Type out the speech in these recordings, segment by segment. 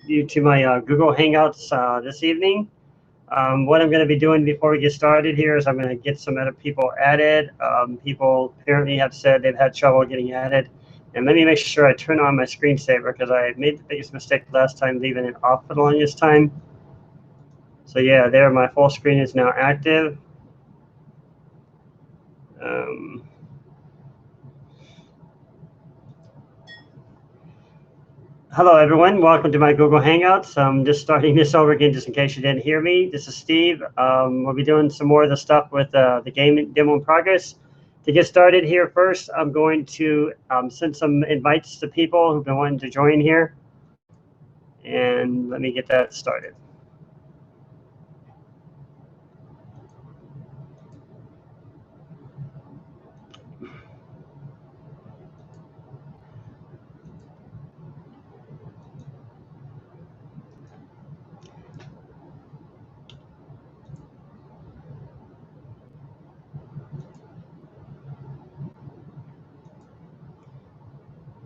you to my Google Hangouts this evening. What I'm going to be doing before we get started here is I'm going to get some other people added. People apparently have said they've had trouble getting added. And let me make sure I turn on my screensaver because I made the biggest mistake last time leaving it off for the longest time. So yeah, there, my full screen is now active. Hello, everyone. Welcome to my Google Hangouts. I'm just starting this over again just in case you didn't hear me. This is Steve. We'll be doing some more of the stuff with the game demo in progress. To get started here first, I'm going to send some invites to people who've been wanting to join here. And let me get that started.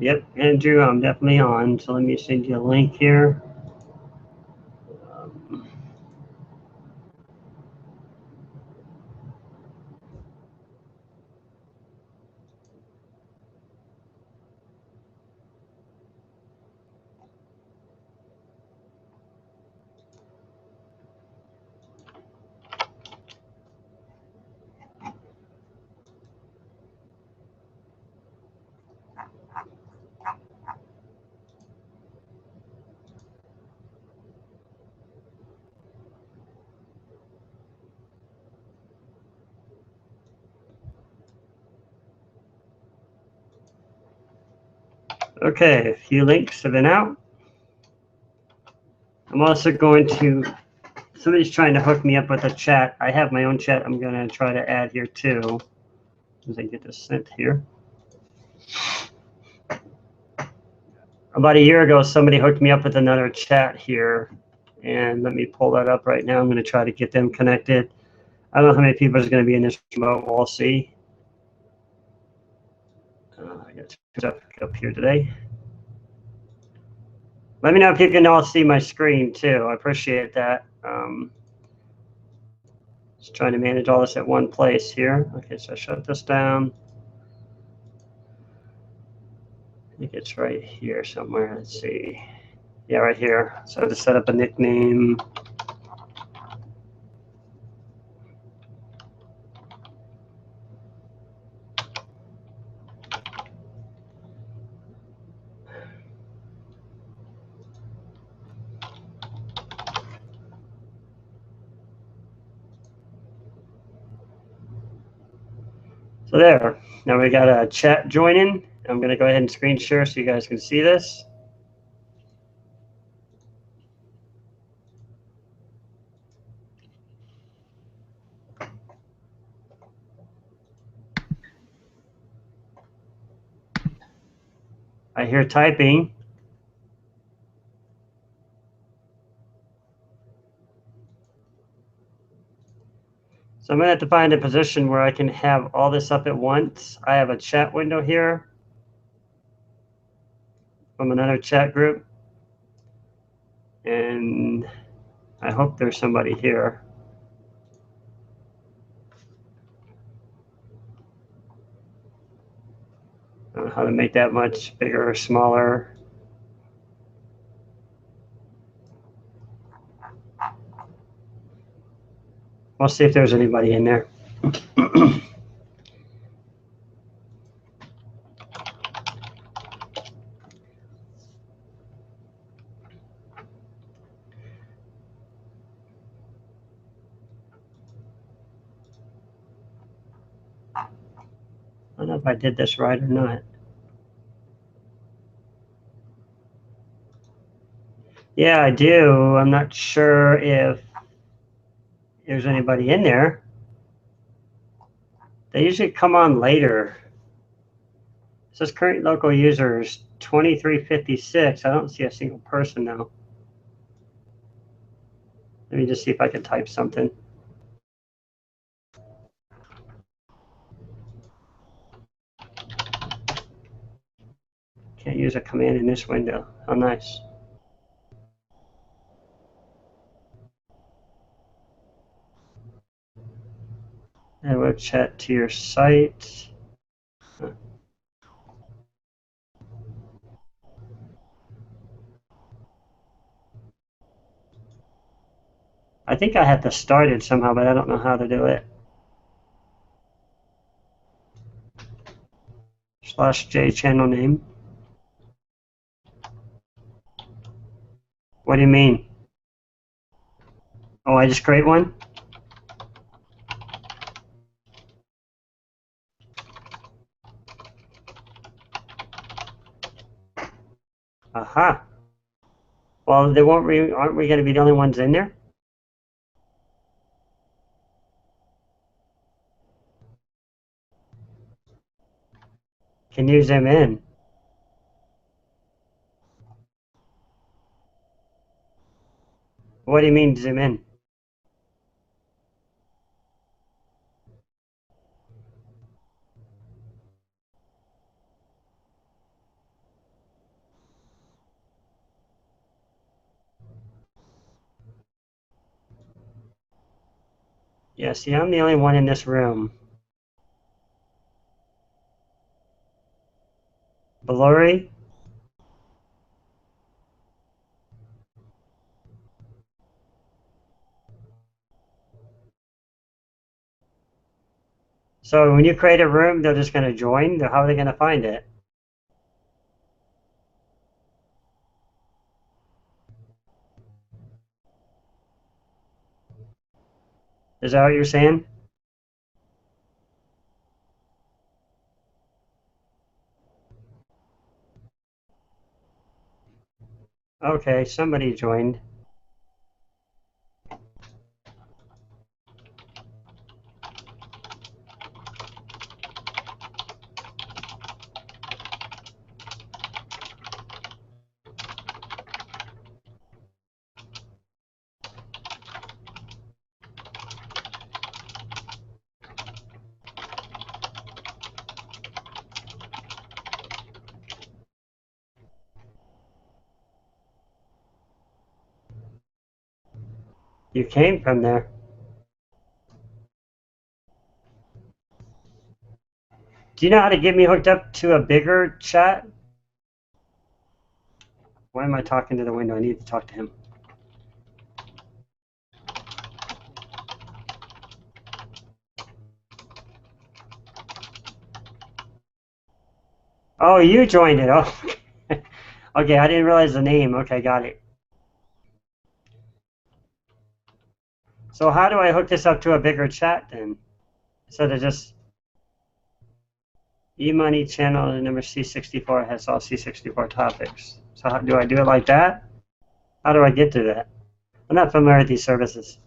Yep, Andrew, I'm definitely on. So let me send you a link here. Okay, a few links have been out. I'm also going to, somebody's trying to hook me up with a chat. I have my own chat I'm going to try to add here too, as I get this sent here. About a year ago, somebody hooked me up with another chat here, and let me pull that up right now. I'm going to try to get them connected. I don't know how many people is going to be in this remote. We'll see. I got stuff up here today. Let me know if you can all see my screen too. I appreciate that. Just trying to manage all this at one place here. Okay, so I shut this down. I think it's right here somewhere. Let's see. Yeah, right here. So to set up a nickname. So there, now we got a chat joining. I'm going to go ahead and screen share so you guys can see this. I hear typing. So I'm going to have to find a position where I can have all this up at once. I have a chat window here from another chat group. And I hope there's somebody here. I don't know how to make that much bigger or smaller. We'll see if there's anybody in there. I don't know if I did this right or not. Yeah, I do. I'm not sure if there's anybody in there. They usually come on later. It says current local users 2356. I don't see a single person now. Let me just see if I can type something. Can't use a command in this window. How nice. Network chat to your site. I think I have to start it somehow, but I don't know how to do it. /J channel name. What do you mean? Oh, I just create one? Aha. Well, they won't aren't we going to be the only ones in there? Can you zoom in? What do you mean zoom in? Yeah, see, I'm the only one in this room. Blurry? So when you create a room, they're just going to join? How are they going to find it? Is that what you're saying? Okay, somebody joined. You came from there. Do you know how to get me hooked up to a bigger chat? Why am I talking to the window? I need to talk to him. Oh, you joined it. Oh, okay. I didn't realize the name. Okay, got it. So how do I hook this up to a bigger chat then? Instead of just eMoney channel number C64 has all C64 topics. So how do I do it like that? How do I get to that? I'm not familiar with these services.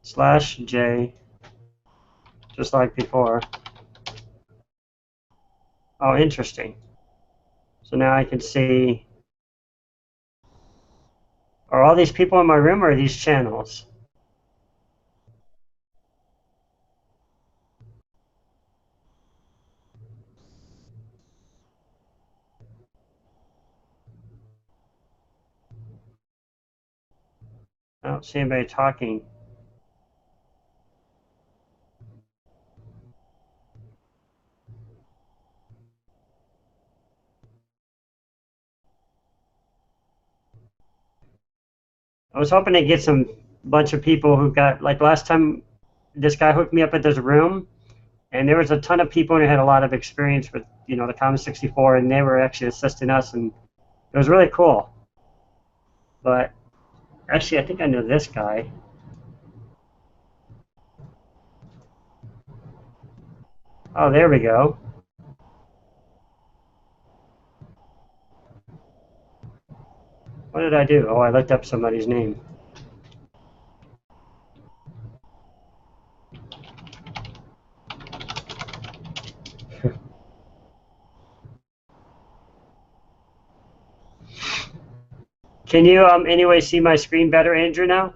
/J, just like before. Oh, interesting. So now I can see, are all these people in my room or are these channels? I don't see anybody talking. I was hoping to get some bunch of people who got, like last time this guy hooked me up at this room, and there was a ton of people who had a lot of experience with, the Commodore 64, and they were actually assisting us, and it was really cool. But actually, I think I know this guy. Oh, there we go. What did I do? Oh, I looked up somebody's name. Can you anyway see my screen better, Andrew, now?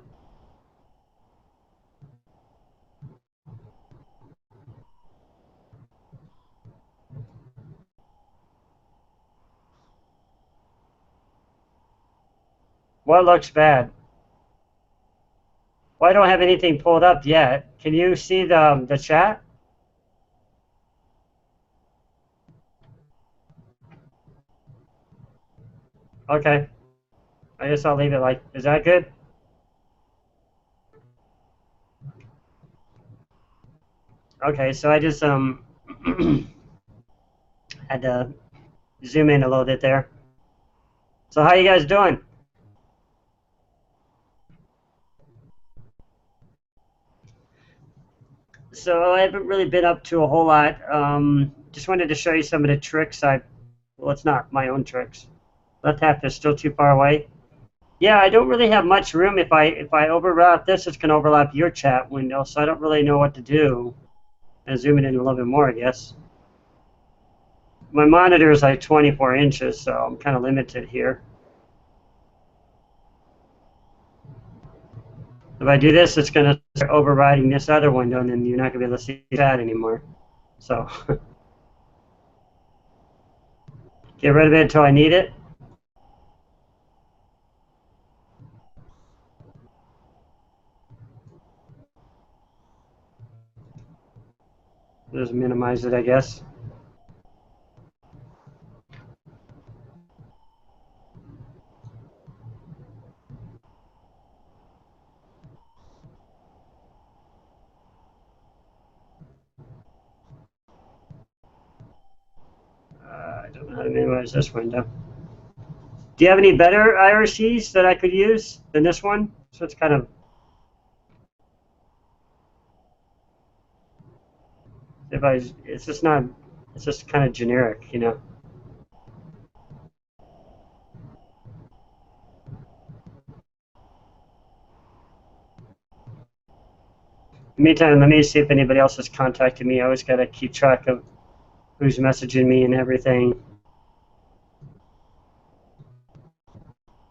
What looks bad? Well, I don't have anything pulled up yet. Can you see the chat? Okay. I guess I'll leave it like, is that good? Okay, so I just had to zoom in a little bit there. So how you guys doing? So I haven't really been up to a whole lot. Just wanted to show you some of the tricks well, it's not my own tricks. Left half is still too far away. Yeah, I don't really have much room. If I overlap this, it's gonna overlap your chat window, so I don't really know what to do. And zoom it in a little bit more, I guess. My monitor is like 24 inches, so I'm kind of limited here. If I do this, it's going to start overriding this other window, and then you're not going to be able to see that anymore. So get rid of it until I need it. Just minimize it, I guess. I don't know how to minimize this window. Do you have any better IRCs that I could use than this one? So it's kind of, it's just not, it's just kind of generic, you know. In the meantime, let me see if anybody else has contacted me. I always got to keep track of who's messaging me and everything.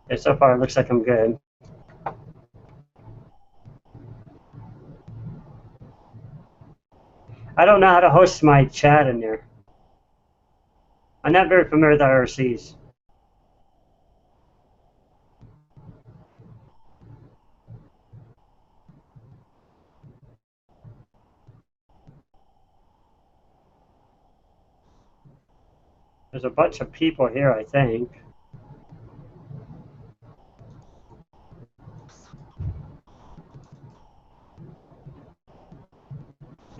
Okay, so far it looks like I'm good. I don't know how to host my chat in there. I'm not very familiar with IRCs. There's a bunch of people here, I think.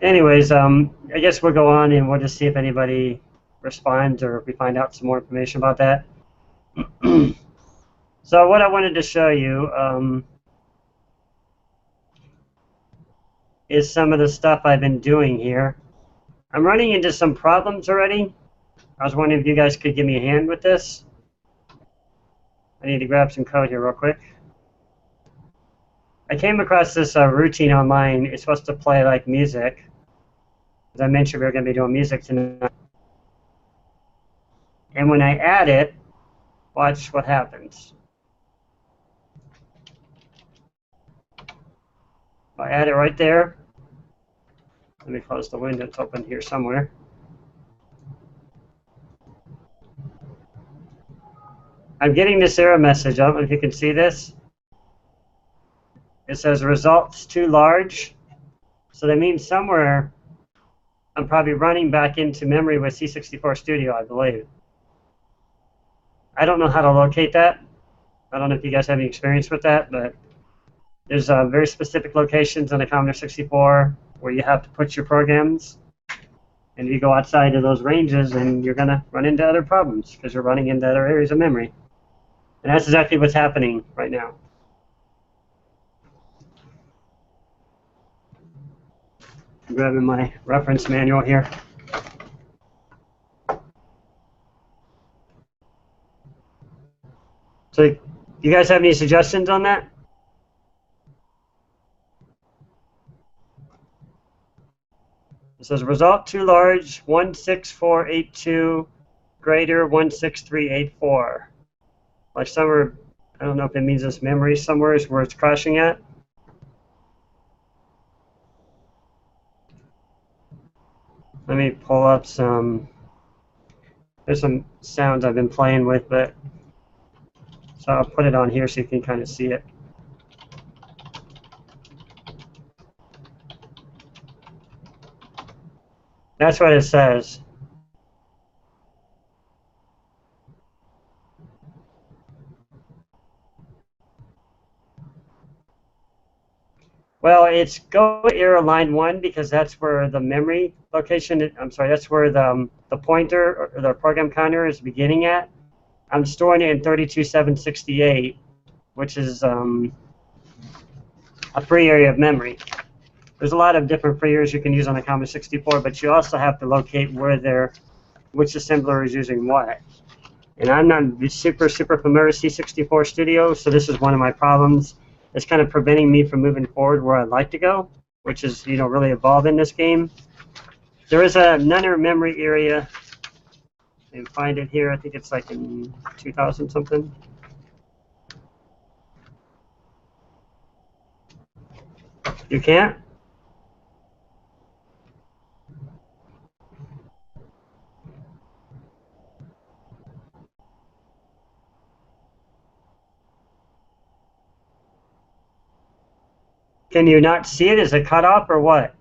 Anyways, I guess we'll go on and we'll just see if anybody responds or if we find out some more information about that. So what I wanted to show you is some of the stuff I've been doing here. I'm running into some problems already. I was wondering if you guys could give me a hand with this. I need to grab some code here real quick. I came across this routine online. It's supposed to play like music. As I mentioned, we were going to be doing music tonight. And when I add it, watch what happens. I add it right there. Let me close the window. It's open here somewhere. I'm getting this error message. I don't know if you can see this. It says results too large. So that means somewhere I'm probably running back into memory with C64 Studio, I believe. I don't know how to locate that. I don't know if you guys have any experience with that, but there's very specific locations on the Commodore 64 where you have to put your programs. And if you go outside of those ranges, then you're going to run into other problems because you're running into other areas of memory. And that's exactly what's happening right now. I'm grabbing my reference manual here. So you guys have any suggestions on that? It says result too large, 16482 greater 16384. Like somewhere, I don't know if it means this memory somewhere is where it's crashing at. Let me pull up there's some sounds I've been playing with, but So I'll put it on here so you can kind of see it. That's what it says. Well, it's go arrow line 1 because that's where the memory location, I'm sorry, that's where the pointer or the program counter is beginning at. I'm storing it in 32.768, which is a free area of memory. There's a lot of different free areas you can use on the Commodore 64, but you also have to locate which assembler is using what. And I'm not super familiar with C64 Studio, so this is one of my problems. It's kind of preventing me from moving forward where I'd like to go, which is, really evolve in this game. There is another memory area. You can find it here. I think it's like in 2000 something. You can't? Can you not see it? Is it cut off or what?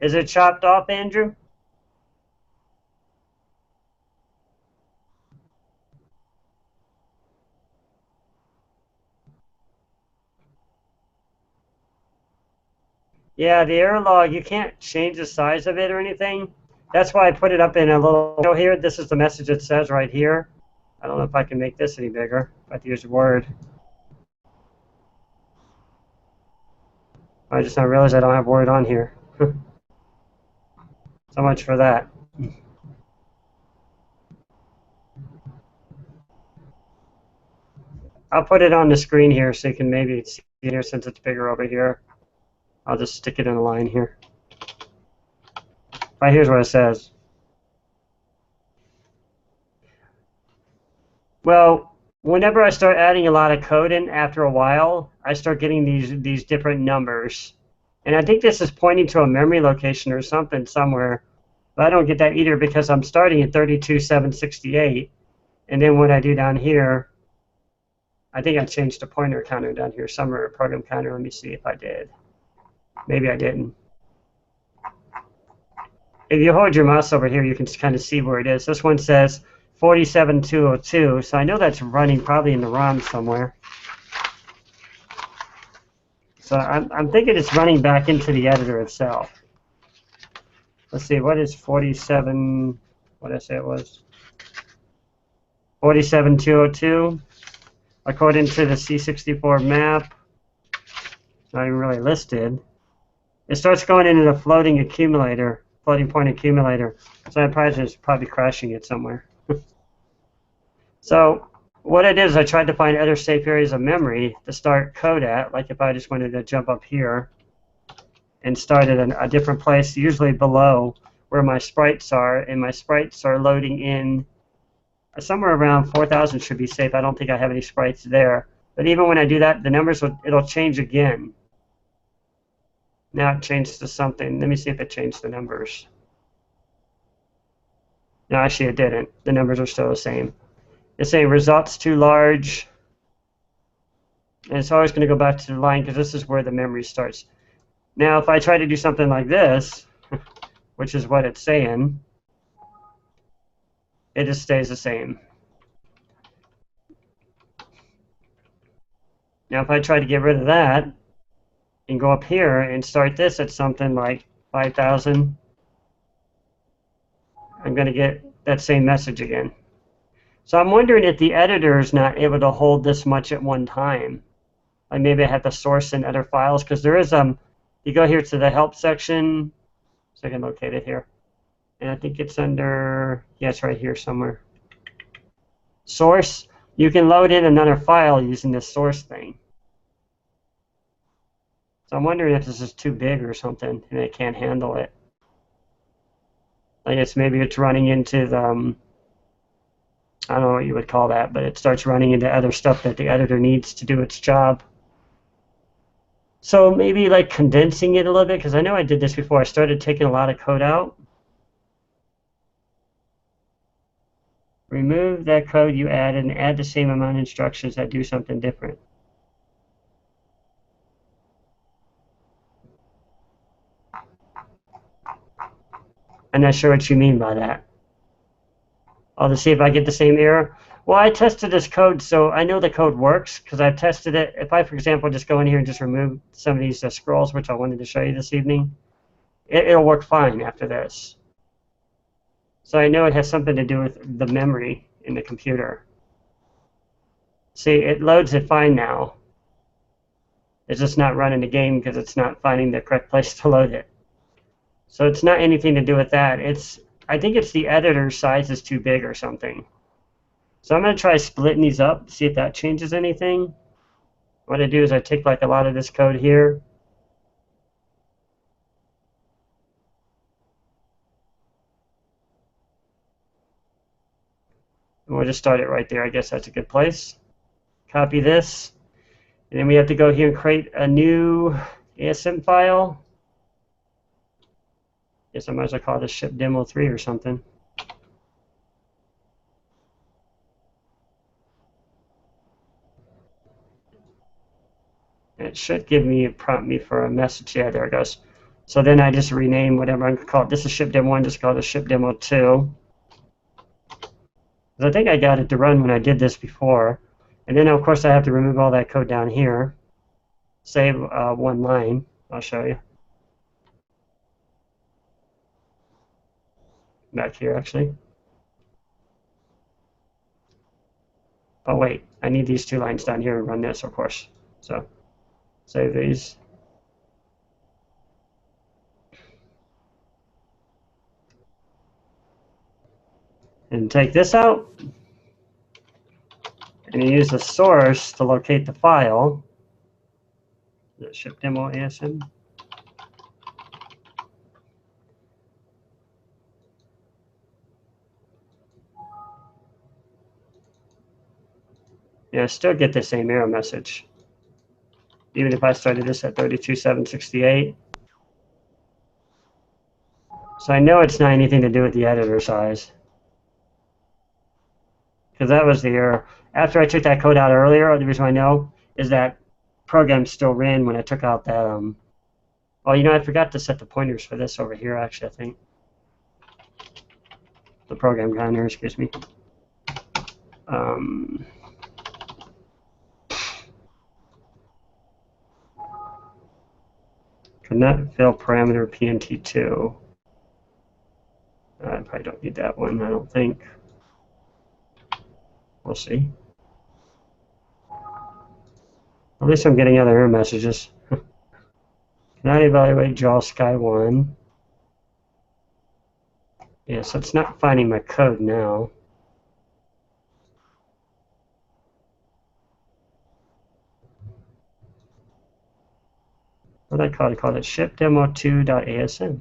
Is it chopped off, Andrew? Yeah, the error log, you can't change the size of it or anything. That's why I put it up in a little here. This is the message it says right here. I don't know if I can make this any bigger. I have to use Word. I just now realized I don't have Word on here. So much for that. I'll put it on the screen here so you can maybe see it here since it's bigger over here. I'll just stick it in a line here. Right here's what it says. Well, whenever I start adding a lot of code in after a while, I start getting these different numbers. And I think this is pointing to a memory location or something somewhere. But I don't get that either because I'm starting at 32.768. And then what I do down here, I think I changed the pointer counter down here somewhere, program counter. Let me see if I did. Maybe I didn't. If you hold your mouse over here, you can kind of see where it is. This one says 47.202, so I know that's running probably in the ROM somewhere. So I'm thinking it's running back into the editor itself. Let's see, what is 47, what did I say it was? 47.202, according to the C64 map. It's not even really listed. It starts going into the floating point accumulator. So I'm probably crashing it somewhere. So what I did is I tried to find other safe areas of memory to start code at, like if I just wanted to jump up here and start at a different place, usually below where my sprites are, and my sprites are loading in somewhere around 4,000 should be safe. I don't think I have any sprites there. But even when I do that, the numbers, it'll change again. Now it changed to something. Let me see if it changed the numbers. No, actually it didn't. The numbers are still the same. It's saying results too large. And it's always going to go back to the line because this is where the memory starts. Now if I try to do something like this, which is what it's saying, it just stays the same. Now if I try to get rid of that and go up here and start this at something like 5,000, I'm going to get that same message again. So I'm wondering if the editor is not able to hold this much at one time. Like maybe I have to source in other files because there is you go here to the help section, so I can locate it here. And I think it's under, yeah, it's right here somewhere. Source, you can load in another file using this source thing. So I'm wondering if this is too big or something and it can't handle it. I guess maybe it's running into the I don't know what you would call that, but it starts running into other stuff that the editor needs to do its job. So maybe like condensing it a little bit, because I know I did this before. I started taking a lot of code out. Remove that code you added and add the same amount of instructions that do something different. I'm not sure what you mean by that. Oh, to see if I get the same error. Well, I tested this code, so I know the code works because I've tested it. If I, for example, just go in here and just remove some of these scrolls, which I wanted to show you this evening, it'll work fine after this. So I know it has something to do with the memory in the computer. See, it loads it fine now. It's just not running the game because it's not finding the correct place to load it. So it's not anything to do with that. I think it's the editor size is too big or something. So I'm going to try splitting these up, see if that changes anything. What I do is I take like a lot of this code here. And we'll just start it right there. I guess that's a good place. Copy this. And then we have to go here and create a new ASM file. Guess I might as well call this ship demo 3 or something. It should give me prompt me for a message. Yeah, there it goes. So then I just rename whatever I'm going to call it. This is ship demo 1, just call it ship demo 2. I think I got it to run when I did this before. And then of course I have to remove all that code down here. Save one line. I'll show you. Back here actually. Oh wait, I need these 2 lines down here to run this, of course. So save these. And take this out. And you use the source to locate the file. The ship demo ASM. Yeah, I still get the same error message. Even if I started this at 32,768. So I know it's not anything to do with the editor size. Because that was the error. After I took that code out earlier, the reason I know is that program still ran when I took out that. Oh, you know, I forgot to set the pointers for this over here, actually, I think. The program counter, excuse me. Could not fill parameter PNT2. I probably don't need that one, I don't think. We'll see. At least I'm getting other error messages. Cannot evaluate draw sky 1. Yeah, so it's not finding my code now. What did I call it? I called it shipdemo2.asm.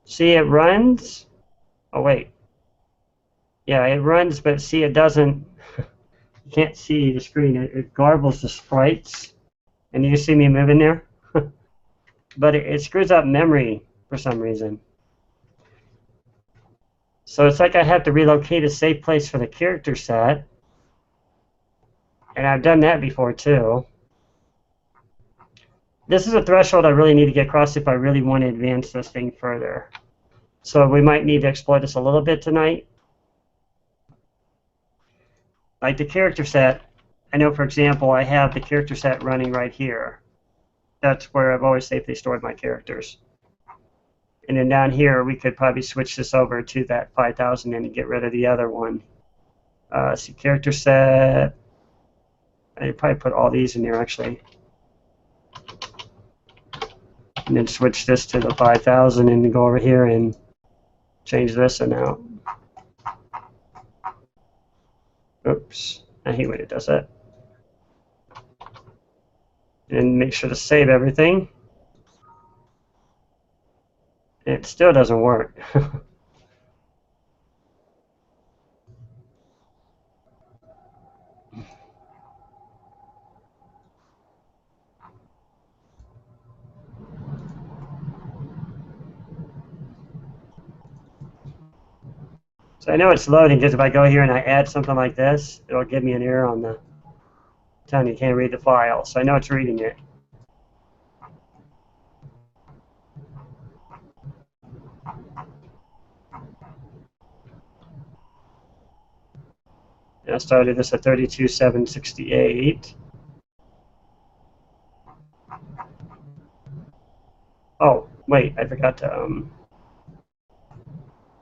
See, it runs. Oh, wait. Yeah, it runs, but see, it doesn't. You can't see the screen. It garbles the sprites. And you see me moving there? But it screws up memory for some reason. So it's like I have to relocate a safe place for the character set. And I've done that before, too. This is a threshold I really need to get across if I really want to advance this thing further. So we might need to explore this a little bit tonight. Like the character set, I know, for example, I have the character set running right here. That's where I've always safely stored my characters. And then down here, we could probably switch this over to that 5,000 and get rid of the other one. See, character set. I'd probably put all these in there, actually. And then switch this to the 5,000 and go over here and change this and out. Oops. I hate when it does that. And make sure to save everything. It still doesn't work. So I know it's loading because if I go here and I add something like this, it'll give me an error on the telling you can't read the file. So I know it's reading it. And I started this at 32,768. Oh, wait, I forgot to,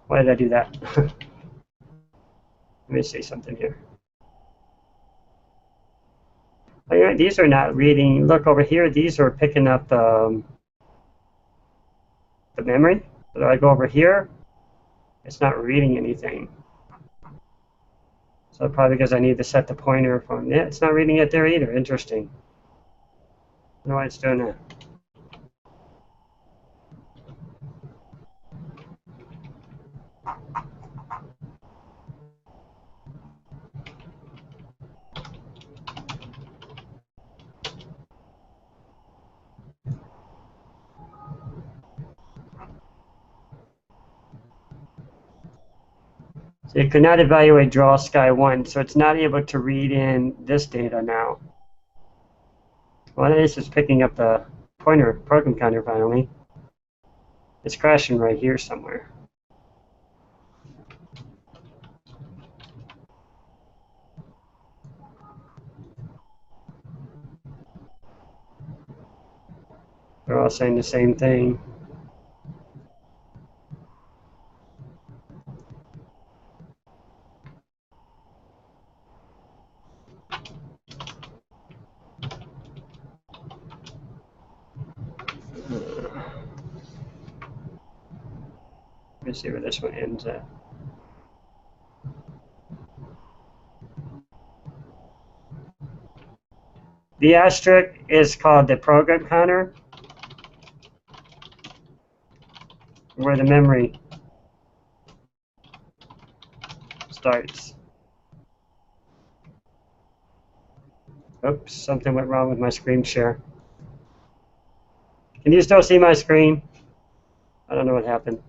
why did I do that? Let me see something here. Oh, yeah, these are not reading. Look over here, these are picking up the memory. So I go over here, it's not reading anything. So probably because I need to set the pointer from it. It's not reading it there either. Interesting. I don't know why it's doing that. So it could not evaluate draw sky 1, so it's not able to read in this data now. Well, this is picking up the pointer program counter finally. It's crashing right here somewhere. They're all saying the same thing. Let me see where this one ends at. The asterisk is called the program counter, where the memory starts. Oops, something went wrong with my screen share. Can you still see my screen? I don't know what happened.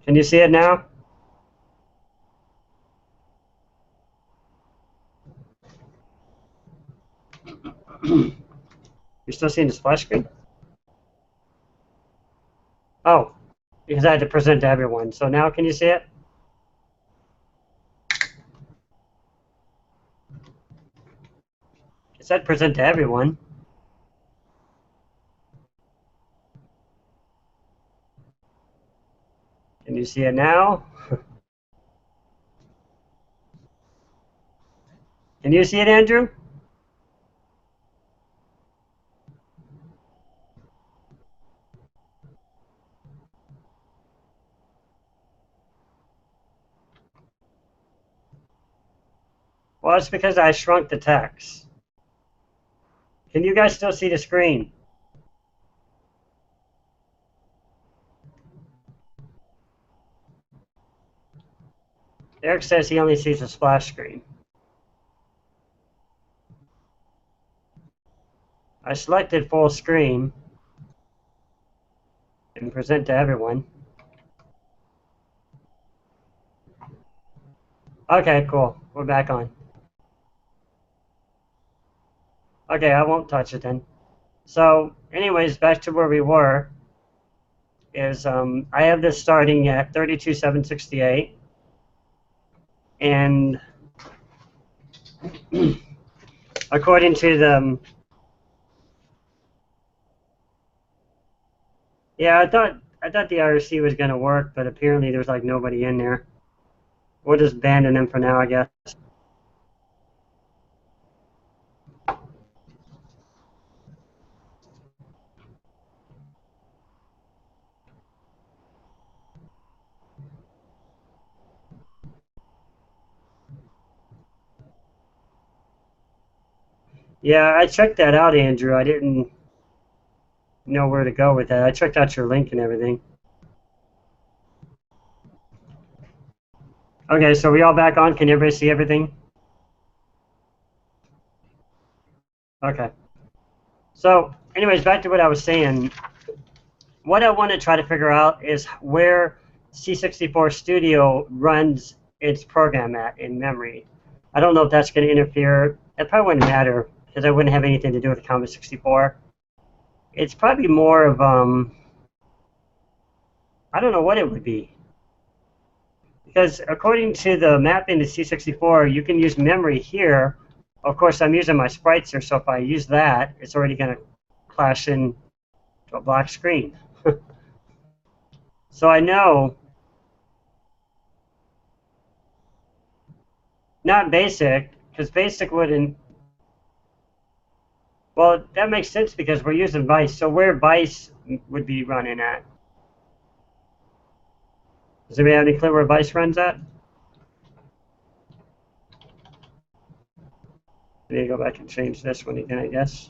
Can you see it now? You're still seeing the splash screen? Oh, because I had to present to everyone. So now can you see it? It said present to everyone. Can you see it now? Can you see it, Andrew? Well, it's because I shrunk the text. Can you guys still see the screen? Eric says he only sees a splash screen. I selected full screen and present to everyone. Okay, cool. We're back on. Okay, I won't touch it then. So, anyways, back to where we were. Is I have this starting at 32,768, and according to the yeah, I thought the IRC was going to work, but apparently there's like nobody in there. We'll just abandon them for now, I guess. Yeah, I checked that out, Andrew. I didn't know where to go with that. I checked out your link and everything. Okay, so we all back on? Can everybody see everything? Okay. So, anyways, back to what I was saying. What I want to try to figure out is where C64 Studio runs its program at in memory. I don't know if that's going to interfere. It probably wouldn't matter because I wouldn't have anything to do with the Commodore 64. It's probably more of, I don't know what it would be. Because according to the mapping to C64, you can use memory here. Of course, I'm using my sprites here, so if I use that, it's already going to clash in to a black screen. So I know, not basic, because basic wouldn't, well, that makes sense because we're using Vice. So where Vice would be running at? Does anybody have any clue where Vice runs at? I need to go back and change this one again, I guess.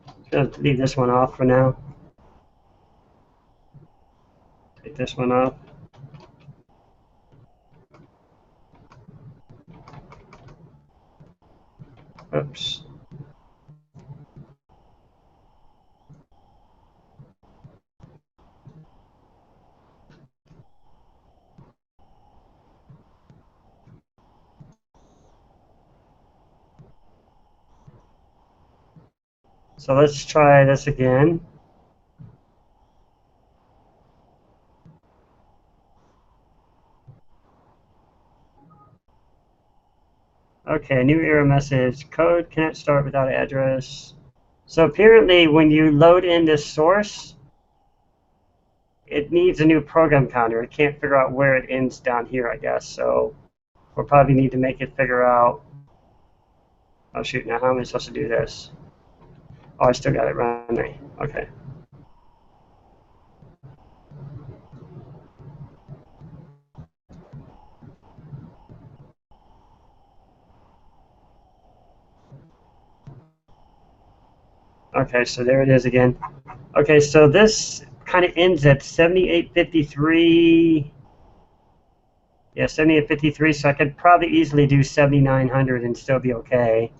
Just gonna leave this one off for now. Take this one off. Oops. So let's try this again. Okay, new error message. Code cannot start without address. So apparently when you load in this source, it needs a new program counter. It can't figure out where it ends down here, I guess. So we'll probably need to make it figure out. Oh shoot, now how am I supposed to do this? Oh, I still got it running. Okay. Okay, so there it is again. Okay, so this kind of ends at 7853. Yeah, 7853, so I could probably easily do 7900 and still be okay.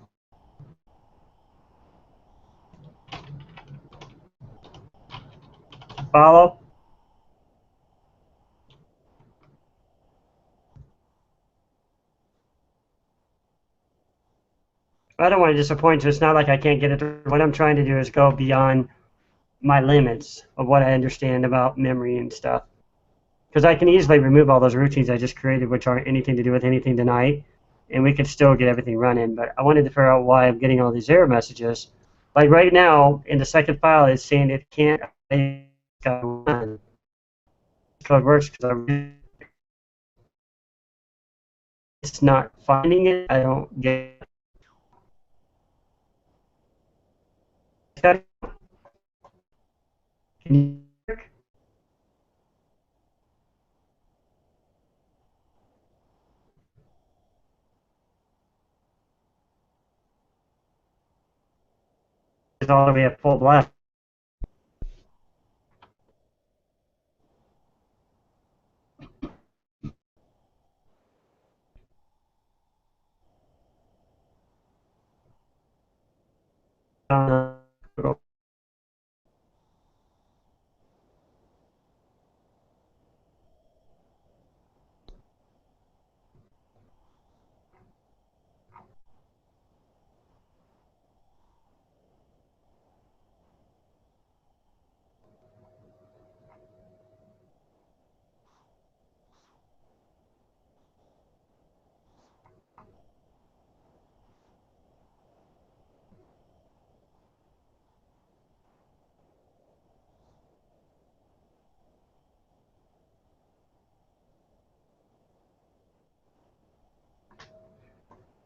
Follow? I don't want to disappoint you. It's not like I can't get it through. What I'm trying to do is go beyond my limits of what I understand about memory and stuff. Because I can easily remove all those routines I just created, which aren't anything to do with anything tonight, and we could still get everything running. But I wanted to figure out why I'm getting all these error messages. Like right now, in the second file, it's saying it can't run. Code works because it's not finding it. I don't get it. Can you work? It's all the way at full blast. Uh,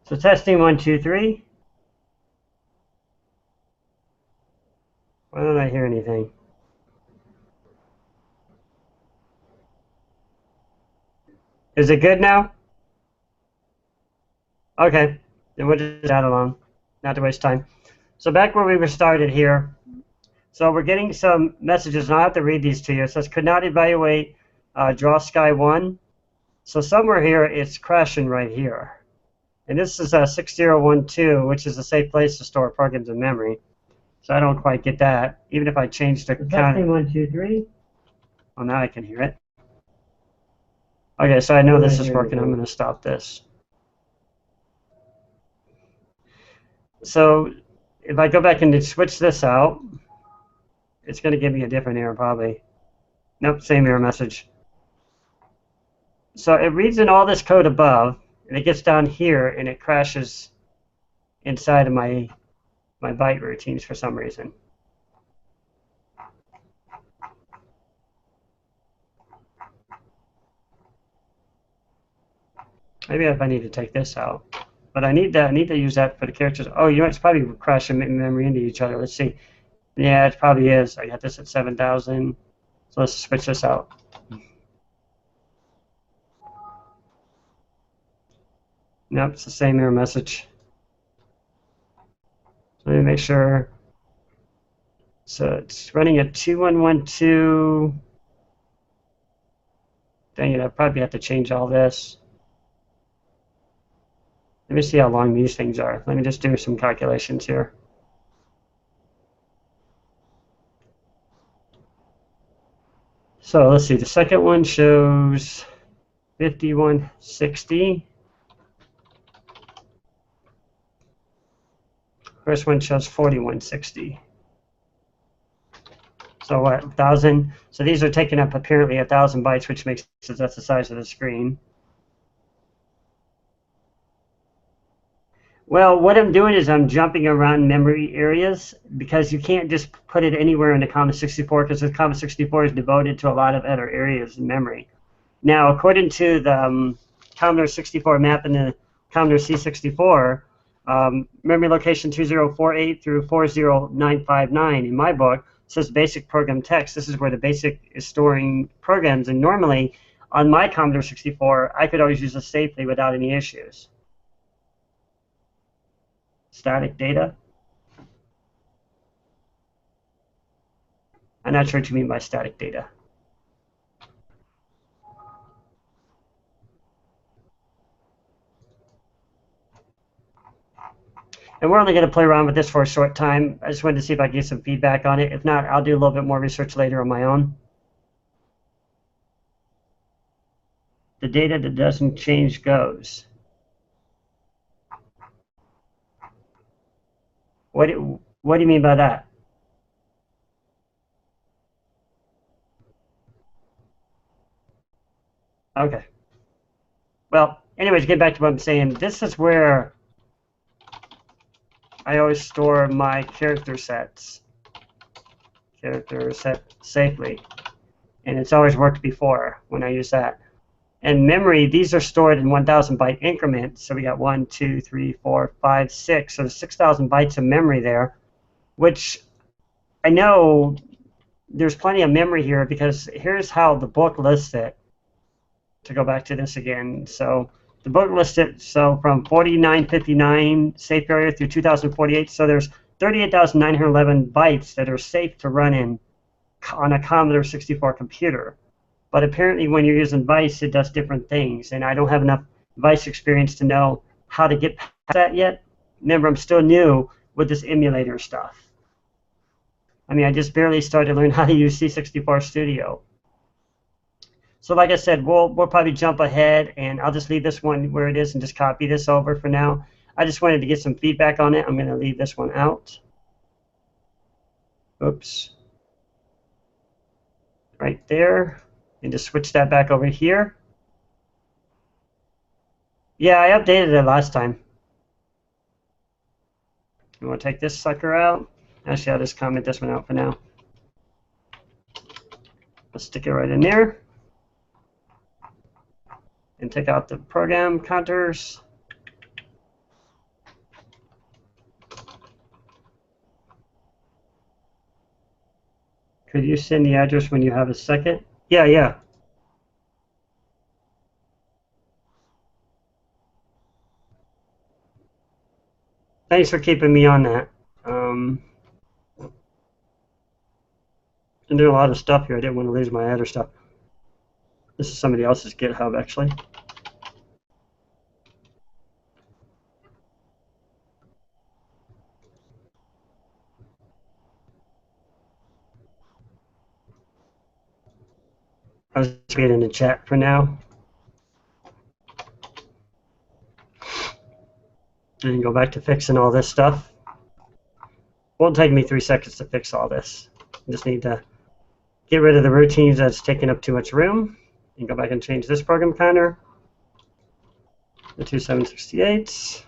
So testing 1, 2, 3. Why don't I hear anything? Is it good now? Okay, then we'll just add along, not to waste time. So back where we were started here. So we're getting some messages, and I'll have to read these to you. It says, could not evaluate draw sky 1. So somewhere here, it's crashing right here. And this is 6012, which is a safe place to store programs in memory. So I don't quite get that, even if I change the count. Testing 1, 2, 3. Well, now I can hear it. Okay, so I know this is working. I'm going to stop this. So if I go back and switch this out, it's going to give me a different error probably. Nope, same error message. So it reads in all this code above, and it gets down here, and it crashes inside of my byte routines for some reason. Maybe if I need to take this out. But I need to use that for the characters. Oh, you know, it's probably crashing memory into each other. Let's see. Yeah, it probably is. I got this at 7,000. So let's switch this out. Nope, it's the same error message. So let me make sure. So it's running at 2112. Dang it, I probably have to change all this. Let me see how long these things are. Let me just do some calculations here. So let's see, the second one shows 5160. First one shows 4160. So what, 1,000? So these are taking up apparently 1,000 bytes, which makes sense. That's the size of the screen. Well, what I'm doing is I'm jumping around memory areas because you can't just put it anywhere in the Commodore 64 because the Commodore 64 is devoted to a lot of other areas in memory. Now, according to the Commodore 64 map in the Commodore C64, memory location 2048 through 40959 in my book says basic program text. This is where the basic is storing programs, and normally on my Commodore 64, I could always use this safely without any issues. Static data? I'm not sure what you mean by static data. And we're only going to play around with this for a short time. I just wanted to see if I could get some feedback on it. If not, I'll do a little bit more research later on my own. The data that doesn't change goes. What do you mean by that? Okay. Well, anyways, get back to what I'm saying. This is where I always store my character sets. Character set safely. And it's always worked before when I use that. And memory, these are stored in 1,000 byte increments. So we got 1, 2, 3, 4, 5, 6. So there's 6,000 bytes of memory there, which I know there's plenty of memory here because here's how the book lists it. To go back to this again. So the book lists it so from 4959 safe area through 2048. So there's 38,911 bytes that are safe to run in on a Commodore 64 computer. But apparently when you're using VICE, it does different things. And I don't have enough VICE experience to know how to get past that yet. Remember, I'm still new with this emulator stuff. I mean, I just barely started to learn how to use C64 Studio. So like I said, we'll probably jump ahead, and I'll just leave this one where it is and just copy this over for now. I just wanted to get some feedback on it. I'm going to leave this one out. Oops. Right there. And just switch that back over here. Yeah, I updated it last time. You want to take this sucker out? Actually, I'll just comment this one out for now. Let's stick it right in there. And take out the program counters. Could you send the address when you have a second? Yeah, yeah. Thanks for keeping me on that. I'm doing a lot of stuff here. I didn't want to lose my other stuff. This is somebody else's GitHub, actually. I was reading in the chat for now. And go back to fixing all this stuff. Won't take me 3 seconds to fix all this. I just need to get rid of the routines that's taking up too much room. And go back and change this program counter. The 2768.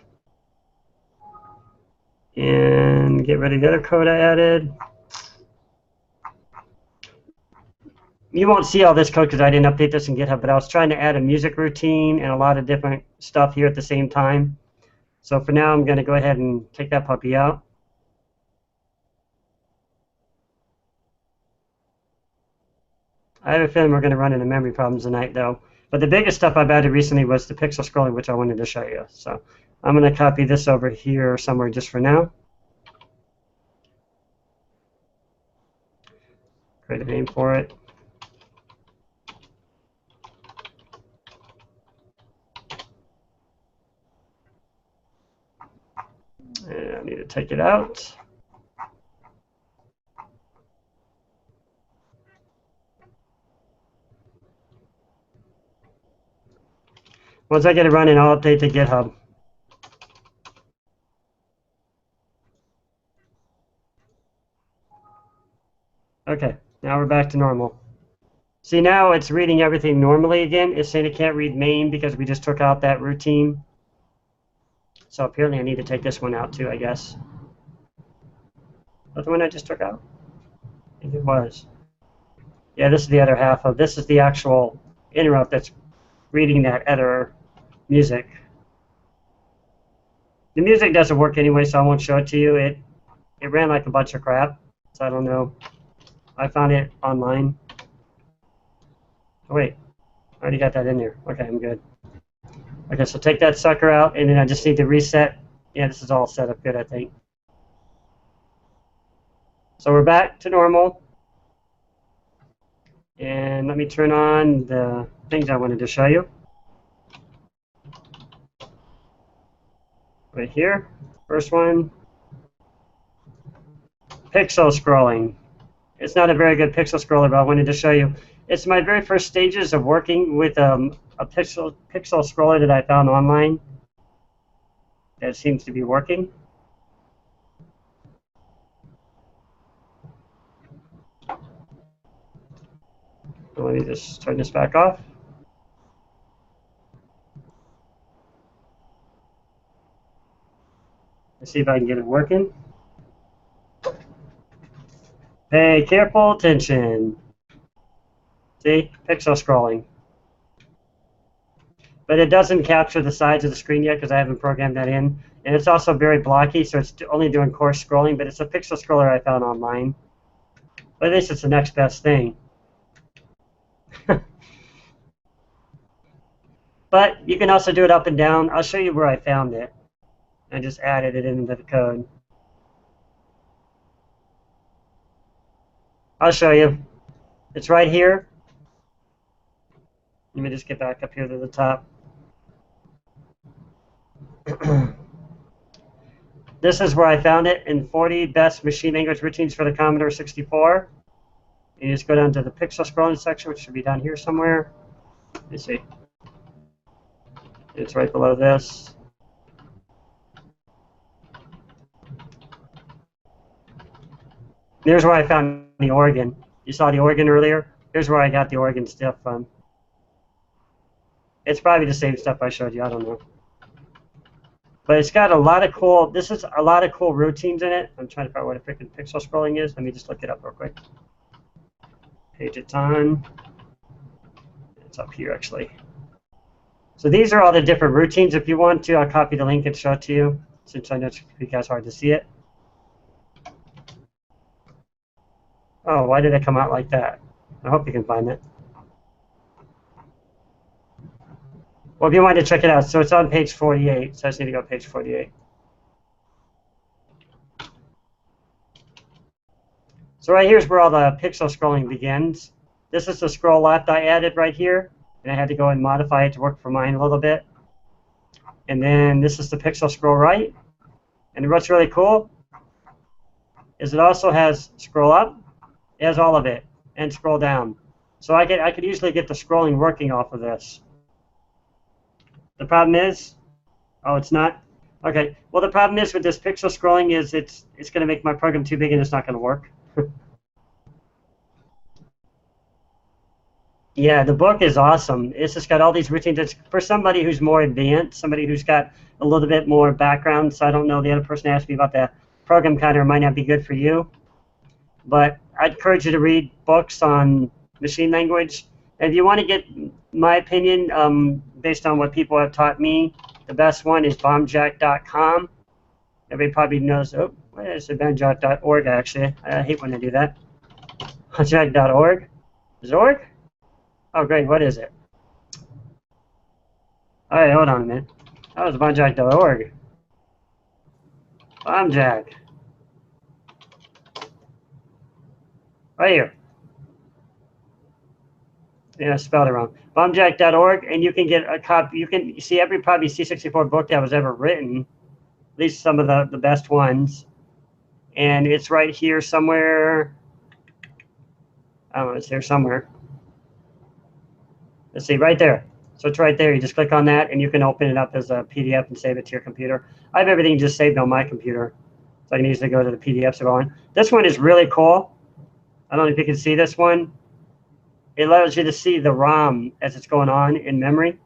And get rid of the other code I added. You won't see all this code because I didn't update this in GitHub, but I was trying to add a music routine and a lot of different stuff here at the same time. So for now, I'm going to go ahead and take that puppy out. I have a feeling we're going to run into memory problems tonight, though. But the biggest stuff I've added recently was the pixel scrolling, which I wanted to show you. So I'm going to copy this over here somewhere just for now. Create a name for it. And I need to take it out. Once I get it running, I'll update the GitHub. Okay, now we're back to normal. See, now it's reading everything normally again. It's saying it can't read main because we just took out that routine. So apparently I need to take this one out too, I guess. But the one I just took out? I think it was. Yeah, this is the other half of this is the actual interrupt that's reading that other music. The music doesn't work anyway, so I won't show it to you. It ran like a bunch of crap, so I don't know. I found it online. Oh wait, I already got that in there. Okay, I'm good. Okay, so take that sucker out, and then I just need to reset. Yeah, this is all set up good, I think. So we're back to normal. And let me turn on the things I wanted to show you. Right here, first one, pixel scrolling. It's not a very good pixel scroller, but I wanted to show you. It's my very first stages of working with a pixel scroller that I found online that seems to be working. So let me just turn this back off. Let's see if I can get it working. Pay careful attention. See, pixel scrolling. But it doesn't capture the sides of the screen yet because I haven't programmed that in. And it's also very blocky, so it's only doing coarse scrolling, but it's a pixel scroller I found online. But at least it's the next best thing. But you can also do it up and down. I'll show you where I found it. I just added it into the code. I'll show you. It's right here. Let me just get back up here to the top. This is where I found it in 40 best machine language routines for the Commodore 64. You just go down to the pixel scrolling section, which should be down here somewhere. Let me see. It's right below this. Here's where I found the organ. You saw the organ earlier? Here's where I got the organ stuff from. It's probably the same stuff I showed you, I don't know. But it's got a lot of cool, this is a lot of cool routines in it. I'm trying to find out what a freaking pixel scrolling is. Let me just look it up real quick. Page it's on. It's up here actually. So these are all the different routines. If you want to, I'll copy the link and show it to you, since I know it's you guys hard to see it. Oh, why did it come out like that? I hope you can find it. Well, if you want to check it out, so it's on page 48. So I just need to go to page 48. So right here's where all the pixel scrolling begins. This is the scroll left I added right here, and I had to go and modify it to work for mine a little bit. And then this is the pixel scroll right. And what's really cool is it also has scroll up, it has all of it, and scroll down. So I could usually get the scrolling working off of this. The problem is, oh, it's not? Okay, well the problem is with this pixel scrolling is it's going to make my program too big and it's not going to work. Yeah, the book is awesome. It's just got all these routines. It's for somebody who's more advanced, somebody who's got a little bit more background. So I don't know, the other person asked me about the program counter might not be good for you. But I'd encourage you to read books on machine language. And if you want to get my opinion, based on what people have taught me, the best one is bombjack.com. Everybody probably knows, oh, what is it? bombjack.org, actually. I hate when I do that. bombjack.org? Is it org? Oh, great. What is it? All right, hold on a minute. That was bombjack.org. Bombjack. Right here. Yeah, I spelled it wrong. Bombjack.org, and you can get a copy. You can see every probably C64 book that was ever written, at least some of the best ones. And it's right here somewhere. I don't know, it's here somewhere. Let's see, right there. So it's right there. You just click on that, and you can open it up as a PDF and save it to your computer. I have everything just saved on my computer, so I can easily go to the PDFs on. This one is really cool. I don't know if you can see this one. It allows you to see the ROM as it's going on in memory.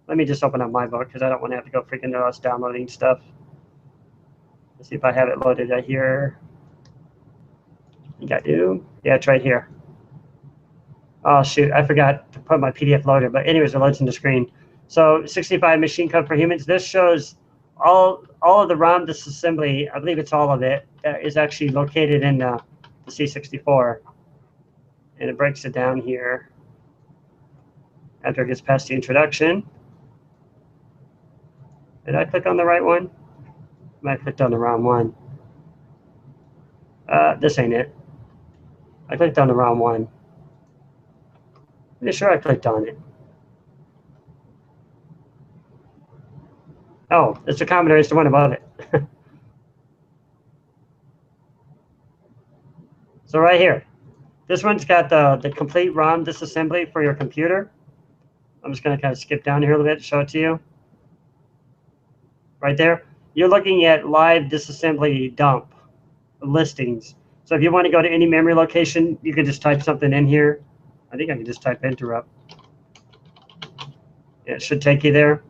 Let me just open up my book because I don't want to have to go freaking nuts downloading stuff. Let's see if I have it loaded right here. I think I do. Yeah, it's right here. Oh, shoot. I forgot to put my PDF loader. But anyways, it loads in the screen. So 65 machine code for humans. This shows all of the ROM disassembly. I believe it's all of it. Is actually located in the C64. And it breaks it down here after it gets past the introduction. Did I click on the right one? I might have clicked on the wrong one. This ain't it. I clicked on the wrong one. I'm pretty sure I clicked on it. Oh, it's the Commodore. It's the one above it. So right here. This one's got the complete ROM disassembly for your computer. I'm just going to kind of skip down here a little bit to show it to you. Right there. You're looking at live disassembly dump listings. So if you want to go to any memory location, you can just type something in here. I think I can just type interrupt. It should take you there.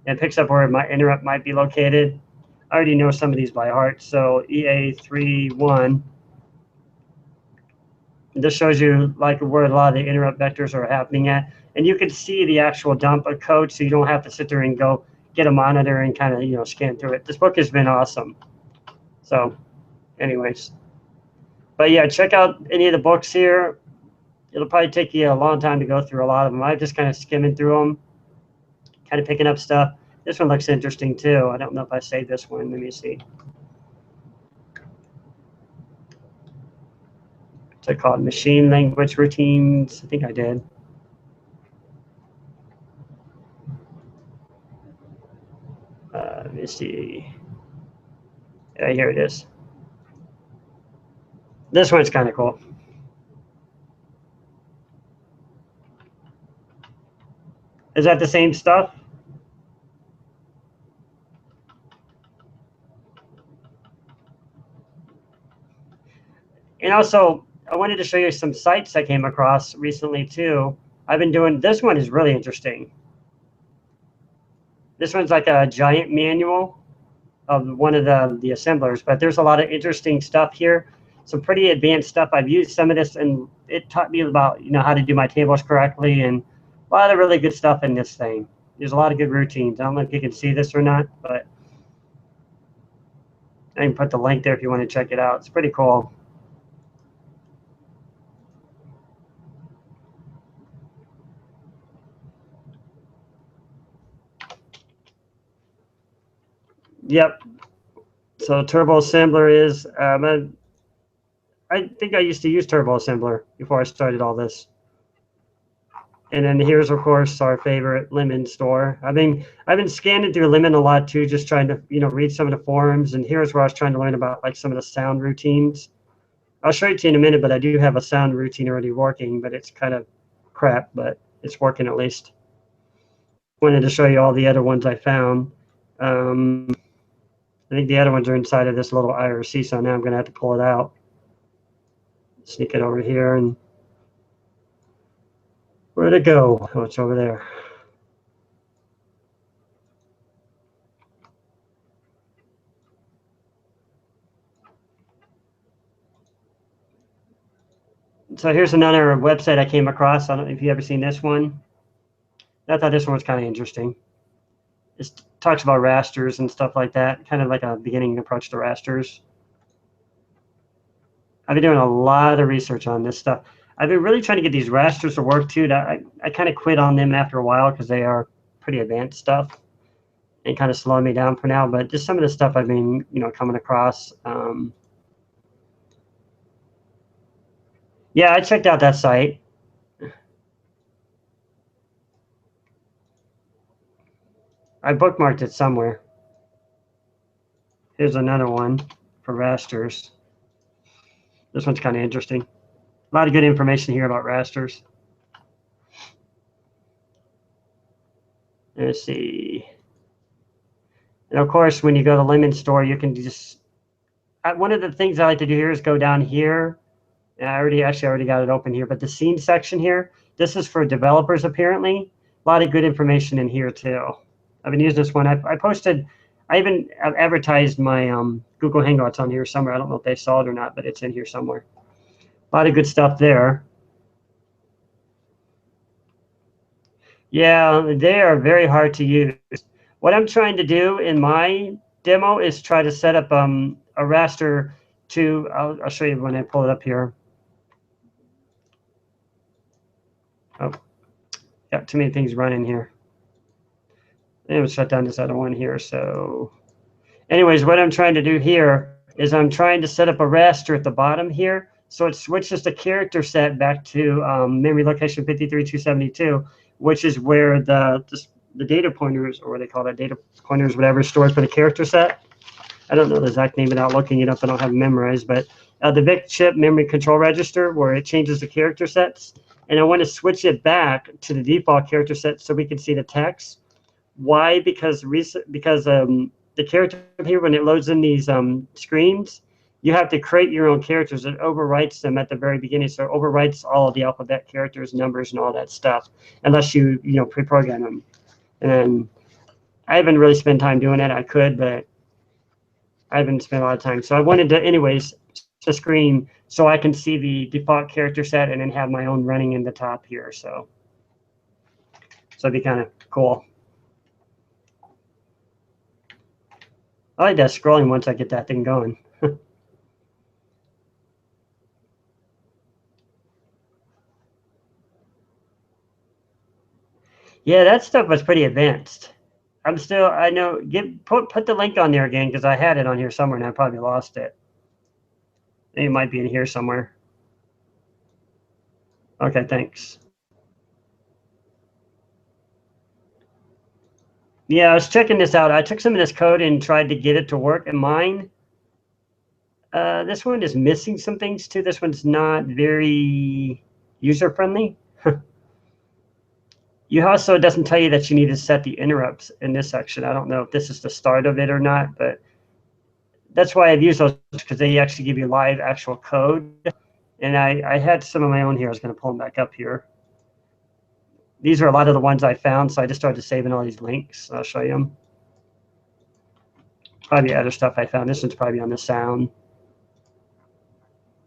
And it picks up where my interrupt might be located. I already know some of these by heart. So EA31. This shows you like where a lot of the interrupt vectors are happening at. And you can see the actual dump of code, so you don't have to sit there and go get a monitor and kind of, scan through it. This book has been awesome. So anyways. But yeah, check out any of the books here. It'll probably take you a long time to go through a lot of them. I'm just kind of skimming through them, kind of picking up stuff. This one looks interesting too. I don't know if I saved this one. Let me see. What's it called? Machine language routines. I think I did. Let me see. Yeah, here it is. This one's kind of cool. Is that the same stuff? And also, I wanted to show you some sites I came across recently too. I've been doing, this one is really interesting. This one's like a giant manual of one of the assemblers, but there's a lot of interesting stuff here. Some pretty advanced stuff. I've used some of this, and it taught me about how to do my tables correctly, and a lot of really good stuff in this thing. There's a lot of good routines. I don't know if you can see this or not, but I can put the link there if you want to check it out. It's pretty cool. Yep. So Turbo Assembler is, I think I used to use Turbo Assembler before I started all this. And then here's, of course, our favorite Lemon store. I've been scanning through Lemon a lot too, just trying to, read some of the forums. And here's where I was trying to learn about like some of the sound routines. I'll show it to you in a minute, but I do have a sound routine already working, but it's kind of crap, but it's working at least. Wanted to show you all the other ones I found. I think the other ones are inside of this little IRC, so now I'm going to have to pull it out. Sneak it over here, and where'd it go? Oh, it's over there. So here's another website I came across. I don't know if you've ever seen this one. I thought this one was kind of interesting. It talks about rasters and stuff like that, kind of like a beginning approach to rasters. I've been doing a lot of research on this stuff. I've been really trying to get these rasters to work too. I kind of quit on them after a while because they are pretty advanced stuff and kind of slowing me down for now. But just some of the stuff I've been, coming across. Yeah, I checked out that site. I bookmarked it somewhere. Here's another one for rasters. This one's kind of interesting. A lot of good information here about rasters. Let's see. And of course, when you go to Lemon Store, you can just, one of the things I like to do here is go down here. And I already got it open here, but the scene section here, this is for developers apparently. A lot of good information in here too. I've been using this one. I even advertised my Google Hangouts on here somewhere. I don't know if they saw it or not, but it's in here somewhere. A lot of good stuff there. Yeah, they are very hard to use. What I'm trying to do in my demo is try to set up a raster to, I'll show you when I pull it up here. Oh, got too many things running here. And we'll shut down this other one here. So anyways, what I'm trying to do here is I'm trying to set up a raster at the bottom here. So it switches the character set back to memory location 53272, which is where the data pointers, or what they call that, data pointers, whatever, stored for the character set. I don't know the exact name without looking it up. I don't have it memorized, but the VIC chip memory control register, where it changes the character sets. And I want to switch it back to the default character set so we can see the text. Why? Because the character here, when it loads in these screens, you have to create your own characters. It overwrites them at the very beginning, so it overwrites all of the alphabet characters, numbers, and all that stuff, unless you pre-program them. And then I haven't really spent time doing it. I could, but I haven't spent a lot of time. So I wanted to, anyways, the screen so I can see the default character set and then have my own running in the top here. So it'd be kind of cool. I like that scrolling once I get that thing going. Yeah, that stuff was pretty advanced. I know, put the link on there again, because I had it on here somewhere and I probably lost it. It might be in here somewhere. Okay, thanks. Yeah, I was checking this out. I took some of this code and tried to get it to work, and mine, this one is missing some things too. This one's not very user-friendly. You also, it doesn't tell you that you need to set the interrupts in this section. I don't know if this is the start of it or not, but that's why I've used those, because they actually give you live actual code. And I had some of my own here. I was going to pull them back up here. These are a lot of the ones I found, so I just started saving all these links. I'll show you them. Probably other stuff I found. This one's probably on the sound.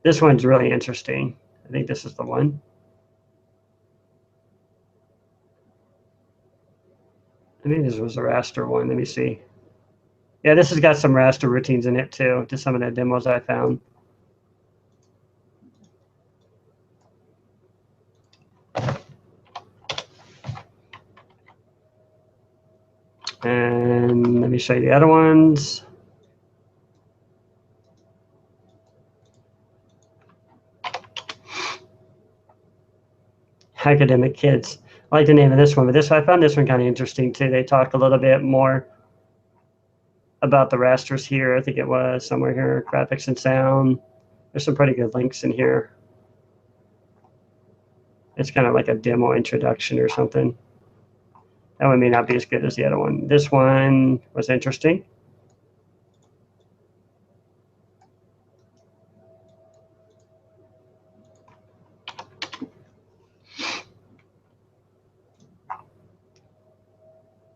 This one's really interesting. I think this is the one. I think this was a raster one. Let me see. Yeah, this has got some raster routines in it too, to some of the demos I found. And let me show you the other ones. Academic kids. I like the name of this one, but I found this one kind of interesting too. They talk a little bit more about the rasters here. I think it was somewhere here, graphics and sound. There's some pretty good links in here. It's kind of like a demo introduction or something. That one may not be as good as the other one. This one was interesting.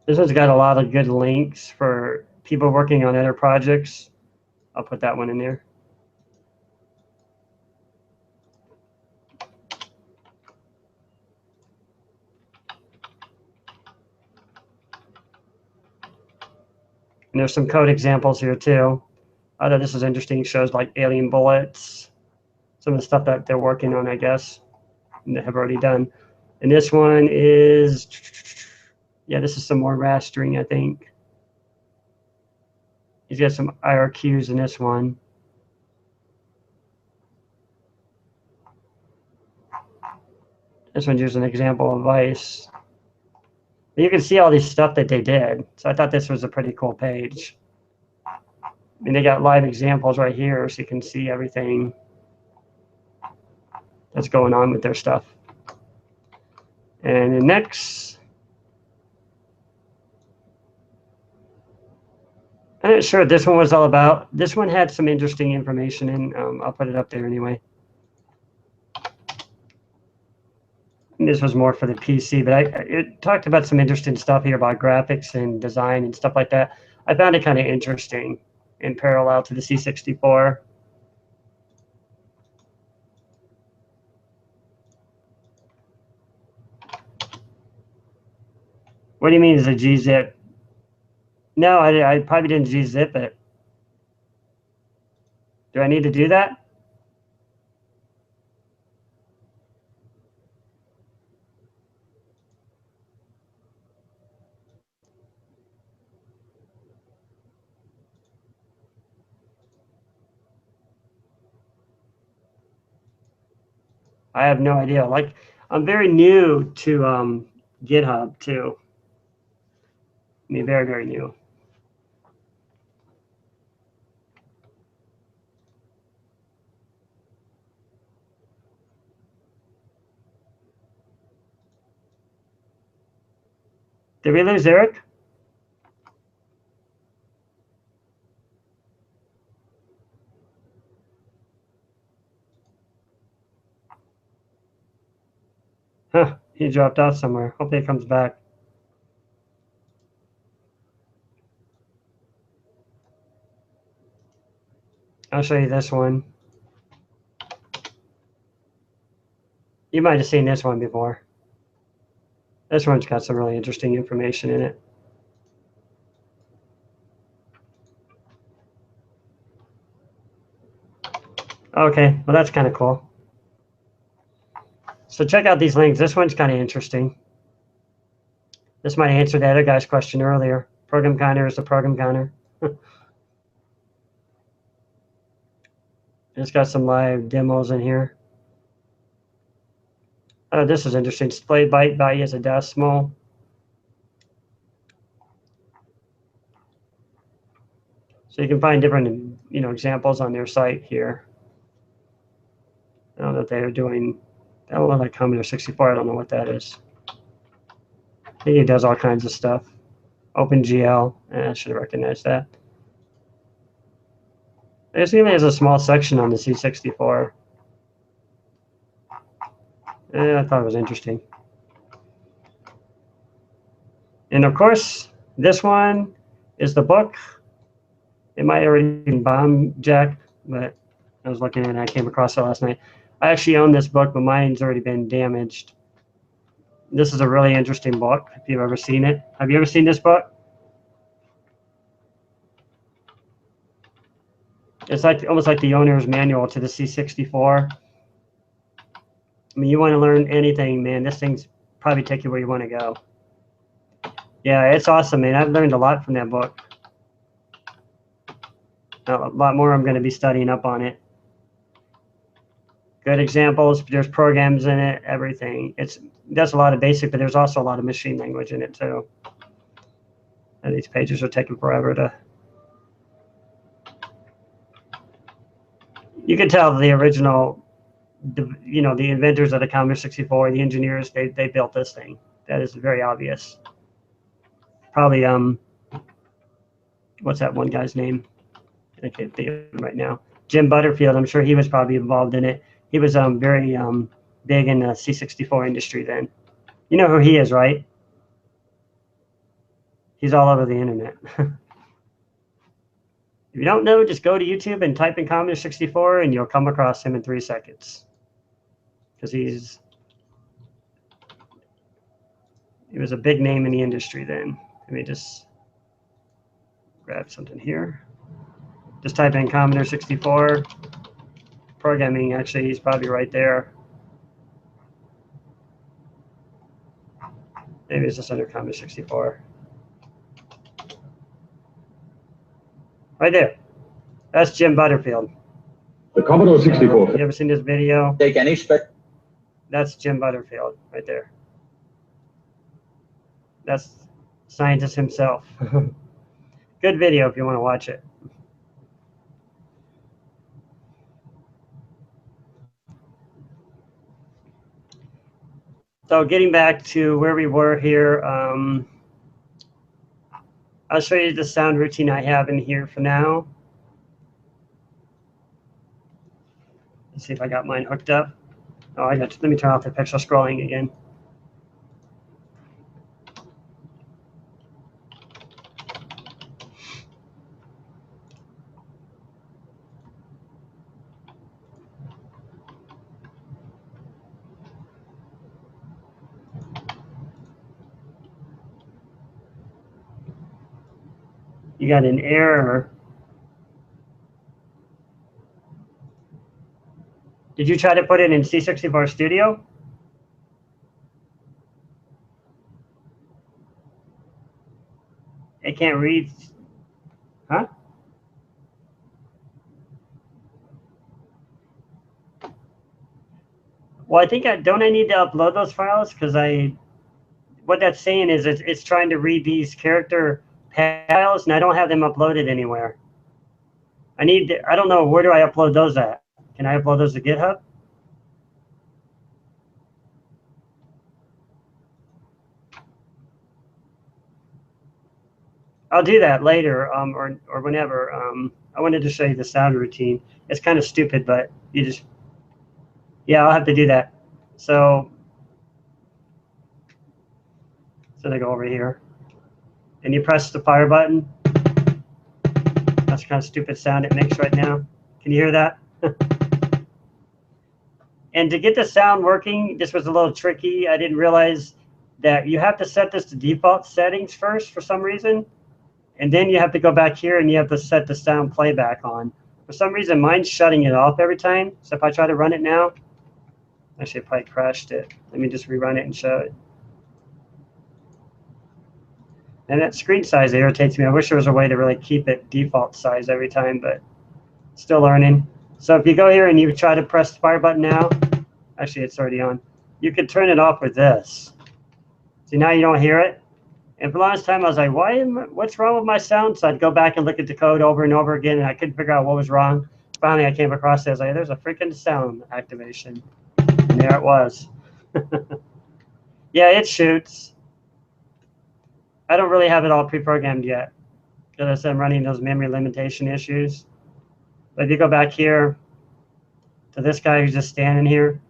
This one's got a lot of good links for people working on other projects. I'll put that one in there. And there's some code examples here too. I thought this was interesting. It shows like alien bullets, some of the stuff that they're working on, I guess, and they have already done. And this one is, yeah, this is some more rastering, I think. He's got some IRQs in this one. This one's using an example of Vice. You can see all these stuff that they did. So I thought this was a pretty cool page. I mean, they got live examples right here, so you can see everything that's going on with their stuff. And the next, I'm not sure what this one was all about. This one had some interesting information in. I'll put it up there anyway. And this was more for the PC, but it talked about some interesting stuff here about graphics and design and stuff like that. I found it kind of interesting in parallel to the C64. What do you mean is a gzip? No, I probably didn't gzip it. Do I need to do that? I have no idea. Like, I'm very new to GitHub too. I mean, very, very new. Did we lose Eric? Huh, he dropped off somewhere. Hopefully he comes back. I'll show you this one. You might have seen this one before. This one's got some really interesting information in it. Okay, well, that's kind of cool. So check out these links. This one's kind of interesting. This might answer the other guy's question earlier. Program counter is the program counter. It's got some live demos in here. Oh, this is interesting. Display byte value as a decimal. So you can find different, examples on their site here. I don't know if they're doing. That one like Commodore 64. I don't know what that is. I think it does all kinds of stuff. OpenGL. I should have recognized that. This even has a small section on the C64. I thought it was interesting. And of course, this one is the book. It might already be bomb jacked, but I was looking at it. I came across it last night. I actually own this book, but mine's already been damaged. This is a really interesting book, if you've ever seen it. Have you ever seen this book? It's like almost like the owner's manual to the C64. I mean, you want to learn anything, man, this thing's probably take you where you want to go. Yeah, it's awesome, man. I've learned a lot from that book. A lot more I'm going to be studying up on it. Good examples. There's programs in it, everything. It does a lot of basic, but there's also a lot of machine language in it too. And these pages are taking forever to. You can tell the original, the inventors of the Commodore 64, the engineers, they built this thing. That is very obvious. Probably what's that one guy's name? I can't think of him right now. Jim Butterfield. I'm sure he was probably involved in it. He was very big in the C64 industry then. You know who he is, right? He's all over the internet. If you don't know, just go to YouTube and type in Commodore 64 and you'll come across him in 3 seconds. Because he was a big name in the industry then. Let me just grab something here. Just type in Commodore 64. Programming, actually, he's probably right there. Maybe it's just under Commodore 64. Right there. That's Jim Butterfield. The Commodore 64. You ever seen this video? Take any spec. That's Jim Butterfield right there. That's scientist himself. Good video if you want to watch it. So getting back to where we were here, I'll show you the sound routine I have in here for now. Let's see if I got mine hooked up. Oh, let me turn off the pixel scrolling again. You got an error. Did you try to put it in C64 Studio? It can't read. Huh? Well, I think don't I need to upload those files? Because what that's saying is it's trying to read these character files, and I don't have them uploaded anywhere. I don't know, where do I upload those at? Can I upload those to GitHub? I'll do that later, or whenever. I wanted to show you the sound routine. It's kind of stupid, but yeah, I'll have to do that. So I go over here, and you press the fire button. That's kind of stupid sound it makes right now. Can you hear that? And to get the sound working, this was a little tricky. I didn't realize that you have to set this to default settings first for some reason. And then you have to go back here and you have to set the sound playback on. For some reason, mine's shutting it off every time. So if I try to run it now, actually I probably crashed it. Let me just rerun it and show it. And that screen size irritates me. I wish there was a way to really keep it default size every time, but still learning. So if you go here and you try to press the fire button now, actually it's already on. You can turn it off with this. See, now you don't hear it. And for the longest time, I was like, what's wrong with my sound? So I'd go back and look at the code over and over again, and I couldn't figure out what was wrong. Finally, I came across it. I was like, there's a freaking sound activation. And there it was. Yeah, it shoots. I don't really have it all pre-programmed yet, because I'm running those memory limitation issues. But if you go back here to this guy who's just standing here.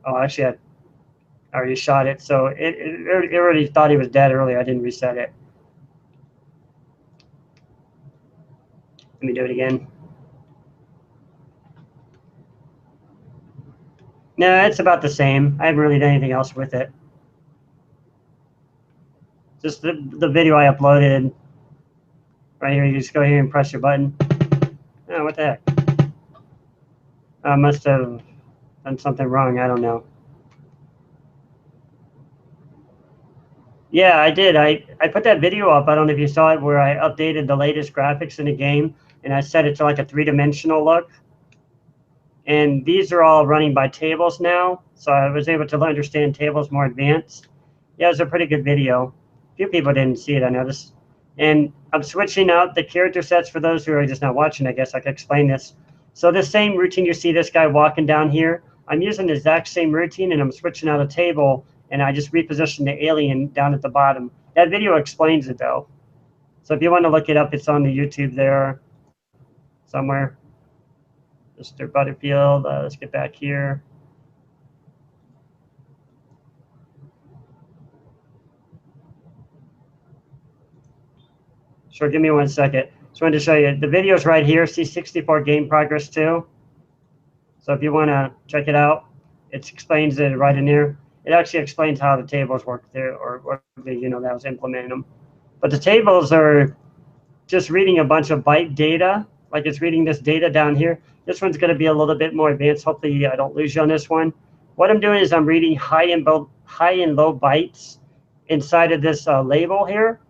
Oh, actually, I already shot it, so it already thought he was dead earlier. I didn't reset it. Let me do it again. No, it's about the same. I haven't really done anything else with it. Just the video I uploaded. Right here, you just go here and press your button. Oh, what the heck? I must have done something wrong. I don't know. Yeah, I did. I put that video up. I don't know if you saw it, where I updated the latest graphics in the game, and I set it to like a 3-dimensional look. And these are all running by tables now, so I was able to understand tables more advanced. Yeah, it was a pretty good video. A few people didn't see it, I noticed. And I'm switching out the character sets for those who are just not watching. I guess I could explain this. So the same routine you see this guy walking down here, I'm using the exact same routine, and I'm switching out a table, and I just repositioned the alien down at the bottom. That video explains it, though. So if you want to look it up, it's on the YouTube there somewhere. Mr. Butterfield, let's get back here. Sure, give me 1 second. Just wanted to show you, the video's right here, C64 game progress too. So if you want to check it out, it explains it right in here. It actually explains how the tables work there, or that was implementing them. But the tables are just reading a bunch of byte data, like it's reading this data down here. This one's going to be a little bit more advanced. Hopefully I don't lose you on this one. What I'm doing is I'm reading high and low bytes inside of this label here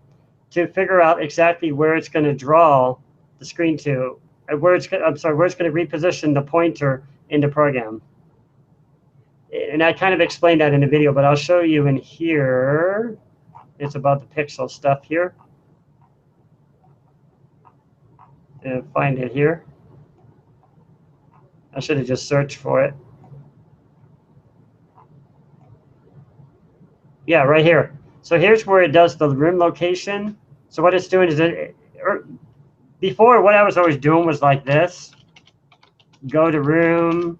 to figure out exactly where it's going to draw the screen to, where it's going to reposition the pointer in the program. And I kind of explained that in the video, but I'll show you in here. It's about the pixel stuff here. Find it here. I should have just searched for it. Yeah, right here. So here's where it does the room location. So what it's doing is before, what I was always doing was like this. Go to room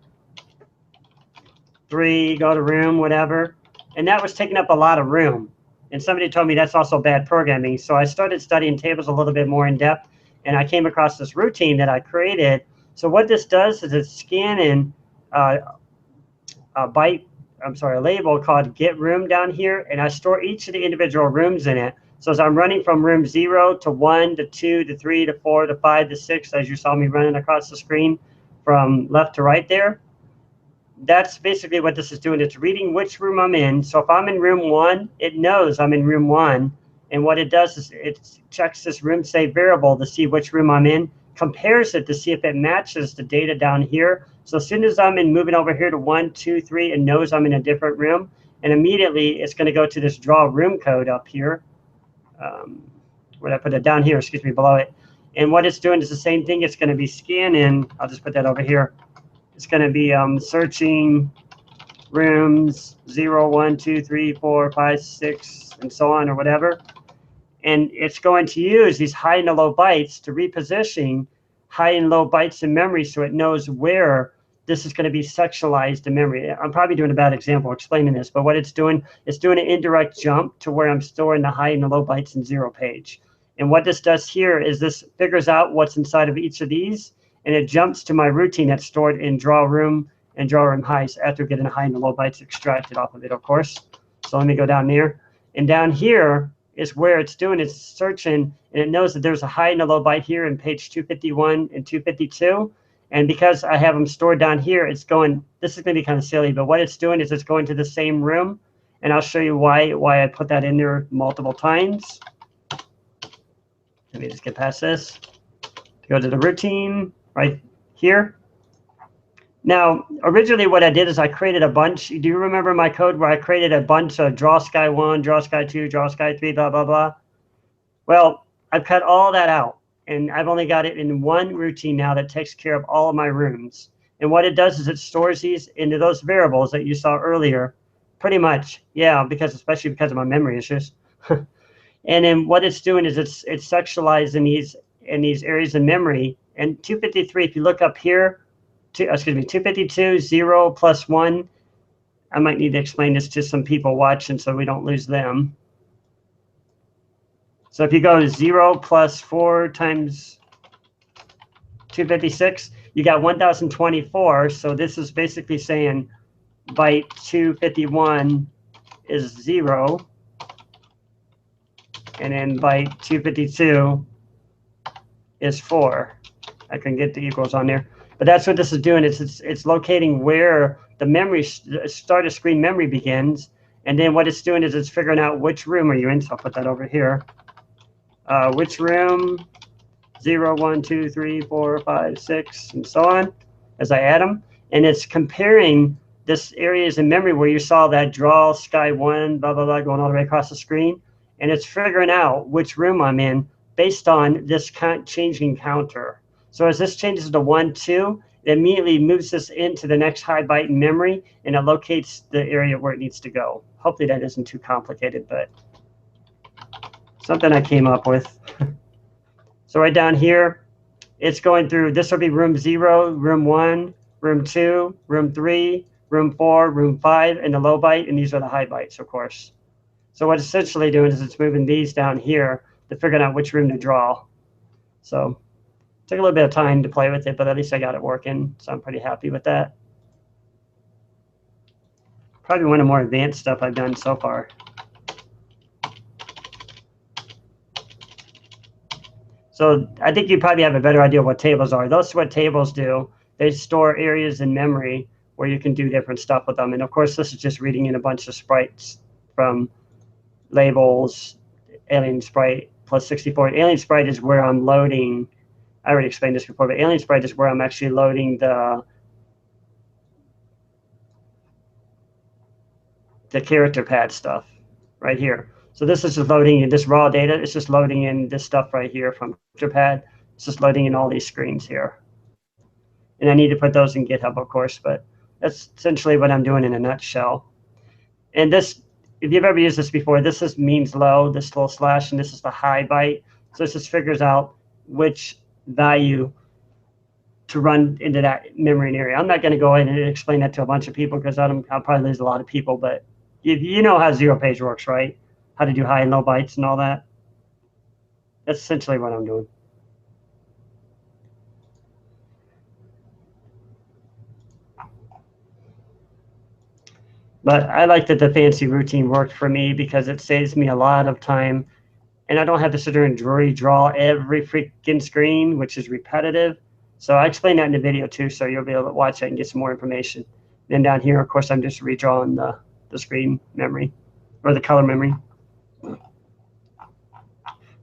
3, go to room, whatever. And that was taking up a lot of room. And somebody told me that's also bad programming. So I started studying tables a little bit more in depth, and I came across this routine that I created. So what this does is it's scanning a label called get room down here, and I store each of the individual rooms in it. So as I'm running from room 0 to 1 to 2 to 3 to 4 to 5 to 6, as you saw me running across the screen from left to right there, that's basically what this is doing. It's reading which room I'm in. So if I'm in room 1, it knows I'm in room 1. And what it does is it checks this room save variable to see which room I'm in, compares it to see if it matches the data down here. So as soon as I'm moving over here to 1, 2, 3, it knows I'm in a different room. And immediately it's going to go to this draw room code up here. Where did I put it? Down here, excuse me, below it. And what it's doing is the same thing. It's going to be scanning. I'll just put that over here. It's going to be searching rooms 0, 1, 2, 3, 4, 5, 6, and so on, or whatever. And it's going to use these high and low bytes to reposition high and low bytes in memory, so it knows where this is going to be sectionalized in memory. I'm probably doing a bad example explaining this, but what it's doing an indirect jump to where I'm storing the high and the low bytes in 0 page. And what this does here is this figures out what's inside of each of these, and it jumps to my routine that's stored in draw room and draw room highs after getting the high and the low bytes extracted off of it, of course. So let me go down there. And down here is where it's doing its searching, and it knows that there's a high and a low byte here in page 251 and 252. And because I have them stored down here, it's going, this is going to be kind of silly, but what it's doing is it's going to the same room. And I'll show you why I put that in there multiple times. Let me just get past this. Go to the routine right here. Now, originally what I did is I created a bunch. Do you remember my code where I created a bunch of draw sky 1, draw sky 2, draw sky 3, blah, blah, blah? Well, I've cut all that out, and I've only got it in one routine now that takes care of all of my rooms. And what it does is it stores these into those variables that you saw earlier, pretty much. Yeah, especially because of my memory issues. And then what it's doing is it's sectionalized in these areas in memory. And 253, if you look up here, 252, 0 plus 1. I might need to explain this to some people watching so we don't lose them. So if you go to 0 plus 4 times 256, you got 1024. So this is basically saying byte 251 is 0. And then byte 252 is 4. I can get the equals on there. But that's what this is doing. It's locating where the memory start of screen memory begins, And then what it's doing is it's figuring out which room are you in. So I'll put that over here. Which room, 0, 1, 2, 3, 4, 5, 6, and so on, as I add them. And it's comparing this areas in memory where you saw that draw sky 1, blah, blah, blah, going all the way across the screen. And it's figuring out which room I'm in based on this changing counter. So as this changes to 1, 2, it immediately moves this into the next high byte in memory, and it locates the area where it needs to go. Hopefully that isn't too complicated, but something I came up with. So right down here, it's going through, this will be room 0, room 1, room 2, room 3, room 4, room 5, and the low byte, and these are the high bytes, of course. So what it's essentially doing is it's moving these down here to figure out which room to draw. So took a little bit of time to play with it, but at least I got it working, so I'm pretty happy with that. Probably one of the more advanced stuff I've done so far. So I think you probably have a better idea what tables are. Those are what tables do. They store areas in memory where you can do different stuff with them. And of course, this is just reading in a bunch of sprites from labels, alien sprite plus 64. Alien sprite is where I'm loading. I already explained this before, but alien sprite is where I'm actually loading the character pad stuff right here. So this is just loading in this raw data. It's just loading in this stuff right here from Charpad. It's just loading in all these screens here. And I need to put those in GitHub, of course, but that's essentially what I'm doing in a nutshell. And this, if you've ever used this before, this means low, this little slash, and this is the high byte. So this just figures out which value to run into that memory area. I'm not going to go in and explain that to a bunch of people because I'll probably lose a lot of people, but you know how zero page works, right? How to do high and low bytes and all that. That's essentially what I'm doing. But I like that the fancy routine worked for me because it saves me a lot of time, and I don't have to sit there and redraw every freaking screen, which is repetitive. So I explained that in the video too, so you'll be able to watch it and get some more information. Then down here, of course, I'm just redrawing the screen memory or the color memory.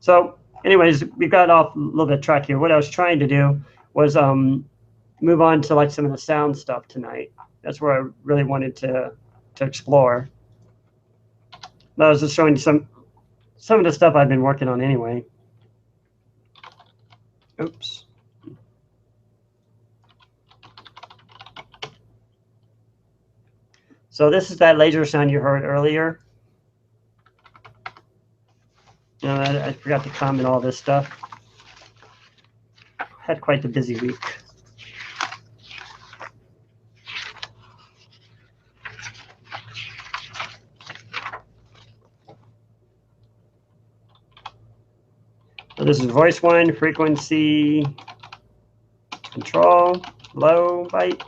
So anyways, we got off a little bit of track here. What I was trying to do was move on to like some of the sound stuff tonight. That's where I really wanted to explore. But I was just showing you some of the stuff I've been working on anyway. Oops. So this is that laser sound you heard earlier. You know, I forgot to comment all this stuff. Had quite the busy week. So this is voice 1, frequency, control, low byte.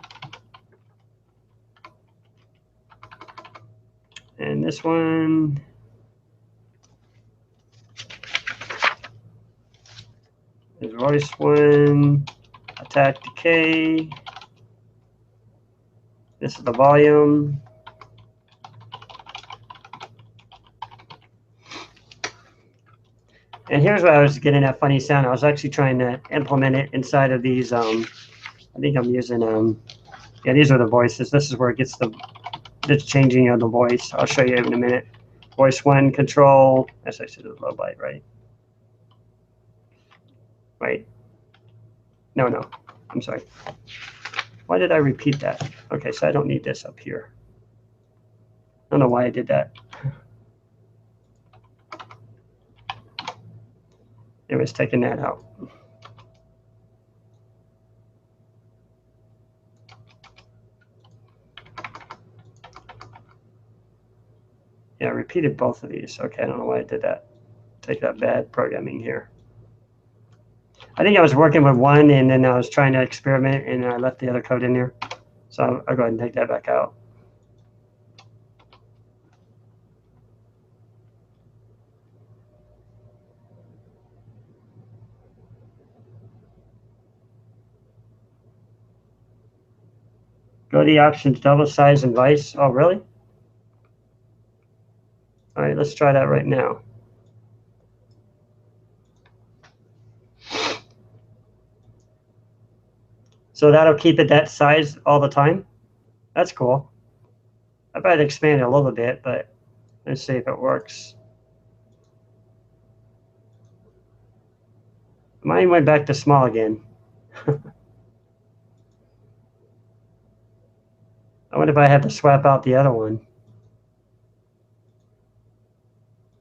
And this one is voice 1, attack decay. This is the volume. And here's where I was getting that funny sound. I was actually trying to implement it inside of these. I think I'm using, yeah, these are the voices. This is where it gets the changing of the voice. I'll show you in a minute. Voice 1, control. That's actually the low byte, right? Right. No, I'm sorry. Why did I repeat that? Okay, so I don't need this up here. I don't know why I did that. It was taking that out. Yeah, I repeated both of these. Okay, I don't know why I did that. Take that bad programming here. I think I was working with one and then I was trying to experiment and I left the other code in there. So I'll go ahead and take that back out. Go to the options, double size and vice. Oh, really? All right, let's try that right now. So that'll keep it that size all the time. That's cool. I might expand it a little bit, but let's see if it works. Mine went back to small again. I wonder if I have to swap out the other one.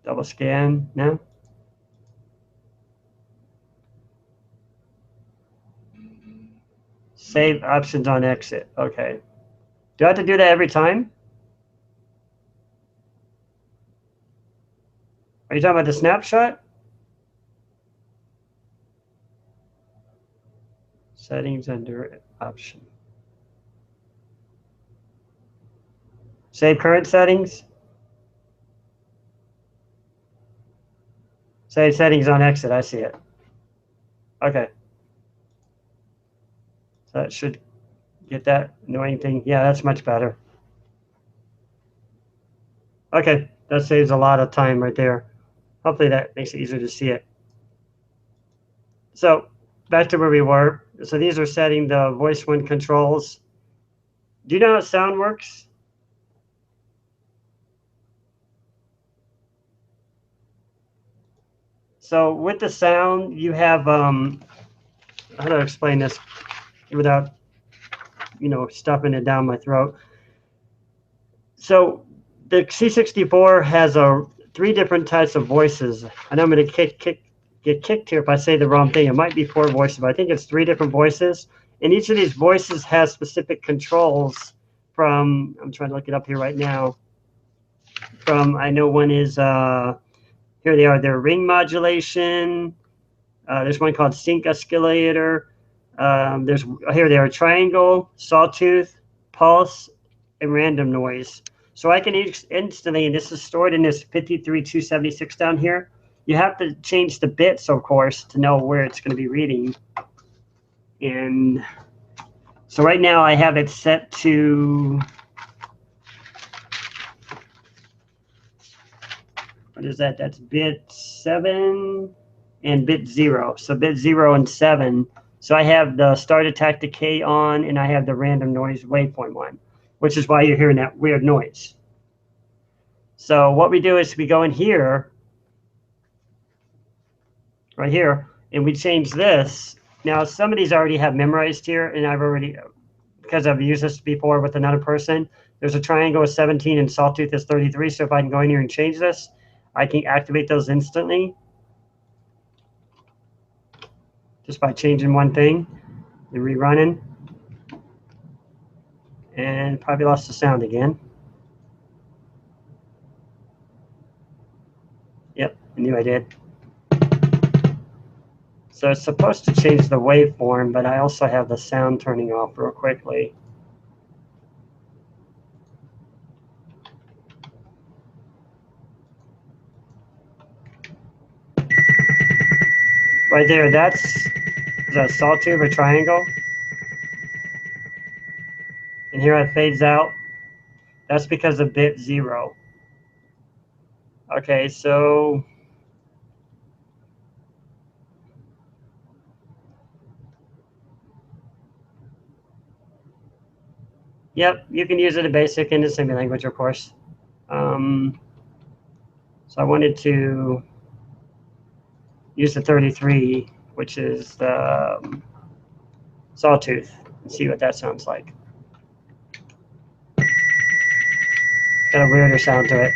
Double scan, no? Save options on exit, okay. Do I have to do that every time? Are you talking about the snapshot? Settings under option. Save current settings? Save settings on exit, I see it. Okay. So that should get that annoying thing. Yeah, that's much better. Okay, that saves a lot of time right there. Hopefully that makes it easier to see it. So back to where we were. So these are setting the voice one controls. Do you know how sound works? So with the sound, you have, how do I explain this without, stuffing it down my throat? So the C64 has 3 different types of voices. I know I'm going to get kicked here if I say the wrong thing. It might be 4 voices, but I think it's 3 different voices. And each of these voices has specific controls from, I'm trying to look it up here right now. I know one is, here they are, they're ring modulation. There's one called sync escalator. Here they are, triangle, sawtooth, pulse, and random noise. So I can instantly, and this is stored in this 53276 down here. You have to change the bits, of course, to know where it's going to be reading. And so right now I have it set to, what is that? That's bit 7 and bit 0. So bit 0 and 7. So I have the start attack decay on, and I have the random noise waypoint one, which is why you're hearing that weird noise. So what we do is we go in here, right here, and we change this. Now, some of these I already have memorized here, and I've already, because I've used this before with another person. There's a triangle is 17 and sawtooth is 33. So if I can go in here and change this, I can activate those instantly just by changing one thing and rerunning. And probably lost the sound again. Yep, I knew I did. So it's supposed to change the waveform, but I also have the sound turning off real quickly. Right there, is that sawtooth or triangle? And here it fades out. That's because of bit 0. Okay, so yep, you can use it in BASIC and assembly language, of course. So I wanted to use the 33, which is the sawtooth, and see what that sounds like. Got a weirder sound to it.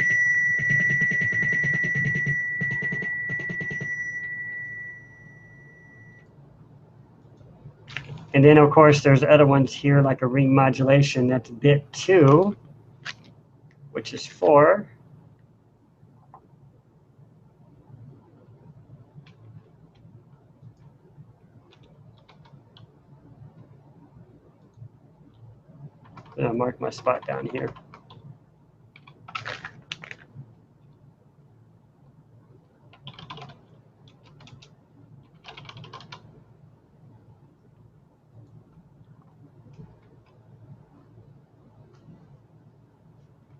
And then, of course, there's other ones here, like a ring modulation. That's bit 2, which is 4. And I'll mark my spot down here.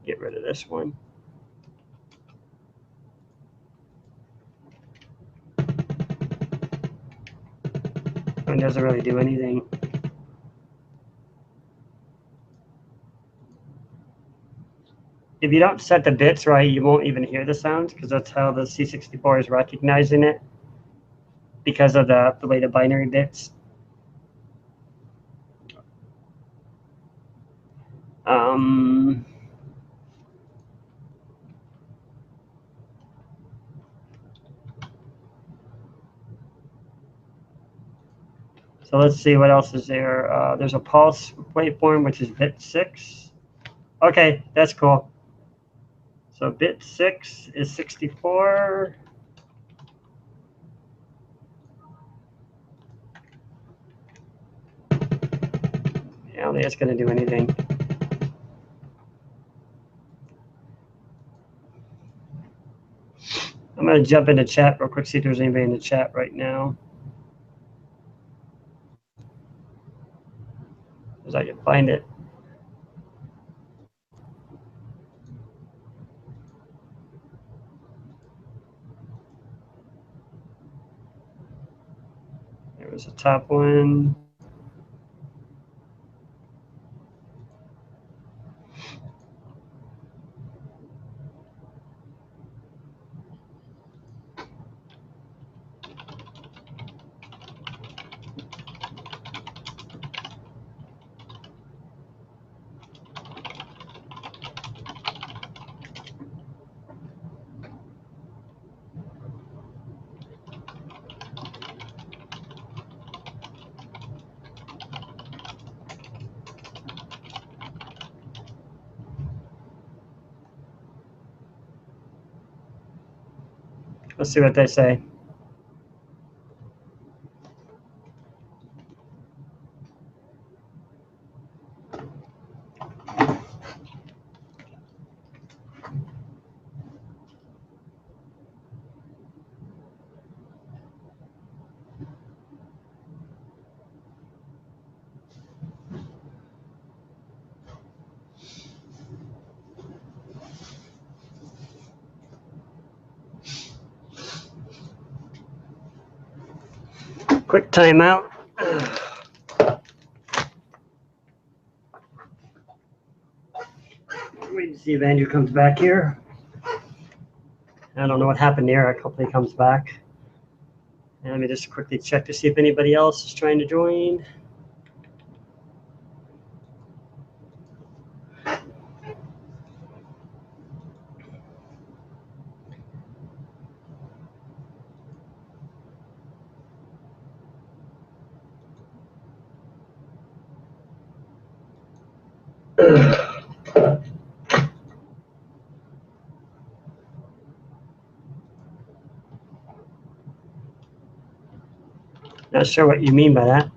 Get rid of this one. It doesn't really do anything. If you don't set the bits right, you won't even hear the sound, because that's how the C64 is recognizing it, because of the way the binary bits. So let's see what else is there. There's a pulse waveform, which is bit 6. Okay, that's cool. So bit 6 is 64. I don't think it's going to do anything. I'm going to jump into chat real quick, see if there's anybody in the chat right now. As I can find it. There was a top one. Let's see what they say. Quick timeout. Wait to see if Andrew comes back here. I don't know what happened there. I hope he comes back. And let me just quickly check to see if anybody else is trying to join. Not sure what you mean by that.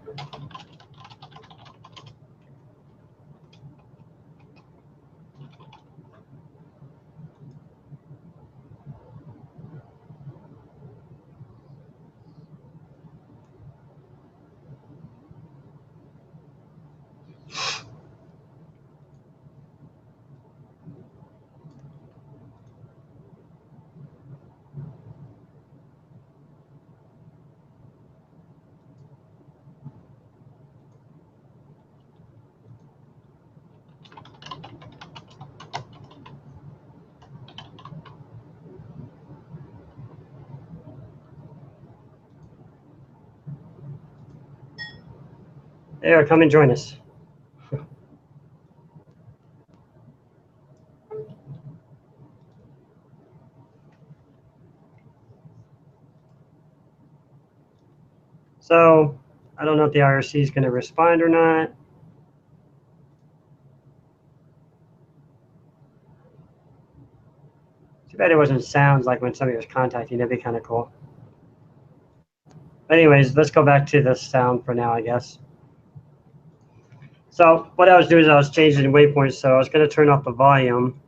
There, come and join us. So I don't know if the IRC is going to respond or not. Too bad it wasn't sounds like when somebody was contacting. That'd be kind of cool. But anyways, let's go back to the sound for now, I guess. So what I was doing is I was changing waypoints. So I was going to turn off the volume.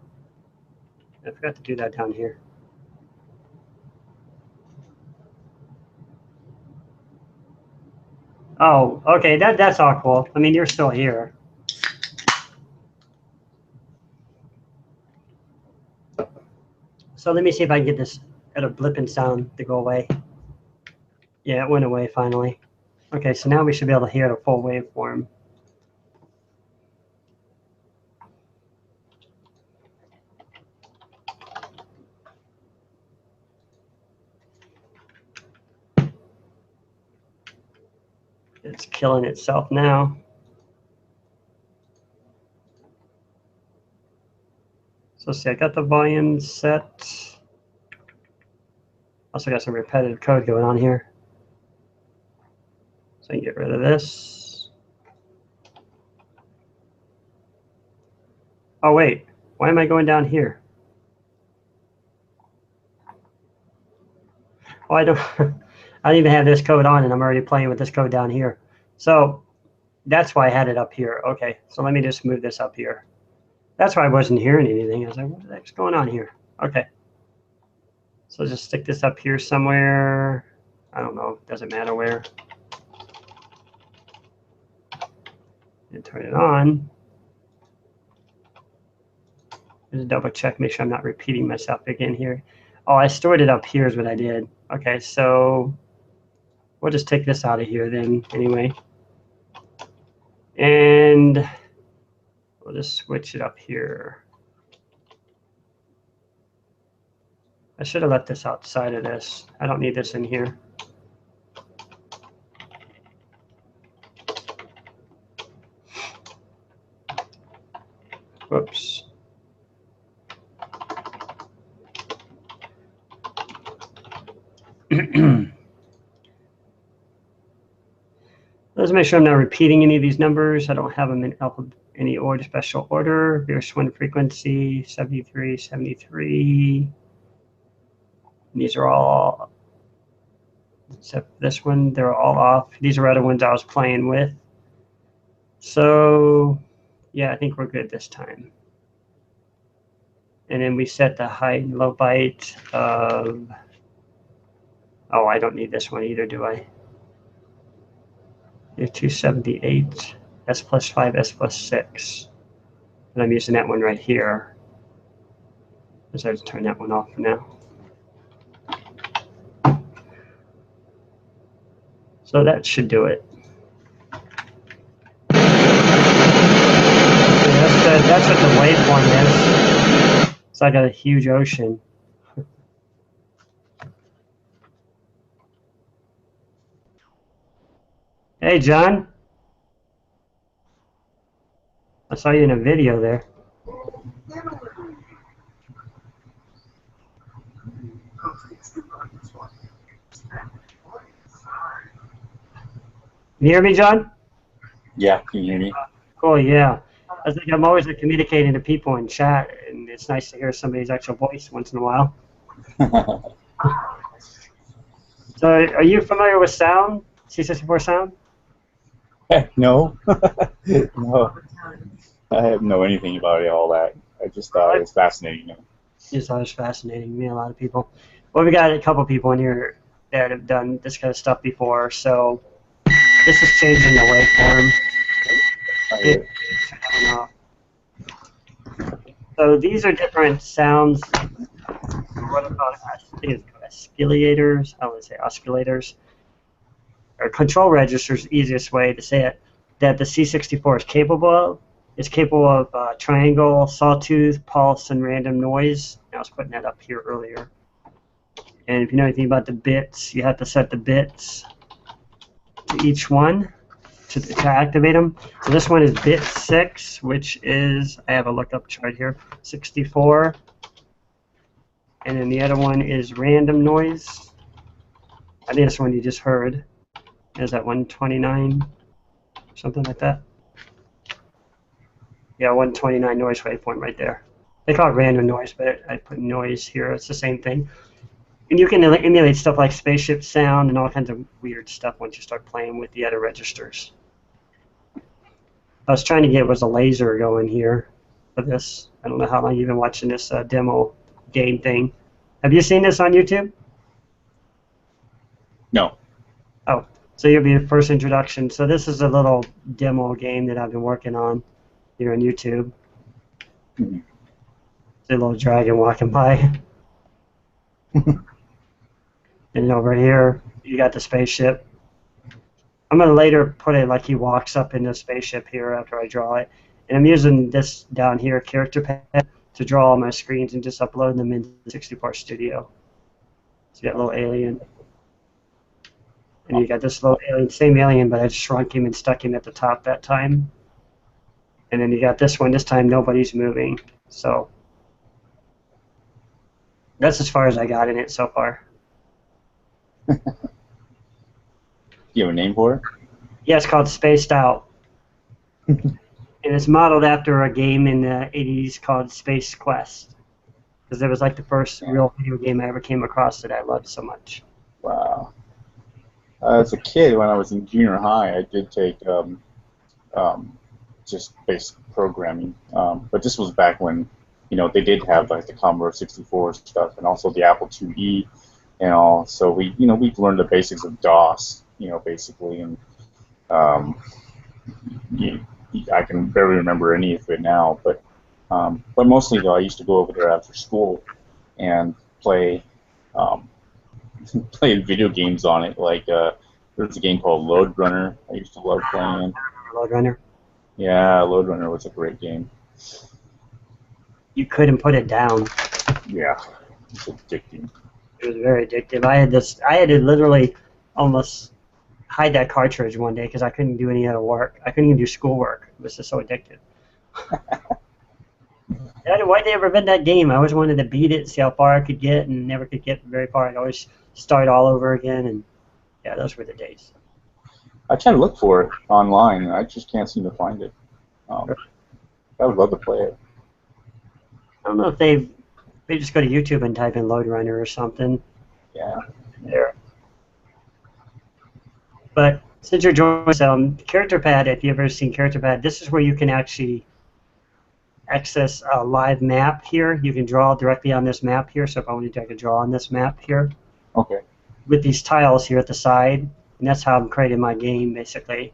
I forgot to do that down here. Oh, okay, that's all cool. I mean, you're still here. So let me see if I can get this at a blipping sound to go away. Yeah, it went away finally. Okay, so now we should be able to hear the full waveform. It's killing itself now. So see, I got the volume set. Also got some repetitive code going on here. So I can get rid of this. Oh wait, why am I going down here? Oh, I don't even have this code on and I'm already playing with this code down here. So that's why I had it up here. Okay, so let me just move this up here. That's why I wasn't hearing anything. I was like, what the heck's going on here? Okay. So just stick this up here somewhere. I don't know, doesn't matter where. And turn it on. Just double check, make sure I'm not repeating myself again here. Oh, I stored it up here is what I did. Okay, so we'll just take this out of here then anyway. And we'll just switch it up here. I should have left this outside of this. I don't need this in here. Whoops. Let's make sure I'm not repeating any of these numbers. I don't have them in any order, special order. Here's one frequency, 73, 73. These are all, except this one, they're all off. These are other ones I was playing with. So yeah, I think we're good this time. And then we set the height and low byte of, oh, I don't need this one either, do I? 278, S plus 5, S plus 6. And I'm using that one right here. So I just turn that one off for now. So that should do it. That's what the waveform is. It's like a huge ocean. Hey, John. I saw you in a video there. Can you hear me, John? Yeah, can you hear me? Cool, yeah. I think I'm always communicating to people in chat, and it's nice to hear somebody's actual voice once in a while. So, are you familiar with sound, C64 sound? No. No. I have know anything about it, all that. I just thought it was fascinating. Just thought it was fascinating. Me and a lot of people. Well, we got a couple people in here that have done this kind of stuff before, so this is changing the waveform. So these are different sounds. What are called? I think it's called oscillators. I would say oscillators. Or control registers, easiest way to say it, that the C64 is capable of. It's capable of triangle, sawtooth, pulse, and random noise. I was putting that up here earlier. And if you know anything about the bits, you have to set the bits to each one to activate them. So this one is bit 6, which is, I have a lookup chart here, 64. And then the other one is random noise. I think that's the one you just heard. Is that 129? Something like that. Yeah, 129 noise waveform right there. They call it random noise, but I put noise here. It's the same thing. And you can emulate stuff like spaceship sound and all kinds of weird stuff once you start playing with the other registers. I was trying to get was a laser going here for this. I don't know how long you've been watching this demo game thing. Have you seen this on YouTube? No. Oh, so you'll be the first introduction. So this is a little demo game that I've been working on here on YouTube. Mm-hmm. See a little dragon walking by. And over here, you got the spaceship. I'm going to later put it like he walks up in the spaceship here after I draw it. And I'm using this down here, character pad, to draw all my screens and just upload them into the 64 Studio. So you got a little alien. And you got this little alien, same alien, but I just shrunk him and stuck him at the top that time. And then you got this one, this time nobody's moving. So that's as far as I got in it so far. Do you have a name for it? Yeah, it's called Spaced Out. And it's modeled after a game in the 80s called Space Quest. Because it was like the first real video game I ever came across that I loved so much. Wow. As a kid, when I was in junior high, I did take just basic programming. But this was back when, you know, they did have like the Commodore 64 stuff and also the Apple IIe and all. So we learned the basics of DOS, you know, basically. And I can barely remember any of it now. But mostly though, I used to go over there after school and play play video games on it. Like there's a game called Load Runner. I used to love playing. Load Runner. Yeah, Load Runner was a great game. You couldn't put it down. Yeah, it's addicting. It was very addictive. I had to literally almost hide that cartridge one day because I couldn't do any other work. I couldn't even do schoolwork. It was just so addictive. Why did I ever invent that game? I always wanted to beat it, see how far I could get, and never could get very far. I'd always start all over again, and yeah, those were the days. I try to look for it online, and I just can't seem to find it. I would love to play it. I don't know if they just go to YouTube and type in Load Runner or something. Yeah. There. But since you're joining us, Character Pad, if you've ever seen Character Pad, this is where you can actually access a live map here. You can draw directly on this map here. So if I wanted to, I could draw on this map here. Okay. With these tiles here at the side. And that's how I'm creating my game, basically.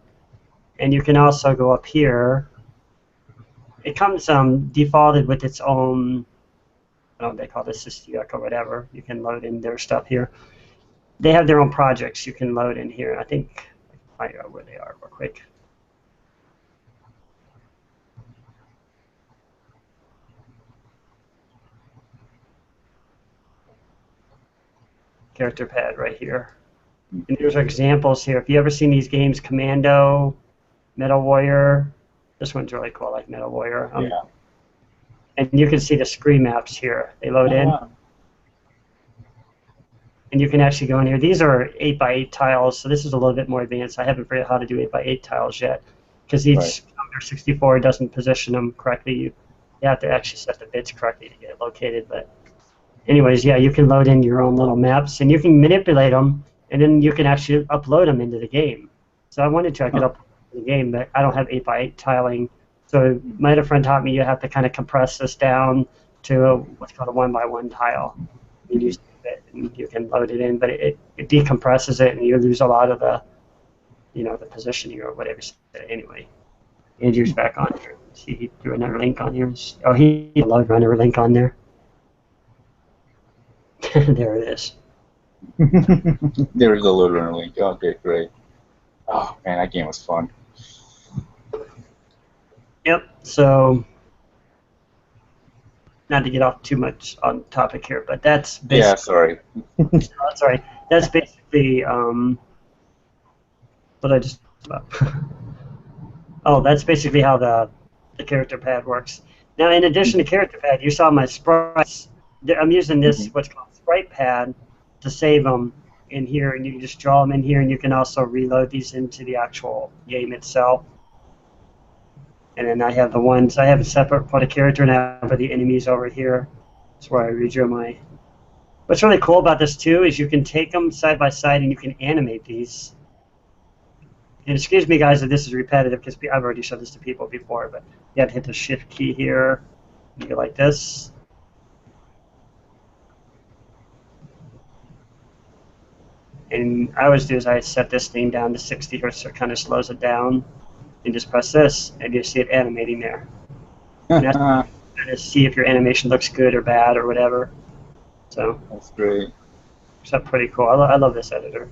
And you can also go up here. It comes defaulted with its own, I don't know, they call this Darko or whatever. You can load in their stuff here. They have their own projects you can load in here. I think I can find out where they are real quick. Character Pad right here. And there's examples here. If you ever seen these games, Commando, Metal Warrior, this one's really cool, like Metal Warrior. Yeah. And you can see the screen maps here. They load in. And you can actually go in here. These are 8x8 tiles, so this is a little bit more advanced. I haven't figured out how to do 8x8 tiles yet, because each Commodore 64 doesn't position them correctly. You have to actually set the bits correctly to get it located. But anyways, yeah, you can load in your own little maps, and you can manipulate them, and then you can actually upload them into the game. So I wanted to, I could upload the game, but I don't have 8x8 tiling. So my other friend taught me you have to kind of compress this down to what's called a 1x1 tile. You use it and you can load it in, but it decompresses it, and you lose a lot of the, you know, the positioning or whatever. Anyway, Andrew's back on here. See, he threw another link on here. Oh, he put a Load Runner link on there. There it is. There is a Load Runner link. Okay, great. Oh man, that game was fun. Yep. So, not to get off too much on topic here, but that's basically. Yeah, sorry. Sorry. That's basically what I just. Oh, that's basically how the character pad works. Now, in addition to character pad, you saw my sprites. I'm using this what's called sprite pad to save them in here, and you can just draw them in here, and you can also reload these into the actual game itself. And then I have the ones, I have a separate put a character now for the enemies over here. That's where I redrew my. What's really cool about this too is you can take them side by side and you can animate these. And excuse me guys if this is repetitive because I've already showed this to people before, but you have to hit the shift key here. You go like this. And I always do is I set this thing down to 60 hertz so it kind of slows it down. And just press this, and you see it animating there. And that's to see if your animation looks good or bad or whatever. So that's great. it's pretty cool. I love this editor.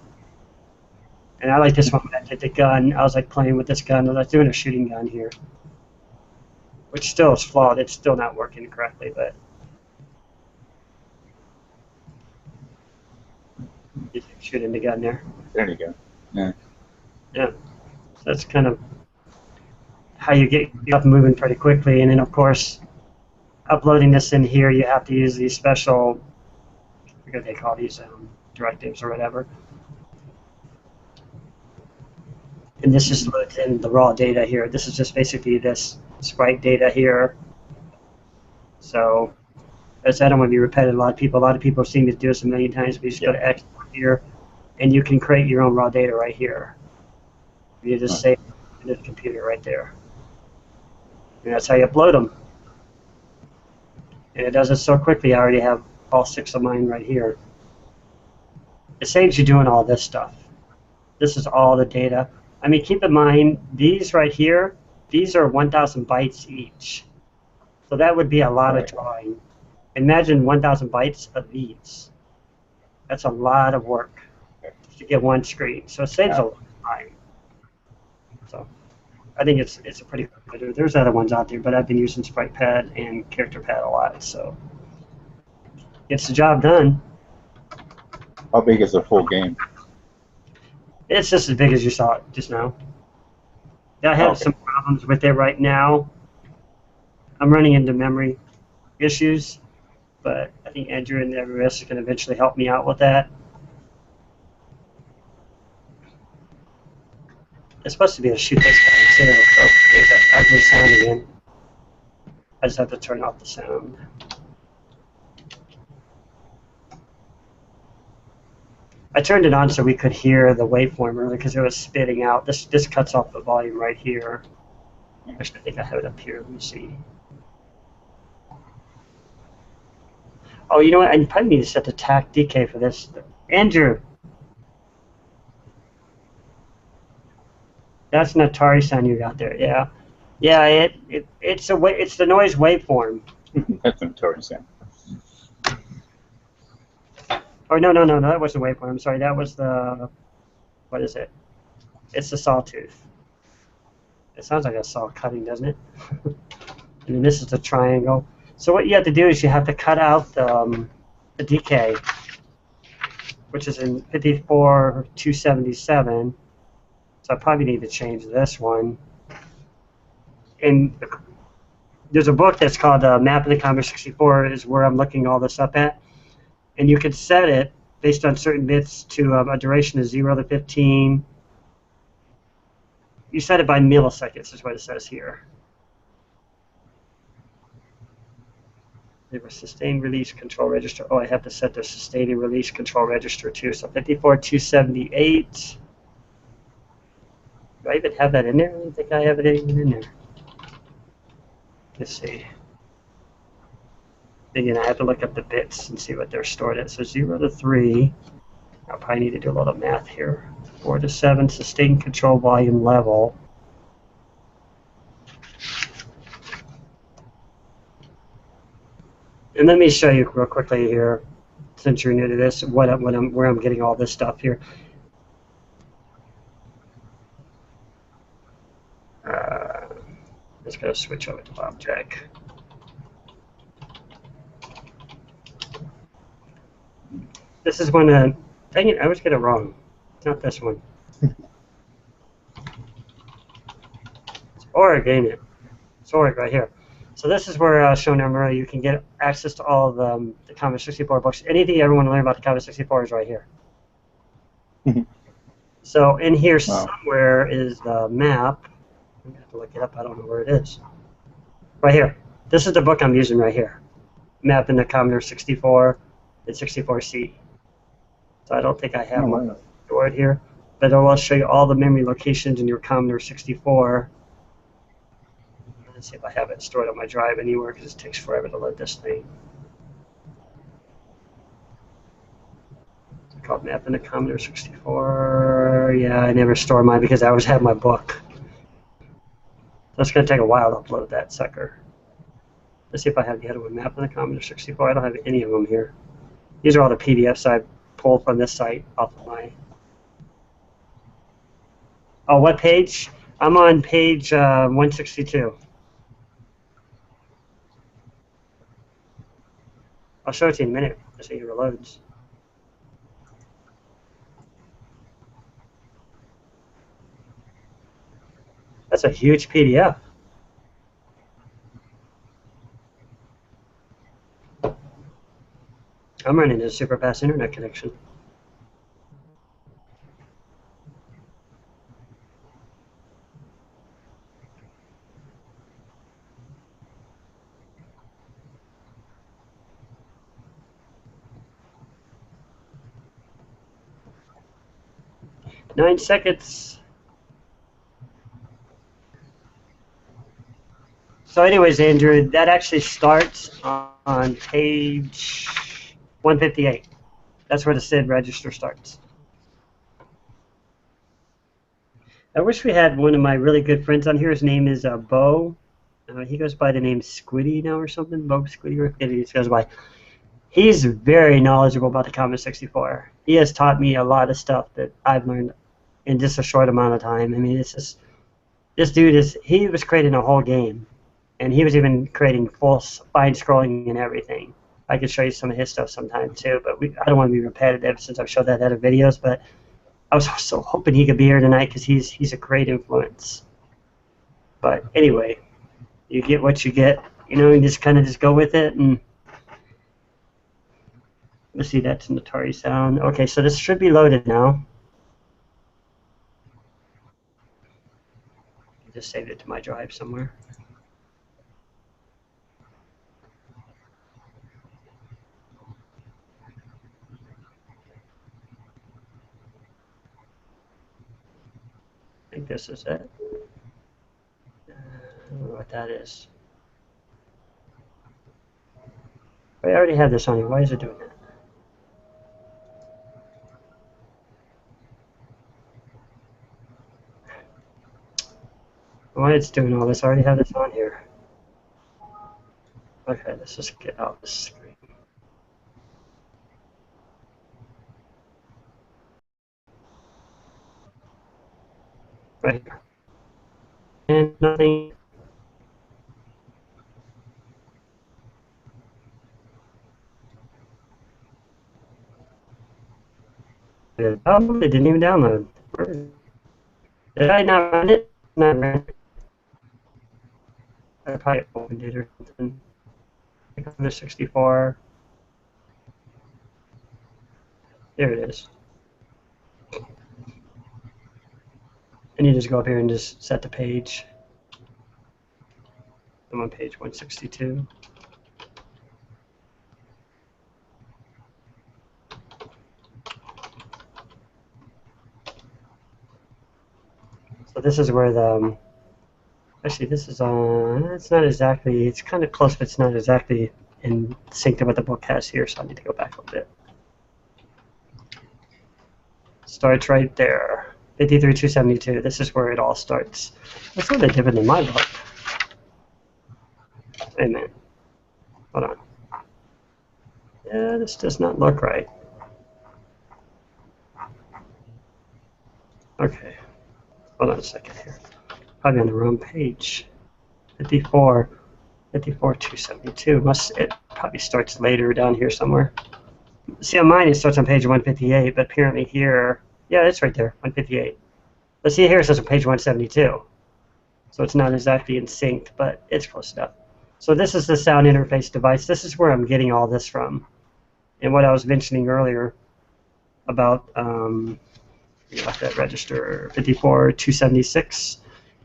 And I like this one when I did the gun. I was like playing with this gun. I was doing a shooting gun here, which still is flawed. It's still not working correctly, but you can shoot in the gun there. There you go. Yeah. Yeah. So that's kind of how you get up moving pretty quickly. And then, of course, uploading this in here, you have to use these special, I forget what they call these, directives or whatever. And this just loads in the raw data here. This is just basically this sprite data here. So, as I don't want to be repetitive, a lot of people have seen me do this a million times. We just go to export here, and you can create your own raw data right here. You just save it in the computer right there. And that's how you upload them. And it does it so quickly. I already have all 6 of mine right here. It saves you doing all this stuff. This is all the data. I mean, keep in mind, these right here, these are 1,000 bytes each. So that would be a lot of drawing. Imagine 1,000 bytes of these. That's a lot of work to get one screen. So it saves a lot of time. So I think it's a pretty good. There's other ones out there, but I've been using SpritePad and CharacterPad a lot, so gets the job done. How big is the full game? It's just as big as you saw it just now. I have some problems with it right now. I'm running into memory issues, but I think Andrew and everybody else is going to eventually help me out with that. It's supposed to be able to shoot this guy too. Oh, there's that ugly sound again. I just have to turn off the sound. I turned it on so we could hear the waveform earlier because it was spitting out. This cuts off the volume right here. Actually, I think I have it up here. Let me see. Oh, you know what? I probably need to set the TAC decay for this. Andrew. That's an Atari sound you got there. Yeah. Yeah, it's the noise waveform. That's an Atari sound. Oh, no, that wasn't waveform. I'm sorry, that was the, what is it? It's the sawtooth. It sounds like a saw cutting, doesn't it? And then this is the triangle. So what you have to do is you have to cut out the decay, which is in 54.277. So I probably need to change this one. And there's a book that's called Map in the Commodore 64 is where I'm looking all this up at. And you can set it based on certain bits to a duration of 0 to 15. You set it by milliseconds is what it says here. They were sustained release control register. Oh, I have to set the sustained release control register too. So 54.278. Do I even have that in there? I don't think I have it even in there. Let's see. Again, I have to look up the bits and see what they're stored at. So 0 to 3. I'll probably need to do a little math here. 4 to 7, sustained control volume level. And let me show you real quickly here, since you're new to this, where I'm getting all this stuff here. Just going to switch over to object. This is one, dang it, I always get it wrong. It's not this one. It's org, ain't it? It's org right here. So this is where, show number, you can get access to all of the Commodore 64 books. Anything you ever want to learn about the Commodore 64 is right here. So in here somewhere is the map. I'm going to have to look it up. I don't know where it is. Right here. This is the book I'm using right here. Map in the Commodore 64 and 64C. So I don't think I have one stored here. But I'll show you all the memory locations in your Commodore 64. Let's see if I have it stored on my drive anywhere because it takes forever to load this thing. It's called Map in the Commodore 64. Yeah, I never store mine because I always have my book. So it's going to take a while to upload that sucker. Let's see if I have the other one. Map in the Commodore 64. I don't have any of them here. These are all the PDFs I pulled from this site off of my Oh, what page? I'm on page 162. I'll show it to you in a minute as it reloads. That's a huge PDF. I'm running a super fast internet connection. Nine seconds. So anyways, Andrew, that actually starts on page 158. That's where the SID register starts. I wish we had one of my really good friends on here. His name is Bo. He goes by the name Squiddy now or something. Bo Squiddy, or he goes by. He's very knowledgeable about the Commodore 64. He has taught me a lot of stuff that I've learned in just a short amount of time. I mean, it's just, this dude he was creating a whole game. And he was even creating full fine scrolling and everything. I could show you some of his stuff sometime too, but I don't want to be repetitive since I've showed that in other videos. But I was so hoping he could be here tonight because he's a great influence. But anyway, you get what you get, you know, and just kind of just go with it. And let's see, that's an Atari sound. Okay, so this should be loaded now. I just saved it to my drive somewhere. I think this is it. I don't know what that is. I already have this on here. Why is it doing that? Why it's doing all this? I already have this on here. Okay, let's just get out the screen. Right here. And nothing. Oh, it didn't even download. Did I not run it? Not run it. I probably opened it or something. I got the 64. There it is. And you just go up here and just set the page. I'm on page 162. So this is where the, actually this is on, it's not exactly, it's kind of close, but it's not exactly in sync to what the book has here, so I need to go back a little bit. Starts right there, 53,272. This is where it all starts. It's a little bit different than my book. Wait a minute. Hold on. Yeah, this does not look right. Okay. Hold on a second here. Probably on the wrong page. 54,272. It probably starts later down here somewhere. See, on mine it starts on page 158, but apparently here, yeah, it's right there, 158. But see, here it says on page 172. So it's not exactly in sync, but it's close enough. So this is the sound interface device. This is where I'm getting all this from. And what I was mentioning earlier about that register 54,276.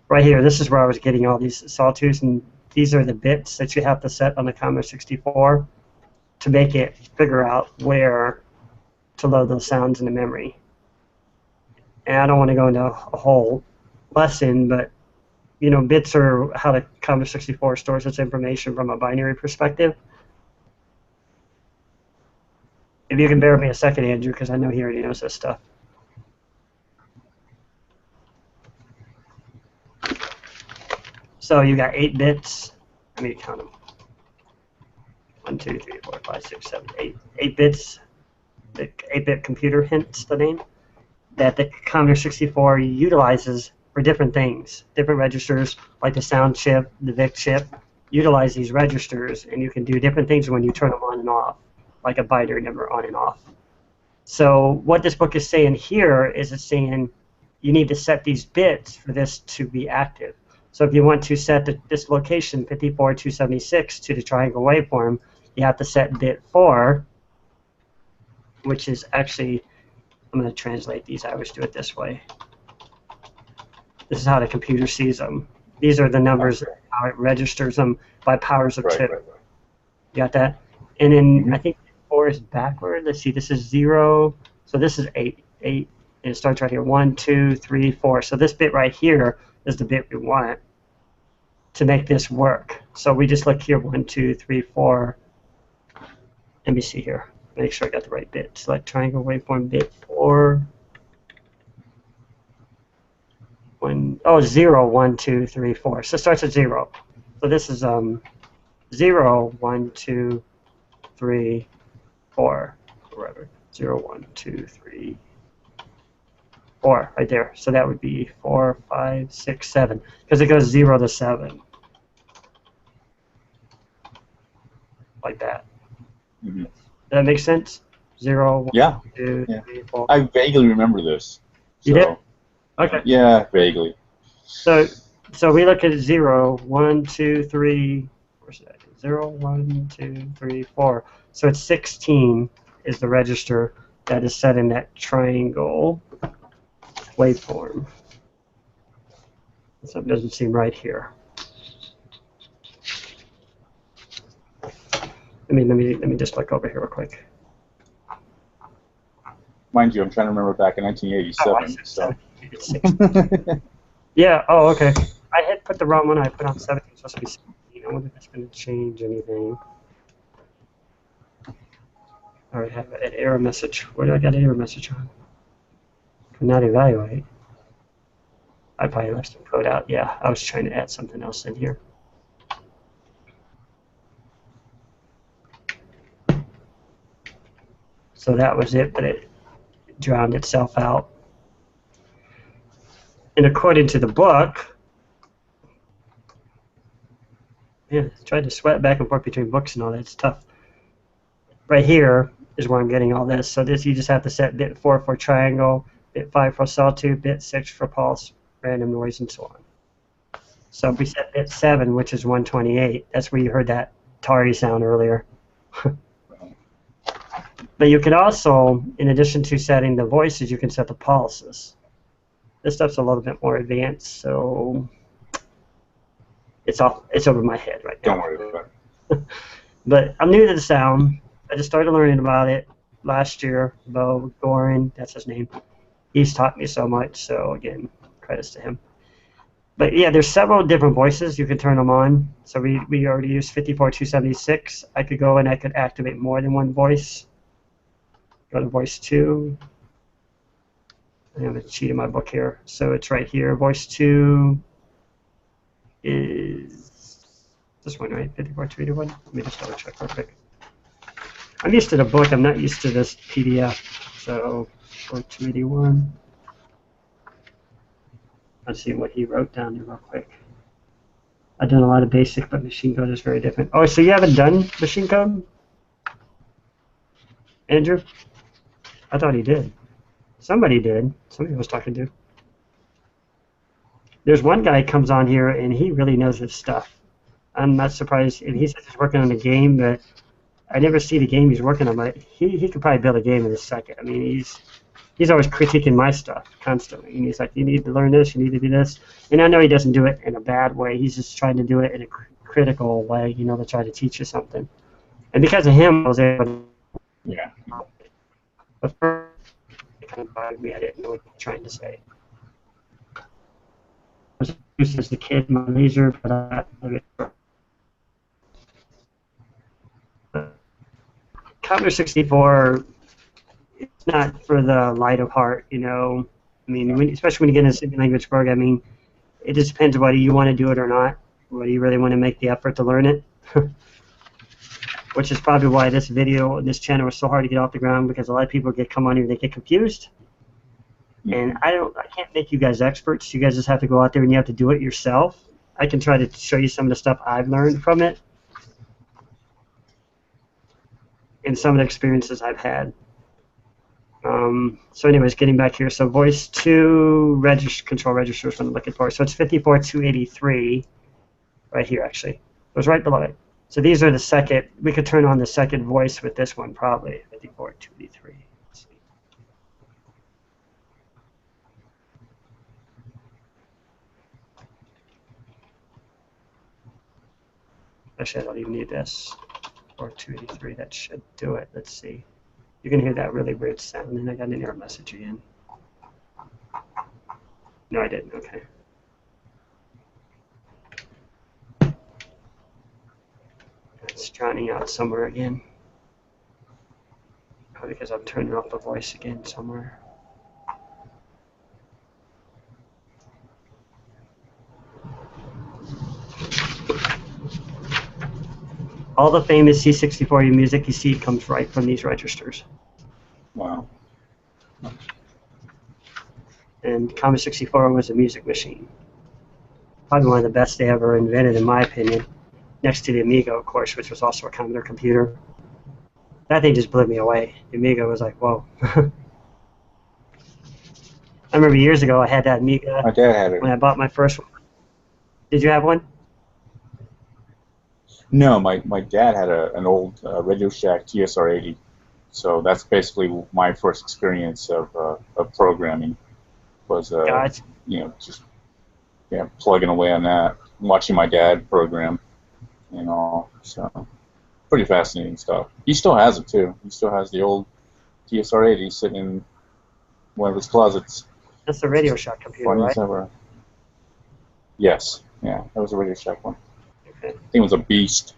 Right here, this is where I was getting all these sawtooths, and these are the bits that you have to set on the Commodore 64 to make it figure out where to load those sounds into memory. And I don't want to go into a whole lesson, but you know, bits are how the Commodore 64 stores its information from a binary perspective. If you can bear with me a second, Andrew, because I know he already knows this stuff. So you got 8 bits. Let me count them. 1, 2, 3, 4, 5, 6, 7, 8. 8 bits. The 8-bit computer, hence the name, that the Commodore 64 utilizes for different things. Different registers, like the sound chip, the VIC chip, utilize these registers, and you can do different things when you turn them on and off, like a binary number on and off. So what this book is saying here is it's saying you need to set these bits for this to be active. So if you want to set this location 54276 to the triangle waveform, you have to set bit 4, which is actually, I'm going to translate these. I always do it this way. This is how the computer sees them. These are the numbers, how it registers them by powers of 2. You got that? And then I think 4 is backward. Let's see, this is 0. So this is 8, and it starts right here. 1, 2, 3, 4. So this bit right here is the bit we want to make this work. So we just look here, 1, 2, 3, 4. Let me see here. Make sure I got the right bit. Select triangle waveform bit 4. 0, 1, 2, 3, 4. So it starts at 0. So this is 0, 1, 2, 3, 4. Whatever. 0, 1, 2, 3, 4. Right there. So that would be 4, 5, 6, 7. Because it goes 0 to 7. Like that. Mm-hmm. Does that make sense? 0, 1, yeah. 2, 3, 4. I vaguely remember this. So, you did? Okay. Yeah, vaguely. So we look at 0, 1, 2, 3. Where's that? 0, 1, 2, 3, 4. So it's 16 is the register that is set in that triangle waveform. Something doesn't seem right here. Let me just look over here real quick. Mind you, I'm trying to remember back in 1987. It's 16. Yeah. Oh, okay. I had put the wrong one. I put on 17. It's supposed to be 16. I wonder if it's going to change anything. All right, have an error message. Where do I got an error message on? Cannot evaluate. I probably left some code out. Yeah, I was trying to add something else in here. So that was it, but it drowned itself out. And according to the book, yeah, tried to sweat back and forth between books and all that. It's tough. Right here is where I'm getting all this. So this, you just have to set bit 4 for triangle, bit 5 for sawtooth, bit 6 for pulse, random noise, and so on. So if we set bit 7, which is 128, that's where you heard that tarry sound earlier. But you can also, in addition to setting the voices, you can set the pulses. This stuff's a little bit more advanced, so it's over my head right now. Don't worry about it. But I'm new to the sound. I just started learning about it last year. Bo Gorin, that's his name. He's taught me so much, so again, credits to him. But yeah, there's several different voices. You can turn them on. So we already used 54276. I could go and I could activate more than one voice. Go to voice 2. I have a cheat in my book here. So it's right here. Voice 2 is this one, right? 54281. Let me just double check real quick. I'm used to the book. I'm not used to this PDF. So 4281. Let's see what he wrote down there real quick. I've done a lot of basic, but machine code is very different. Oh, so you haven't done machine code, Andrew? I thought he did. Somebody did. Somebody I was talking to. There's one guy who comes on here, and he really knows his stuff. I'm not surprised. And he says he's working on a game, but I never see the game he's working on. But he could probably build a game in a second. I mean, he's always critiquing my stuff constantly. And he's like, you need to learn this, you need to do this. And I know he doesn't do it in a bad way. He's just trying to do it in a critical way, you know, to try to teach you something. And because of him, I was able to... Yeah. But first, it kind of bothered me. I didn't know what he was trying to say. I was used as the kid, my laser, but I Commodore 64, it's not for the light of heart, you know. I mean, especially when you get into a language programming, it just depends whether you want to do it or not, whether you really want to make the effort to learn it. Which is probably why this video and this channel is so hard to get off the ground, because a lot of people come on here and they get confused. And I can't make you guys experts. You guys just have to go out there and you have to do it yourself. I can try to show you some of the stuff I've learned from it and some of the experiences I've had. So anyways, getting back here. So voice 2 control register is what I'm looking for. So it's 54283 right here, actually. It was right below it. So these are the second. We could turn on the second voice with this one, probably. 54283. Let's see. Actually, I don't even need this. 4283, that should do it. Let's see. You can hear that really weird sound, and I got an error message again. No, I didn't. Okay. It's drowning out somewhere again. Probably because I'm turning off the voice again somewhere. All the famous C64 music you see comes right from these registers. Wow. And Commodore 64 was a music machine. Probably one of the best they ever invented, in my opinion. Next to the Amiga, of course, which was also a Commodore computer. That thing just blew me away. The Amiga was like, whoa. I remember years ago I had that Amiga. My dad had it. When I bought my first one. Did you have one? No, my dad had an old Radio Shack TSR-80. So that's basically my first experience of programming. Was you know, just plugging away on that, watching my dad program, and all. So pretty fascinating stuff. He still has it too. He still has the old TSR-80 sitting in one of his closets. That's the Radio Shack computer, right? Ever. Yes, yeah, that was a Radio Shack one. Okay. I think it was a beast.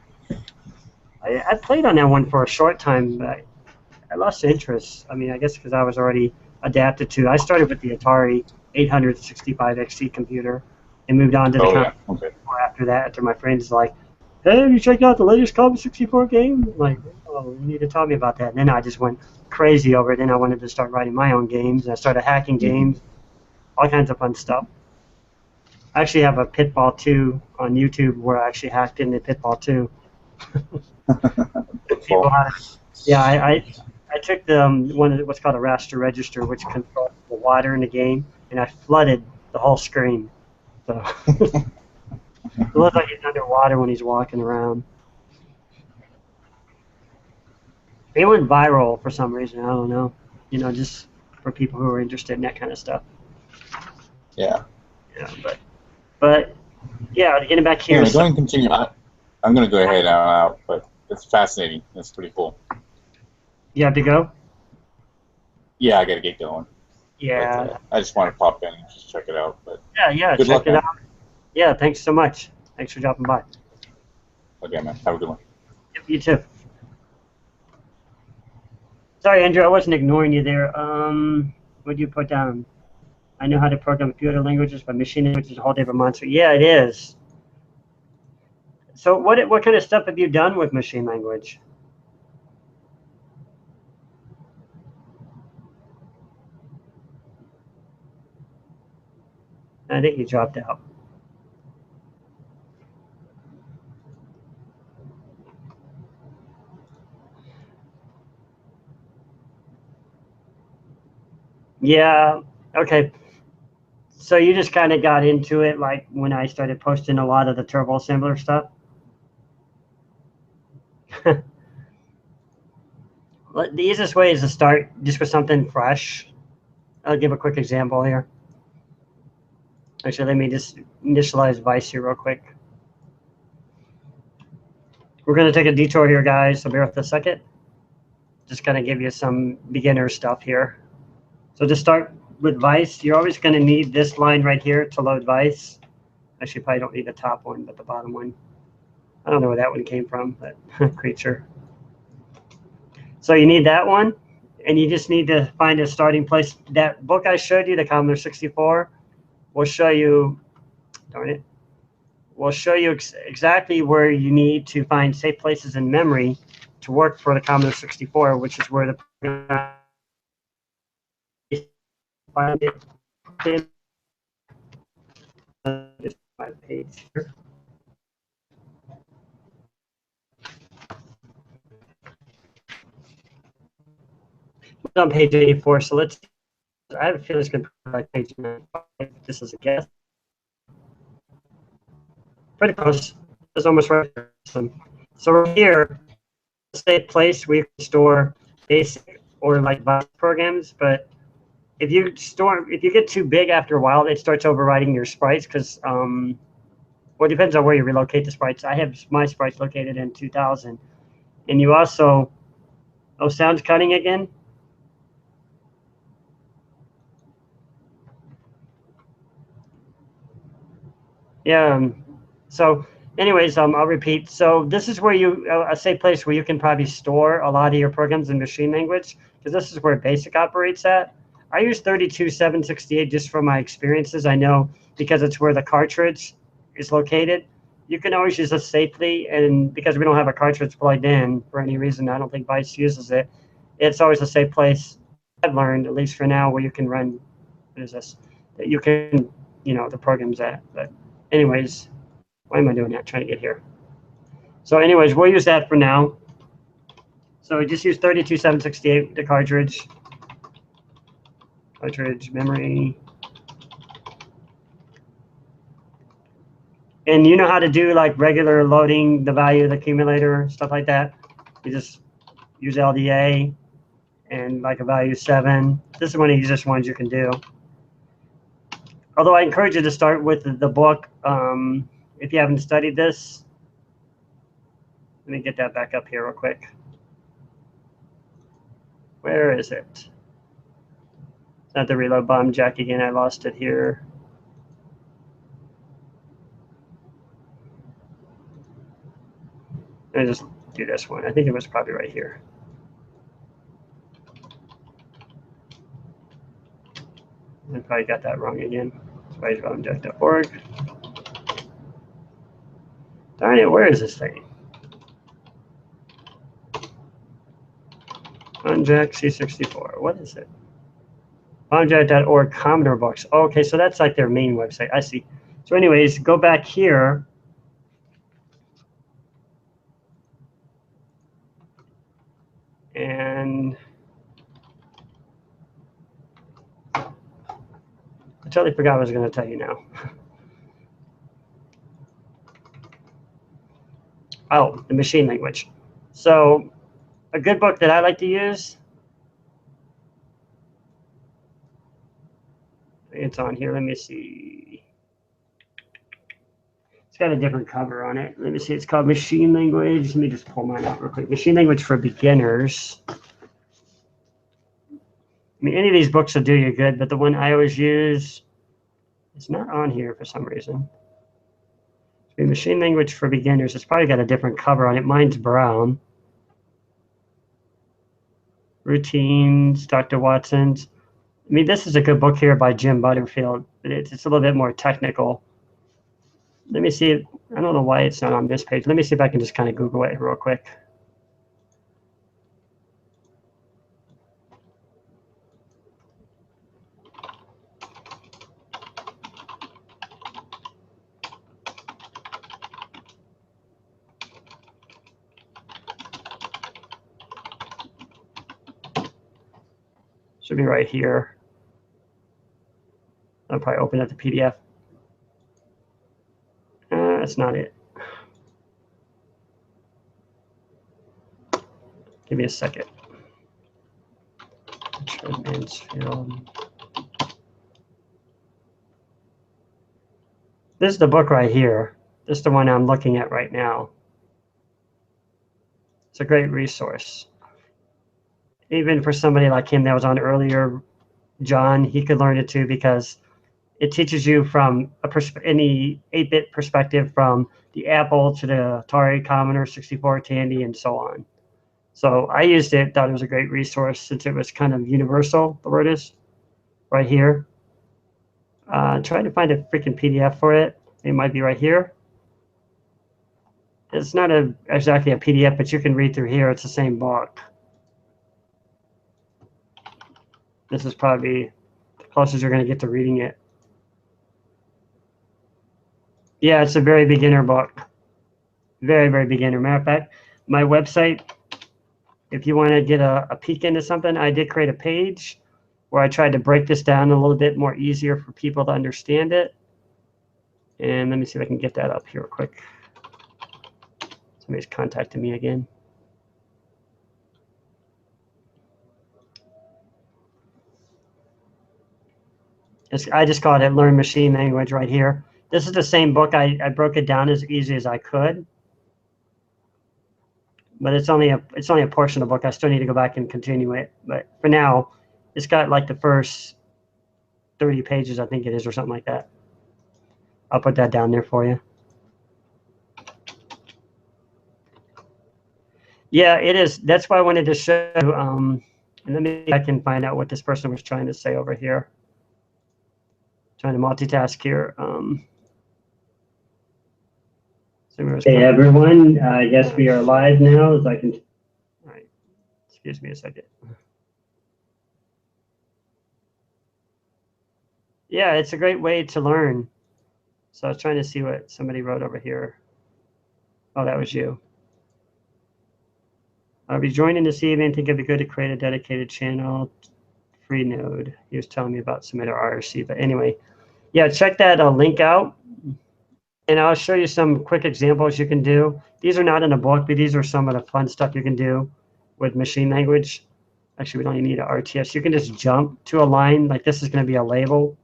I played on that one for a short time, but I lost interest. I mean, I guess because I was already adapted to. I started with the Atari 865 XT computer and moved on to the Commodore after that. After my friends like, hey, have you checked out the latest Commodore 64 game? I'm like, oh, you need to tell me about that. And then I just went crazy over it. Then I wanted to start writing my own games. And I started hacking games, all kinds of fun stuff. I actually have a Pitfall 2 on YouTube where I actually hacked into Pitfall 2. Yeah, I took the one of what's called a raster register, which controls the water in the game, and I flooded the whole screen. So it looks like he's underwater when he's walking around. It went viral for some reason. I don't know. You know, just for people who are interested in that kind of stuff. Yeah. Yeah, but yeah, getting back here. Anyway, go ahead and continue. I'm going to go ahead out, but it's fascinating. It's pretty cool. You have to go? Yeah, I got to get going. Yeah. But, I just want to pop in and just check it out. But yeah, good check luck, it man. out. Yeah, thanks so much. Thanks for dropping by. Okay, man. Have a good one. Yep, you too. Sorry, Andrew, I wasn't ignoring you there. What did you put down? I know how to program computer languages, but machine language is a whole different monster. Yeah, it is. So what kind of stuff have you done with machine language? I think you dropped out. Yeah, okay. So you just kind of got into it like when I started posting a lot of the turbo assembler stuff? The easiest way is to start just with something fresh. I'll give a quick example here. Actually, let me just initialize Vice here real quick. We're going to take a detour here, guys, so bear with us a second. Just going to give you some beginner stuff here. So to start with Vice, you're always going to need this line right here to load Vice. Actually, probably don't need the top one, but the bottom one. I don't know where that one came from, but creature. So you need that one, and you just need to find a starting place. That book I showed you, the Commodore 64, will show you, darn it, will show you exactly where you need to find safe places in memory to work for the Commodore 64, which is where the find it. Just my page here. It's on page 84, so let's. I have a feeling it's going to be like page 95. This is a guess. Pretty close. It's almost right. So right here, say place where you can store basic or like virus programs, but if you get too big after a while, it starts overriding your sprites because well, it depends on where you relocate the sprites. I have my sprites located in 2000, and you also, oh, sound's cutting again. Yeah. So, anyways, I'll repeat. So this is where you a safe place where you can probably store a lot of your programs in machine language because this is where BASIC operates at. I use 32.768 just from my experiences. I know because it's where the cartridge is located. You can always use this safely, and because we don't have a cartridge plugged in for any reason, I don't think Vice uses it. It's always a safe place. I've learned, at least for now, where you can run. What is this? That you can, the programs at. But anyways, why am I doing that? Trying to get here. So anyways, we'll use that for now. So we just use 32.768, the cartridge memory. And you know how to do like regular loading the value of the accumulator, stuff like that. You just use LDA and like a value 7. This is one of the easiest ones you can do. Although I encourage you to start with the book if you haven't studied this. Let me get that back up here real quick. Where is it? It's not the reload bomb jack again. I lost it here. Let me just do this one. I think it was probably right here. I probably got that wrong again. Sprites.bomjack.org. Darn it, where is this thing? Bomjack C64. What is it? Bomjack.org Commodore books. Oh, okay, so that's like their main website. I see. So anyways, go back here. And I totally forgot what I was going to tell you now. Oh, the machine language. So a good book that I like to use, it's on here. Let me see. It's got a different cover on it. Let me see. It's called Machine Language. Let me just pull mine out real quick. Machine Language for Beginners. I mean, any of these books will do you good, but the one I always use is not on here for some reason. Machine Language for Beginners. It's probably got a different cover on it. Mine's brown. Routines, Dr. Watson's. I mean, this is a good book here by Jim Butterfield, but it's a little bit more technical. Let me see. I don't know why it's not on this page. Let me see if I can just kind of Google it real quick. Should be right here. I'll probably open up the PDF. That's not it. Give me a second. Mansfield. This is the book right here. This is the one I'm looking at right now. It's a great resource. Even for somebody like him that was on earlier, John, he could learn it too because it teaches you from any 8-bit perspective from the Apple to the Atari, Commodore 64, Tandy, and so on. So I used it, thought it was a great resource since it was kind of universal, the word is, right here. Try to find a freaking PDF for it. It might be right here. It's not exactly a PDF, but you can read through here. It's the same book. This is probably the close as you're going to get to reading it. Yeah, it's a very beginner book. Very, very beginner. Matter of fact, my website, if you want to get a peek into something, I did create a page where I tried to break this down a little bit more easier for people to understand it. And let me see if I can get that up here real quick. Somebody's contacting me again. I just call it Learn Machine Language right here. This is the same book. I broke it down as easy as I could. But it's only a portion of the book. I still need to go back and continue it. But for now, it's got like the first 30 pages, I think it is, or something like that. I'll put that down there for you. Yeah, it is. That's why I wanted to show you. And let me see if I can find out what this person was trying to say over here. Trying to multitask here. Hey everyone, I guess we are live now. As I can. All right. Excuse me a second. Yeah, it's a great way to learn. So I was trying to see what somebody wrote over here. Oh, that was you. I'll be joining this evening. I think it'd be good to create a dedicated channel. Free node. He was telling me about some other IRC, but anyway, yeah, check that link out. And I'll show you some quick examples you can do. These are not in a book, but these are some of the fun stuff you can do with machine language. Actually, we don't even need an RTS. You can just jump to a line. Like this is going to be a label.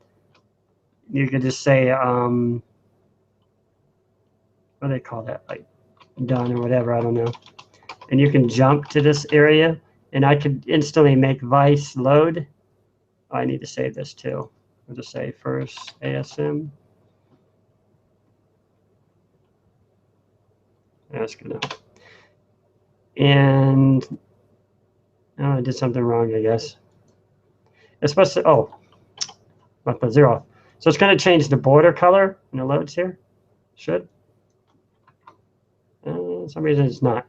You could just say, what do they call that? Like done or whatever, I don't know. And you can jump to this area, and I could instantly make Vice load. Oh, I need to save this too. I'll just say first ASM. That's good enough. And oh, I did something wrong, I guess. It's supposed to, oh, left the 0. So it's going to change the border color in the loads here. Should. For some reason it's not.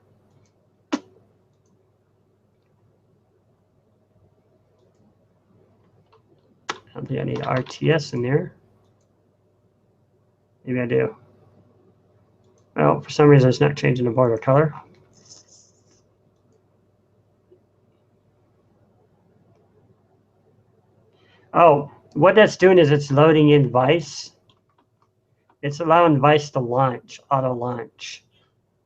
I don't think I need RTS in there. Maybe I do. Well, for some reason it's not changing the border color. Oh, what that's doing is it's loading in Vice. It's allowing Vice to launch, auto launch.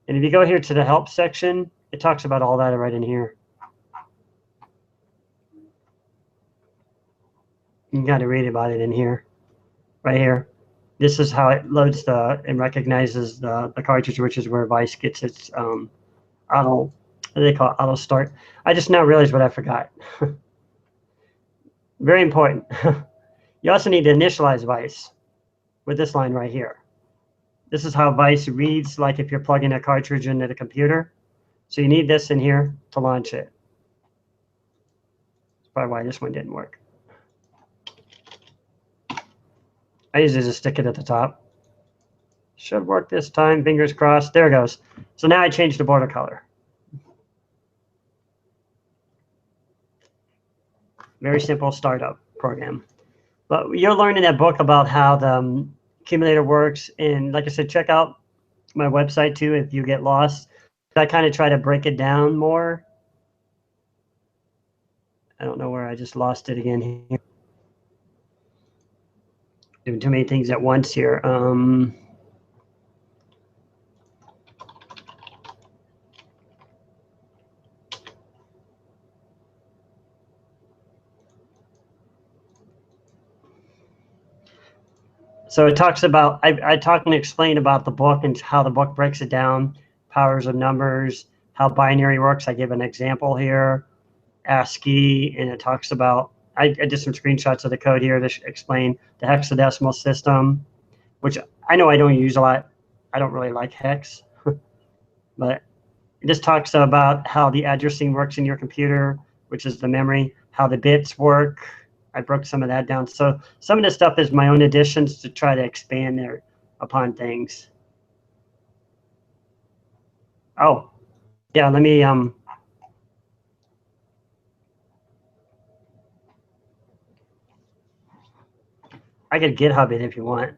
And if you go here to the help section, it talks about all that right in here. You got to read about it in here, right here. This is how it loads and recognizes the cartridge, which is where Vice gets its auto, what do they call it, auto start. I just now realized what I forgot. Very important. You also need to initialize Vice with this line right here. This is how Vice reads, like if you're plugging a cartridge into the computer. So you need this in here to launch it. That's probably why this one didn't work. I usually just stick it at the top. Should work this time, fingers crossed. There it goes. So now I changed the border color. Very simple startup program. But you'll learn in that book about how the accumulator works. And like I said, check out my website too if you get lost. I kind of try to break it down more. I don't know where I just lost it again here. Doing too many things at once here. So it talks about, I talk and explain about the book and how the book breaks it down, powers of numbers, how binary works. I give an example here, ASCII, and it talks about, I did some screenshots of the code here to explain the hexadecimal system, which I know I don't use a lot. I don't really like hex, but it just talks about how the addressing works in your computer, which is the memory, how the bits work. I broke some of that down. So some of this stuff is my own additions to try to expand there upon things. Oh, yeah, let me, I could GitHub it if you want.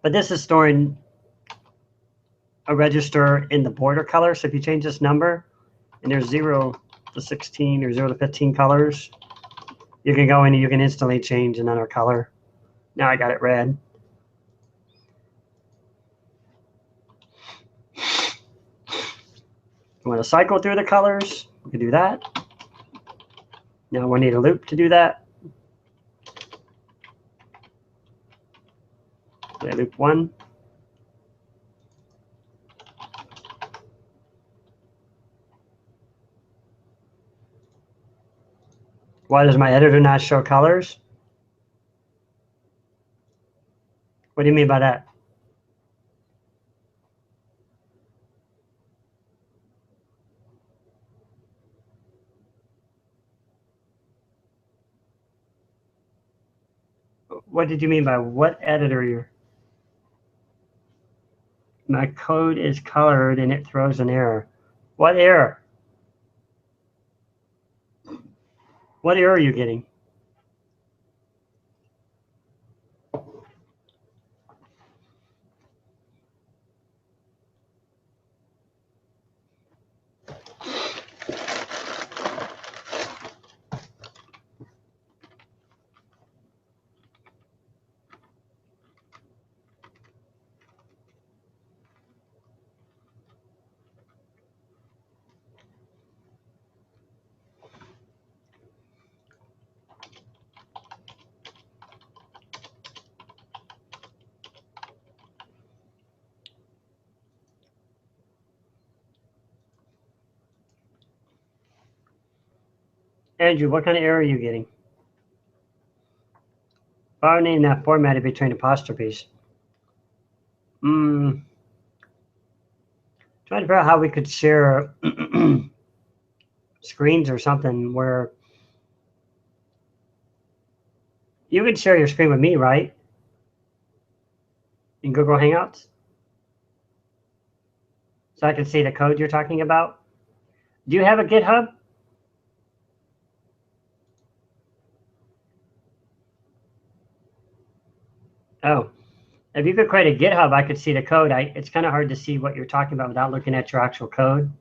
But this is storing a register in the border color. So if you change this number, and there's 0 to 16 or 0 to 15 colors, you can go in and you can instantly change another color. Now I got it red. You want to cycle through the colors, we can do that. Now we need a loop to do that. Okay, loop 1. Why does my editor not show colors? What do you mean by that? What did you mean by what editor you're? My code is colored and it throws an error. What error? What error are you getting? Andrew, what kind of error are you getting? File name not formatted between apostrophes. Trying to figure out how we could share screens or something where you could share your screen with me, right? In Google Hangouts? So I can see the code you're talking about. Do you have a GitHub? Oh, if you could create a GitHub, I could see the code. It's kind of hard to see what you're talking about without looking at your actual code.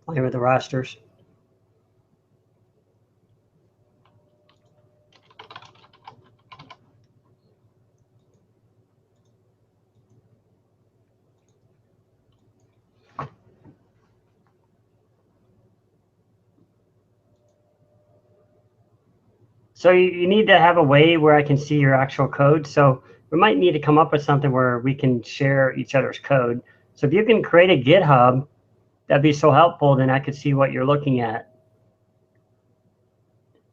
Play with the rosters. So you need to have a way where I can see your actual code. So we might need to come up with something where we can share each other's code. So if you can create a GitHub, that'd be so helpful. Then I could see what you're looking at.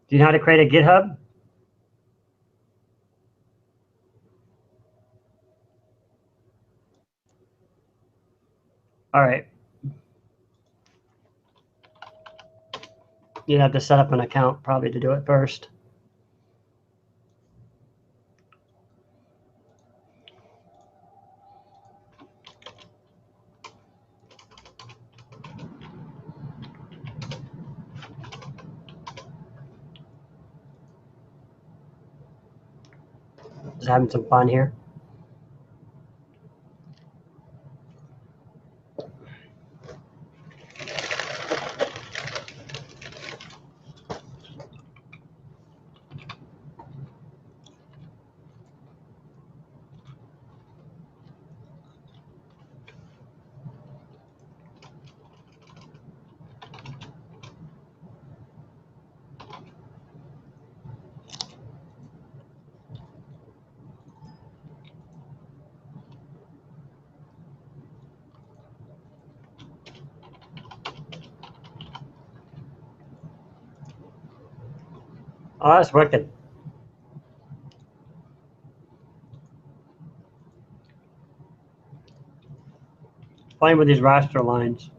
Do you know how to create a GitHub? All right. You'd have to set up an account probably to do it first. Just having some fun here. Oh, that's working. playing with these raster lines.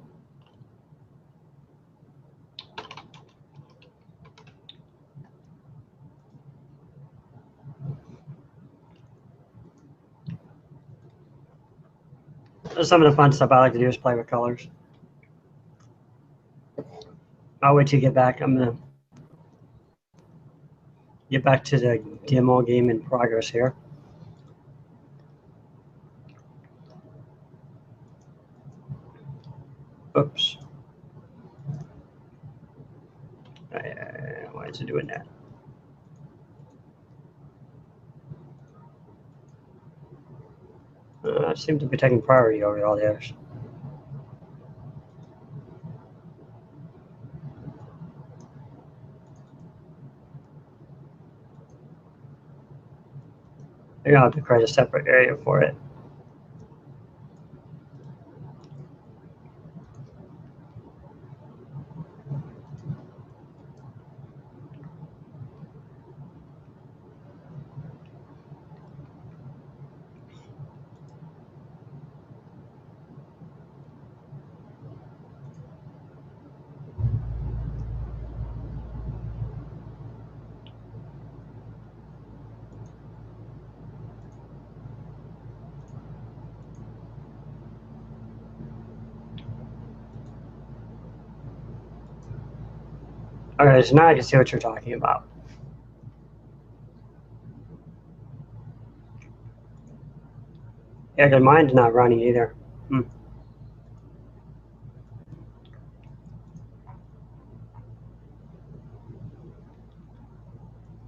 Some of the fun stuff I like to do is play with colors. I'll wait till you get back. I'm gonna get back to the demo game in progress here. Oops. Why is it doing that? I seem to be taking priority over all the others. You're gonna have to create a separate area for it. Okay, so now I can see what you're talking about. Yeah, because mine's not running either.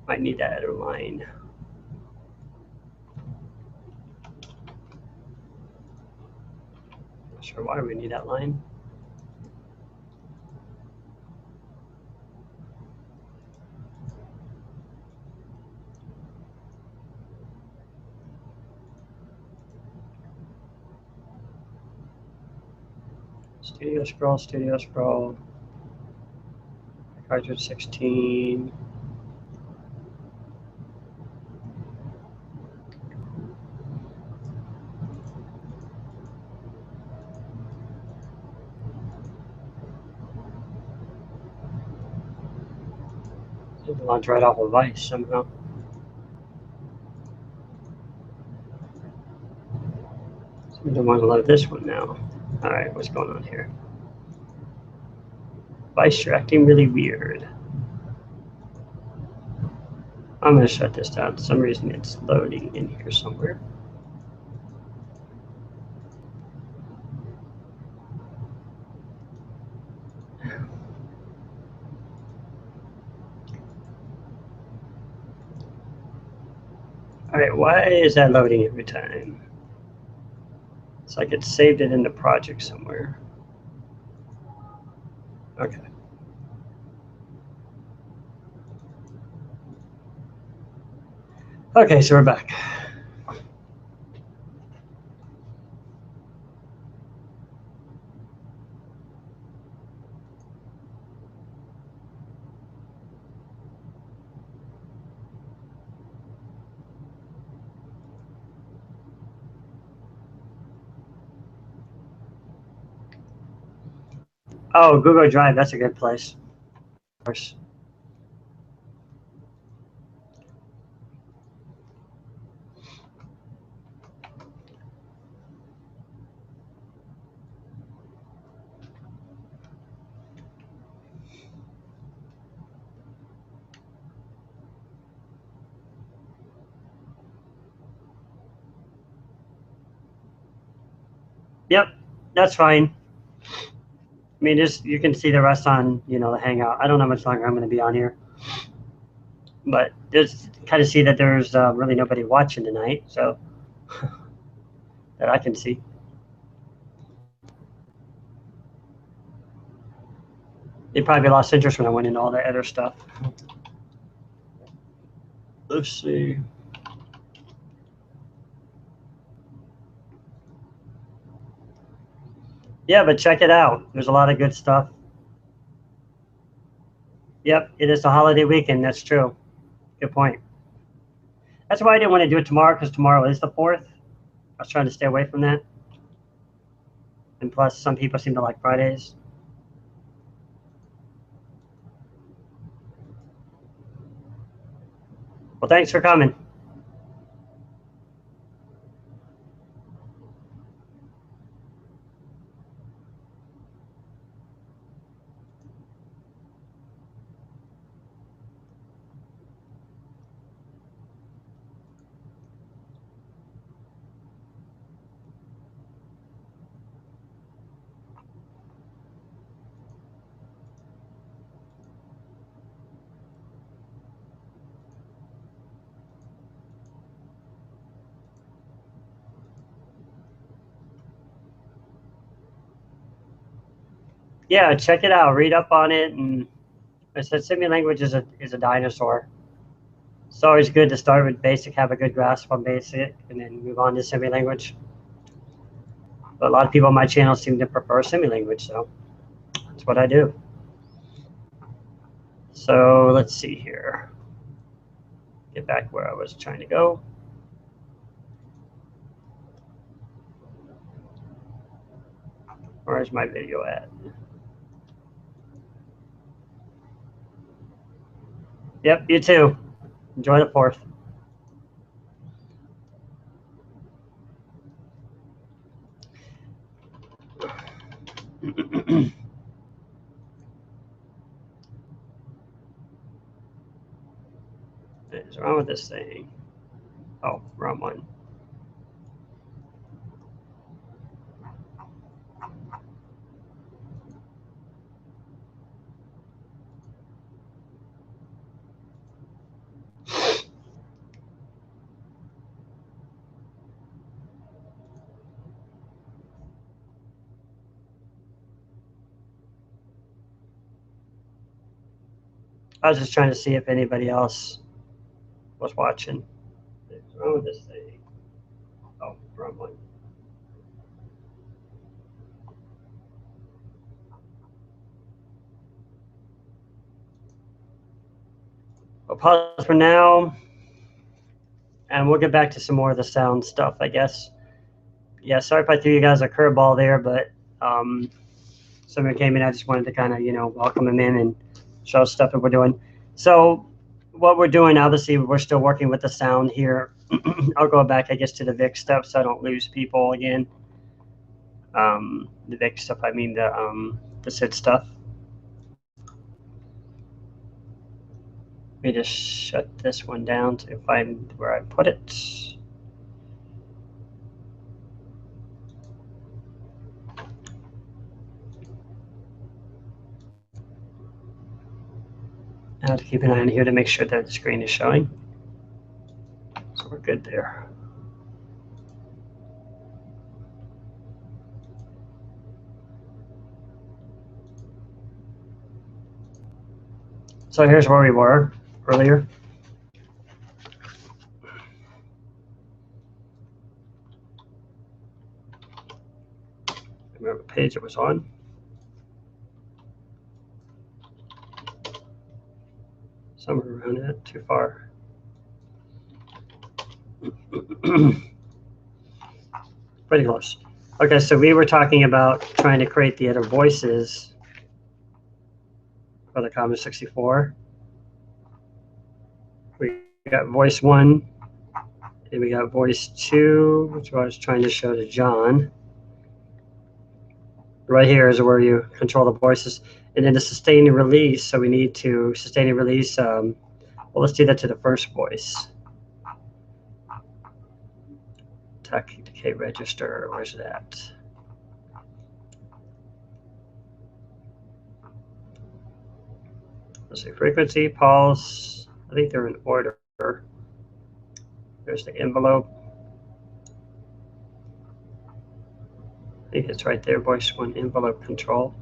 Might need that other line. Not sure why we need that line. Studio scroll. Cartridge 16. It launch right off of Vice somehow. So we don't want to load this one now. All right, what's going on here? Vice, you're acting really weird. I'm going to shut this down. For some reason, it's loading in here somewhere. All right, why is that loading every time? It's like it saved it in the project somewhere. Okay. Okay, so we're back. Oh, Google Drive, that's a good place. Of course. Yep, that's fine. I mean, just you can see the rest on, the Hangout. I don't know how much longer I'm going to be on here, but just kind of see that there's really nobody watching tonight, so that I can see. They probably lost interest when I went into all that other stuff. Let's see. Yeah, but check it out. There's a lot of good stuff. Yep, it is a holiday weekend. That's true. Good point. That's why I didn't want to do it tomorrow, because tomorrow is the 4th. I was trying to stay away from that. And plus, some people seem to like Fridays. Well, thanks for coming. Yeah, check it out. Read up on it. And I said semi language is a dinosaur. It's always good to start with basic, have a good grasp on basic, and then move on to semi language. But a lot of people on my channel seem to prefer semi language, so that's what I do. So let's see here. Get back where I was trying to go. Where's my video at? Yep, you too. Enjoy the 4th. What is wrong with this thing? Oh, wrong one. I was just trying to see if anybody else was watching. What's wrong with this thing? Oh, wrong one. We'll pause for now, and we'll get back to some more of the sound stuff, I guess. Yeah, sorry if I threw you guys a curveball there, but someone came in. I just wanted to kind of, welcome them in and show stuff that we're doing. So what we're doing, obviously, we're still working with the sound here. I'll go back, I guess, to the VIC stuff so I don't lose people again. The VIC stuff, I mean the SID stuff. Let me just shut this one down to find where I put it. I have to keep an eye on here to make sure that the screen is showing. So we're good there. So here's where we were earlier. Remember what page it was on. Somewhere around it, too far. Pretty close. Okay, so we were talking about trying to create the other voices for the Commodore 64. We got voice 1, and we got voice 2, which I was trying to show to John. Right here is where you control the voices. And then the sustain and release, so we need to sustain and release. Well, let's do that to the first voice. Tech decay register, where's it at? Let's see, frequency, pulse. I think they're in order. There's the envelope. I think it's right there, voice 1, envelope control.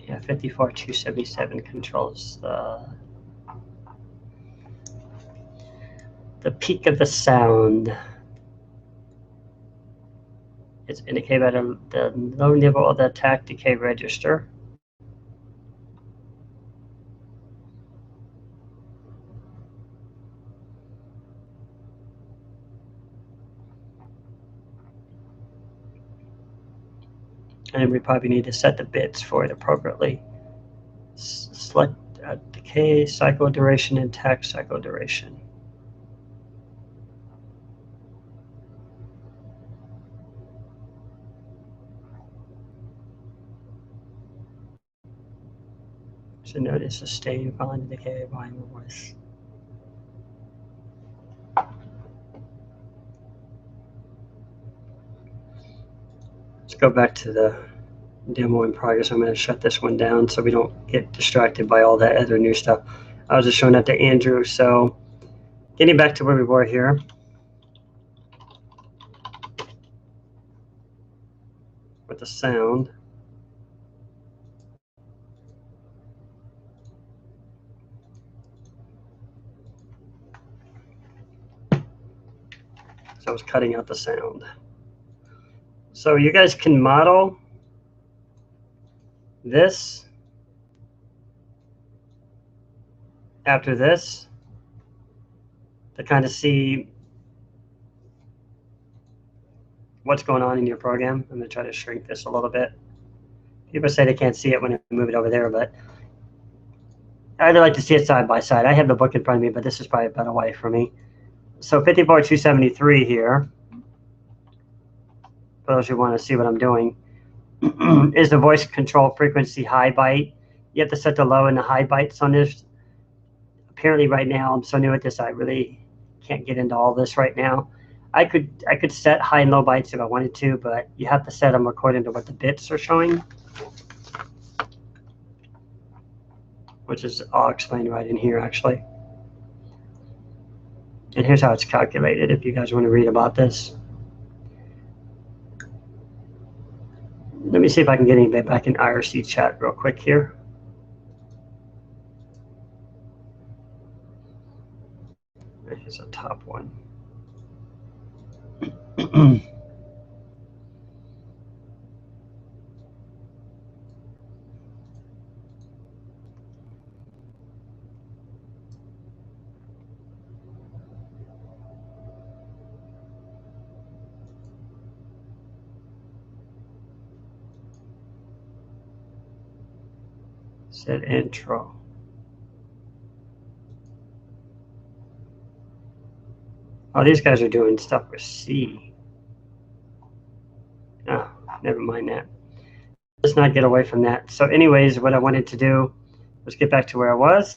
Yeah, 54277 controls the peak of the sound. It's indicated by the low level of the attack decay register. And we probably need to set the bits for it appropriately. Select decay, cycle duration, and tax cycle duration. So notice sustain, find decay, volume of voice. Let's go back to the demo in progress. I'm going to shut this one down so we don't get distracted by all that other new stuff. I was just showing that to Andrew. So getting back to where we were here. With the sound. So I was cutting out the sound. So you guys can model this after this to kind of see what's going on in your program. I'm going to try to shrink this a little bit. People say they can't see it when I move it over there, but I'd like to see it side by side. I have the book in front of me, but this is probably a better way for me. So 54273 here, for those who want to see what I'm doing, is the voice control frequency high byte. You have to set the low and the high bytes on this. Apparently right now, I'm so new at this, I really can't get into all this right now. I could set high and low bytes if I wanted to, but you have to set them according to what the bits are showing, which is all explained right in here actually. And here's how it's calculated if you guys want to read about this. Let me see if I can get anybody back in IRC chat real quick here. Here's a top one. Set intro. Oh, these guys are doing stuff with C. Oh, never mind that. Let's not get away from that. So anyways, what I wanted to do was get back to where I was.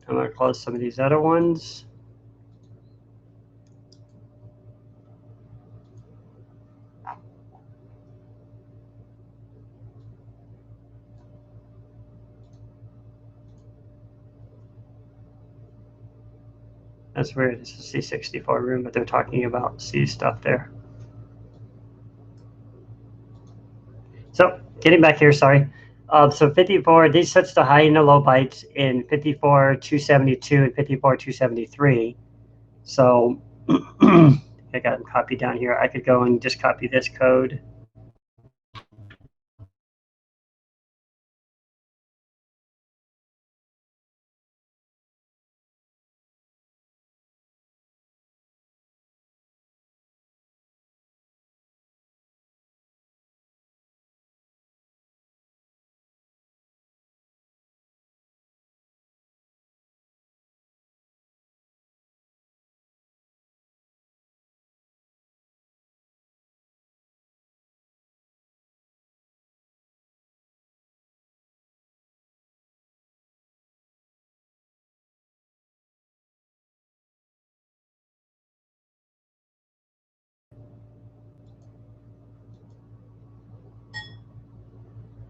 I'm going to close some of these other ones. That's weird. It's a C64 room, but they're talking about C stuff there. So getting back here, sorry. So 54, these sets the high and the low bytes in 54272 and 54273. So I got them copied down here. I could go and just copy this code.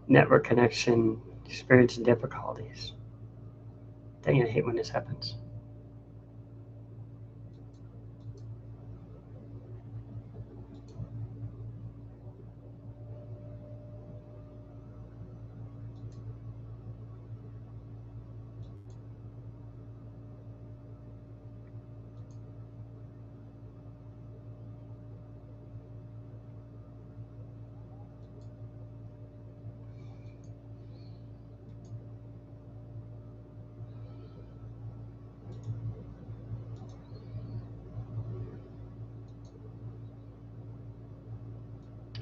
Network connection, experiencing difficulties. Dang, I hate when this happens.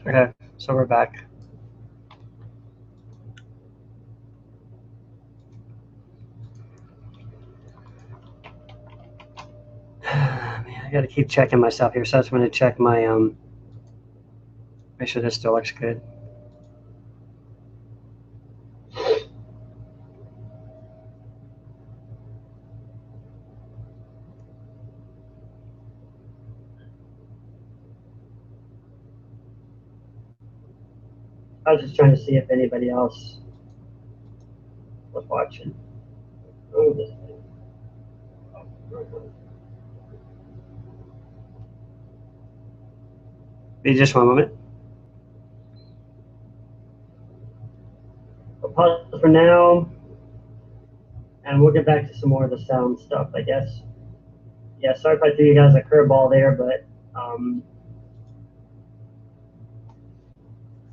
Okay, so we're back. Man, I gotta keep checking myself here, so that's when I check my make sure this still looks good. I was just trying to see if anybody else was watching. Oh, this thing. Be just one moment. I'll pause for now, and we'll get back to some more of the sound stuff, I guess. Yeah, sorry if I threw you guys a curveball there, but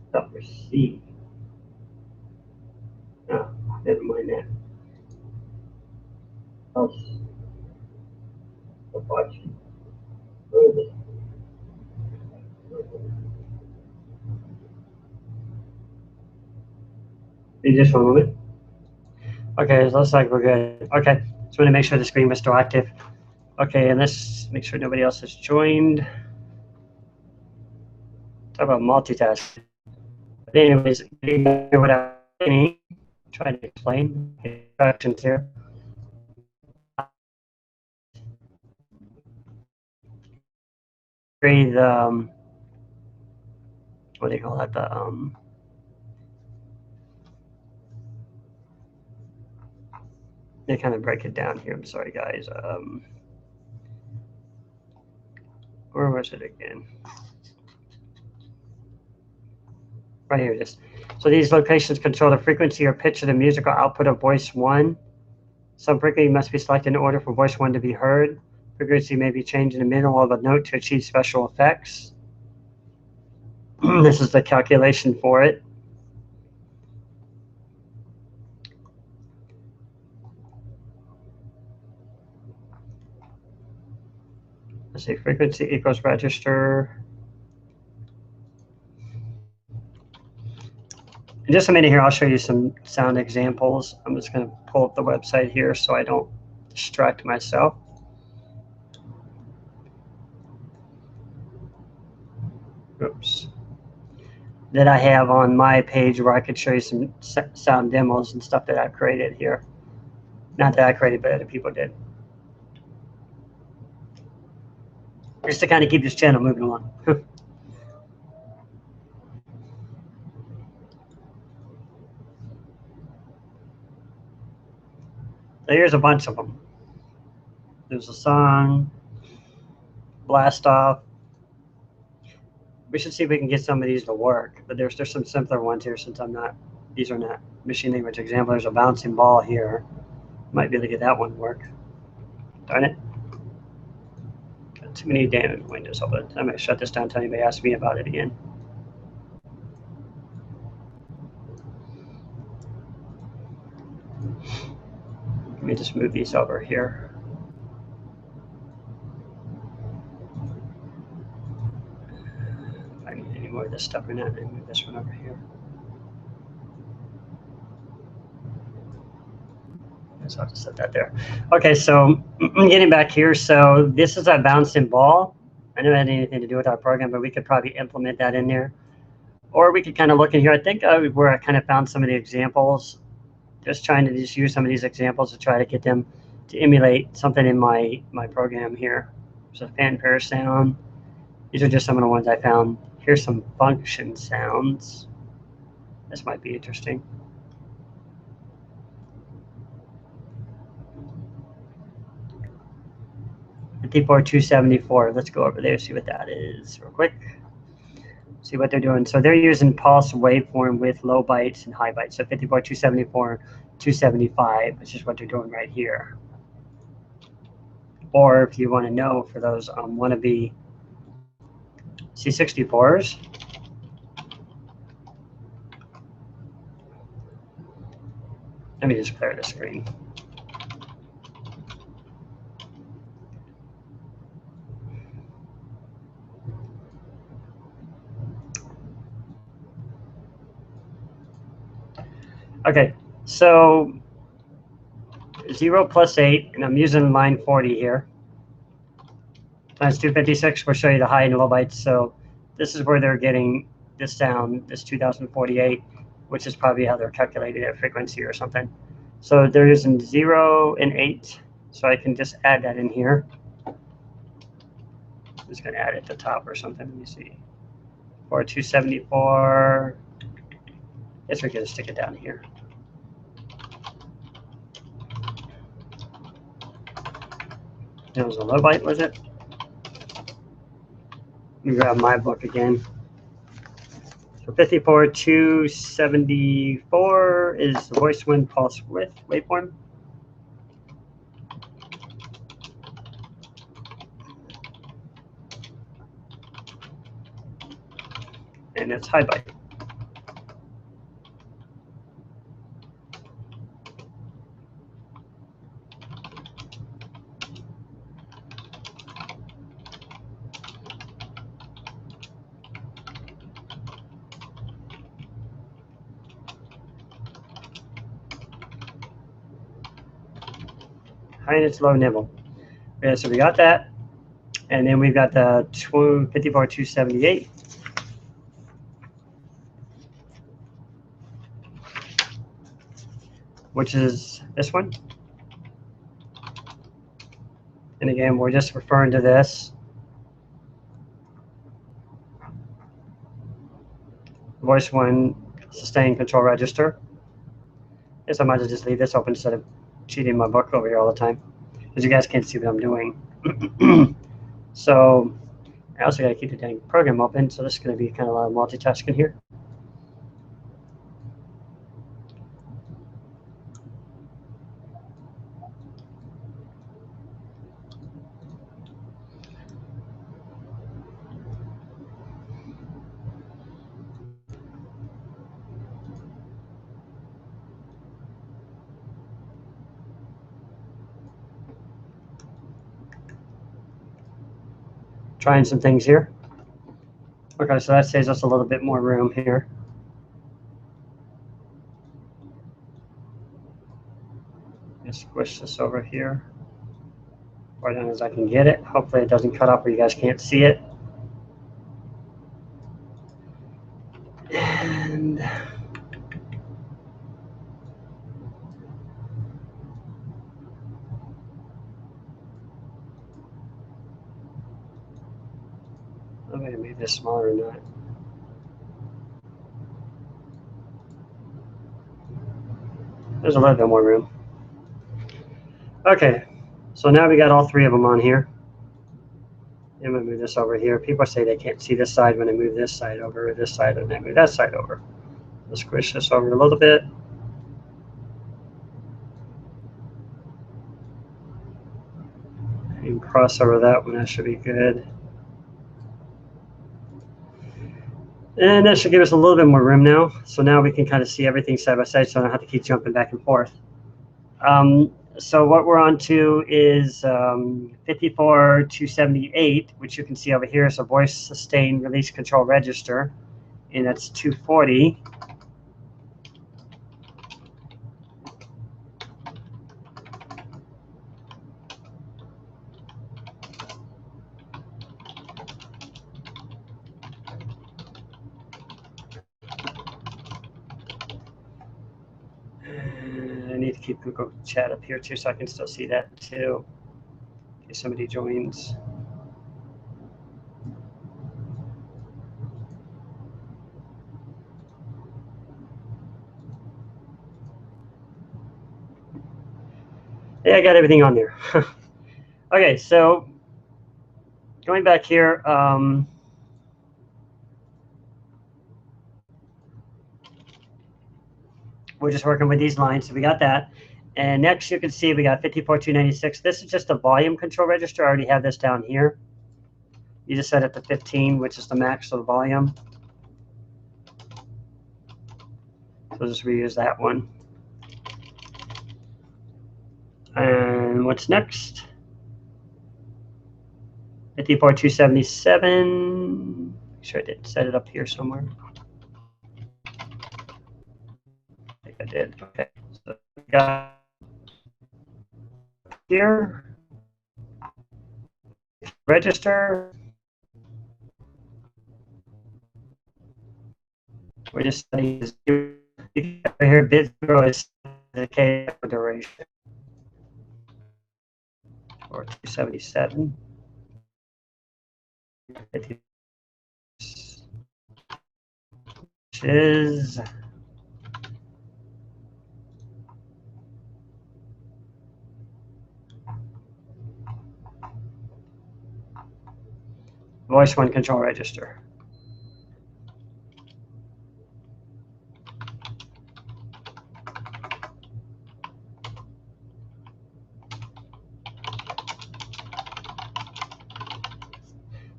stuff received. Oh, never mind that. Else was watching. Oh, this. Be just one moment. Okay, it looks like we're good. Okay, just want to make sure the screen was still active. Okay, and let's make sure nobody else has joined. Talk about multitasking. But anyways, without any, try to explain instructions here. Create the what do you call that? The they kind of break it down here. I'm sorry, guys. Where was it again? Right here it is. So these locations control the frequency or pitch of the musical output of voice 1. Some frequency must be selected in order for voice 1 to be heard. Frequency may be changed in the middle of a note to achieve special effects. This is the calculation for it. Let's see, frequency equals register. In just a minute here, I'll show you some sound examples. I'm just going to pull up the website here so I don't distract myself. Oops. That I have on my page where I could show you some sound demos and stuff that I've created here. Not that I created, but other people did. Just to kind of keep this channel moving along. So here's a bunch of them. There's a song, blast off. We should see if we can get some of these to work, but there's some simpler ones here since these are not machine language examples. There's a bouncing ball here. Might be able to get that one to work. Darn it. Got too many damn windows open. I'm going to shut this down until anybody asks me about it again. Let me just move these over here. If I need any more of this stuff or not, let me move this one over here. So I'll just set that there. Okay, so getting back here, so this is a bouncing ball. I know it had anything to do with our program, but we could probably implement that in there. Or we could kind of look in here. I think where I kind of found some of the examples, just trying to just use some of these examples to try to get them to emulate something in my program here. So fanfare sound. These are just some of the ones I found. Here's some function sounds. This might be interesting. $54,274. Let's go over there, see what that is real quick. See what they're doing. So they're using pulse waveform with low bytes and high bytes. So 54,274, 275, which is what they're doing right here. Or if you want to know for those wannabe C64s, let me just clear the screen. Okay, so 0 plus 8, and I'm using line 40 here. Times 256 will show you the high and low bytes. So this is where they're getting this down, this 2048, which is probably how they're calculating their frequency or something. So there is 0 and 8. So I can just add that in here. I'm just going to add it at the top or something. Let me see. For 274. Guess we're going to stick it down here. That was a low byte, was it? Let me grab my book again. So 54274 is the voice wind pulse width waveform. And it's high byte. High and it's low nibble. Okay, so we got that. And then we've got the 54278. Which is this one. And again, we're just referring to this. Voice one sustained control register. Guess I might as well just leave this open instead of cheating my book over here all the time, because you guys can't see what I'm doing. So I also got to keep the dang program open, so this is going to be kind of a lot of multitasking here. Trying some things here. Okay, so that saves us a little bit more room here. Just squish this over here, far down as I can get it. Hopefully it doesn't cut up where you guys can't see it. And I'm going to make this smaller or not. There's a little bit more room. Okay, so now we got all three of them on here. I'm going to move this over here. People say they can't see this side when I move this side over, or this side, and I move that side over. Let's squish this over a little bit. And cross over that one, that should be good. And that should give us a little bit more room now. So now we can kind of see everything side by side, so I don't have to keep jumping back and forth. So what we're on to is 54278, which you can see over here is a voice sustained release control register, and that's 240. I need to keep Google Chat up here too, so I can still see that too, in case somebody joins. Yeah, I got everything on there. Okay, so going back here, we're just working with these lines, so we got that. And next you can see we got 54296. This is just a volume control register. I already have this down here. You just set it to 15, which is the max of the volume. So just reuse that one. And what's next? 54277. Make sure I didn't set it up here somewhere. I did. Okay. So we got here. Register. We're just studying this. Here, bit 0 is the K duration. Or 277. Which is voice 1 control register.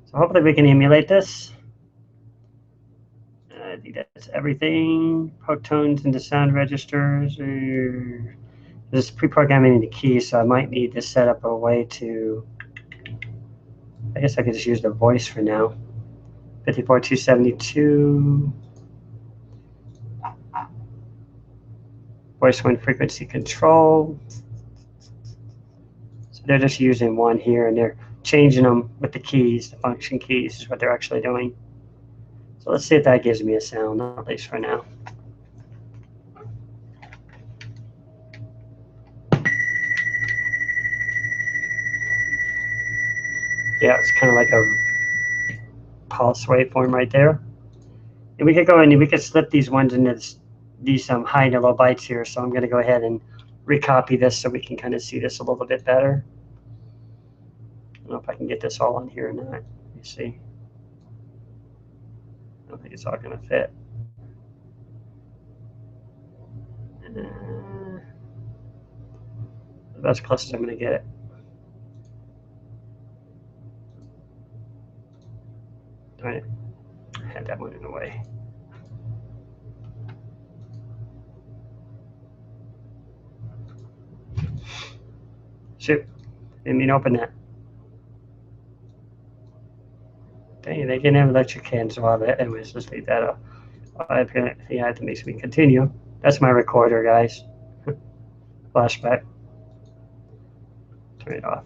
So hopefully we can emulate this. I think that's everything. Poke tones into sound registers. This is pre-programming the keys, so I might need to set up a way to. I guess I could just use the voice for now. 54272. Voice 1 frequency control. So they're just using one here, and they're changing them with the keys. The function keys is what they're actually doing. So let's see if that gives me a sound, at least for now. Yeah, it's kind of like a pulse waveform right there. And we could go in and we could slip these ones into these high and low bytes here. So I'm going to go ahead and recopy this so we can kind of see this a little bit better. I don't know if I can get this all on here or not. Let me see. I don't think it's all going to fit. That's close as I'm going to get it. Darn it. I had that one in the way. Shoot. Didn't mean to open that. Dang, they can have electric cans while that. Anyways, let's leave that up. Yeah, that makes me continue. That's my recorder, guys. Flashback. Turn it off.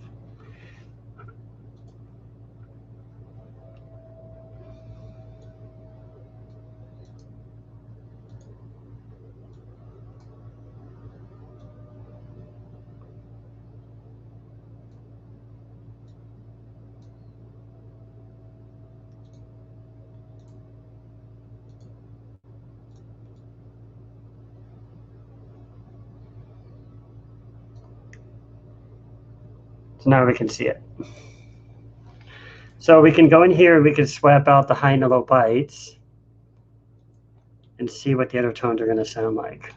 So now we can see it. So we can go in here, we can swap out the high and the low bytes and see what the other tones are going to sound like.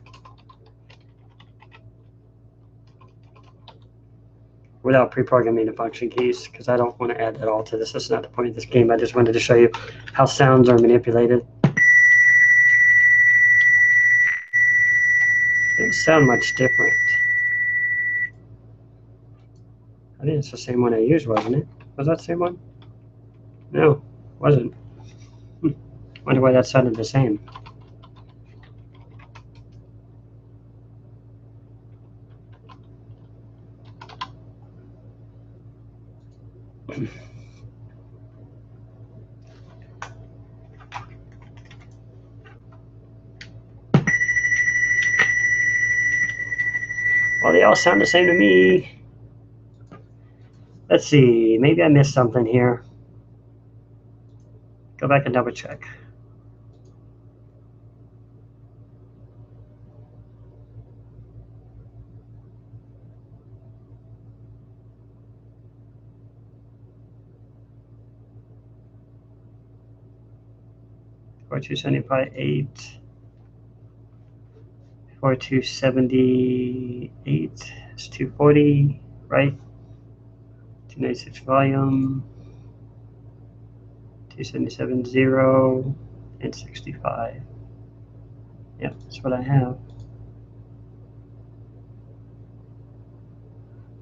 Without pre-programming the function keys, because I don't want to add that all to this. That's not the point of this game. I just wanted to show you how sounds are manipulated. It doesn't sound much different. I think it's the same one I used, wasn't it? Was that the same one? No, wasn't. Wonder why that sounded the same. Well, they all sound the same to me. Let's see, maybe I missed something here. Go back and double check. Or 278. 4278 is 240, right? 296 volume, 277 0, and 65. Yep, that's what I have.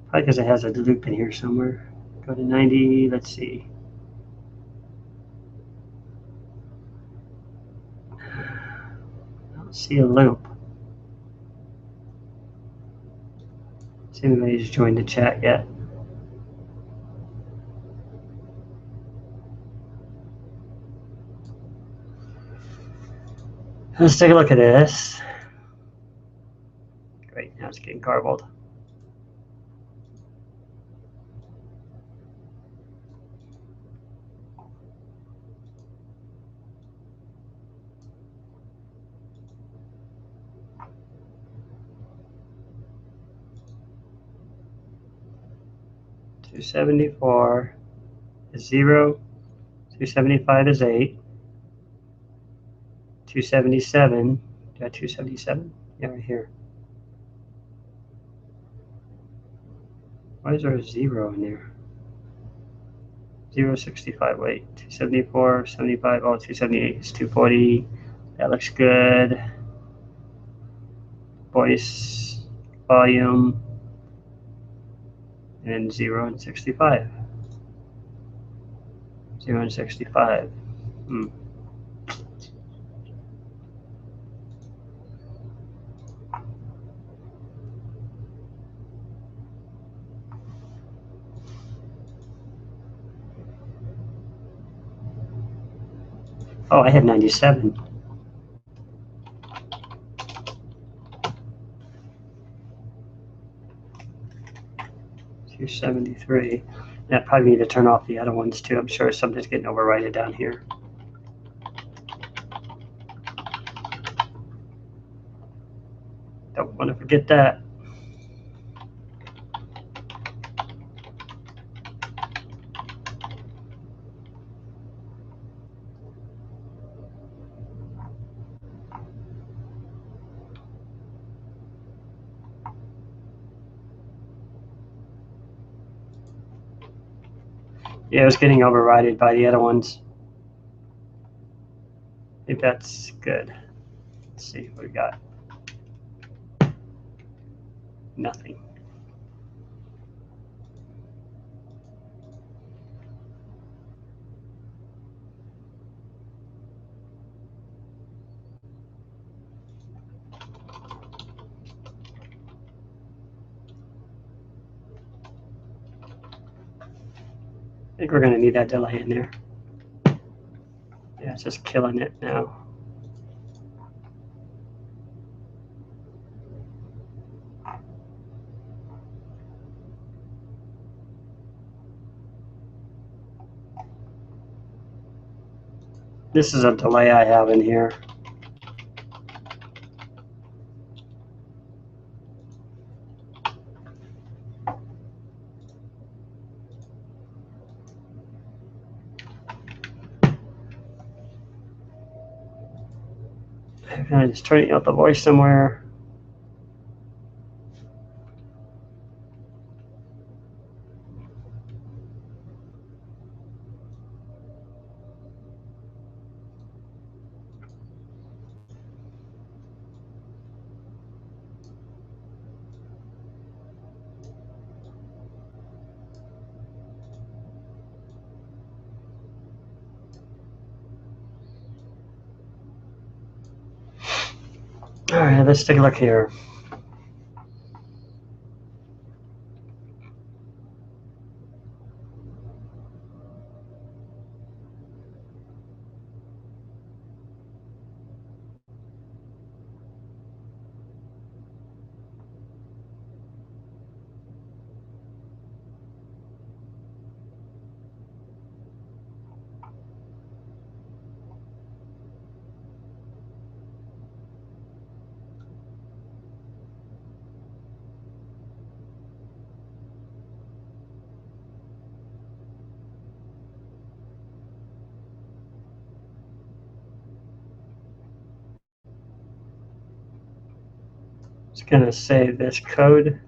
Probably because it has a loop in here somewhere. Go to 90, let's see. I don't see a loop. See if anybody's joined the chat yet. Let's take a look at this. Great, now it's getting garbled. $274 is 0. $275 is 8. $277. Got $277? Yeah, right here. Why is there a 0 in there? 065. Wait, 274, 75. Oh, 278 is 240. That looks good. Voice, volume, and 0 and 65. 0 and 65. Oh, I had 97. $273. I probably need to turn off the other ones too. I'm sure something's getting overridden down here. Don't want to forget that. Yeah, it was getting overridden by the other ones. I think that's good. Let's see what we got. Nothing. I think we're going to need that delay in there. Yeah, it's just killing it now. This is a delay I have in here. I'm going to just turn out the voice somewhere. All right, let's take a look here. Just going to save this code.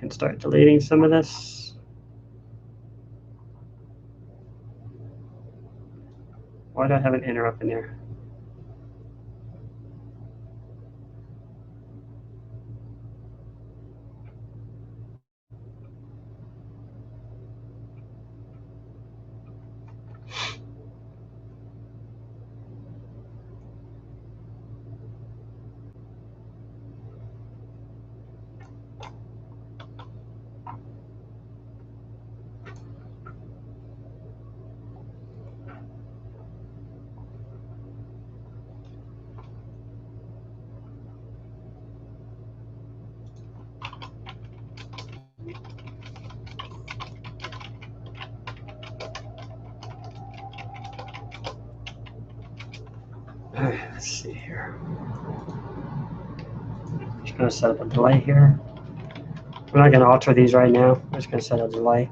And start deleting some of this. Why do I have an interrupt in there? Let's see here. Just going to set up a delay here. We're not going to alter these right now. We're just going to set a delay.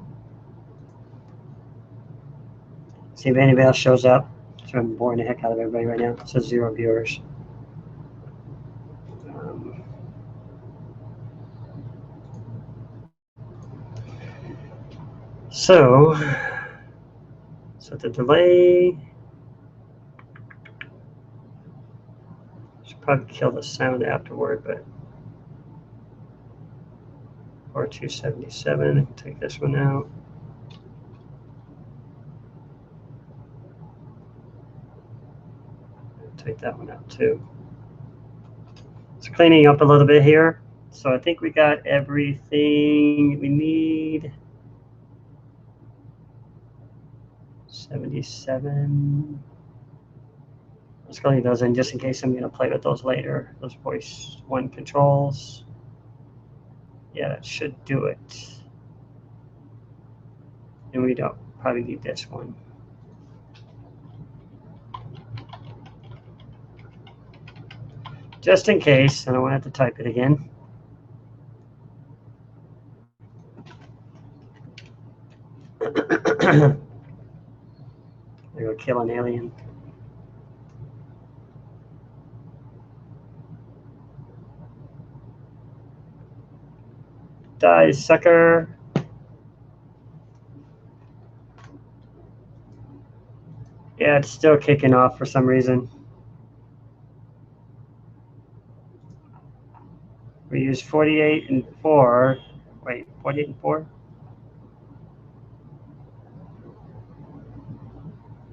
See if anybody else shows up. So I'm boring the heck out of everybody right now. It says 0 viewers. So set the delay. Should probably kill the sound afterward, but or 277. I can take this one out. Take that one out too. It's cleaning up a little bit here. So I think we got everything we need. 77. Let's go leave those in just in case I'm going to play with those later. Those voice 1 controls. Yeah, that should do it. And we don't probably need this one. Just in case, I don't want to have to type it again. There go, kill an alien. Die, sucker. Yeah, it's still kicking off for some reason. We use 48 and 4. Wait, 48 and 4?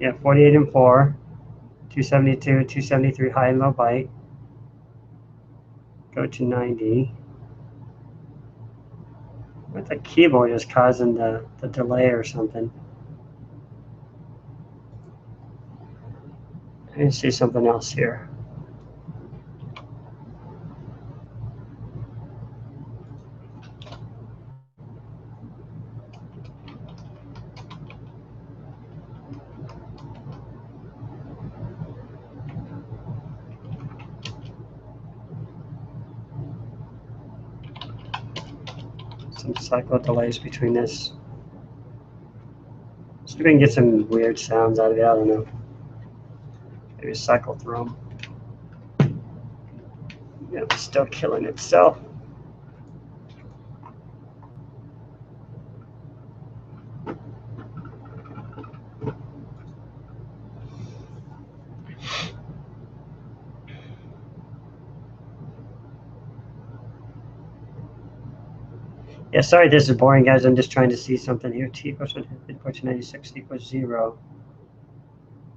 Yeah, 48 and 4. 272, 273 high and low byte. Go to 90. But the keyboard is causing the delay or something. Let me see something else here. Some cycle delays between this. So we can get some weird sounds out of it. I don't know. Maybe cycle through them. Yeah, it's still killing itself. Yeah, sorry this is boring, guys. I'm just trying to see something here. T equals 96 equals 0.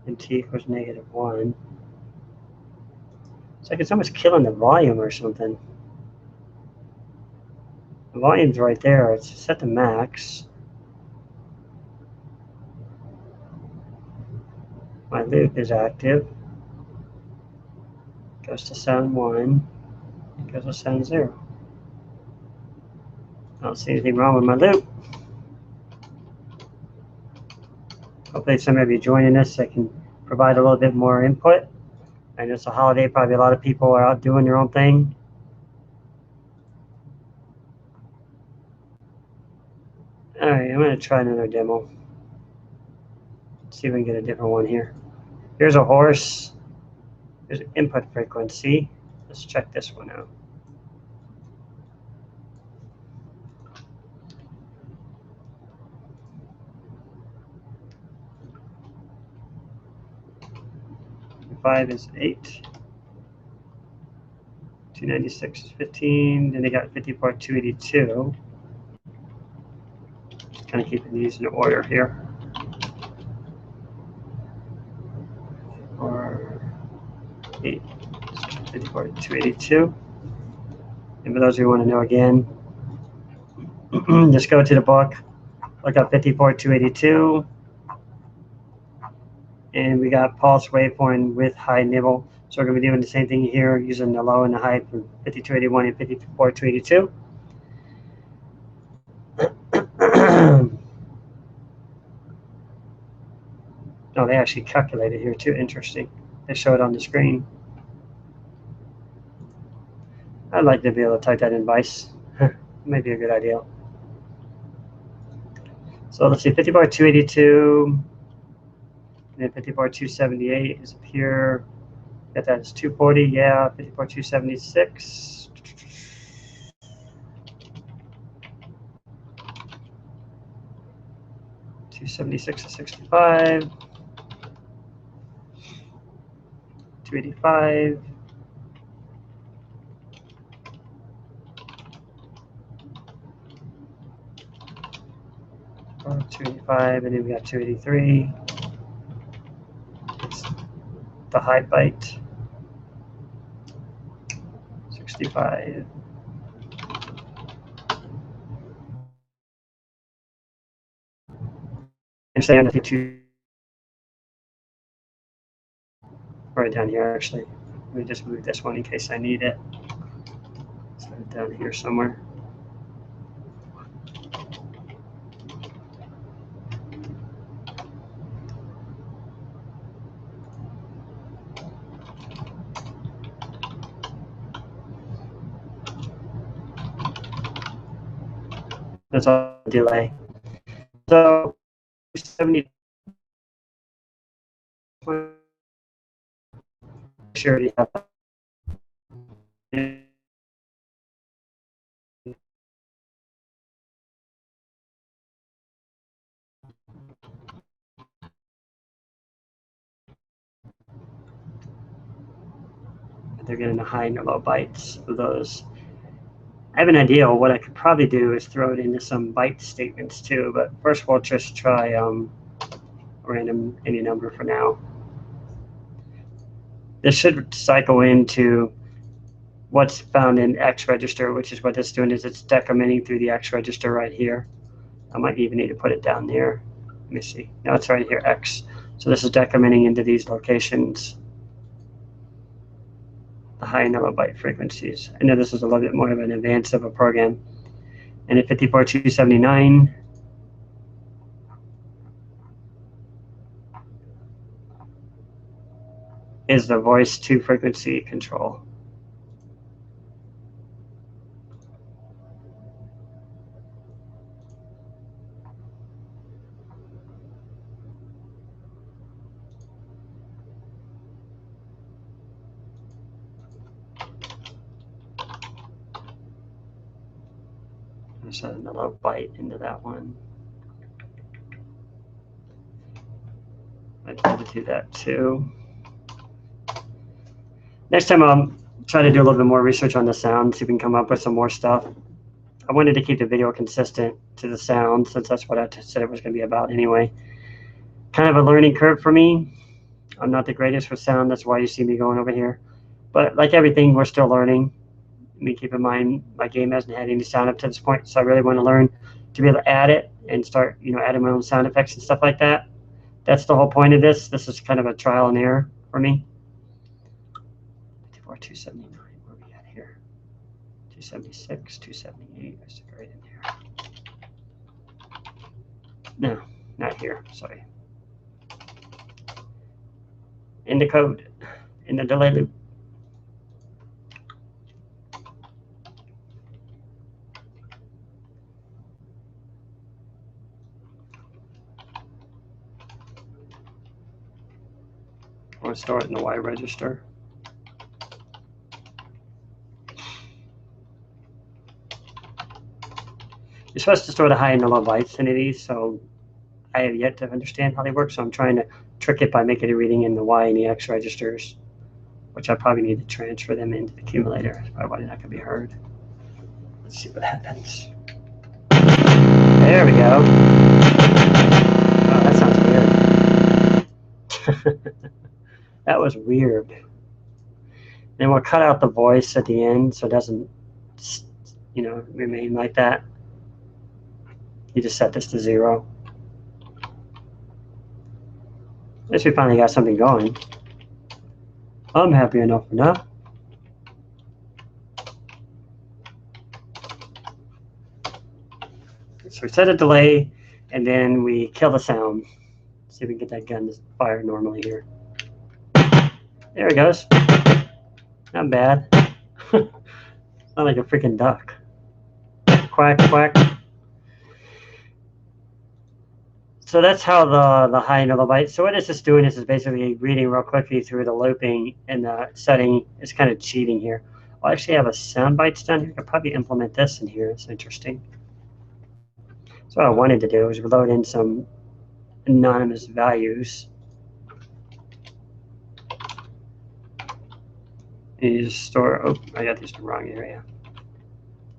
And T equals -1. It's like it's almost killing the volume or something. The volume's right there. It's set to max. My loop is active. Goes to sound 1. Goes to sound 0. I don't see anything wrong with my loop. Hopefully some of you joining us, I can provide a little bit more input. I know it's a holiday, probably a lot of people are out doing their own thing. All right, I'm going to try another demo. Let's see if we can get a different one here. Here's a horse. Here's an input frequency. Let's check this one out. Five is 8. 296 is 15. Then they got 54,282. Just kind of keeping these in order here. Or 8, 54,282. And for those who want to know again, just go to the book, look up 54,282. And we got pulse waveform with high nibble. So we're going to be doing the same thing here, using the low and the high from 5281 and 54282. Oh, they actually calculated here too. Interesting. they show it on the screen. I'd like to be able to type that in Vice. Might be a good idea. So let's see, 50 bar 282, and then 50 bar 278 is up here. Got that as 240, yeah, 50 bar 276. 276 to 65. 285. 285, and then we got 283. It's the high byte. 65. And stay on the two. Right down here, actually. Let me just move this one in case I need it. Set it down here somewhere. That's all delay. So 70. Sure you have. They're getting the high and the low bytes of those. I have an idea. What I could probably do is throw it into some byte statements too, but first we'll just try random any number for now. This should cycle into what's found in X register, which is what it's doing, is it's decrementing through the X register right here. I might even need to put it down there. Let me see. No, it's right here, X. So this is decrementing into these locations, the high and low byte frequencies. I know this is a little bit more of an advance of a program. And at 54279, is the voice to frequency control. Set another byte into that one. I'd like to do that too. Next time I'll try to do a little bit more research on the sound, see if we can come up with some more stuff. I wanted to keep the video consistent to the sound, since that's what I said it was going to be about anyway. Kind of a learning curve for me. I'm not the greatest with sound, that's why you see me going over here. But like everything, we're still learning. Let me keep in mind, my game hasn't had any sound up to this point, so I really want to learn to be able to add it and start, adding my own sound effects and stuff like that. That's the whole point of this. This is kind of a trial and error for me. 279, where are we at here? 276, 278, I stick it right in here. No, not here, sorry. In the code, in the delay loop. Or store it in the Y register. You're supposed to store the high and the low bytes into these, so I have yet to understand how they work, so I'm trying to trick it by making a reading in the Y and the X registers, which I probably need to transfer them into the accumulator. That's probably why they're not going to be heard. Let's see what happens. There we go. Oh, that sounds weird. That was weird. Then we'll cut out the voice at the end so it doesn't, remain like that. You just set this to 0. At least we finally got something going. I'm happy enough for now. So we set a delay, and then we kill the sound. See if we can get that gun to fire normally here. There it goes. Not bad. Not like a freaking duck. Quack, quack. So that's how the high and the low byte. So what this is doing is basically reading real quickly through the looping and the setting. It's kind of cheating here. I'll actually have a sound bytes down here. I could probably implement this in here. It's interesting. So what I wanted to do is load in some anonymous values. You just store, oh, I got these in the wrong area.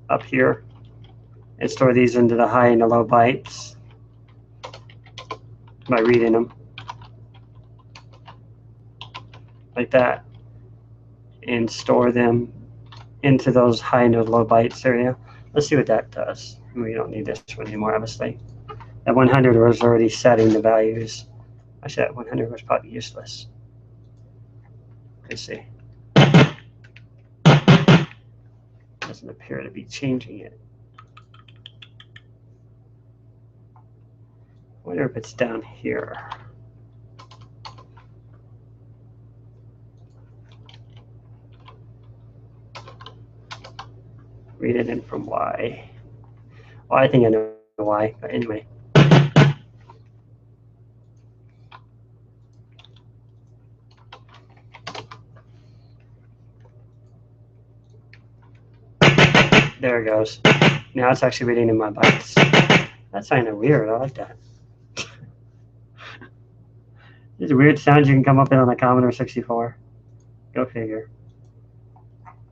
Up here. And store these into the high and the low bytes by reading them. Like that. And store them into those high and low bytes area. Let's see what that does. We don't need this one anymore, obviously. That 100 was already setting the values. Actually, that 100 was probably useless. Let's see. Doesn't appear to be changing it. I wonder if it's down here. Read it in from Y. Well, I think I know why, but anyway. There it goes. Now it's actually reading in my bytes. That's kind of weird. I like that. These weird sounds you can come up with on the Commodore 64. Go figure.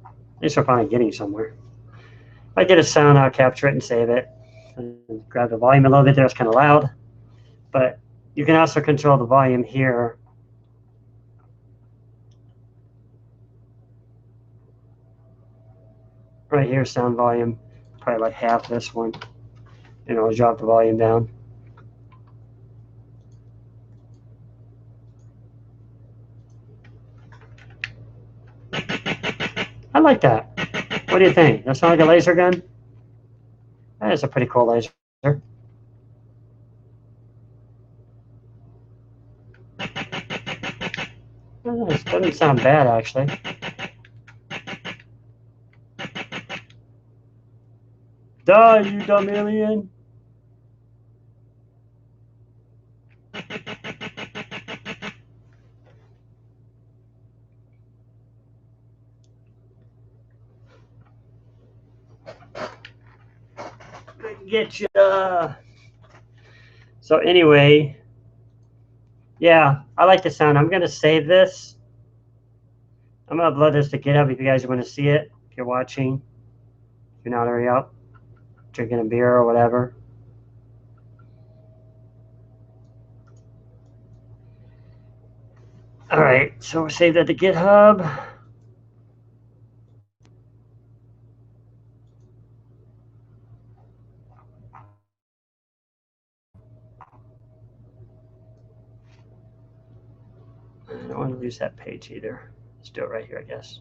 At least we're finally getting somewhere. If I get a sound, I'll capture it and save it. And grab the volume a little bit there. It's kind of loud. But you can also control the volume here. Right here, sound volume. Probably like half this one. And I'll drop the volume down. I like that. What do you think? That sound like a laser gun? That is a pretty cool laser. It doesn't sound bad, actually. Die, you dumb alien! Get ya! So anyway, yeah, I like the sound. I'm gonna save this. I'm gonna upload this to GitHub if you guys want to see it. If you're watching, if you're not already up, drinking a beer or whatever. All right, so we'll save that to GitHub. I don't want to lose that page either. Let's do it right here, I guess.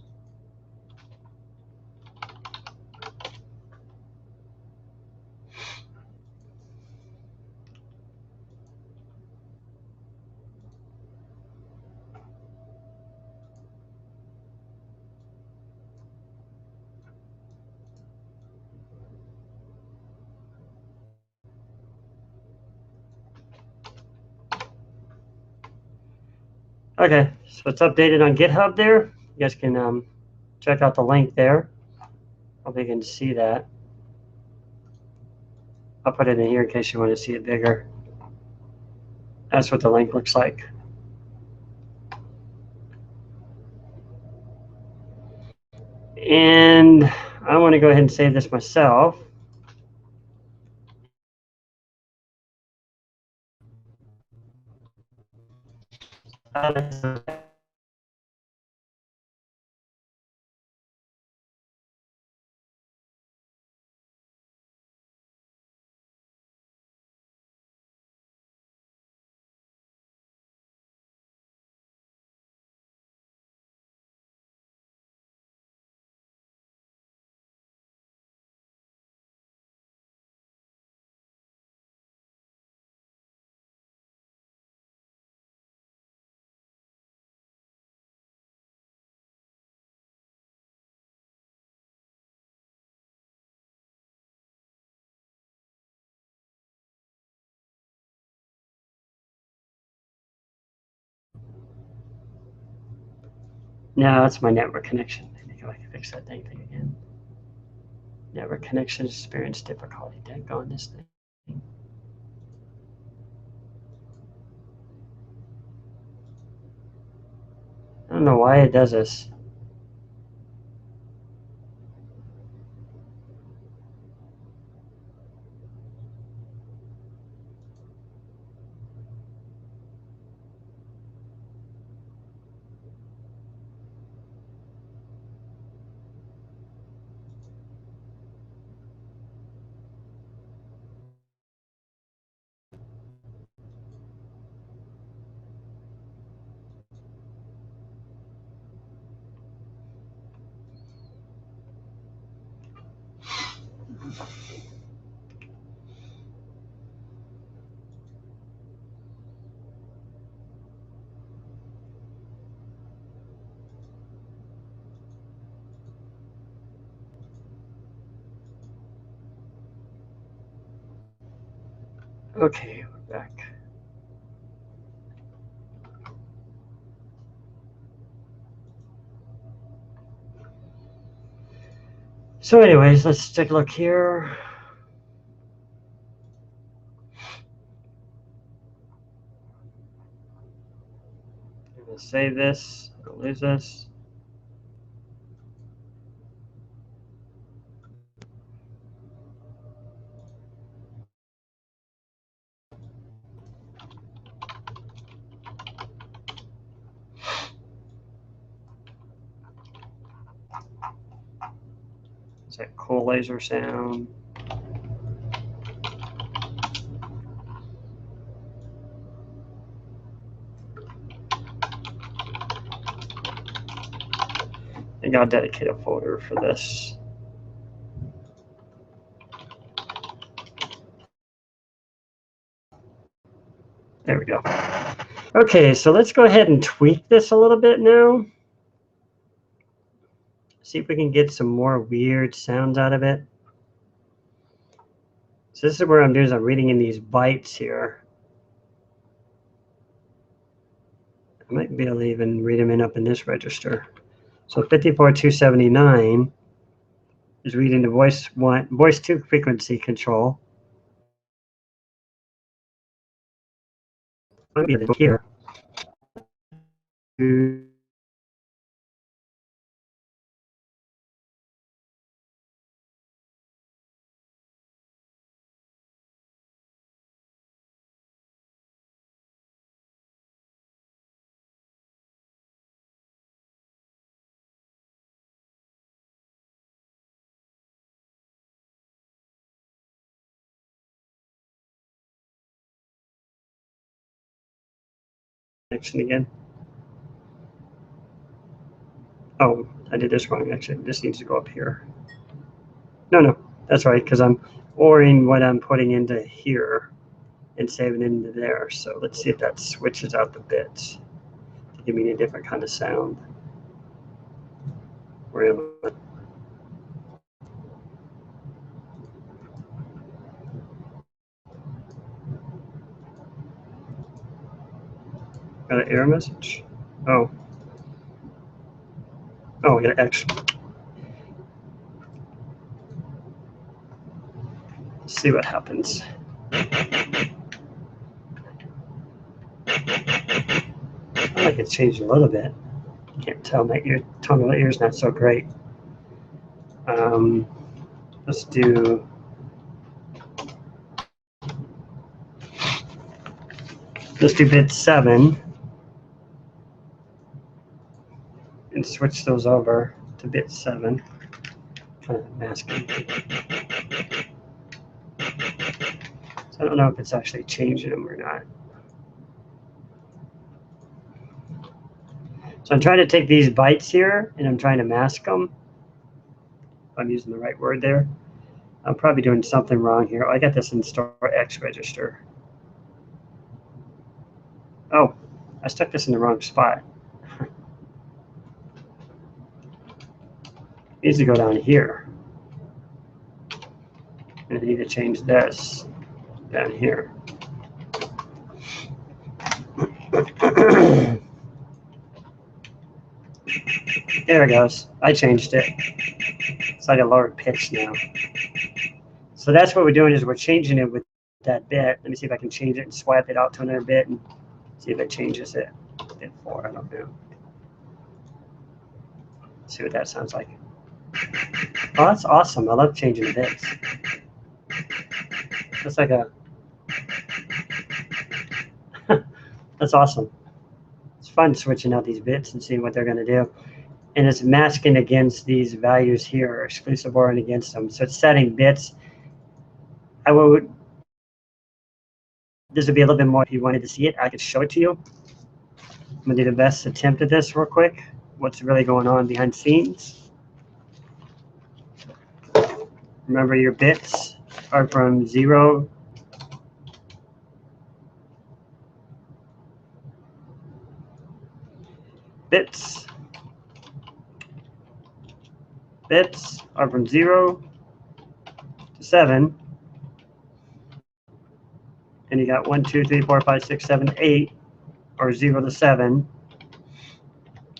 Okay, so it's updated on GitHub there. You guys can check out the link there. Hope you can see that. I'll put it in here in case you want to see it bigger. That's what the link looks like. And I want to go ahead and save this myself. No, that's my network connection. I think I can fix that dang thing again. Network connection experience difficulty. Dang on this thing. I don't know why it does this. Okay, we're back. So anyways, let's take a look here. I'm going to save this. I'll lose this. Is that cool laser sound? I think I'll dedicate a folder for this. There we go. Okay, so let's go ahead and tweak this a little bit now. See if we can get some more weird sounds out of it. So this is what I'm doing, is I'm reading in these bytes here. I might be able to even read them up in this register. So 54279 is reading the voice 2 frequency control. Might be here. Connection again. Oh, I did this wrong. Actually, this needs to go up here. No, that's right, because I'm ORing what I'm putting into here and saving it into there. So let's see if that switches out the bits to give me a different kind of sound. Where am I? Got an error message? Oh, I got an X. Let's see what happens. I like it changed a little bit. Can't tell, my tone of the ear's not so great. Let's do bit 7 and switch those over to bit 7. Kind of masking. So I don't know if it's actually changing them or not. So I'm trying to take these bytes here and I'm trying to mask them. If I'm using the right word there. I'm probably doing something wrong here. I got this in store X register. Oh, I stuck this in the wrong spot. It needs to go down here. And I need to change this down here. There it goes. I changed it. It's like a lower pitch now. So that's what we're doing is we're changing it with that bit. Let me see if I can change it and swipe it out to another bit and see if it changes it. Bit 4, I don't know. Let's see what that sounds like. Oh, that's awesome. I love changing the bits. That's like a... That's awesome. It's fun switching out these bits and seeing what they're going to do. And it's masking against these values here, exclusive OR and against them. So it's setting bits. This would be a little bit more if you wanted to see it. I could show it to you. I'm going to do the best attempt at this real quick. What's really going on behind the scenes. Remember, your bits are from 0 . Bits are from 0 to 7. And you got 1, 2, 3, 4, 5, 6, 7, 8, or 0 to 7.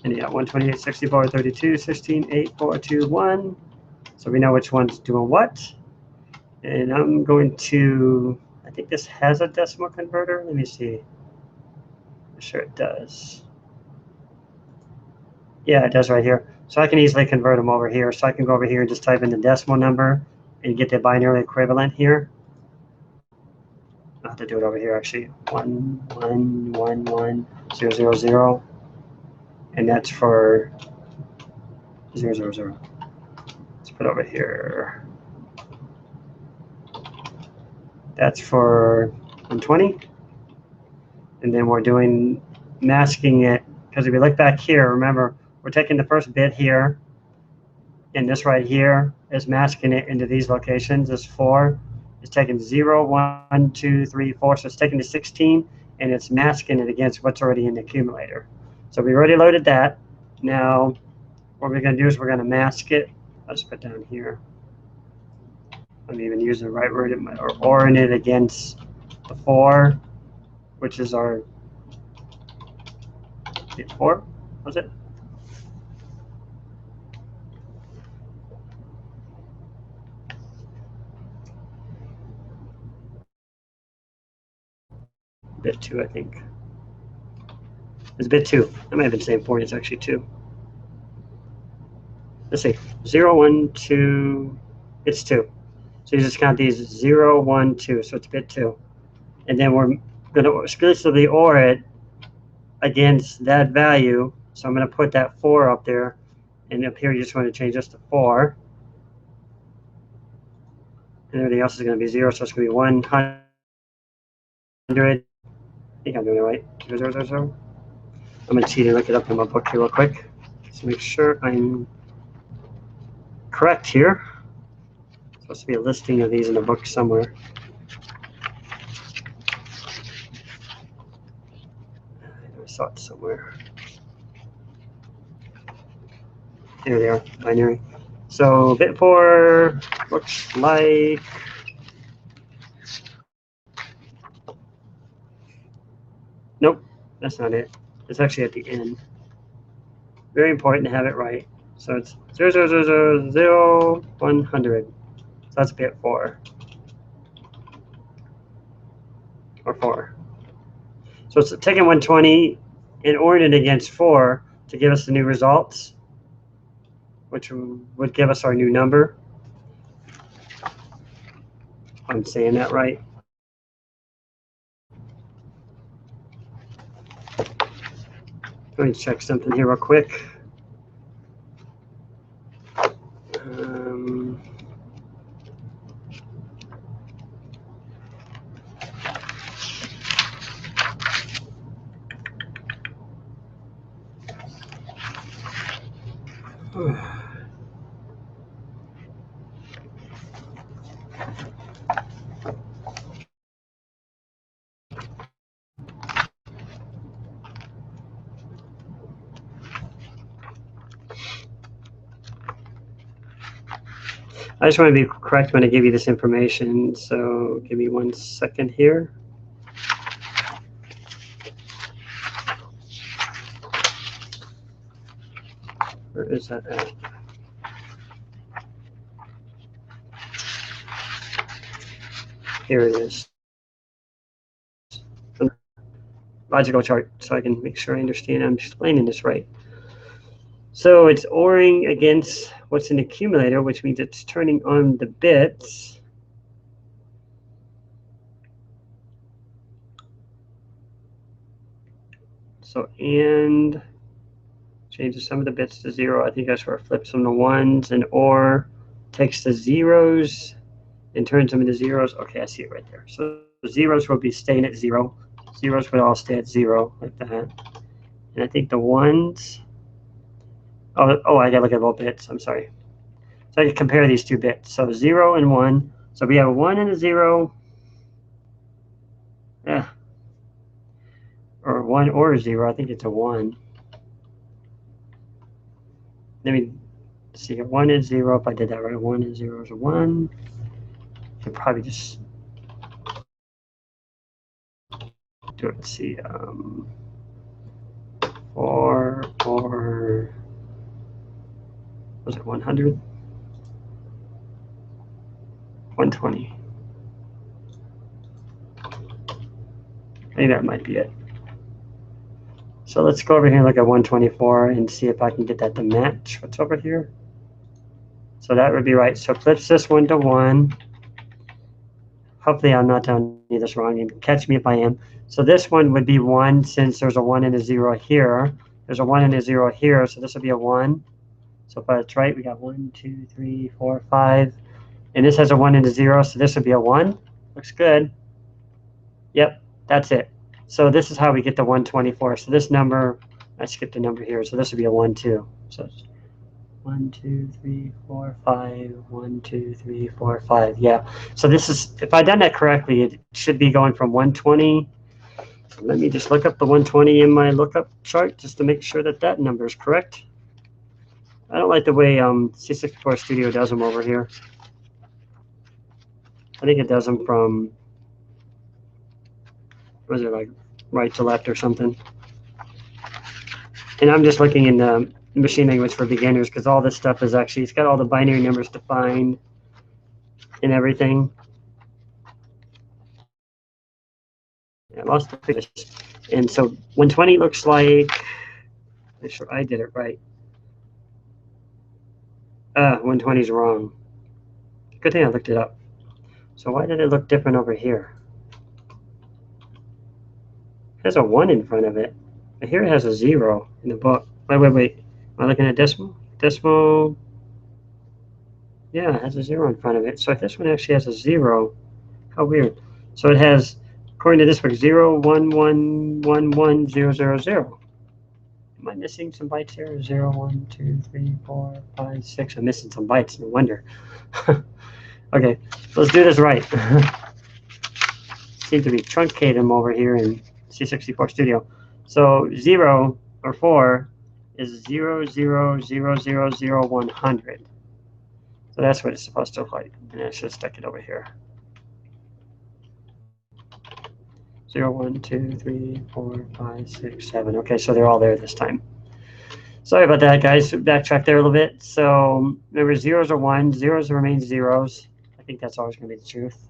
And you got 128, 64, 32, 16, 8, 4, 2, 1. So we know which one's doing what. And I'm going to, I think this has a decimal converter. Let me see. I'm sure it does. Yeah, it does right here. So I can easily convert them over here. So I can go over here and just type in the decimal number and get the binary equivalent here. I'll have to do it over here actually. 1, 1, 1, 1, 0, 0, 0. And that's for 0, 0, 0. Let's put it over here. That's for 120. And then we're doing masking it, because if we look back here, remember, we're taking the first bit here, and this right here is masking it into these locations. This 4 is taking 0, 1, 2, 3, 4. So it's taking the 16, and it's masking it against what's already in the accumulator. So we already loaded that. Now, what we're going to do is we're going to mask it. Let's put down here. I'm even using the right word, or orient it against the 4, which is our bit 4, was it? Bit 2, I think. It's bit 2. I might have been saying 4, it's actually 2. Let's see. 0, 1, 2, it's 2. So you just count these 0, 1, 2, so it's bit 2. And then we're going to exclusively OR it against that value. So I'm going to put that 4 up there. And up here, you just want to change this to 4. And everything else is going to be 0, so it's going to be 100. I think I'm doing it right. 0, 0, 0, 0. I'm going to cheat and look it up in my book here real quick. Just make sure I'm correct here. There's supposed to be a listing of these in the book somewhere. I saw it somewhere. There they are, binary. So bit 4 looks like nope, that's not it. It's actually at the end. Very important to have it right. So it's 0, 0, 0, 0, 0, 100. So that's bit 4. Or 4. So it's taking 120 and oriented against 4 to give us the new results, which would give us our new number. I'm saying that right. Let me check something here real quick. I just want to be correct when I give you this information, so give me 1 second here. Where is that at? Here it is. Logical chart, so I can make sure I understand I'm explaining this right. So it's ORing against what's in the accumulator, which means it's turning on the bits. So and changes some of the bits to 0. I think that's where it flips them to 1s, and OR takes the 0s and turns them into 0s. Okay, I see it right there. So the 0s will be staying at 0. 0s would all stay at 0 like that. And I think the 1s. Oh, I gotta look at both bits. I'm sorry. So I can compare these two bits. So 0 and 1. So we have a 1 and a 0. Yeah. Or 1 or 0. I think it's a 1. Let me see. 1 and 0. If I did that right, 1 and 0 is a 1. I could probably just do it. Let's see. 4 or was it 100? 120. Maybe that might be it. So let's go over here and look at 124 and see if I can get that to match what's over here. So that would be right. So flips this one to 1. Hopefully I'm not telling you this wrong. You can catch me if I am. So this one would be 1 since there's a 1 and a 0 here. There's a 1 and a 0 here, so this would be a 1. So if that's right, we got 1, 2, 3, 4, 5. And this has a 1 and a 0, so this would be a 1. Looks good. Yep, that's it. So this is how we get the 124. So this number, I skipped a number here, so this would be a 1, 2. So it's 1, 2, 3, 4, 5. 1, 2, 3, 4, 5. Yeah. So this is, if I've done that correctly, it should be going from 120. Let me just look up the 120 in my lookup chart just to make sure that that number is correct. I don't like the way C64 Studio does them over here. I think it does them from, was it like right to left or something? And I'm just looking in the machine language for beginners because all this stuff is actually, it's got all the binary numbers defined and everything. I lost the figures. And so 120 looks like, make sure I did it right. 120 is wrong. Good thing I looked it up. So why did it look different over here? It has a 1 in front of it. But here it has a 0 in the book. Wait. Am I looking at decimal? Decimal. Yeah, it has a 0 in front of it. So if this one actually has a 0, how weird. So it has, according to this book, 0, 1, 1, 1, 1, 0, 0, 0. Am I missing some bytes here? 0, 1, 2, 3, 4, 5, 6. I'm missing some bytes, no wonder. Okay, let's do this right. Seem to be truncating them over here in C64 Studio. So 0 or 4 is 0, 0, 0, 0, 0, 100. So that's what it's supposed to look like. And I should stick it over here. 0, 1, 2, 3, 4, 5, 6, 7. Okay, so they're all there this time. Sorry about that, guys. Backtrack there a little bit. So remember, 0s are 1s. 0s remain 0s. I think that's always going to be the truth.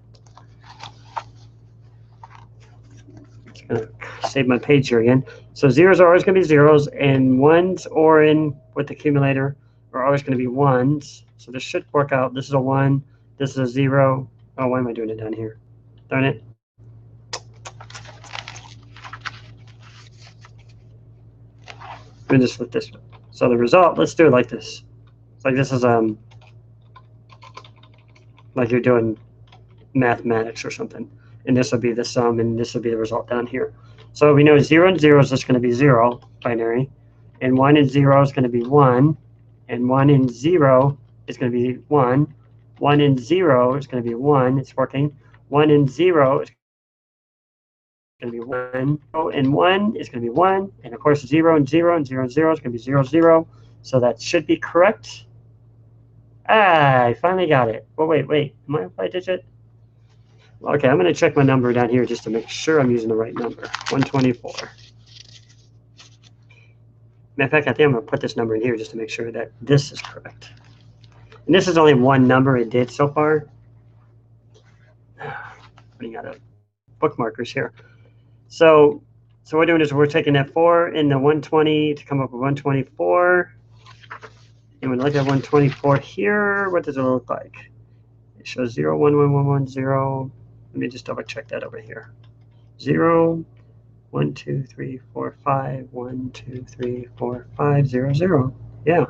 Just going to save my page here again. So 0s are always going to be 0s, and 1s or in with the accumulator are always going to be 1s. So this should work out. This is a 1. This is a 0. Oh, why am I doing it down here? Darn it. Let me just flip this. So the result, let's do it like this. It's like this is like you're doing mathematics or something. And this will be the sum, and this will be the result down here. So we know 0 and 0 is just going to be 0, binary. And 1 and 0 is going to be 1. And 1 and 0 is going to be 1. 1 and 0 is going to be 1. It's working. 1 and 0 is going to be 1. And 1 is going to be 1. And of course, 0 and 0 and 0 and 0 is going to be 0, 0. So that should be correct. Ah, I finally got it. Oh, wait. Am I by digit? Okay, I'm going to check my number down here just to make sure I'm using the right number. 124. Matter of fact, I think I'm going to put this number in here just to make sure that this is correct. And this is only one number it did so far. Putting out bookmarkers here. So what we're doing is we're taking that 4 and the 120 to come up with 124. And when I look at 124 here, what does it look like? It shows 0, 1, 1, 1, 1, 0. Let me just double check that over here. 0, 1, 2, 3, 4, 5, 1, 2, 3, 4, 5, 0, 0. Yeah.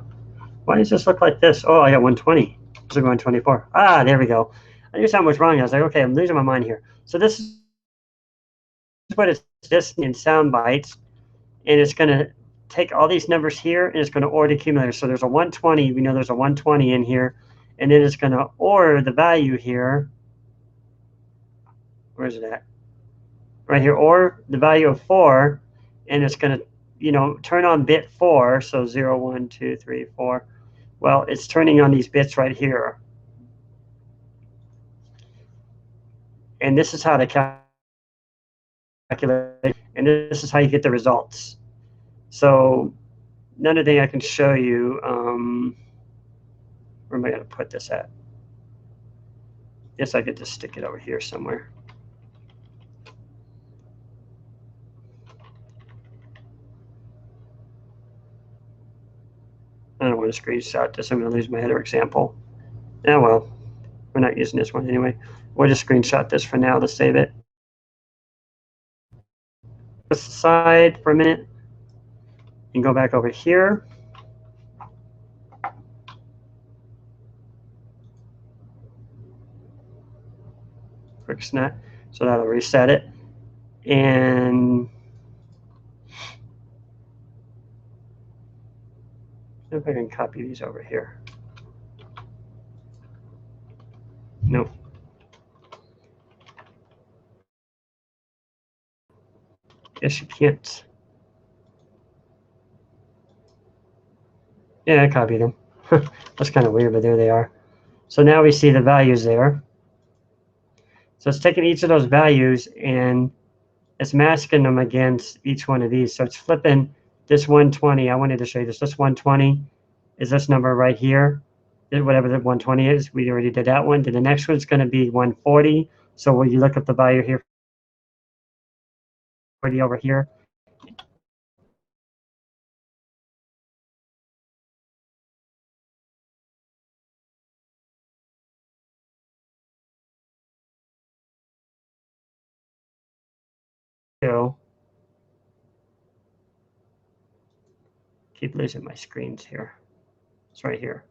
Why does this look like this? Oh, I got 120. This is 124. Ah, there we go. I knew something was wrong. I was like, okay, I'm losing my mind here. So this is what it's just in sound bytes, and it's going to take all these numbers here, and it's going to OR the accumulator. So there's a 120. We know there's a 120 in here, and then it's going to OR the value here. Where's it at? Right here, OR the value of 4, and it's going to, turn on bit 4. So 0, 1, 2, 3, 4. Well, it's turning on these bits right here. And this is how to calculate, and this is how you get the results. So another thing I can show you, where am I going to put this at? Yes, I could just stick it over here somewhere. I don't want to screenshot this. I'm going to lose my header example. Oh, well, we're not using this one anyway. We'll just screenshot this for now to save it. Aside for a minute and go back over here. Quick snap. So that'll reset it. And if I can copy these over here. Nope. Guess you can't. Yeah, I copied them. That's kind of weird, but there they are. So now we see the values there. So it's taking each of those values and it's masking them against each one of these. So it's flipping this 120. I wanted to show you this. This 120 is this number right here. Whatever the 120 is, we already did that one. Then the next one's going to be 140. So when you look up the value here, 40 over here. So keep losing my screens here. It's right here.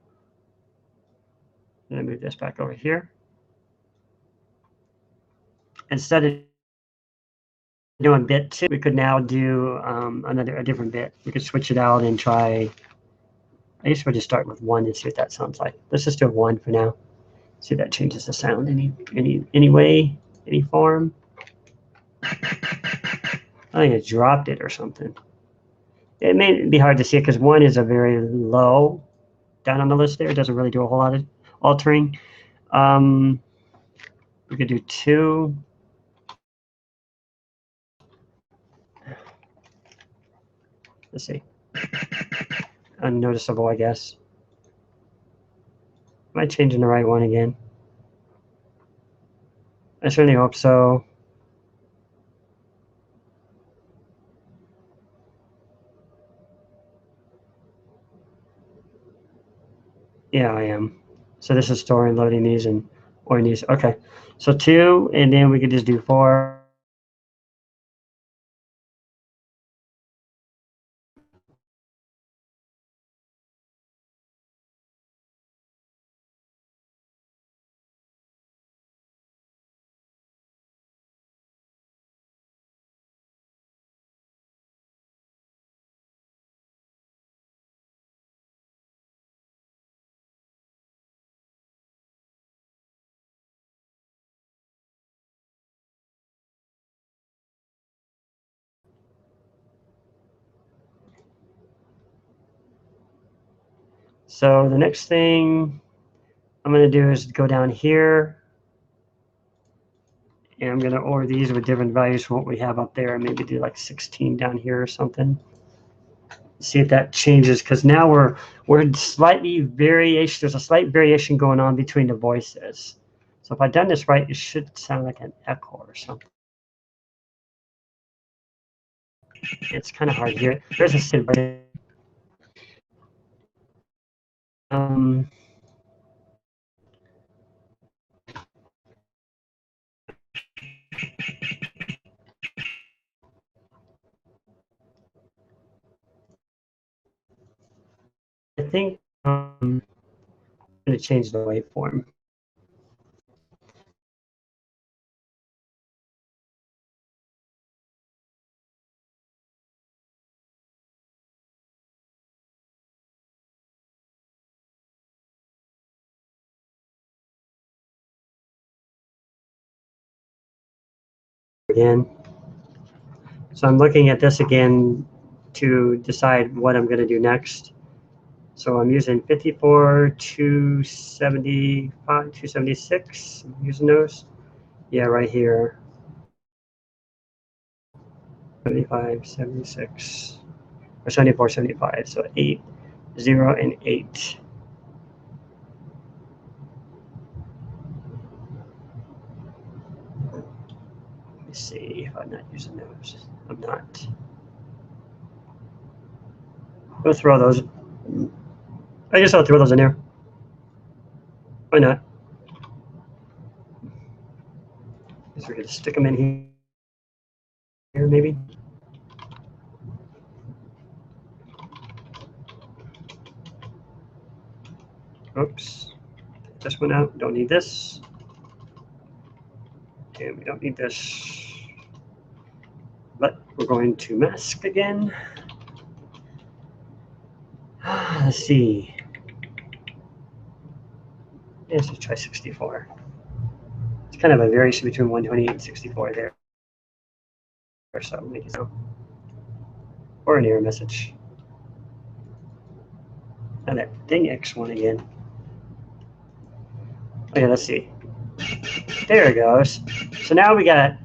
I'm going to move this back over here. Instead of doing bit 2, we could now do a different bit. We could switch it out and try. I guess we'll just start with 1 and see what that sounds like. Let's just do 1 for now. See if that changes the sound any way, any form. I think it dropped it or something. It may be hard to see it because 1 is a very low down on the list there. It doesn't really do a whole lot of altering. We could do 2. Let's see. Unnoticeable, I guess. Am I changing the right one again? I certainly hope so. Yeah, I am. So this is storing, loading these, and ordering these. Okay. So 2, and then we could just do 4. So the next thing I'm going to do is go down here, and I'm going to order these with different values from what we have up there, and maybe do like 16 down here or something. See if that changes, because now we're slightly variation. There's a slight variation going on between the voices. So if I've done this right, it should sound like an echo or something. It's kind of hard here. There's a SID. I think I'm going to change the waveform. Again. So I'm looking at this again to decide what I'm going to do next. So I'm using 54, 275, 276. I'm using those. Yeah, right here. 75, 76, or 74, 75. So 8, 0, and 8. Let me see if I'm not using those. I'm not. I'll throw those. I guess I'll throw those in there. Why not? Guess we're going to stick them in here maybe. Oops. Take this one out. Don't need this. And we don't need this. But we're going to mask again. Let's see. Let's just try 64. It's kind of a variation between 128 and 64 there. So make it so. Or an error message. And that ding X one again. Okay, let's see. There it goes. So now we got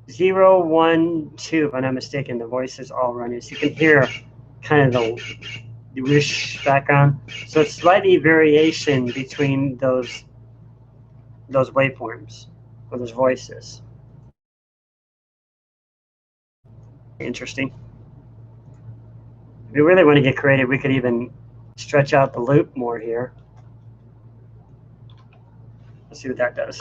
0, 1, 2, if I'm not mistaken. The voices all running. So you can hear kind of the whoosh background. So it's slightly variation between those waveforms or those voices. Interesting. If we really want to get creative, we could even stretch out the loop more here. Let's see what that does.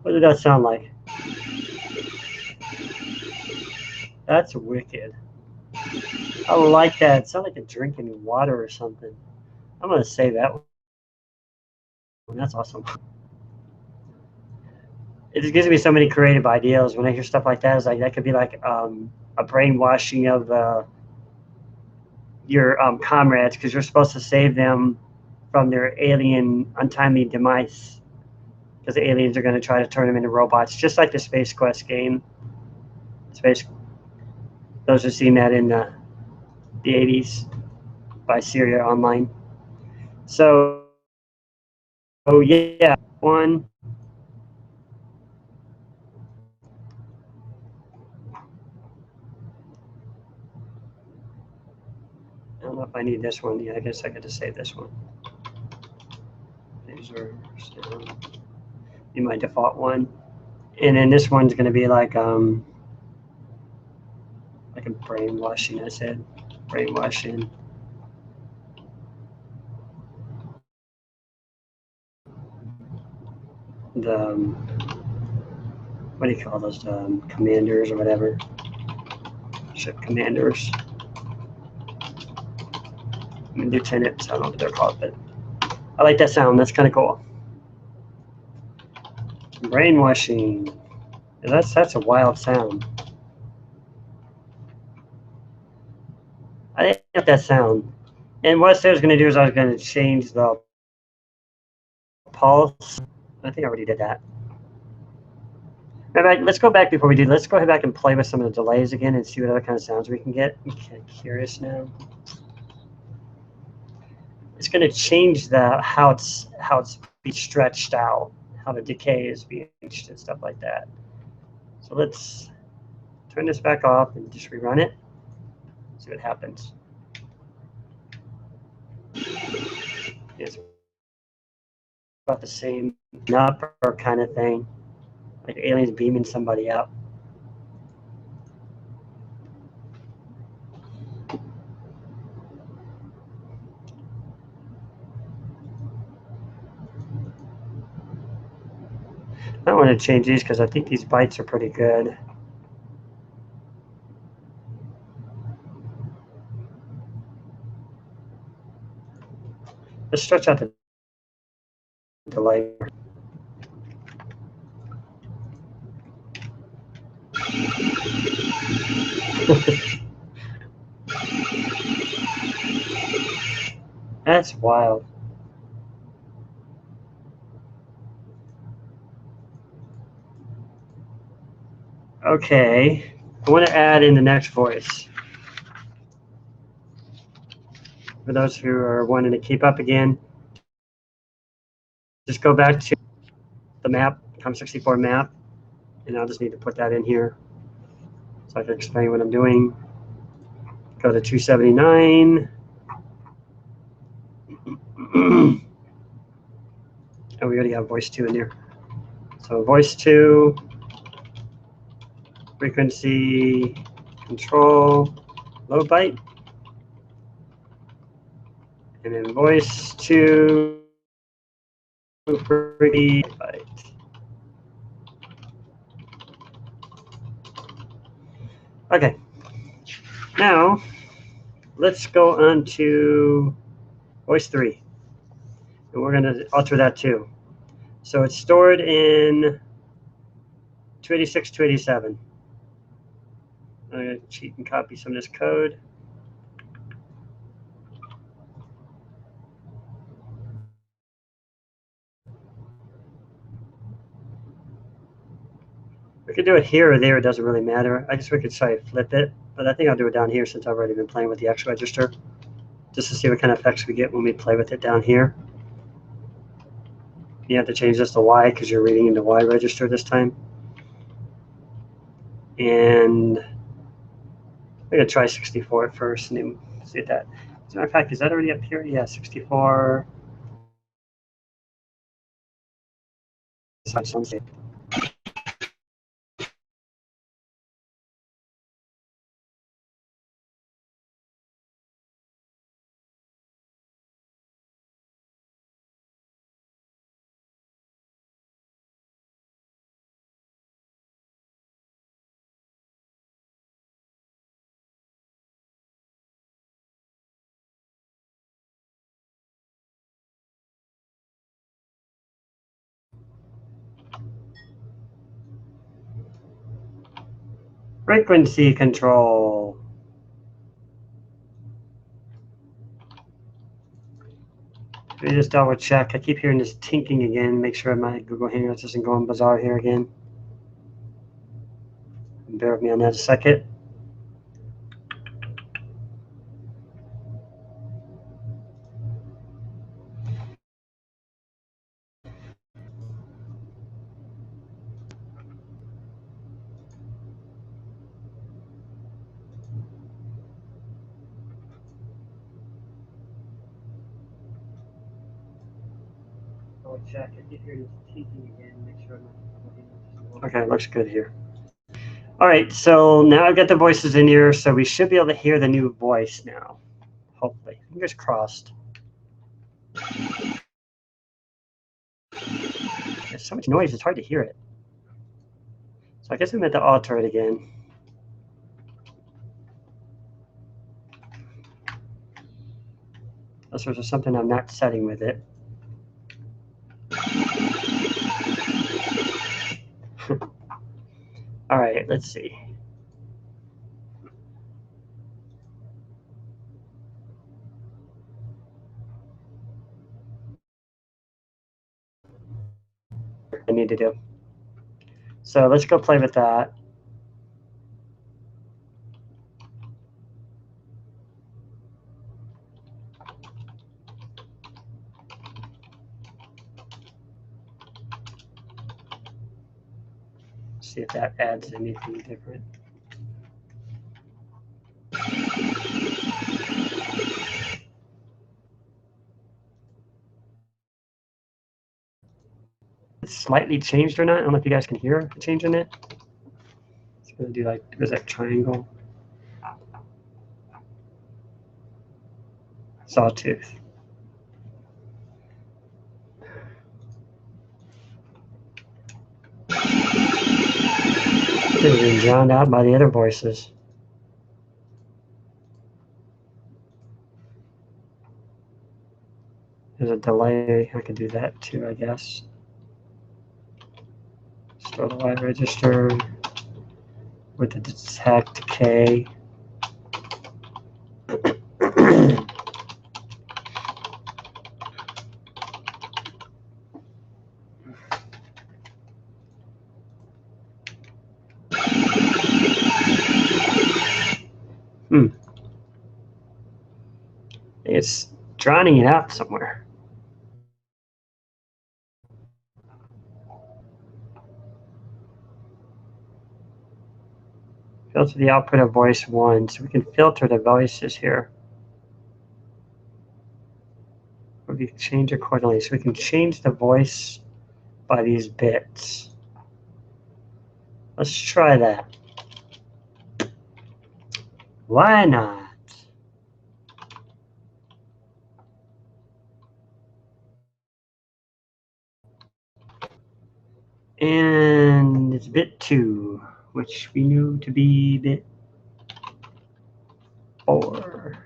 What did that sound like? That's wicked. I like that. It sounds like a drinking water or something. I'm going to say that one. That's awesome. It just gives me so many creative ideas when I hear stuff like that. It's like that could be like a brainwashing of your comrades, because you're supposed to save them from their alien untimely demise, because the aliens are going to try to turn them into robots, just like the Space Quest game. Those who've seen that in the 80s by Syria Online. So, oh yeah, one. I don't know if I need this one. Yeah, I guess I could just save this one. These are be my default one, and then this one's going to be like a brainwashing. I said brainwashing. The what do you call those? Commanders or whatever. Ship commanders. I mean, lieutenants. I don't know what they're called, but I like that sound. That's kind of cool. Brainwashing. That's a wild sound. I like that sound. And what I was going to do is I was going to change the pulse. I think I already did that. Let's go back before we do. Let's go back and play with some of the delays again and see what other kind of sounds we can get. I'm kind of curious now. It's going to change how it's stretched out, how the decay is being reached and stuff like that. So let's turn this back off and just rerun it. See what happens. It's about the same up or kind of thing, like aliens beaming somebody up. I don't want to change these because I think these bytes are pretty good. Let's stretch out the delay. That's wild. Okay, I want to add in the next voice. For those who are wanting to keep up again, just go back to the map, COM64 map, and I'll just need to put that in here so I can explain what I'm doing. Go to 279. And we already have voice 2 in there. So voice 2, frequency control, low byte. And then voice 2, pretty byte. Okay. Now, let's go on to voice 3. And we're going to alter that too. So it's stored in 286, 287. I'm going to cheat and copy some of this code. We could do it here or there, it doesn't really matter. I guess we could try to flip it, but I think I'll do it down here since I've already been playing with the X register, just to see what kind of effects we get when we play with it down here. You have to change this to Y because you're reading into Y register this time. And we're going to try 64 at first and then see that. As a matter of fact, is that already up here? Yeah, 64. Frequency control. Let me just double check. I keep hearing this tinking again. Make sure my Google Hangouts isn't going bizarre here again. Bear with me on that a second. Check. I keep hearing this tinking again. Make sure my okay, looks good here. All right, so now I've got the voices in here, so we should be able to hear the new voice now. Hopefully, fingers crossed. There's so much noise; it's hard to hear it. So I guess I'm going to alter it again. Unless there's something I'm not setting with it. All right, let's see. I need to do. So let's go play with that. See if that adds anything different. It's slightly changed or not. I don't know if you guys can hear the change in it. It's going to do like, there's that triangle. Sawtooth. It's been drowned out by the other voices. There's a delay. I could do that too, I guess. Store the live register with the detect K. It's drowning it out somewhere. Filter the output of voice 1. So we can filter the voices here. We can change accordingly. So we can change the voice by these bits. Let's try that. Why not? And it's bit 2, which we knew to be bit 4.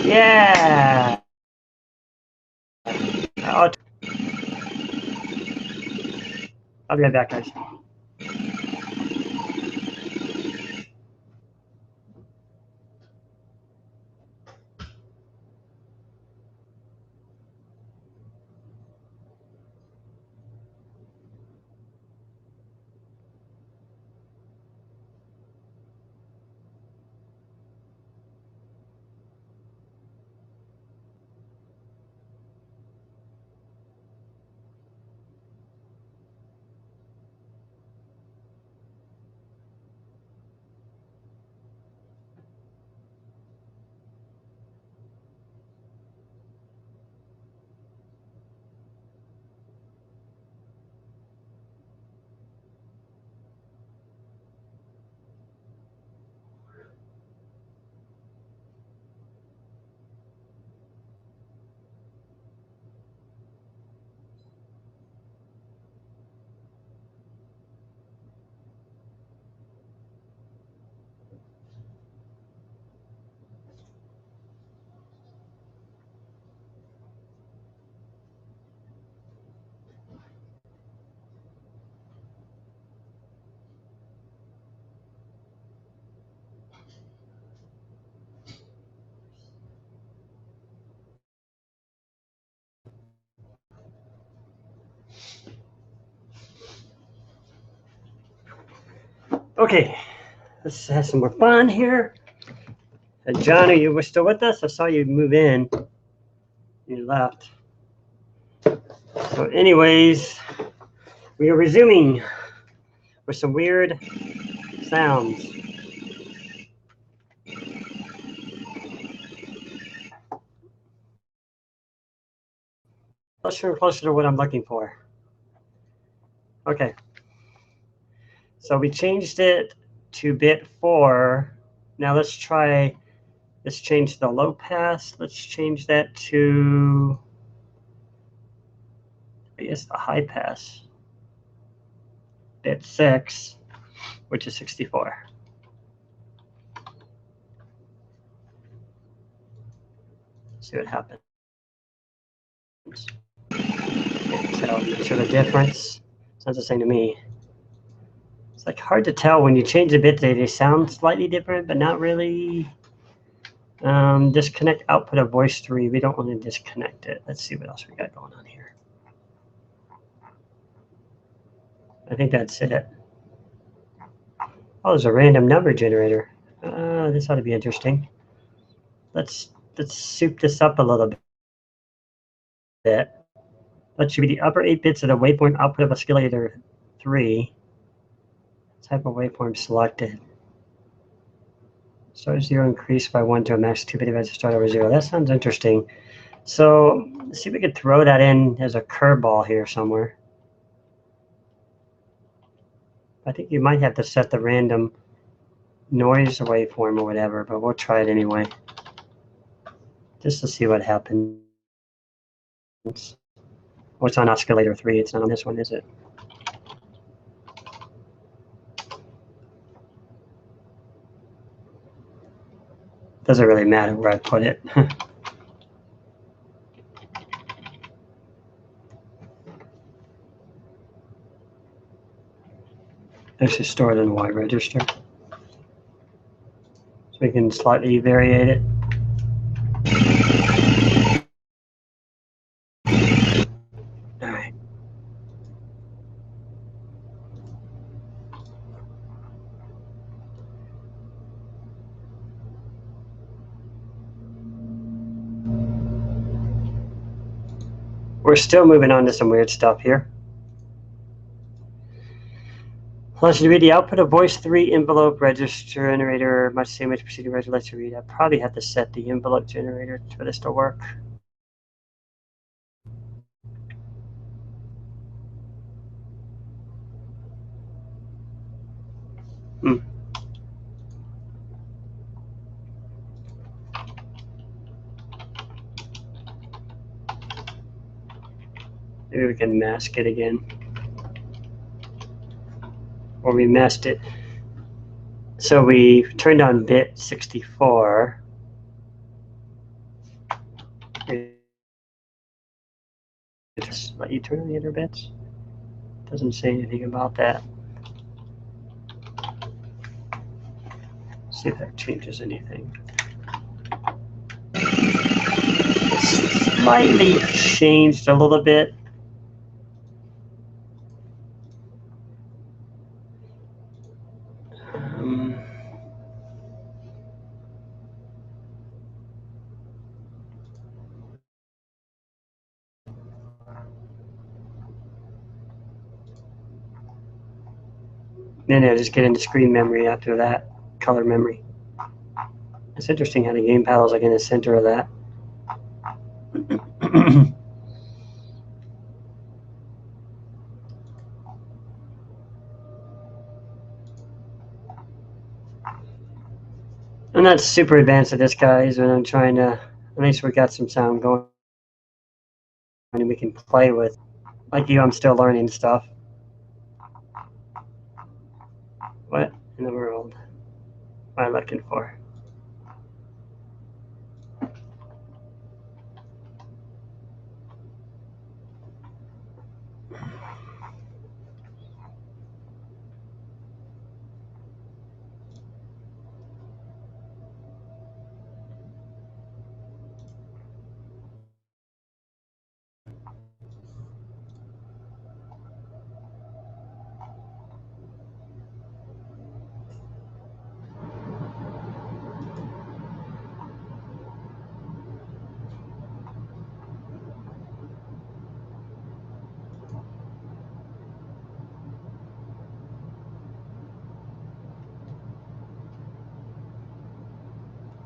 Yeah. I'll be right back, guys. Okay, let's have some more fun here. John, are you still with us? I saw you move in. You left. So anyways, we are resuming with some weird sounds. Closer and closer to what I'm looking for. Okay. So we changed it to bit 4. Now let's change the low pass. Let's change that to, I guess, the high pass. Bit 6, which is 64. See what happens. Can't tell much of a difference. Sounds the same to me. It's like hard to tell when you change the bit. They sound slightly different, but not really. Disconnect output of voice 3. We don't want to disconnect it. Let's see what else we got going on here. I think that's it. Oh, there's a random number generator. This ought to be interesting. Let's soup this up a little bit. That should be the upper 8 bits of the waveform output of oscillator 3. Type of waveform selected. Start 0 increased by 1 to a max 2 bit event to start over 0. That sounds interesting. So let's see if we could throw that in as a curveball here somewhere. I think you might have to set the random noise waveform or whatever, but we'll try it anyway. Just to see what happens. Oh, it's on oscillator 3. It's not on this one, is it? Doesn't really matter where I put it. Actually store it in the Y register. So we can slightly variate it. All right. We're still moving on to some weird stuff here. Let's read the output of voice 3 envelope register generator, much same as preceding register. Let's read. I probably have to set the envelope generator for this to work. Maybe we can mask it again. Or we masked it. So we turned on bit 64. Let you turn on the other bits? Doesn't say anything about that. See if that changes anything. Slightly changed a little bit. Then I just get into screen memory after that, color memory. It's interesting how the game paddle is like in the center of that. I'm not super advanced at this, guys, and I'm trying to, at least we got some sound going and we can play with. Like you, I'm still learning stuff. What in the world am I looking for?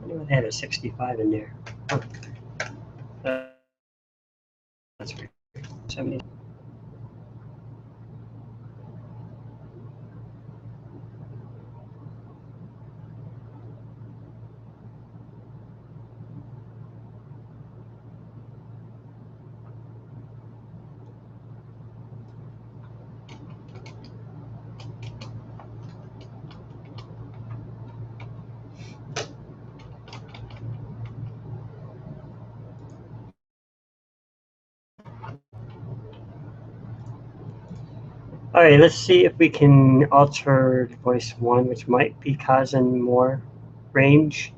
I knew it had a 65 in there. Oh. That's weird. 70. All right, let's see if we can alter voice 1, which might be causing more range.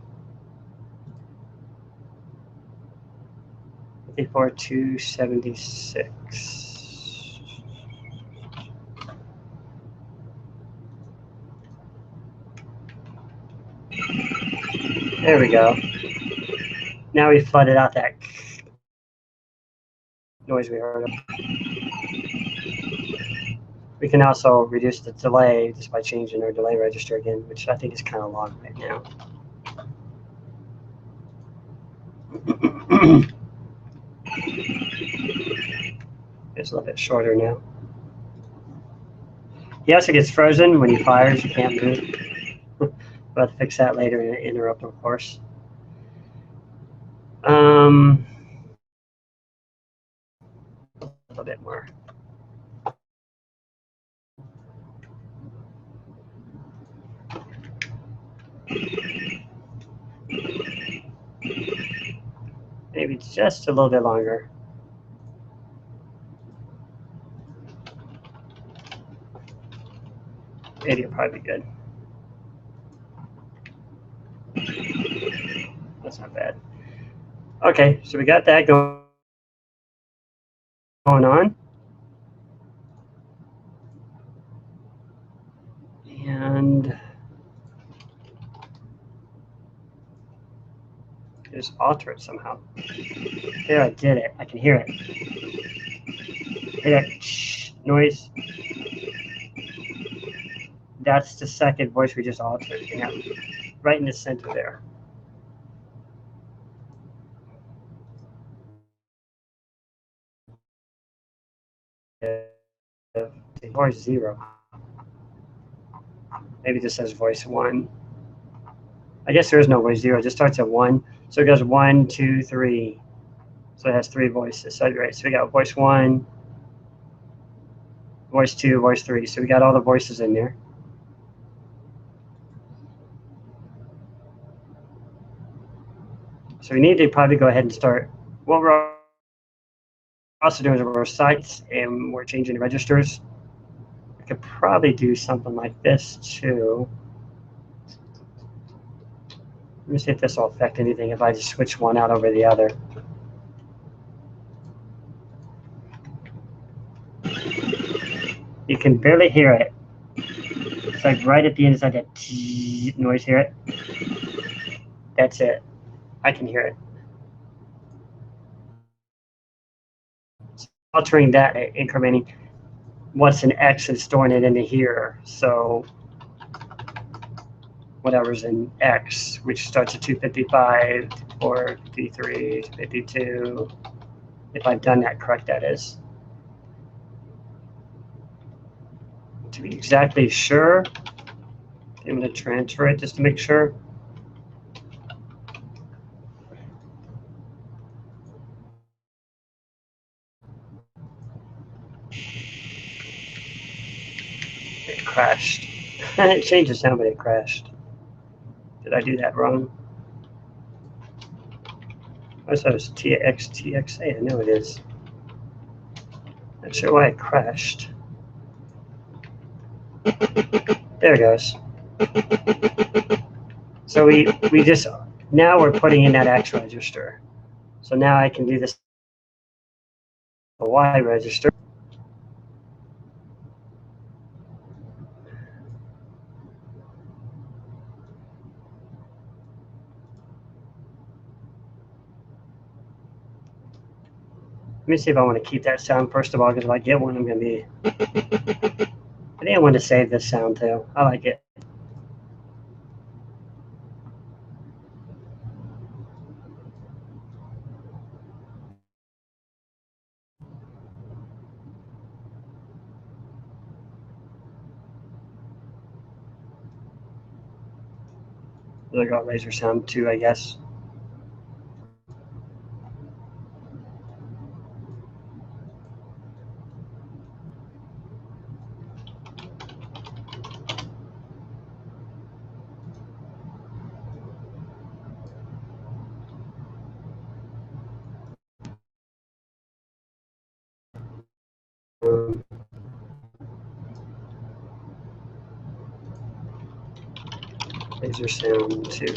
54 to 76. There we go. Now we flooded out that noise we heard. We can also reduce the delay just by changing our delay register again, which I think is kind of long right now. It's a little bit shorter now. He also gets frozen when he fires. You can't move. We'll have to fix that later in an interrupt, of course. A little bit more. Maybe just a little bit longer. Maybe it'll probably be good. That's not bad. Okay, so we got that going on. And just alter it somehow. There, I did it. I can hear it. Hear that noise? That's the second voice we just altered. Yeah, right in the center there. Voice 0. Maybe this says voice 1. I guess there is no voice 0. It just starts at 1. So it goes 1, 2, 3. So it has 3 voices. So, right, so we got voice 1, voice 2, voice 3. So we got all the voices in there. So we need to probably go ahead and start. What we're also doing is we're sites and we're changing the registers. I could probably do something like this too. Let me see if this will affect anything if I just switch one out over the other. You can barely hear it. It's like right at the end, it's like that noise. Hear it? That's it. I can hear it. So altering that, incrementing what's in X and storing it into here. So whatever's in X, which starts at 255, 453, 252. If I've done that correct, that is. To be exactly sure, I'm going to transfer it just to make sure. It crashed. It changed the sound, but it crashed. Did I do that wrong? I thought it was TXA. I know it is. Not sure why it crashed. There it goes. So we just, now we're putting in that X register. So now I can do this the Y register. Let me see if I want to keep that sound first of all, because if I get one, I'm going to be. I think I want to save this sound too. I like it. I got laser sound too, I guess. Laser sound too.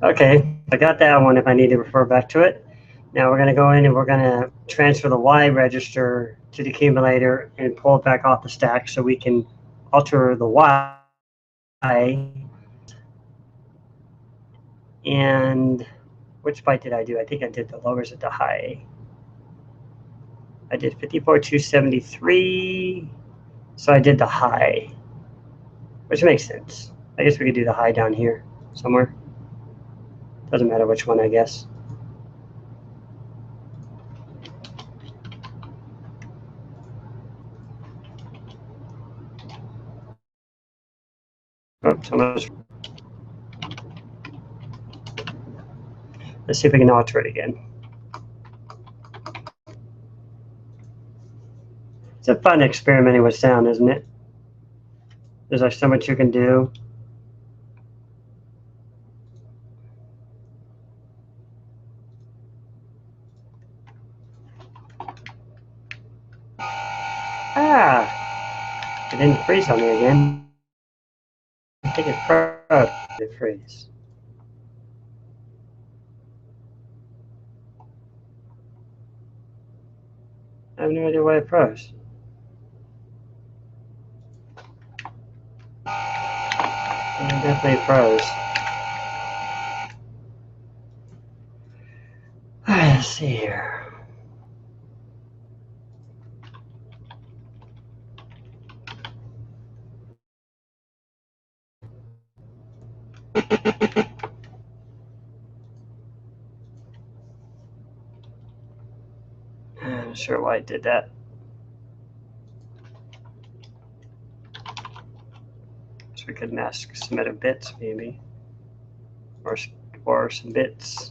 Okay, I got that one if I need to refer back to it. Now we're going to go in and we're going to transfer the Y register to the accumulator and pull it back off the stack so we can alter the Y. And which byte did I do? I think I did the lowers at the high. I did 54,273. So I did the high, which makes sense. I guess we could do the high down here somewhere. Doesn't matter which one, I guess. Oops, almost. Let's see if we can alter it again. It's a fun experimenting with sound, isn't it? There's like so much you can do. Ah, it didn't freeze on me again. I think it froze. It freeze. I have no idea why it froze. It definitely froze. All right, let's see here. I'm not sure why it did that. So we could mask some other bits, maybe, or some bits.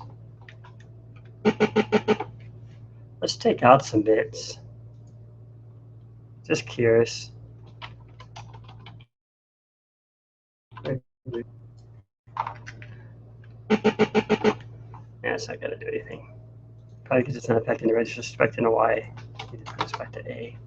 Let's take out some bits. Just curious. Yeah, it's not gonna do anything. Probably because it's not affecting the register, it's affecting the Y. We need to put this back to A.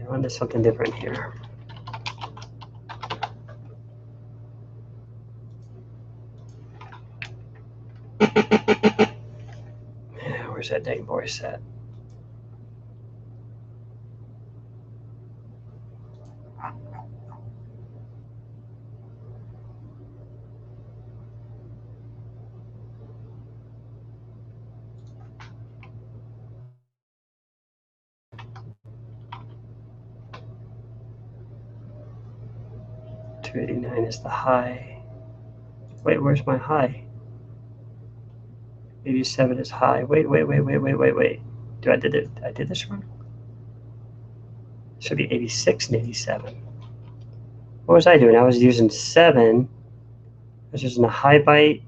I want to do something different here. Where's that dang voice at? $289 is the high. Wait, where's my high? 87 is high. Wait. I did this wrong? It should be 86 and 87. What was I doing? I was using 7. I was using a high byte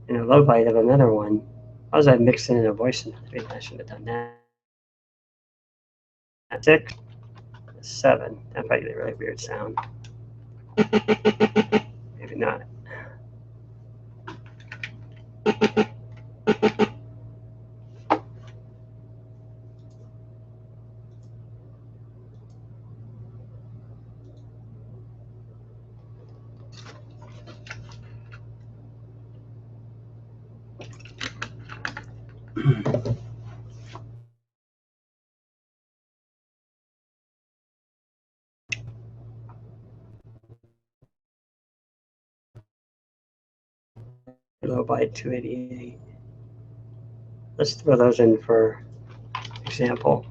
and a low byte of another one. How was I mixing in a voice? I shouldn't have done that. 6, 7. That might be a really weird sound. Maybe not. Low byte 288. Let's throw those in for example.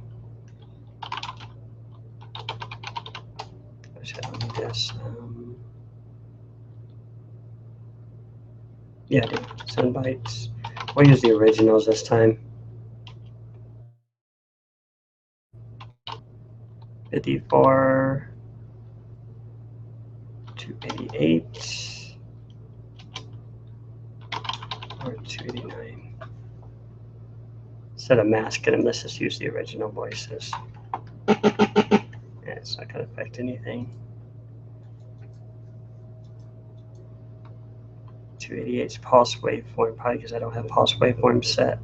This. Yeah, 7 bytes. We'll use the originals this time. 54, 288, or 289. Instead of masking them, let's just use the original voices. Yeah, it's not going to affect anything. 288's pulse waveform, probably because I don't have pulse waveform set.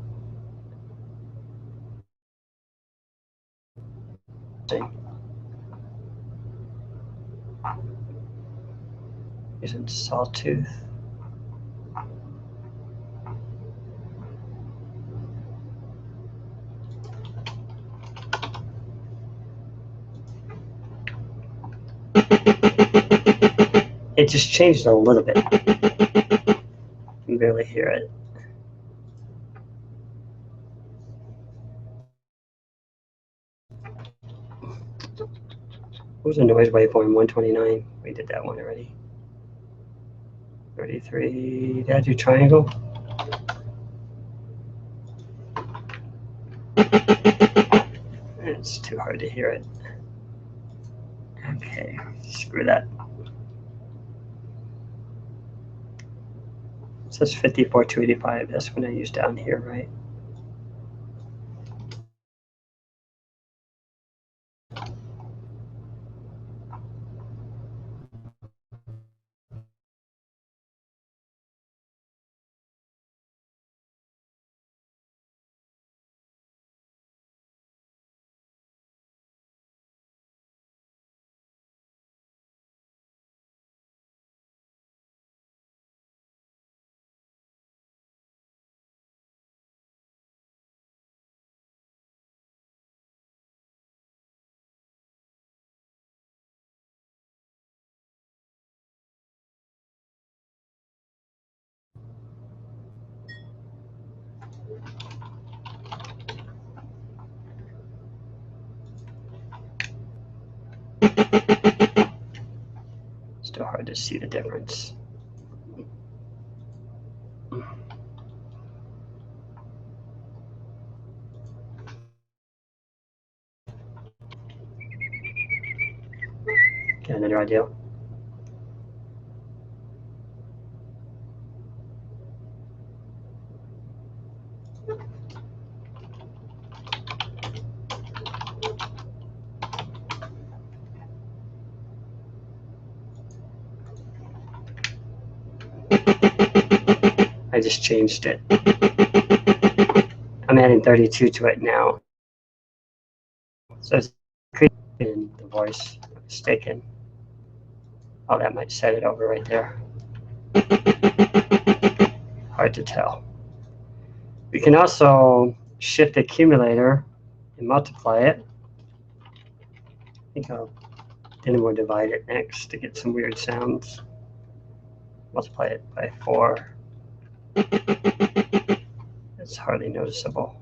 Using sawtooth. It just changed a little bit. You can barely hear it. What was the noise waveform? 129. We did that one already. 33. Did I do triangle? It's too hard to hear it. Okay, screw that. It says 54,285. That's what I use down here, right? Still hard to see the difference. Get another idea. I just changed it. I'm adding 32 to it now. So it's in the voice mistaken. Oh, that might set it over right there. Hard to tell. We can also shift the accumulator and multiply it. I think then we'll divide it next to get some weird sounds. Multiply it by 4. It's hardly noticeable.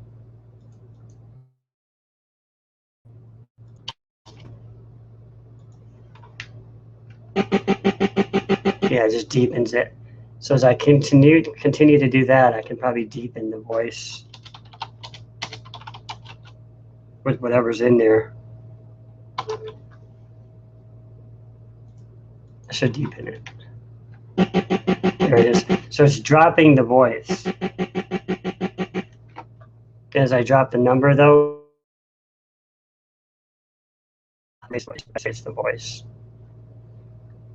Yeah, it just deepens it. So as I continue to do that, I can probably deepen the voice with whatever's in there. I should deepen it. There it is. So it's dropping the voice. As I drop the number, though, I say it's the voice.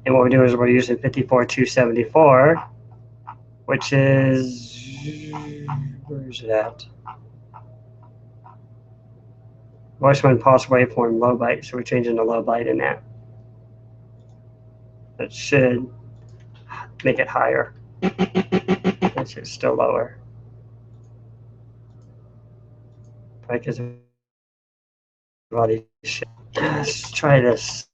And what we do is we're using 54,274, which is, where is it at? Voice one pulse waveform low byte, so we're changing the low byte in that. That should make it higher. It's still lower. Probably because of all these shit. Let's try this.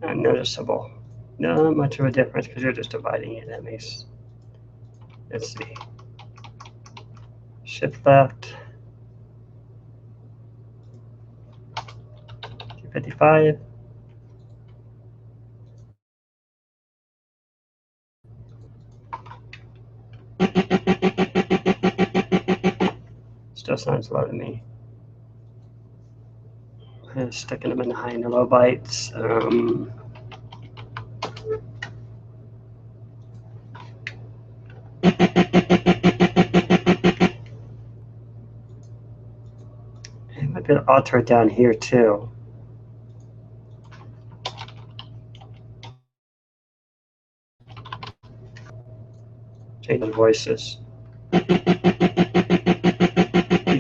Unnoticeable. Not much of a difference because you're just dividing it. That makes. Let's see. Shift left. 255. Still sounds low to me. Sticking them in the high and the low bytes. And alter it down here too. Change the voices. You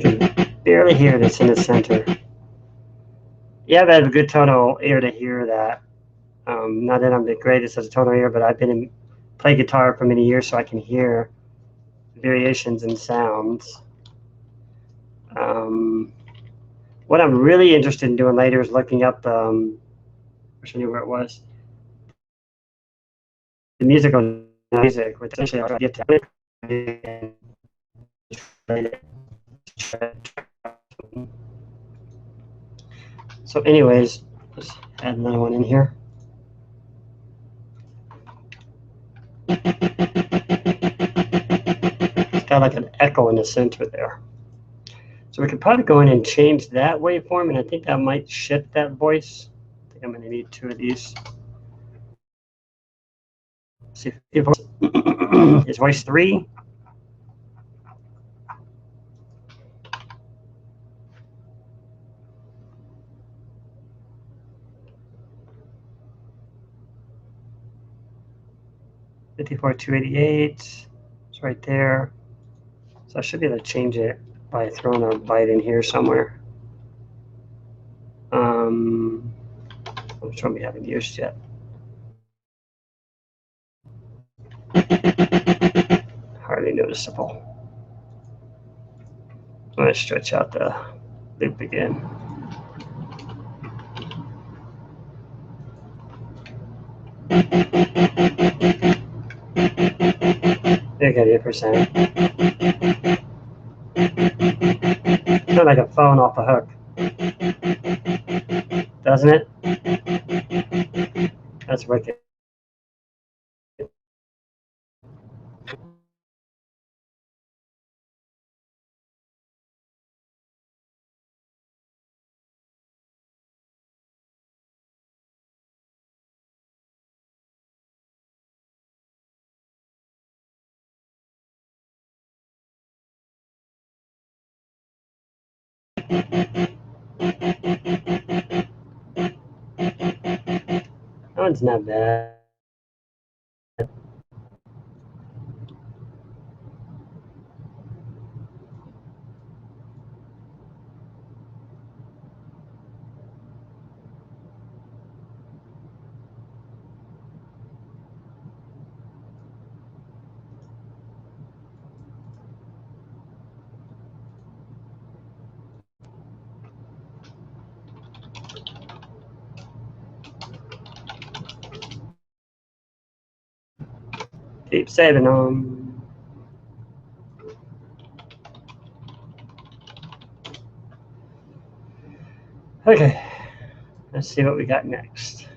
can barely hear this in the center. You have to have a good tonal ear to hear that. Not that I'm the greatest as a tonal ear, but I've been play guitar for many years, so I can hear variations in sounds. What I'm really interested in doing later is looking up, I wish I knew where it was, the musical music, which essentially I'll get to. So anyways, let's add another one in here. It's got like an echo in the center there. So we could probably go in and change that waveform, and I think that might shift that voice. I think I'm going to need 2 of these. See if is voice 3. $54,288. It's right there. So I should be able to change it by throwing a byte in here somewhere. Which one we haven't used yet. Hardly noticeable. I'm going to stretch out the loop again. There you go, 8%. Kind of like a phone off the hook. Doesn't it? That's wicked. That one's not bad. Keep saving them. Okay, let's see what we got next.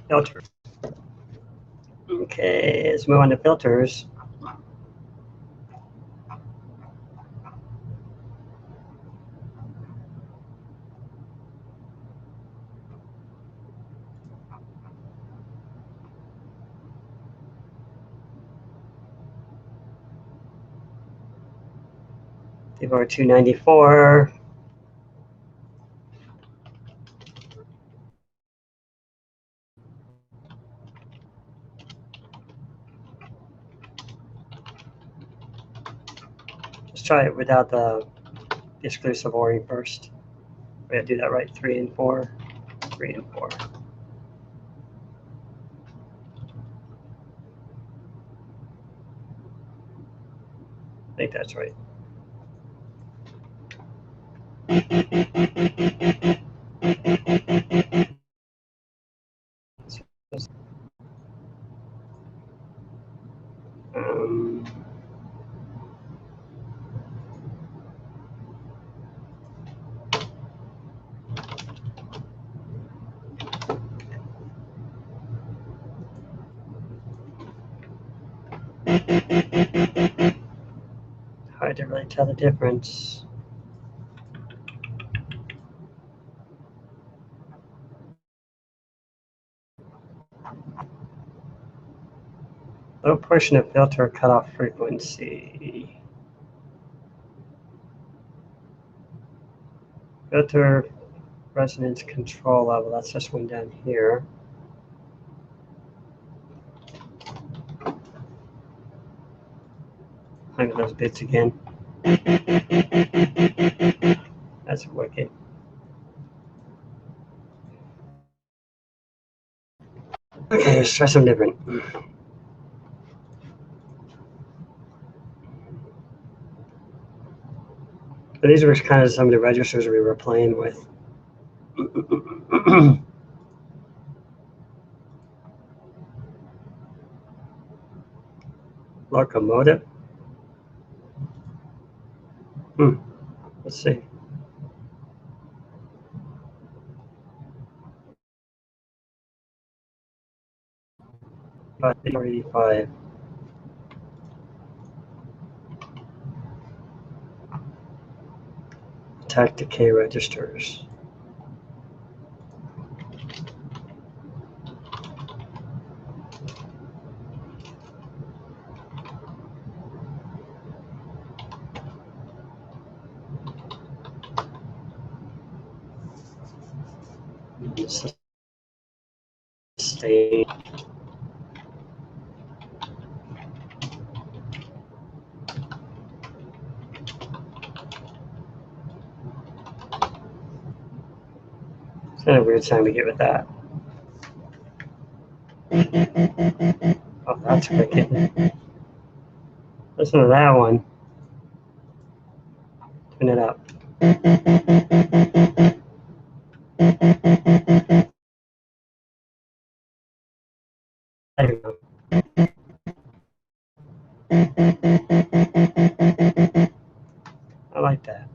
Filters. Okay, let's move on to filters. Over 294. Let's try it without the exclusive ORing first. We gotta do that right. 3 and 4. 3 and 4. I think that's right. Hard to really tell the difference. Low portion of filter cutoff frequency. Filter resonance control level. That's this one down here. Look at those bits again. That's wicked. Okay, let's try something different. But these were kind of some of the registers we were playing with. Locomotive. Let's see. About 85. Attack decay registers. Sustain. It's kind of a weird sound to get with that. Oh, that's wicked. Listen to that one. Turn it up. There you go. I like that.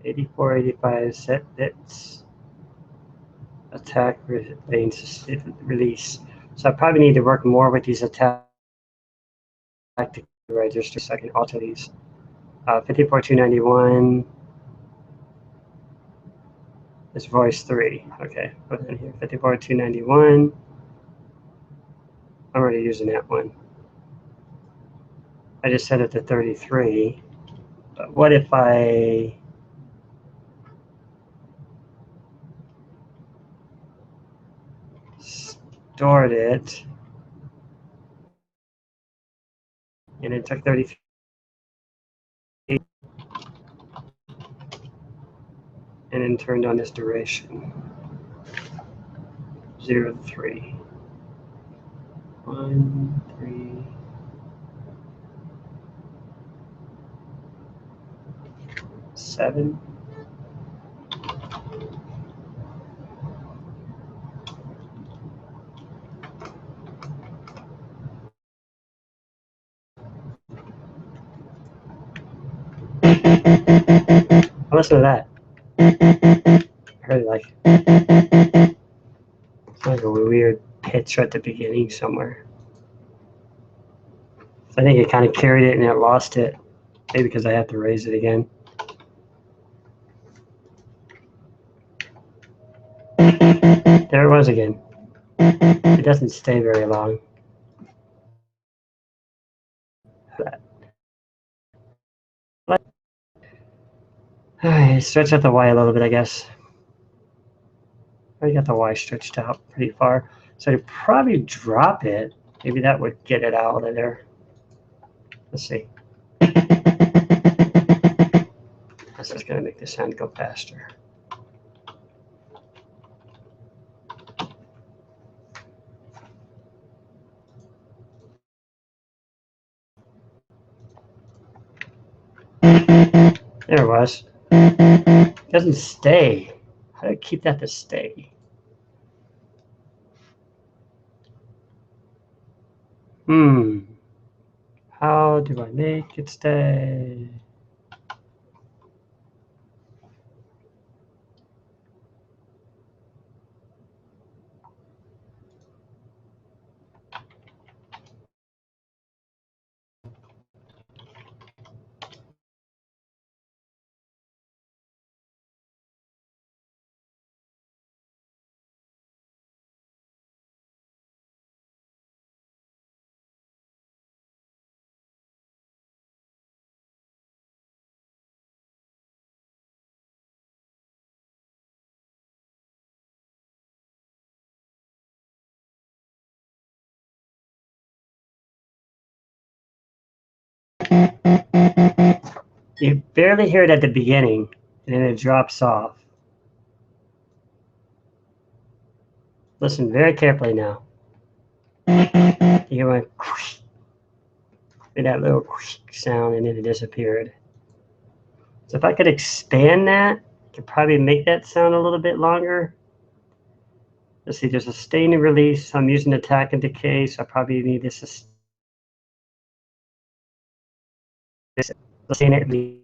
$84, $85 set bits. Attack release. So I probably need to work more with these attack registers so I can alter these. 54291 is voice 3. Okay, put it in here. 54291. I'm already using that one. I just set it to 33. But what if I stored it and it took 33 and then turned on this duration? 0 to 3. 1, 3. Seven. Listen to that. I really like it. It's like a weird pitch at the beginning somewhere. So I think it kind of carried it and it lost it. Maybe because I have to raise it again. There it was again. It doesn't stay very long. Stretch out the Y a little bit, I guess. I got the Y stretched out pretty far. So I'd probably drop it. Maybe that would get it out of there. Let's see. That's just going to make the sound go faster. There it was. It doesn't stay. How do I keep that to stay? How do I make it stay? You barely hear it at the beginning, and then it drops off. Listen very carefully now. You hear my that little sound, and then it disappeared. So if I could expand that, I could probably make that sound a little bit longer. Let's see, there's a sustain and release. I'm using attack and decay, so I probably need this sustain and release.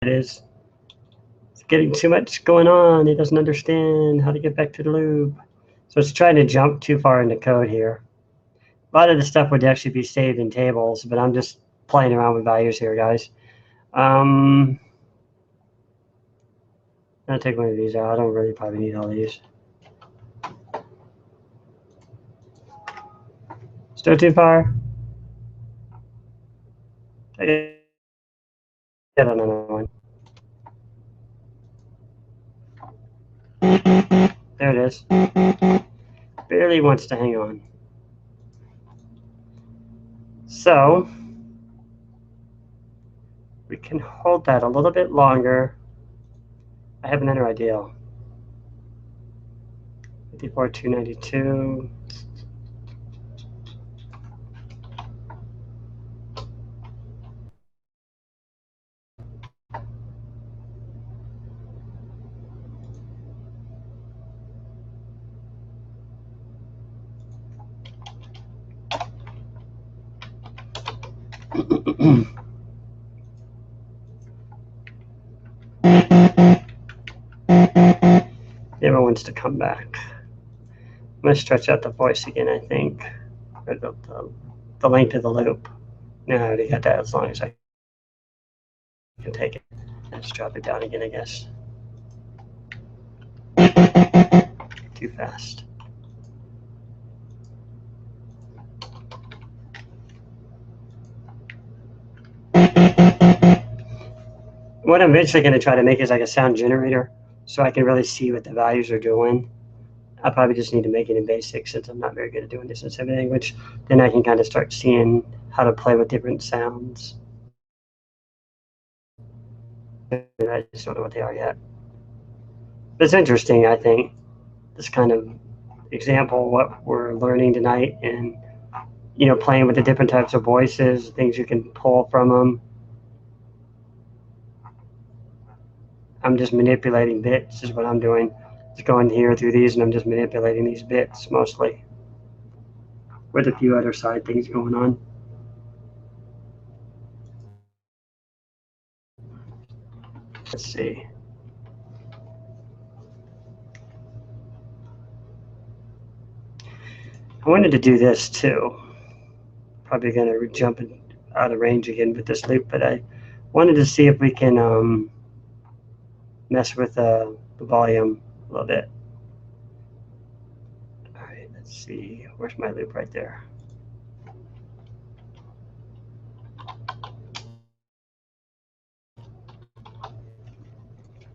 It is. It's getting too much going on. It doesn't understand how to get back to the loop. So it's trying to jump too far into code here. A lot of the stuff would actually be saved in tables, but I'm just playing around with values here, guys. I'll take one of these out. I don't really probably need all these. Still too far? Get another one. There it is. Barely wants to hang on. So we can hold that a little bit longer. I have another idea. 54,292. Never wants to come back. I'm going to stretch out the voice again, I think. Or the length of the loop. No, I already got that as long as I can take it. Let's drop it down again, I guess. Too fast. What I'm eventually going to try to make is like a sound generator so I can really see what the values are doing. I probably just need to make it in BASIC since I'm not very good at doing this in semi-language. Then I can kind of start seeing how to play with different sounds. I just don't know what they are yet. But it's interesting, I think, this kind of example, what we're learning tonight, and playing with the different types of voices, things you can pull from them. I'm just manipulating bits is what I'm doing. Just going here through these, and I'm just manipulating these bits mostly, with a few other side things going on. Let's see. I wanted to do this too. Probably going to jump out of range again with this loop, but I wanted to see if we can mess with the volume a little bit. All right, let's see. Where's my loop right there?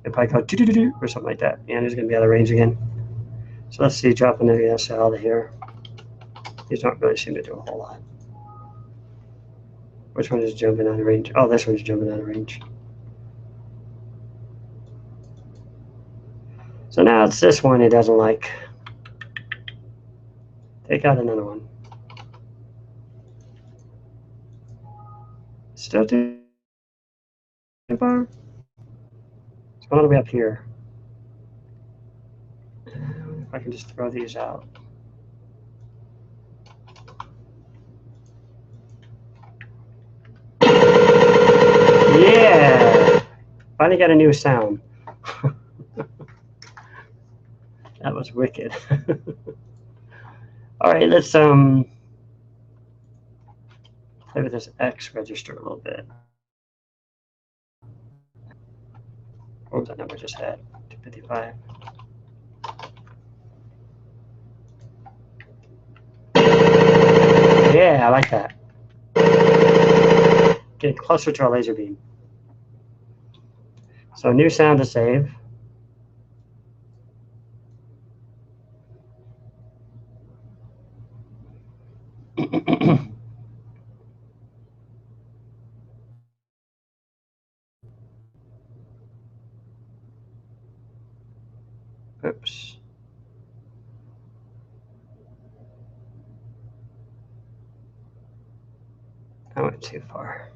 If I go do or something like that, and it's going to be out of range again. So let's see, dropping the S out of here. These don't really seem to do a whole lot. Which one is jumping out of range? Oh, this one's jumping out of range. So now it's this one it doesn't like. Take out another one. Still too far? It's going all the way up here. If I can just throw these out. Yeah! Finally got a new sound. That was wicked. All right, let's play with this X register a little bit. What was that number I just had? 255. Yeah, I like that. Getting closer to our laser beam. So new sound to save. Oops. I went too far.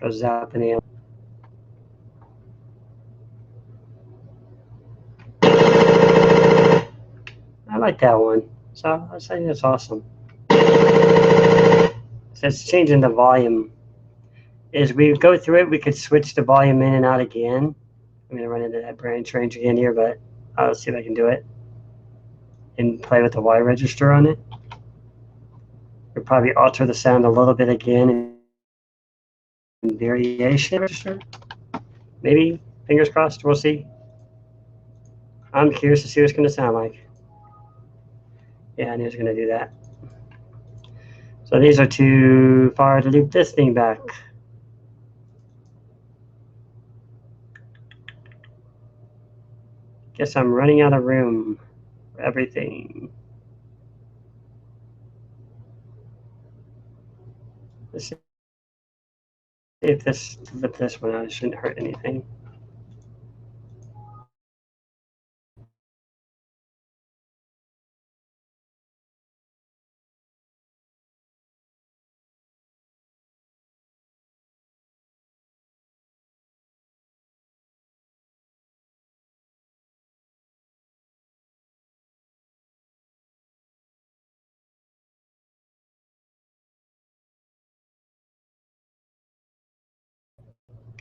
Goes out in the I like that one. So I think that's awesome. So it's changing the volume. As we go through it, we could switch the volume in and out again. I'm gonna run into that branch range again here, but I'll see if I can do it and play with the Y register on it. We'll probably alter the sound a little bit again in variation register. Maybe, fingers crossed, we'll see. I'm curious to see what it's gonna sound like. Yeah, I knew it was gonna do that. So these are too far to loop this thing back. Guess I'm running out of room for everything. Let's see if this flip this one out. It shouldn't hurt anything.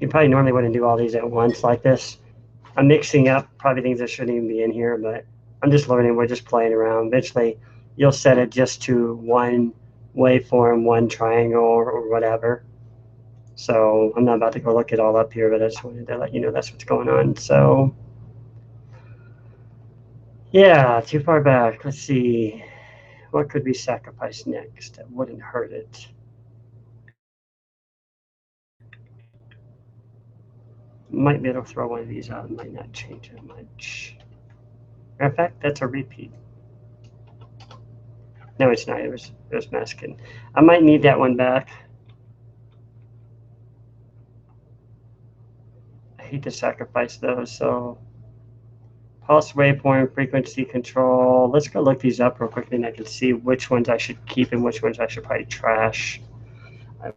You probably normally wouldn't do all these at once like this. I'm mixing up probably things that shouldn't even be in here, but I'm just learning. We're just playing around. Eventually, you'll set it just to one waveform, one triangle, or whatever. So I'm not about to go look it all up here, but I just wanted to let you know that's what's going on. So yeah, too far back. Let's see. What could we sacrifice next that wouldn't hurt it? Might be able to throw one of these out. It might not change it much. Matter of fact, that's a repeat. No, it's not. It was masking. I might need that one back. I hate to sacrifice those. So pulse waveform, frequency control. Let's go look these up real quickly, and I can see which ones I should keep and which ones I should probably trash. I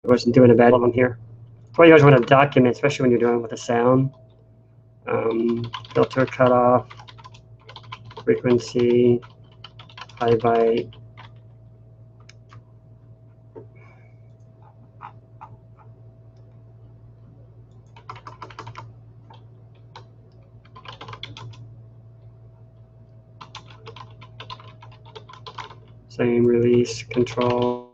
wasn't doing a bad one here. What you always want to document, especially when you're doing with a sound. Filter cutoff, frequency, high byte. Same release control.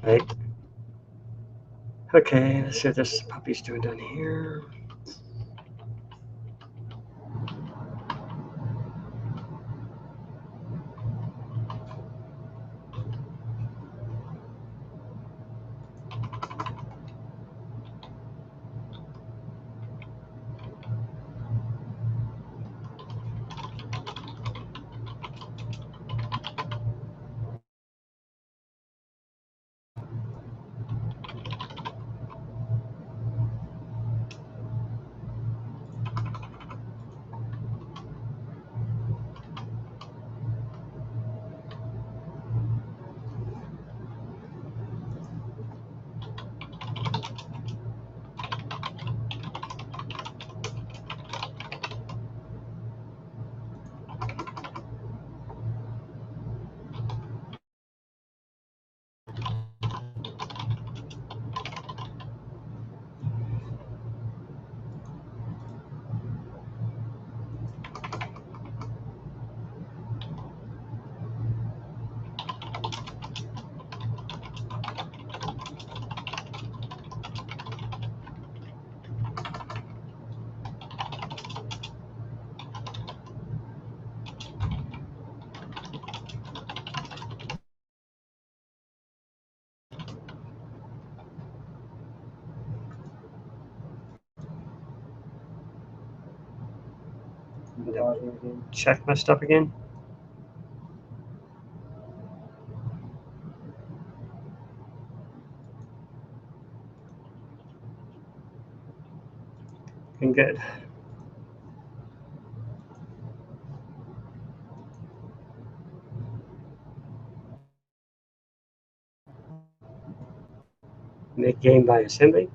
Right. Okay, let's see what this puppy's doing down here. Check my stuff again. And good. Make game by assembly.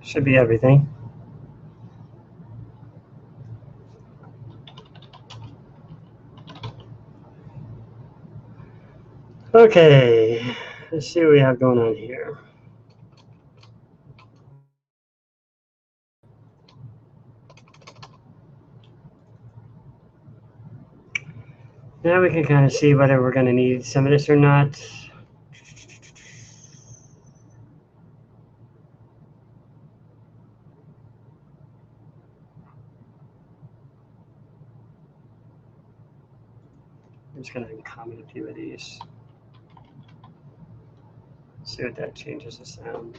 Should be everything. Okay, let's see what we have going on here. Now we can kind of see whether we're going to need some of this or not. I'm just going to uncomment a few of these. See what that changes the sound.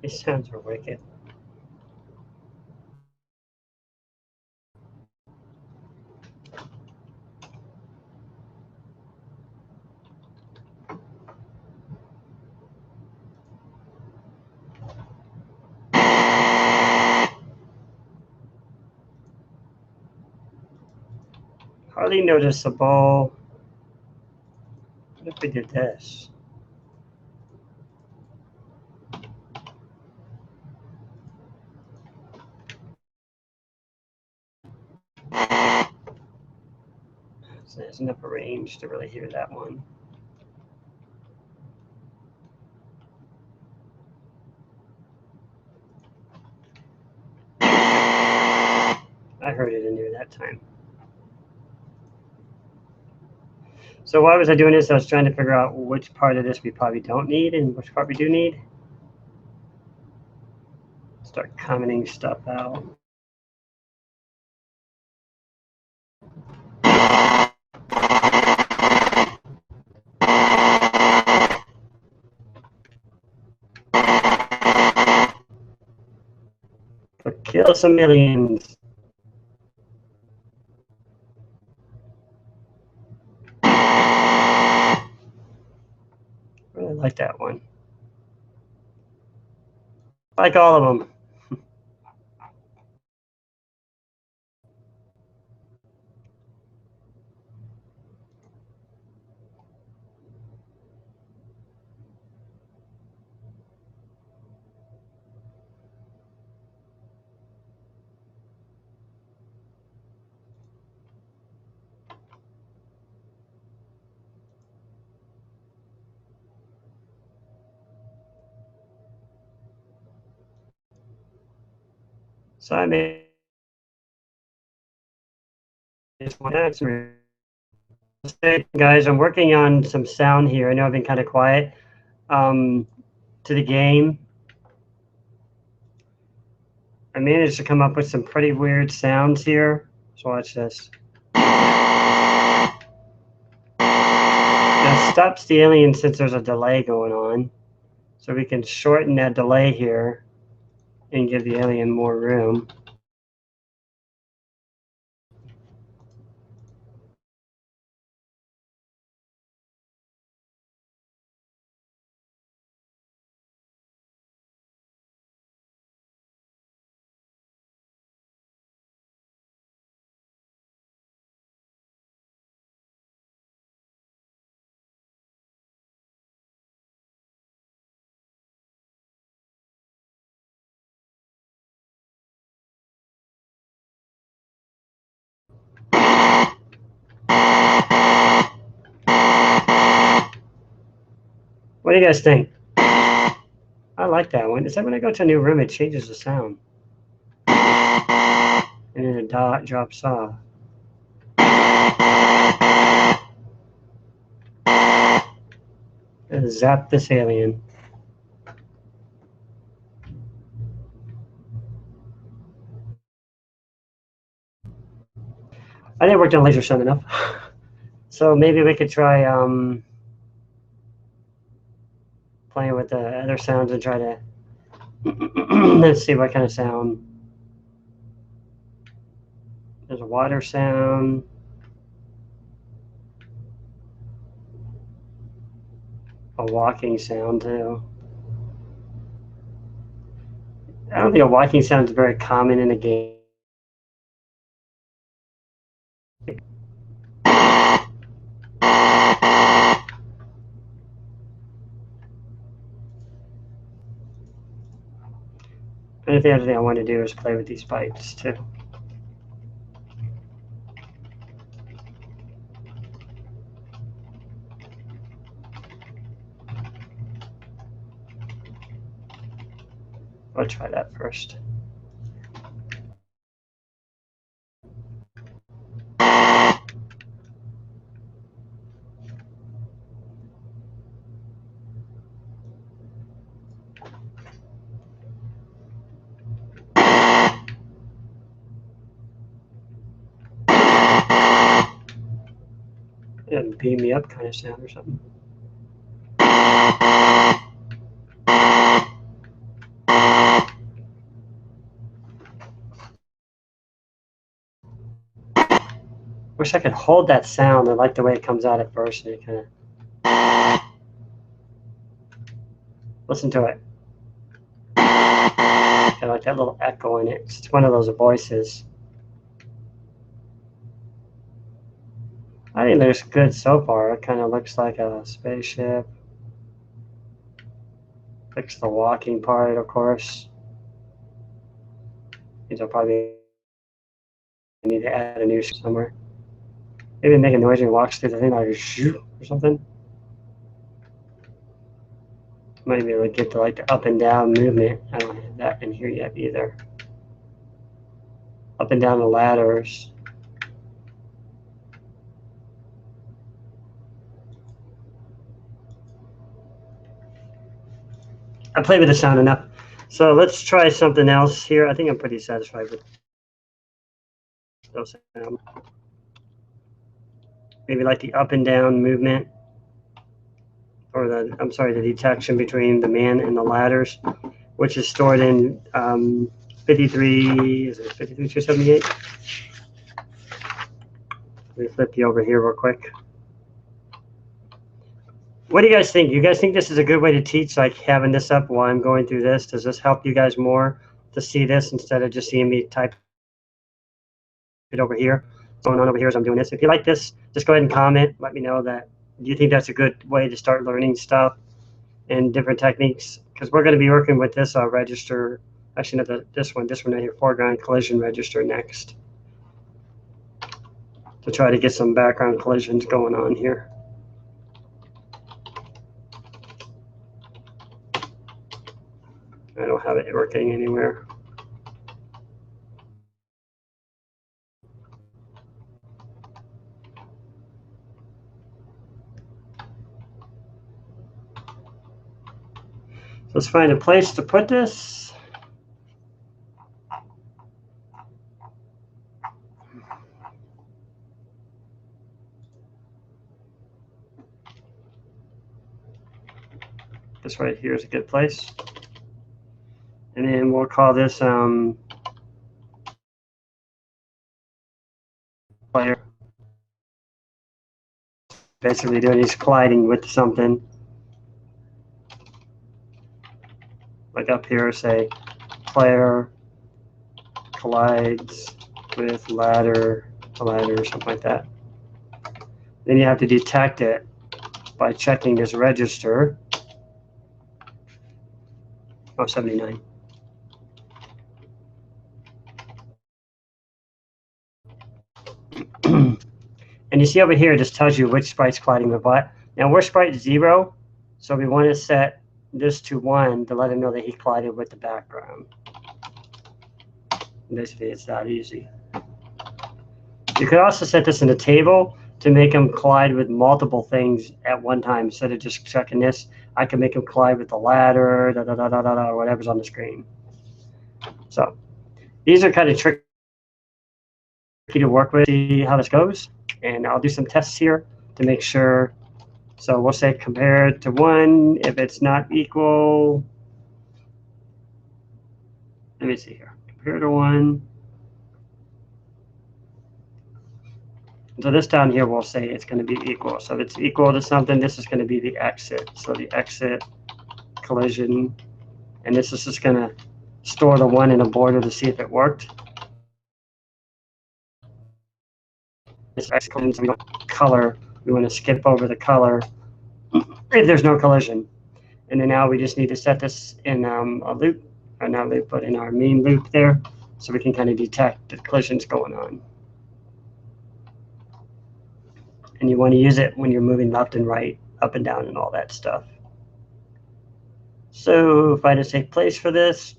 These sounds are wicked. Hardly noticeable. What if we did this? So there's enough range to really hear that one. I heard it in there that time. So why was I doing this? I was trying to figure out which part of this we probably don't need and which part we do need. Start commenting stuff out. But kill some millions. Really like that one. Like all of them. So I made this one answer. Guys, I'm working on some sound here. I know I've been kind of quiet. To the game, I managed to come up with some pretty weird sounds here. So watch this. That stops the alien since there's a delay going on. So we can shorten that delay here and give the alien more room. What do you guys think? I like that one. Is that when I go to a new room, it changes the sound? And then it drops off. And zap this alien. I didn't work on laser sound enough. So maybe we could try playing with the other sounds and try to let's see what kind of sound. There's a water sound. A walking sound too. I don't think a walking sound is very common in a game. And the other thing I want to do is play with these bytes too. I'll try that first. And beam me up kind of sound or something. Wish I could hold that sound. I like the way it comes out at first, and it kind of listen to it. Kind of like that little echo in it. It's one of those voices. I think it looks good so far. It kind of looks like a spaceship. Fix the walking part, of course. These will probably need to add a new somewhere. Maybe make a noise when it walks through the thing, like shoo or something. Might be able to get to like the up and down movement. I don't have that in here yet either. Up and down the ladders. I played with the sound enough. So let's try something else here. I think I'm pretty satisfied with those sounds. Maybe like the up and down movement, or the, I'm sorry, the detection between the man and the ladders, which is stored in 53, is it 53278? Let me flip you over here real quick. What do you guys think? You guys think this is a good way to teach, like having this up while I'm going through this? Does this help you guys more to see this instead of just seeing me type it over here? What's going on over here as I'm doing this? If you like this, just go ahead and comment. Let me know that you think that's a good way to start learning stuff and different techniques. Because we're going to be working with this register, actually not this one right here, foreground collision register next. To try to get some background collisions going on here. I don't have it working anywhere. So let's find a place to put this. This right here is a good place. And then we'll call this player. Basically doing these colliding with something. Like up here, say player collides with ladder, collider, or something like that. Then you have to detect it by checking this register. Oh, 79. And you see over here, it just tells you which sprite's colliding with what. Now we're sprite 0, so we want to set this to 1 to let him know that he collided with the background. Basically, it's that easy. You could also set this in a table to make him collide with multiple things at one time. Instead of just checking this, I can make him collide with the ladder, or whatever's on the screen. So these are kind of tricky to work with, see how this goes. And I'll do some tests here to make sure. So we'll say compare to 1. If it's not equal, let me see here. Compare to 1. So this down here, we'll say it's going to be equal. So if it's equal to something, this is going to be the exit. So the exit collision. And this is just going to store the 1 in a border to see if it worked. This exit collision, we don't color. We want to skip over the color if there's no collision. And then now we just need to set this in a loop or not loop, but in our main loop there, so we can kind of detect the collisions going on. And you want to use it when you're moving left and right, up and down, and all that stuff. So if I just take place for this,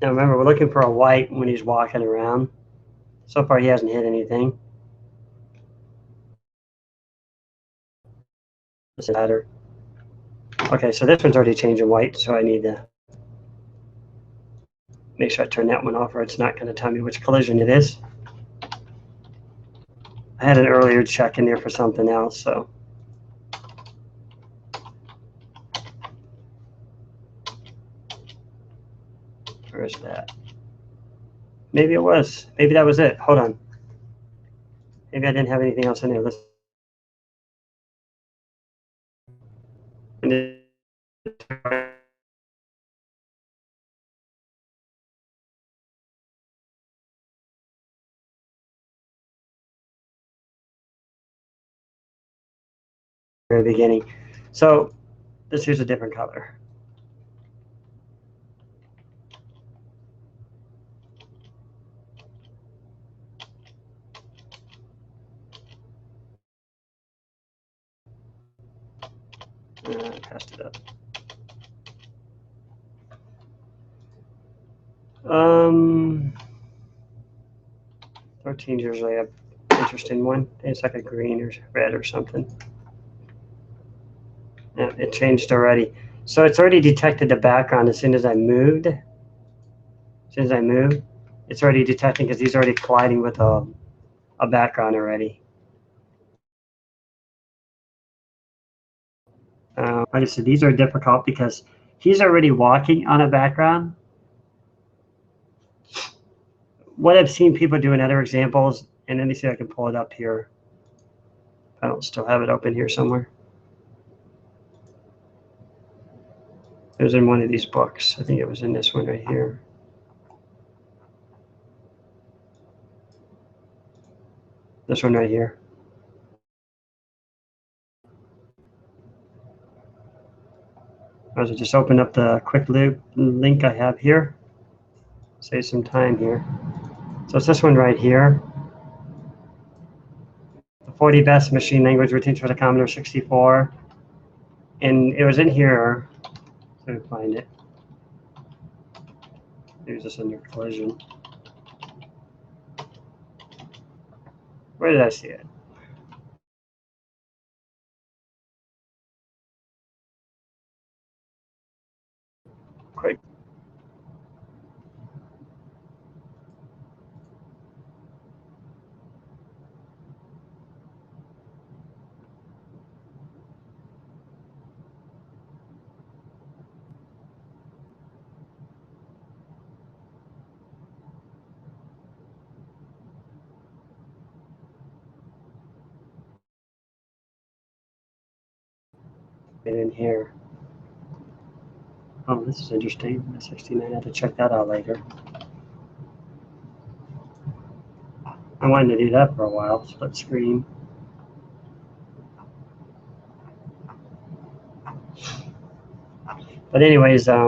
now remember, we're looking for a white when he's walking around. So far, he hasn't hit anything. Doesn't matter. Okay, so this one's already changing white, so I need to make sure I turn that one off, or it's not going to tell me which collision it is. I had an earlier check in there for something else, so. Where's that? Maybe it was. Maybe that was it. Hold on. Maybe I didn't have anything else in there. Let's. Very beginning. So let's use a different color. Passed it up. 13 is usually an interesting one. It's like a green or red or something. Yeah, it changed already. So it's already detected the background as soon as I moved. As soon as I moved, it's already detecting because he's already colliding with a background already. Like I said, these are difficult because he's already walking on a background. What I've seen people do in other examples, and let me see if I can pull it up here. I don't still have it open here somewhere. It was in one of these books. I think it was in this one right here. This one right here. I was just open up the quick loop link I have here. Save some time here. So it's this one right here. The 40 best machine language routines for the Commodore 64. And it was in here. Let me find it. Maybe this under collision. Where did I see it? Quick. In here. Oh, this is interesting. The 69, I have to check that out later. I wanted to do that for a while, split screen. But anyways, let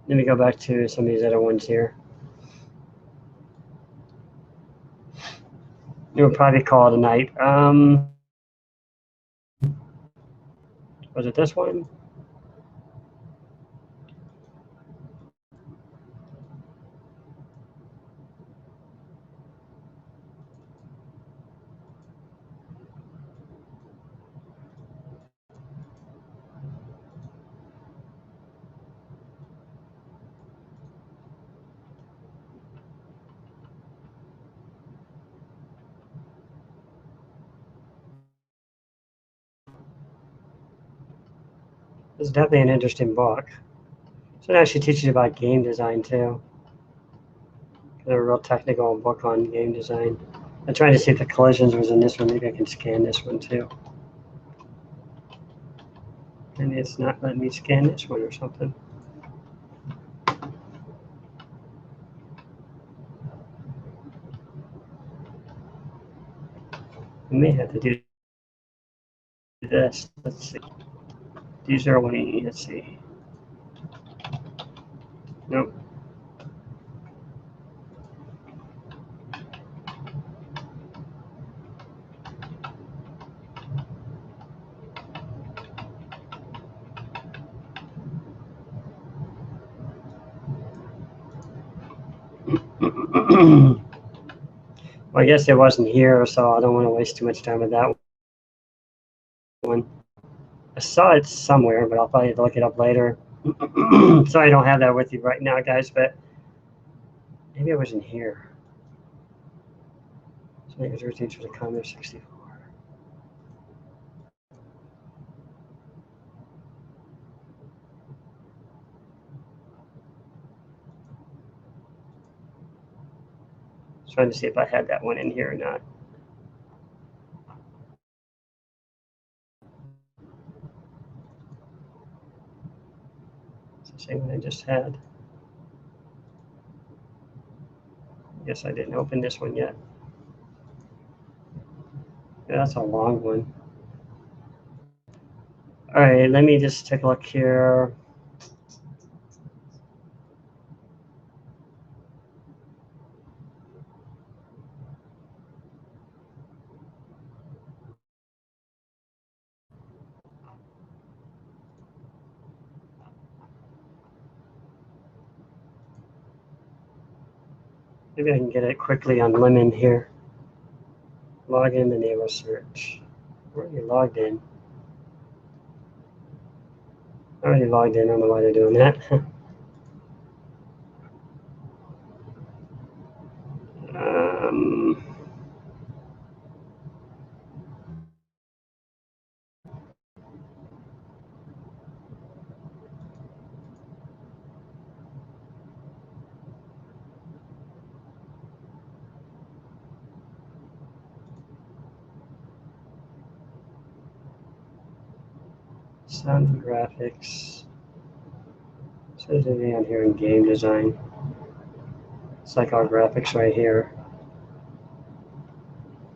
me go back to some of these other ones here. We'll probably call it a night. Was it this one? It's definitely an interesting book. So it actually teaches you about game design too. a real technical book on game design. I'm trying to see if the collisions was in this one. Maybe I can scan this one too. And it's not letting me scan this one or something. I may have to do this. Let's see. D01E, let's see. Nope. Well, I guess it wasn't here, so I don't want to waste too much time with that one. I saw it somewhere, but I'll probably look it up later. Sorry I don't have that with you right now, guys, but maybe it wasn't here. So maybe it was teachers of Commodore 64. Trying to see if I had that one in here or not. It's the same one I just had. I guess I didn't open this one yet. Yeah, that's a long one. All right, let me just take a look here. Maybe I can get it quickly on Lemon here. Log in, enable search. Where are you logged in? I already logged in. I don't know why they're doing that. Sound and graphics. So there's anything on here in game design. It's like our graphics right here.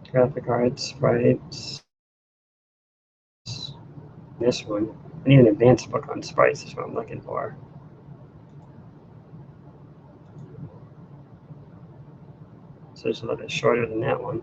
Graphic arts, sprites. This one. I need an advanced book on sprites is what I'm looking for. So it's a little bit shorter than that one.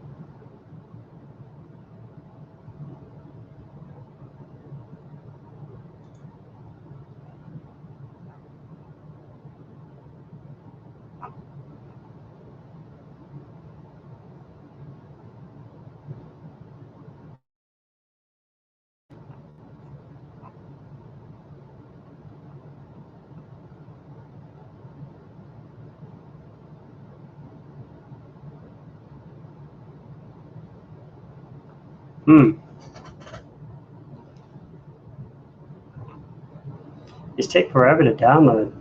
These take forever to download.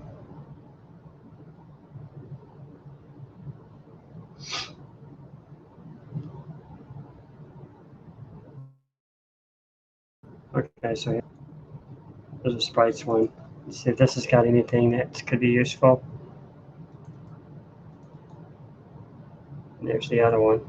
Okay, so there's a sprites one. Let's see if this has got anything that could be useful. And there's the other one.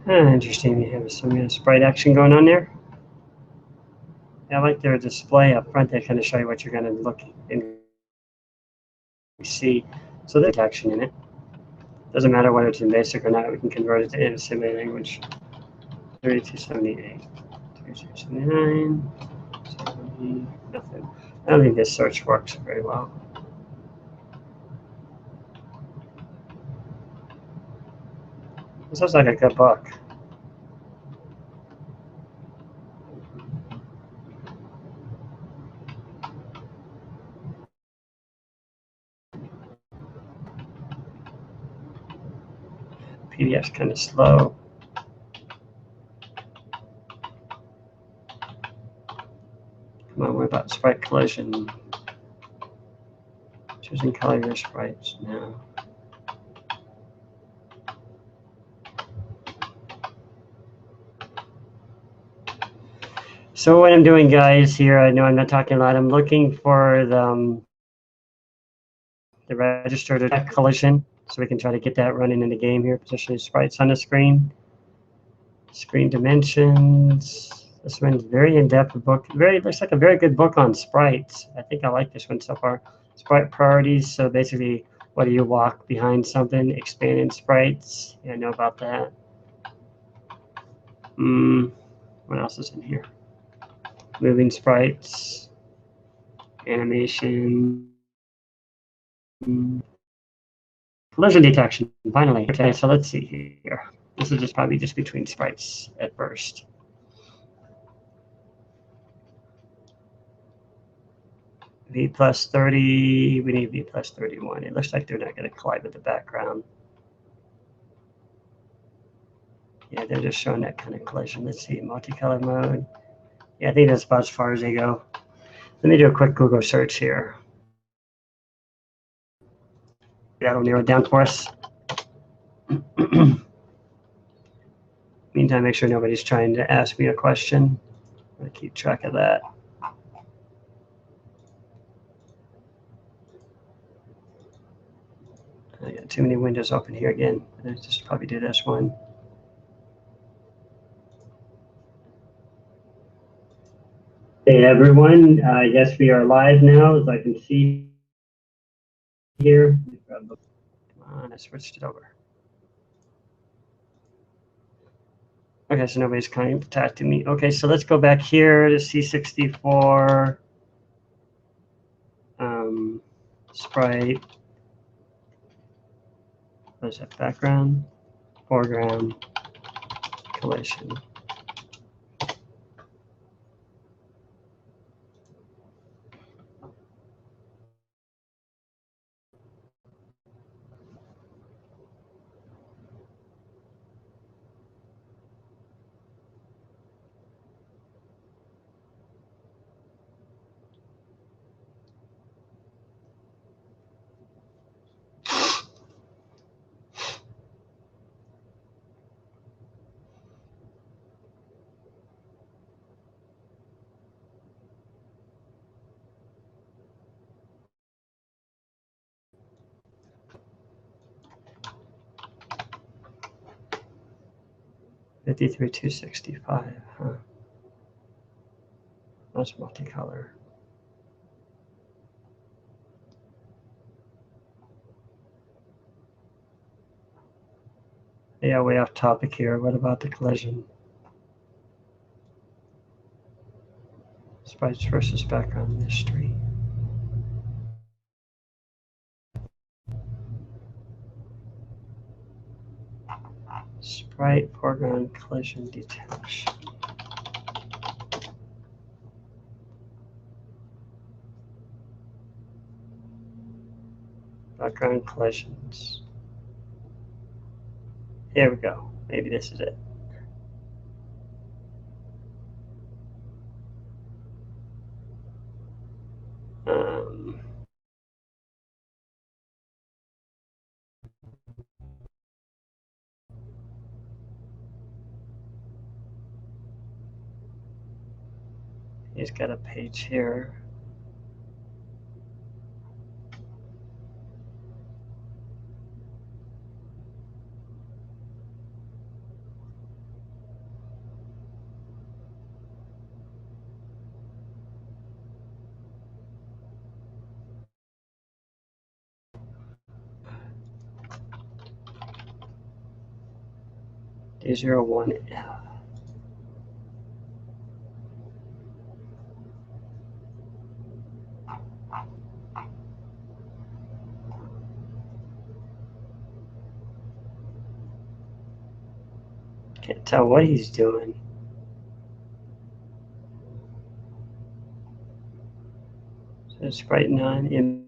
Interesting. You have some sprite action going on there. I like their display up front. They kind of show you what you're going to look and see. So there's action in it. Doesn't matter whether it's in BASIC or not. We can convert it to in assembly language. 3278, 3279, 70, nothing. I don't think this search works very well. This looks like a good book. PDF's kind of slow. about sprite collision? Choosing color your sprites. No. So what I'm doing, guys, here, I know I'm not talking a lot. I'm looking for the register to collision, so we can try to get that running in the game here. Positioning sprites on the screen. Screen dimensions. This one's very in-depth book. Looks like a very good book on sprites. I think I like this one so far. Sprite priorities. So basically, what do you walk behind something? Expanding sprites. Yeah, I know about that. What else is in here? Moving sprites. Animation. Collision detection. Finally. Okay, so let's see here. This is probably just between sprites at first. V plus 30, we need V plus 31. It looks like they're not going to collide with the background. Yeah, they're just showing that kind of collision. Let's see, multicolor mode. Yeah, I think that's about as far as they go. Let me do a quick Google search here. That'll narrow it down for us. Meantime, make sure nobody's trying to ask me a question. I'm going to keep track of that. I got too many windows open here again. Let's just probably do this one. Hey everyone, yes, we are live now, as I can see here. Come on, I switched it over. Okay, so nobody's contacting me. Okay, so let's go back here to C64. Sprite. What is that? Background, foreground, collision. $53,265, huh? That's multicolor. Yeah, way off topic here. What about the collision? Sprites versus background mystery. Sprite foreground collision detection. Background collisions. Here we go. Maybe this is it. He's got a page here. D01. Can't tell what he's doing. So Sprite 9,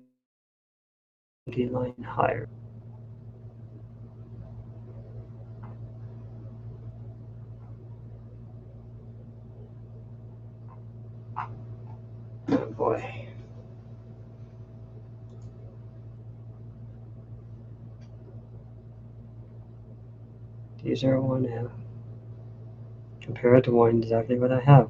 empty line higher. D01F. Compare it to 1, exactly what I have.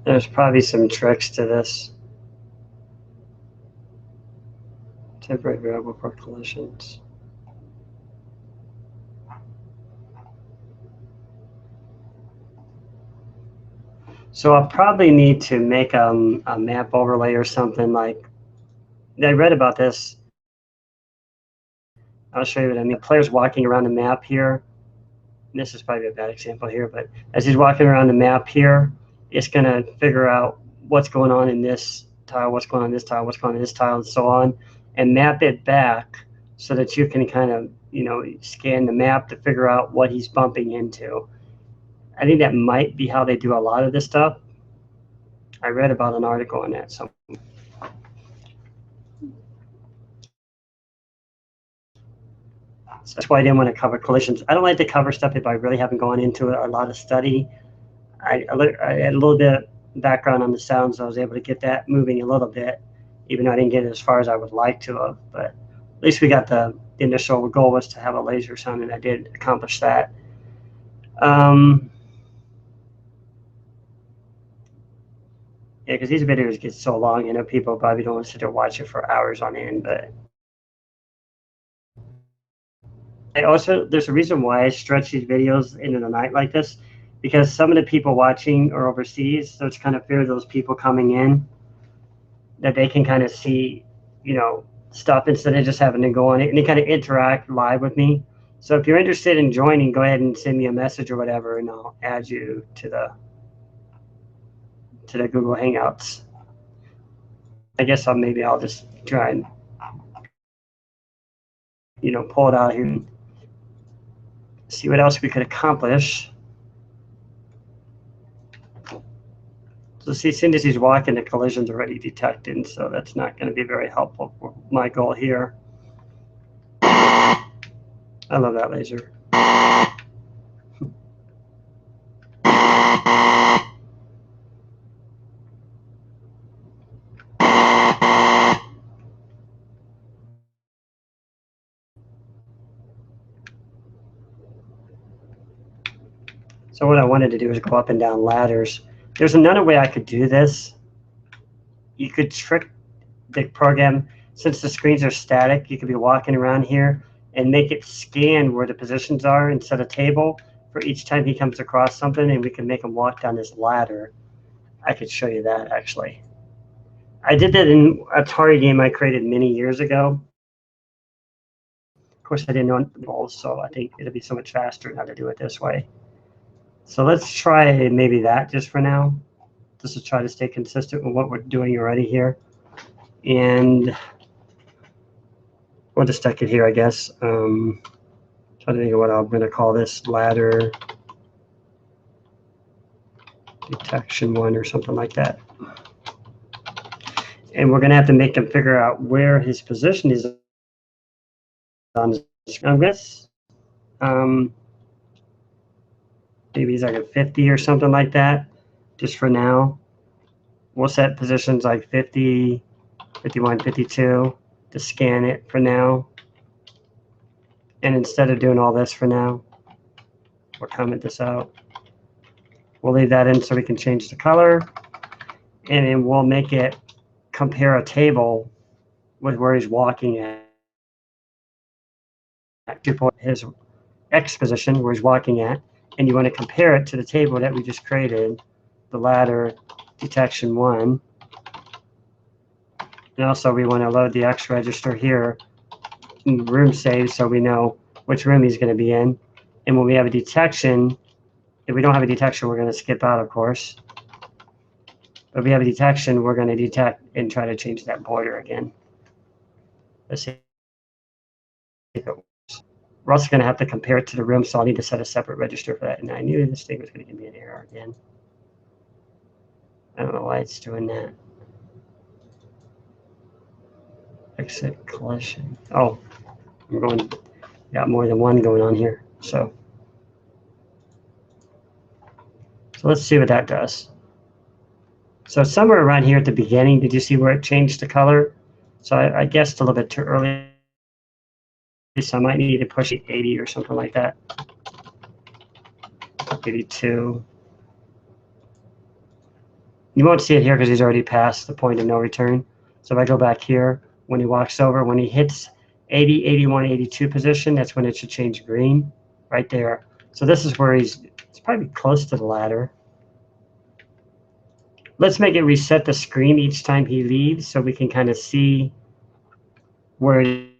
There's probably some tricks to this. Temporary variable for collisions. So I'll probably need to make a map overlay or something like. I read about this. I'll show you what I mean. The player's walking around the map here. This is probably a bad example here, but as he's walking around the map here, it's going to figure out what's going on in this tile, what's going on in this tile, what's going on in this tile, and so on, and map it back so that you can kind of, scan the map to figure out what he's bumping into. I think that might be how they do a lot of this stuff. I read about an article on that. So that's why I didn't want to cover collisions. I don't like to cover stuff if I really haven't gone into a lot of study. I had a little bit of background on the sounds, so I was able to get that moving a little bit, even though I didn't get it as far as I would like to have. But at least we got the initial goal was to have a laser sound, and I did accomplish that. Yeah, because these videos get so long, people probably don't want to sit there and watch it for hours on end. But there's a reason why I stretch these videos into the night like this, because some of the people watching are overseas, so it's kind of fear those people coming in that they can kind of see, stuff instead of just having to go on it and they kind of interact live with me. So if you're interested in joining, go ahead and send me a message or whatever, and I'll add you to the Google Hangouts. I guess I'll just try and pull it out here and see what else we could accomplish. So see, as soon as he's walking, the collision's already detected, so that's not going to be very helpful for my goal here. I love that laser. So what I wanted to do is go up and down ladders. There's another way I could do this. You could trick the program, since the screens are static, you could be walking around here and make it scan where the positions are and set a table for each time he comes across something, and we can make him walk down this ladder. I could show you that actually. I did that in a Atari game I created many years ago. Of course, I didn't know the rules, so I think it'll be so much faster now to do it this way. So let's try maybe that just for now, just to try to stay consistent with what we're doing already here. And we'll just stick it here, I guess. Trying to think of what I'm going to call this, ladder detection 1 or something like that. And we're going to have to make him figure out where his position is on this. Maybe he's like a 50 or something like that, just for now. We'll set positions like 50, 51, 52 to scan it for now. And instead of doing all this for now, we'll comment this out. We'll leave that in so we can change the color. And then we'll make it compare a table with where he's walking at. His X position, where he's walking at. And you want to compare it to the table that we just created, the ladder detection 1. And also we want to load the X register here in room save so we know which room he's going to be in. And when we have a detection, if we don't have a detection, we're going to skip out, of course. But if we have a detection, we're going to detect and try to change that border again. Let's see if it works. We're also going to have to compare it to the room, so I'll need to set a separate register for that. And I knew this thing was going to give me an error again. I don't know why it's doing that. Exit collision. Oh, got more than one going on here. So So let's see what that does. So somewhere around here at the beginning, did you see where it changed the color? So I guessed a little bit too early. So I might need to push 80 or something like that. 82. You won't see it here because he's already past the point of no return. So if I go back here, when he walks over, when he hits 80, 81, 82 position, that's when it should change green, right there. So this is where it's probably close to the ladder. Let's make it reset the screen each time he leaves so we can kind of see where it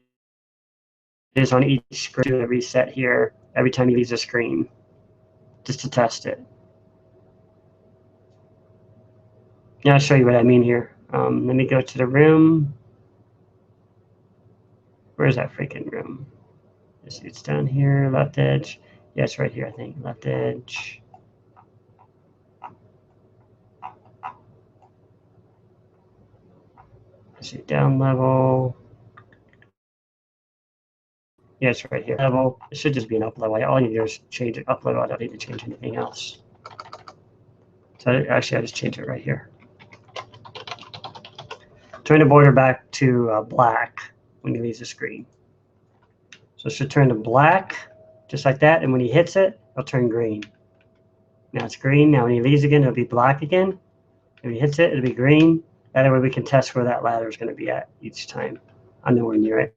is on each screen. Do a reset here every time he leaves the screen, just to test it. Yeah, I'll show you what I mean here. Let me go to the room. Where's that freaking room? It's down here, left edge. Yeah, it's right here, I think. Left edge. See, down level. Yeah, it's right here. Level. It should just be an up level. All you do is change it up level. I don't need to change anything else. So actually, I just change it right here. Turn the border back to black when he leaves the screen. So it should turn to black, just like that. And when he hits it, it'll turn green. Now it's green. Now when he leaves again, it'll be black again. If he hits it, it'll be green. That way we can test where that ladder is going to be at each time. I'm nowhere near it.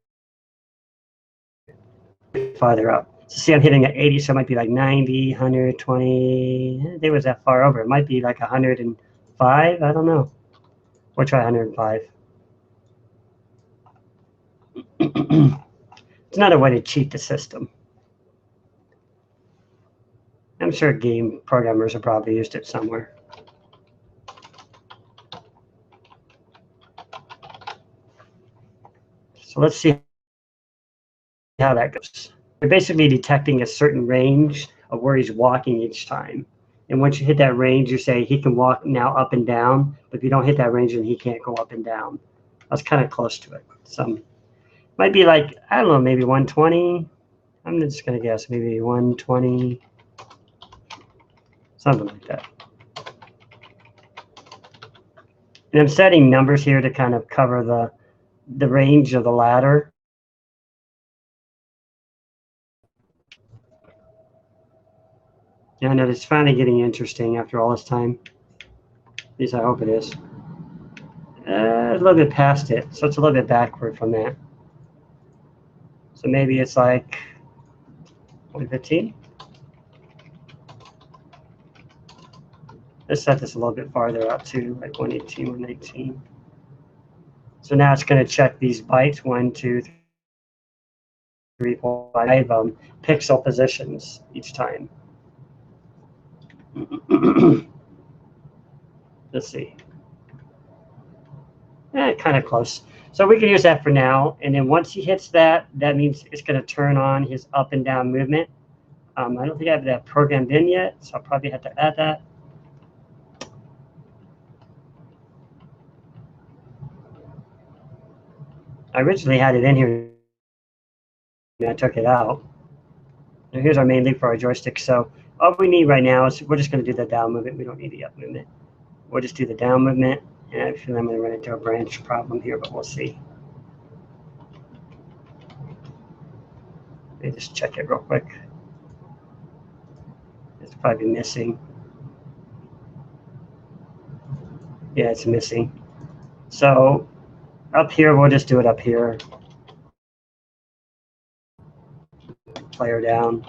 Farther up. So see, I'm hitting at 80, so it might be like 90, 120. I think it was that far over. It might be like 105. I don't know. We'll try 105. It's another way to cheat the system. I'm sure game programmers have probably used it somewhere. So let's see how that goes. We're basically detecting a certain range of where he's walking each time. And once you hit that range, you say he can walk now up and down. But if you don't hit that range, then he can't go up and down. That's kind of close to it. Some might be like, I don't know, maybe 120. I'm just going to guess maybe 120. Something like that. And I'm setting numbers here to kind of cover the range of the ladder. Yeah, I know it's finally getting interesting after all this time. At least I hope it is. A little bit past it, so it's a little bit backward from that. So maybe it's like 115. Let's set this a little bit farther out too, like 118, 119. So now it's going to check these bytes, 1, 2, 3, 4, 5 pixel positions each time. Let's see. Kind of close. So we can use that for now. And then once he hits that, that means it's going to turn on his up and down movement. I don't think I have that programmed in yet, so I'll probably have to add that. I originally had it in here, and I took it out. Now here's our main leap for our joystick. So all we need right now is we're just going to do the down movement. We don't need the up movement. We'll just do the down movement. And I feel I'm going to run into a branch problem here, but we'll see. Let me just check it real quick. It's probably missing. Yeah, it's missing. So up here, we'll just do it up here. Player down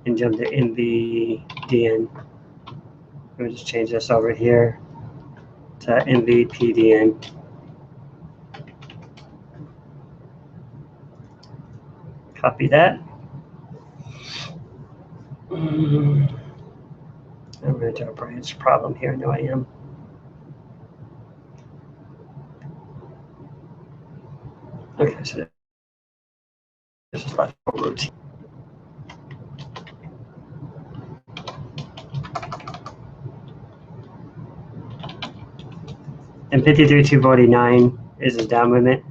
and jump to NVDN. We'll just change this over here to NVPDN. Copy that. I'm going to have a branch problem here. I know I am. Okay, so this is left routine. And 53,249 is his down movement.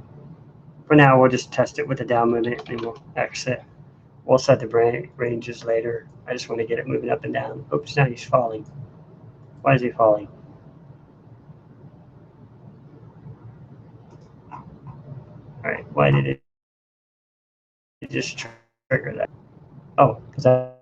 For now, we'll just test it with the down movement and we'll exit. We'll set the ranges later. I just want to get it moving up and down. Oops, now he's falling. Why is he falling? All right, why did it just trigger that? Oh, because I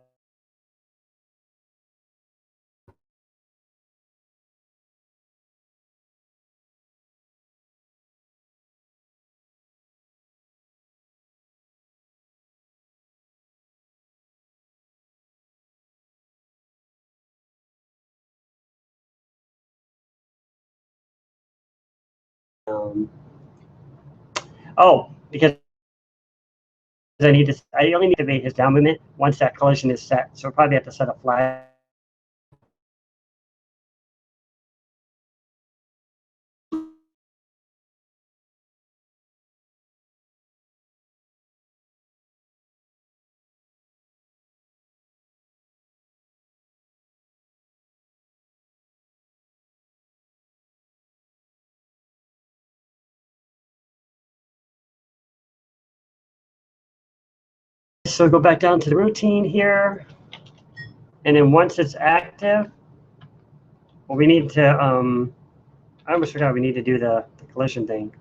oh, because I only need to activate his down movement once that collision is set. So we'll probably have to set a flag. So go back down to the routine here. And then once it's active, well, we need to, I almost forgot we need to do the collision thing.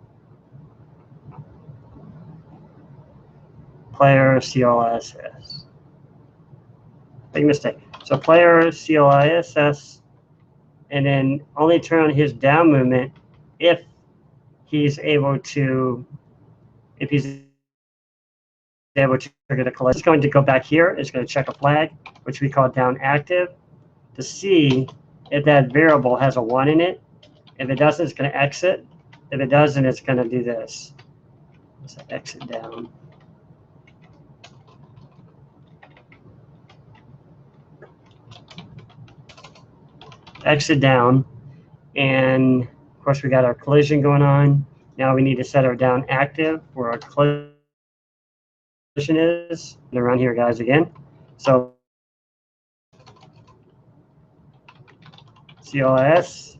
Player CLISS. Big mistake. So player CLISS, and then only turn on his down movement if he's able to, able to trigger the collision. It's going to go back here. It's going to check a flag, which we call down active, to see if that variable has a 1 in it. If it doesn't, it's going to exit. If it doesn't, it's going to do this. So exit down. Exit down. And of course, we got our collision going on. Now we need to set our down active where our collision is. And around here, guys, again. So CLS.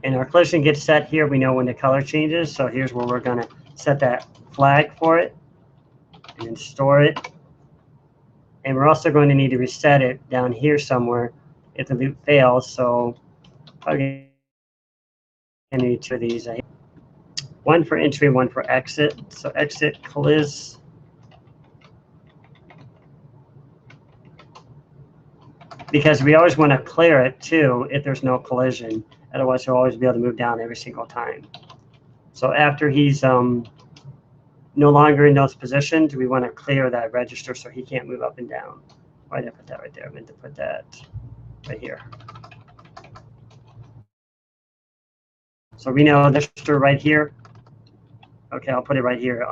And our collision gets set here. We know when the color changes. So here's where we're going to set that flag for it and then store it. And we're also going to need to reset it down here somewhere if the loop fails. So I need 2 of these. One for entry, one for exit. So exit colliz. Because we always want to clear it too if there's no collision. Otherwise, he'll always be able to move down every single time. So after he's no longer in those positions, we want to clear that register so he can't move up and down. Why did I put that right there? I meant to put that right here. So we know this register right here. Okay, I'll put it right here.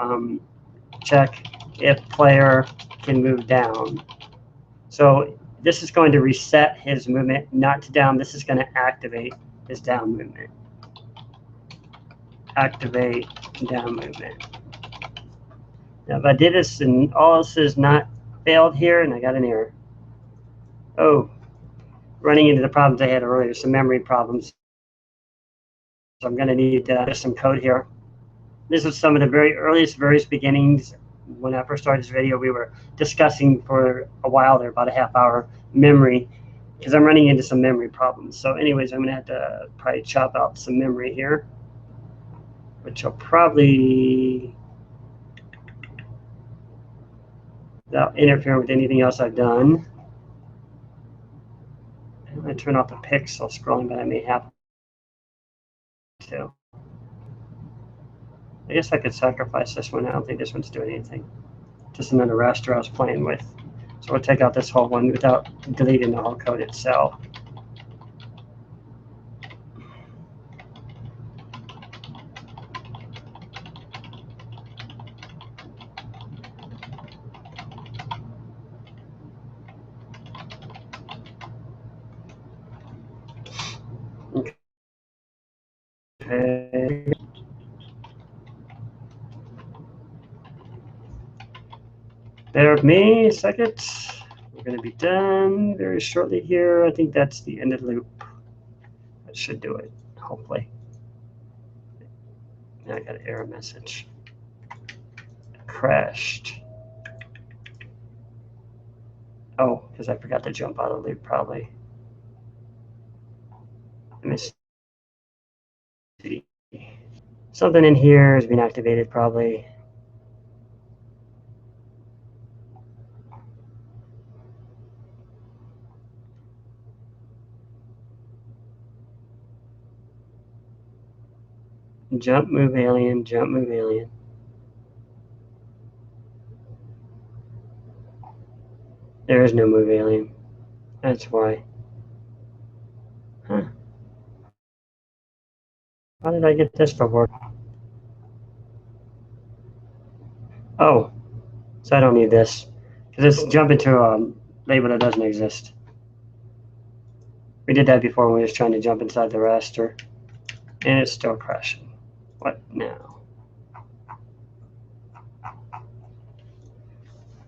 Check if player can move down. So this is going to reset his movement, not to down. This is going to activate his down movement. Activate down movement. Now, if I did this and all this is not failed here, and I got an error. Oh, running into the problems I had earlier, some memory problems. So I'm going to need some code here. This is some of the very earliest beginnings. When I first started this video, we were discussing for a while there, about a half hour, memory, because I'm running into some memory problems. So anyways, I'm going to have to probably chop out some memory here, which will probably, without interfering with anything else I've done. I'm going to turn off the pixel scrolling, but I may have to. I guess I could sacrifice this one. I don't think this one's doing anything. Just another raster I was playing with. So we'll take out this whole one without deleting the whole code itself. Okay. Bear with me a second. We're going to be done very shortly here. I think that's the end of the loop. That should do it, hopefully. Now I got an error message. Crashed. Oh, because I forgot to jump out of the loop, probably. Let me see. Something in here has been activated, probably. Jump, move, alien, jump, move, alien. There is no move, alien. That's why. Huh. How did I get this to work? Oh, so I don't need this. Because it's jumping to a label that doesn't exist. We did that before when we was trying to jump inside the raster. And it's still crashing. What now?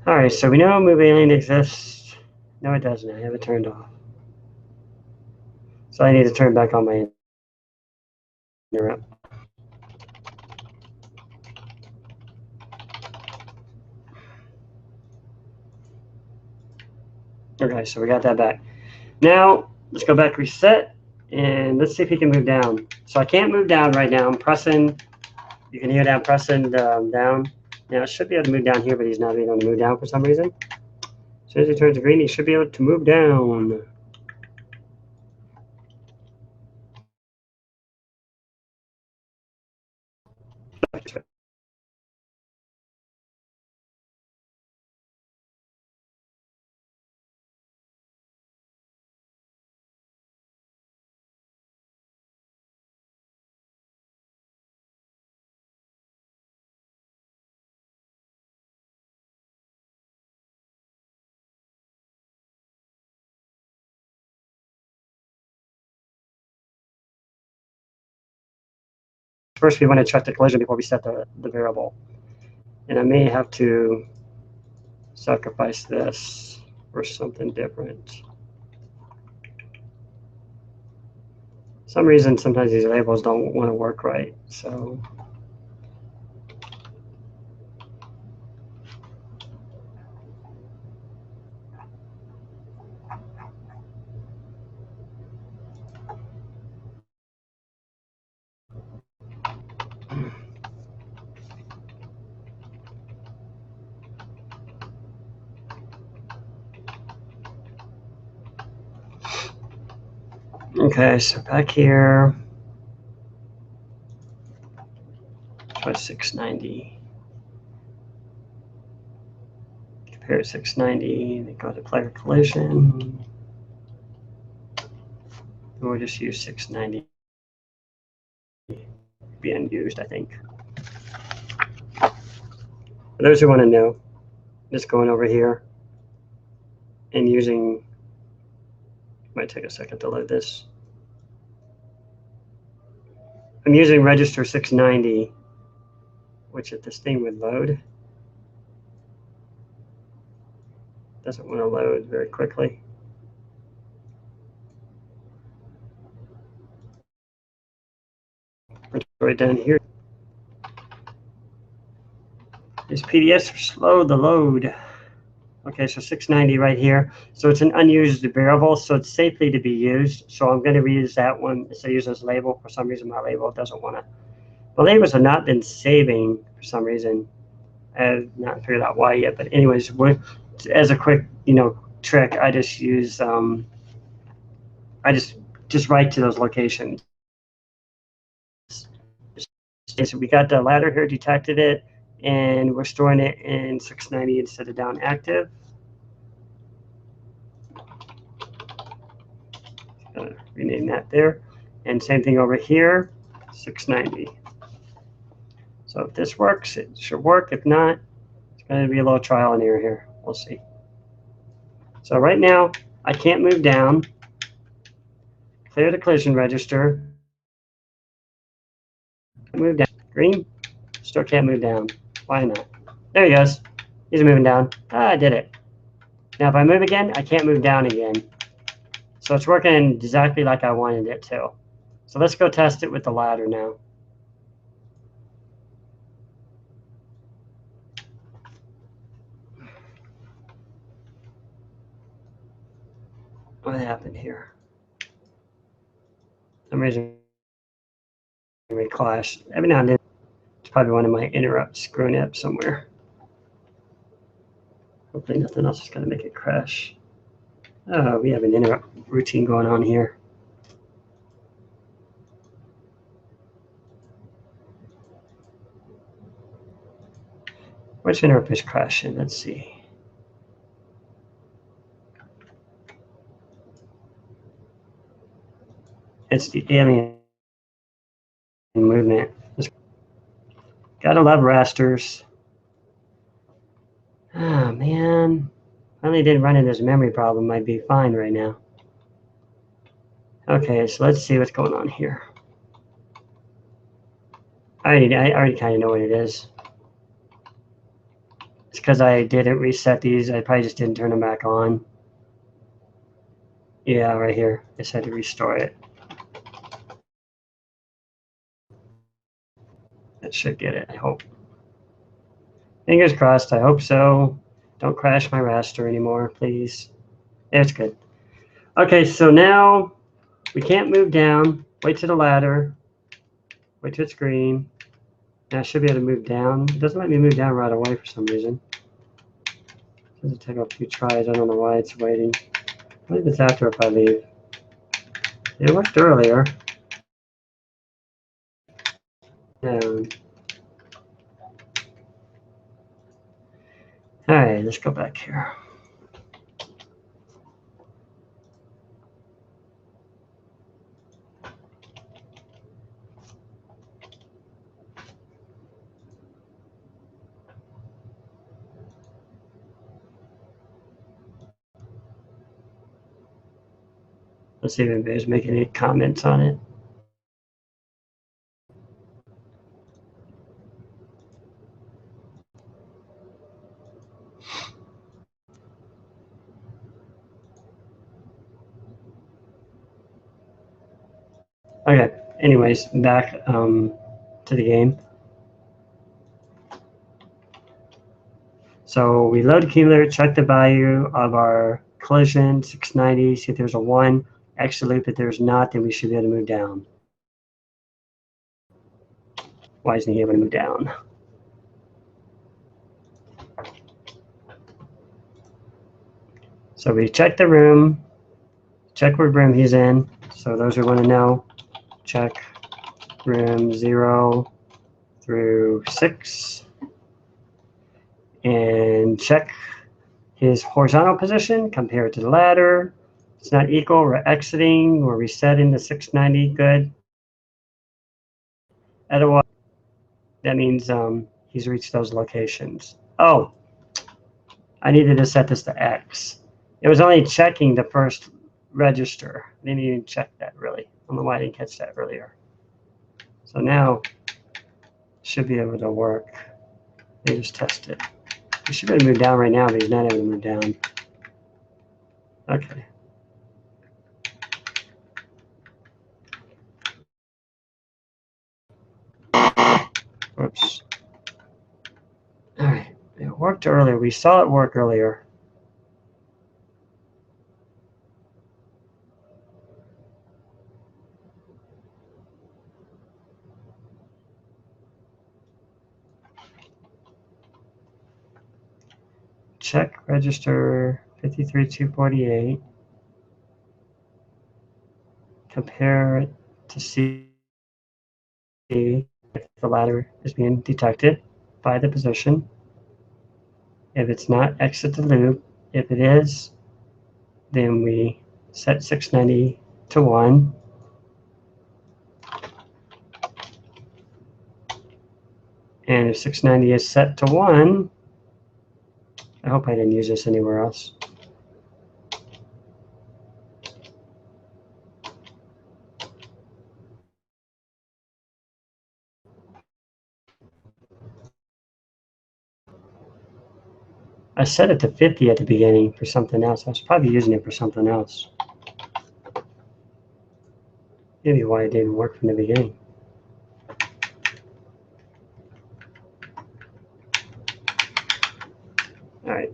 Alright, so we know move alien exists. No, it doesn't. I have it turned off. So I need to turn back on my interrupt. Okay, so we got that back. Now, let's go back reset, and let's see if he can move down. So I can't move down right now. I'm pressing, you can hear that I'm pressing down. Now, it should be able to move down here, but he's not able to move down for some reason. As soon as he turns to green, he should be able to move down. First, we want to check the collision before we set the variable. And I may have to sacrifice this for something different. For some reason, sometimes these labels don't want to work right. So okay, so back here, try 690. Compare 690, then go to player collision. We'll just use 690 being used, I think. For those who want to know, just going over here and using, might take a second to load this. I'm using register 690, which if this thing would load, doesn't want to load very quickly. Right down here. These PDFs are slow to load. Okay, so 690 right here. So it's an unused variable, so it's safely to be used. So I'm going to reuse that one. So I use this label. For some reason, my label doesn't want to. The labels have not been saving for some reason. I have not figured out why yet. But anyways, as a quick, trick, I just use I just write to those locations. So we got the ladder here, detected it, and we're storing it in 690 instead of down active. Rename that there. And same thing over here, 690. So if this works, it should work. If not, it's going to be a little trial and error here. We'll see. So right now, I can't move down. Clear the collision register. Move down. Green. Still can't move down. Why not? There he goes. He's moving down. I did it. Now if I move again, I can't move down again. So it's working exactly like I wanted it to. So let's go test it with the ladder now. What happened here? For some reason it clashed. Every now and then, it's probably one of my interrupts screwing up somewhere. Hopefully nothing else is going to make it crash. Oh, we have an interrupt routine going on here. Which interrupt is crashing? Let's see. It's the alien movement. Gotta love rasters. Ah, man. If I only didn't run into this memory problem, I'd be fine right now. Okay, so let's see what's going on here. I already kind of know what it is. It's because I didn't reset these. I probably just didn't turn them back on. Yeah, right here. I just had to restore it. That should get it, I hope. Fingers crossed, I hope so. Don't crash my raster anymore, please. It's good. Okay, so now we can't move down. Wait to the ladder. Wait till it's green. Now I should be able to move down. It doesn't let me move down right away for some reason. Does it take a few tries? I don't know why it's waiting. I believe it's after if I leave. It worked earlier. Down. All right, let's go back here. Let's see if anybody's making any comments on it. Okay, anyways, back to the game. So we load accumulator, check the value of our collision, 690, see if there's a 1, exit loop. If there's not, then we should be able to move down. Why isn't he able to move down? So we check the room, check what room he's in. So those who want to know, check room 0 through 6. And check his horizontal position, compare it to the ladder. It's not equal, we're exiting, we're resetting the 690, good. Otherwise, that means he's reached those locations. Oh, I needed to set this to X. It was only checking the first register. I didn't even check that really. I don't know why I didn't catch that earlier. So now, should be able to work. Let me just test it. He should be able to move down right now, but he's not able to move down. Okay. Oops. All right. It worked earlier. We saw it work earlier. Check register 53248. Compare it to see if the ladder is being detected by the position. If it's not, exit the loop. If it is, then we set 690 to 1. And if 690 is set to 1, I hope I didn't use this anywhere else. I set it to 50 at the beginning for something else. I was probably using it for something else. Maybe why it didn't work from the beginning. All right.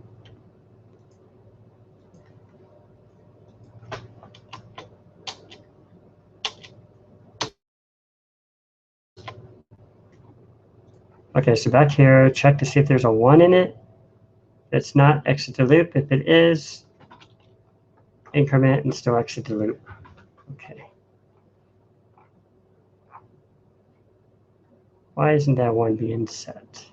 Okay, so back here, check to see if there's a 1 in it. If it's not, exit the loop. If it is, increment and still exit the loop. Okay. Why isn't that 1 being set?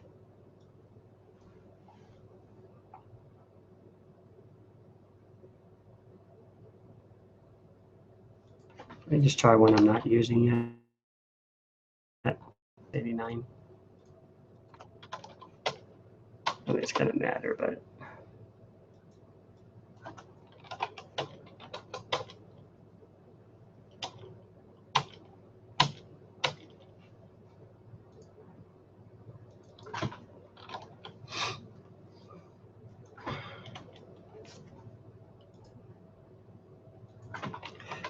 Let me just try one I'm not using yet. 89. I don't think it's going to matter, but.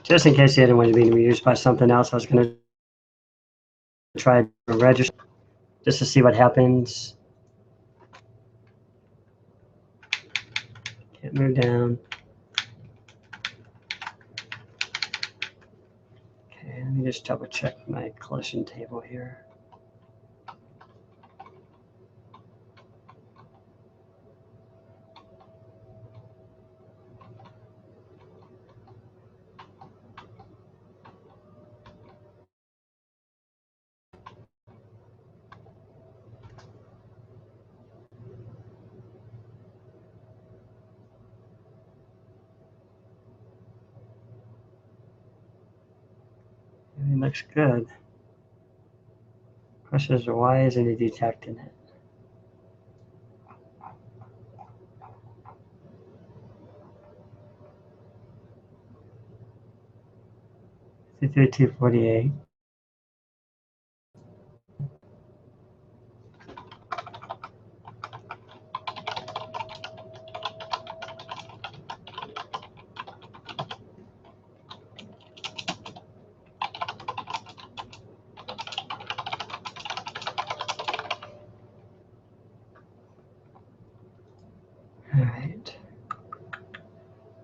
Just in case the other one is being reused by something else, I was going to try to register just to see what happens. Can't move down. Okay, let me just double check my collision table here. It looks good. Question is, why isn't it detecting it? $248. All right.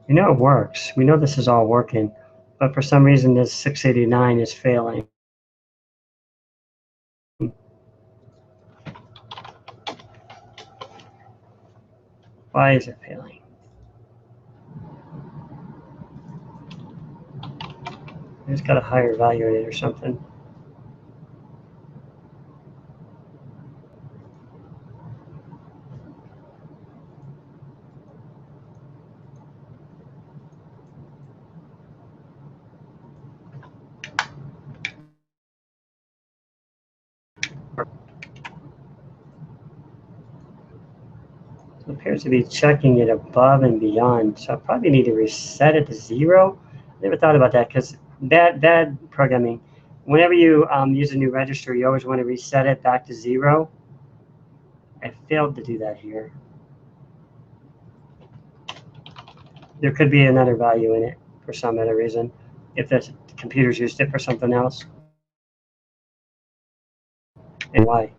We know it works. We know this is all working, but for some reason this 689 is failing. Why is it failing? It's got a higher value in it or something. It appears to be checking it above and beyond, so I probably need to reset it to 0. Never thought about that because bad programming. Whenever you use a new register, you always want to reset it back to 0. I failed to do that here. There could be another value in it for some other reason, if the computer's used it for something else. And why?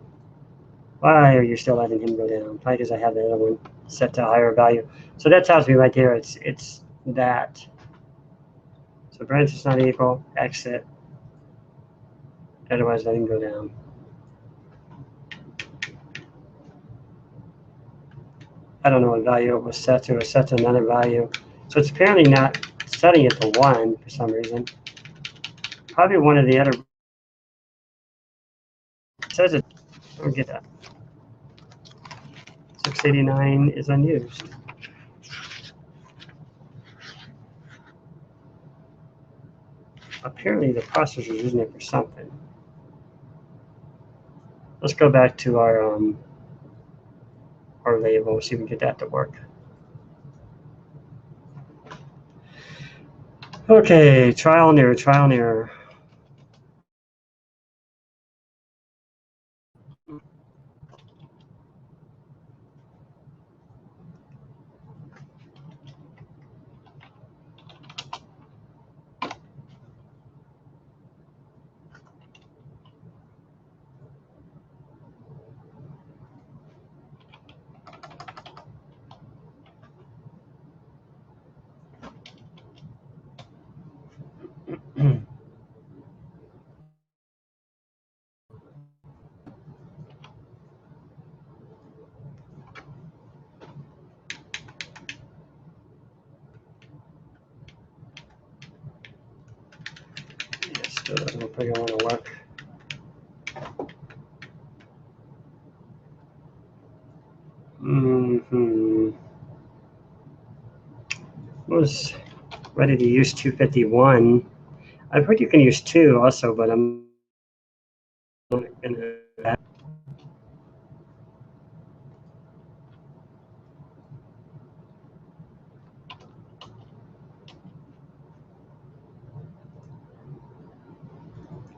Why are you still letting him go down? Probably because I have the other one set to a higher value. So that tells me right there it's that. So branch is not equal, exit. Otherwise, let him go down. I don't know what value it was set to. It was set to another value. So it's apparently not setting it to 1 for some reason. Probably one of the other. It says it. I don't get that. 689 is unused. Apparently the processor is using it for something. Let's go back to our label, see if we can get that to work. Okay, trial and error, trial and error. think I want to work. Was ready to use 251. I've heard you can use 2 also, but I'm not going to.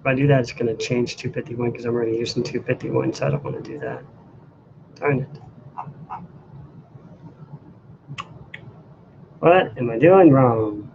If I do that, it's going to change 251 because I'm already using 251, so I don't want to do that. Darn it. What am I doing wrong?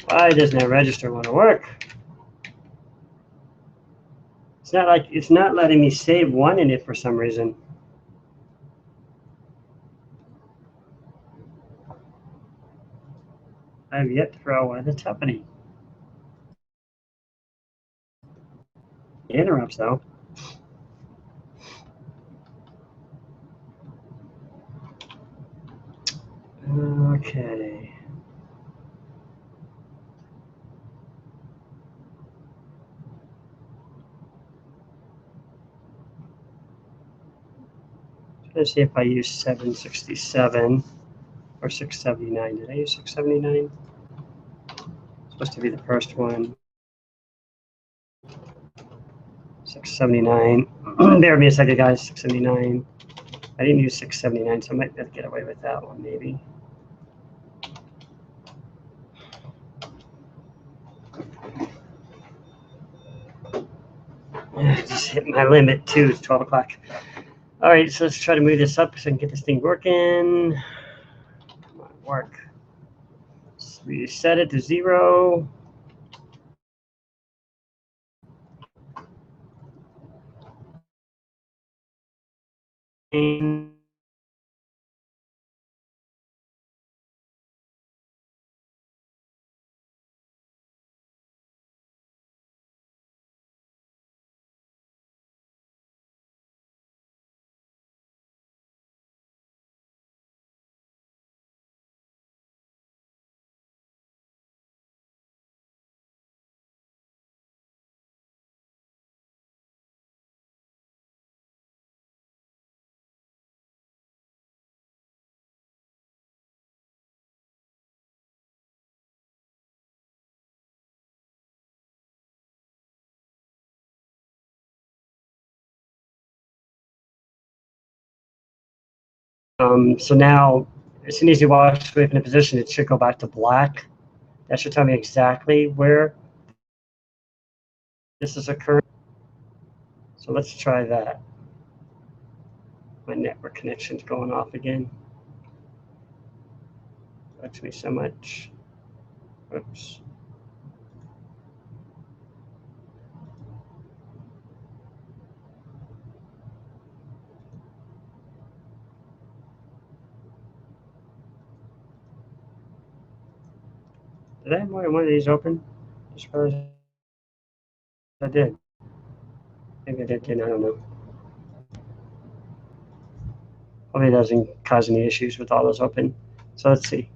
Why doesn't that register want to work? It's not letting me save 1 in it for some reason. I have yet to throw away that's happening. It interrupts though. Okay. Let's see if I use 767 or 679. Did I use 679? Supposed to be the first one. 679. Bear with me a second, guys. 679. I didn't use 679, so I might be able to get away with that one, maybe. Just hit my limit too. It's 12 o'clock. All right, so let's try to move this up so I can get this thing working. Come on, work. So we set it to 0. And so now, as soon as you walk away from the position, it should go back to black. That should tell me exactly where this is occurring. So let's try that. My network connection's going off again. Bugs me so much. Oops. Did I have more than one of these open? I suppose I did. Maybe I didn't, I don't know. Hopefully it doesn't cause any issues with all those open. So let's see.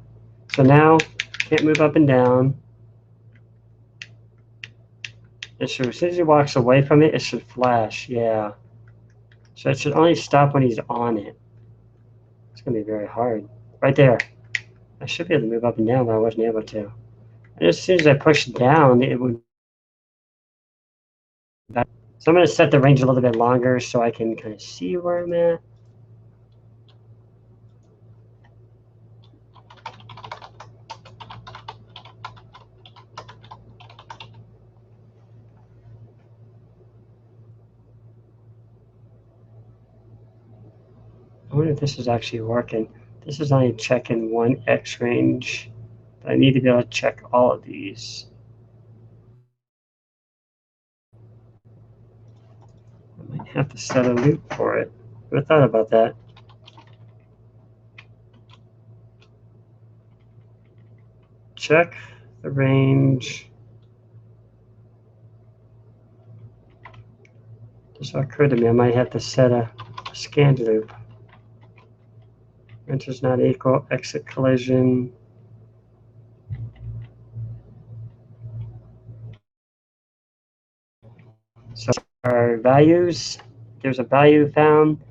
So now, can't move up and down. It should, as soon as he walks away from it, it should flash, yeah. So it should only stop when he's on it. It's gonna be very hard. Right there. I should be able to move up and down, but I wasn't able to. And as soon as I push down, it would. So I'm going to set the range a little bit longer so I can kind of see where I'm at. wonder if this is actually working. This is only checking one X range, but I need to be able to check all of these. I might have to set a loop for it. Never thought about that. Check the range. This occurred to me. I might have to set a scan loop. Enters not equal, exit collision. So our values, there's a value found.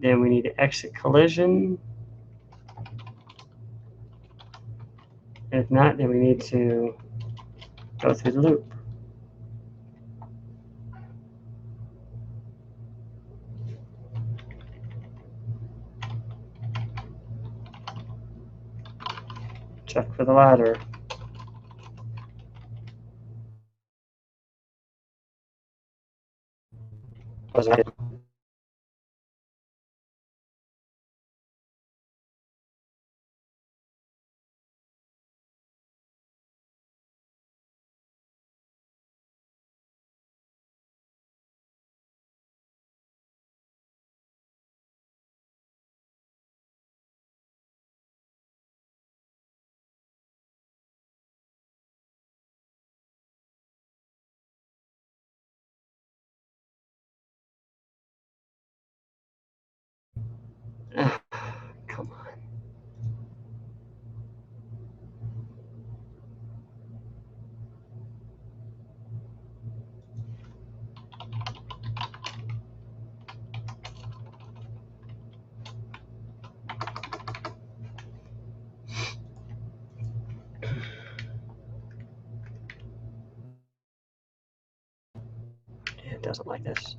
Then we need to exit collision. If not, then we need to go through the loop. Check for the ladder. Come on. It doesn't like this.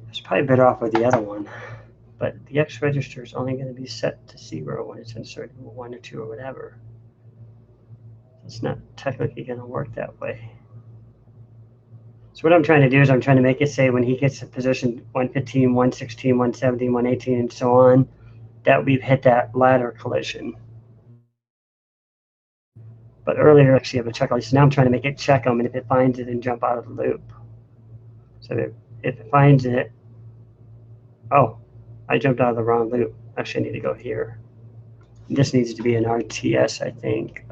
It's probably better off with the other one. But the X register is only going to be set to 0 when it's inserted with 1 or 2 or whatever. It's not technically going to work that way. So what I'm trying to do is I'm trying to make it say when he gets to position 115, 116, 117, 118, and so on, that we've hit that ladder collision. But earlier, actually, I have a check all these. So now I'm trying to make it check them, and if it finds it, then jump out of the loop. So if it finds it, oh, I jumped out of the wrong loop. Actually, I need to go here. This needs to be an RTS, I think.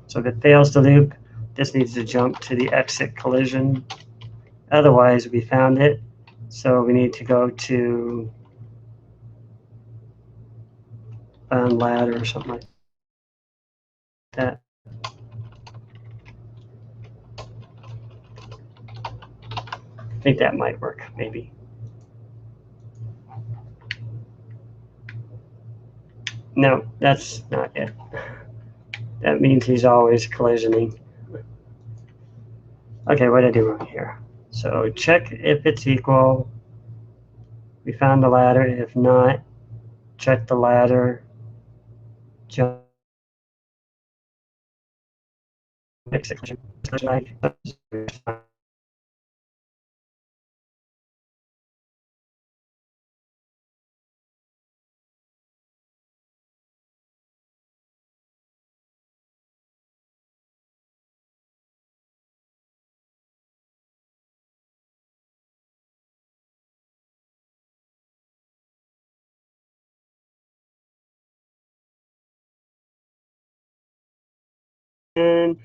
So if it fails to loop, this needs to jump to the exit collision. Otherwise, we found it. So we need to go to bound ladder or something like that. I think that might work, maybe. No, that's not it. That means he's always collisioning. Okay, what did I do wrong here? So check if it's equal. We found the ladder. If not, check the ladder. Jump. Exit collision.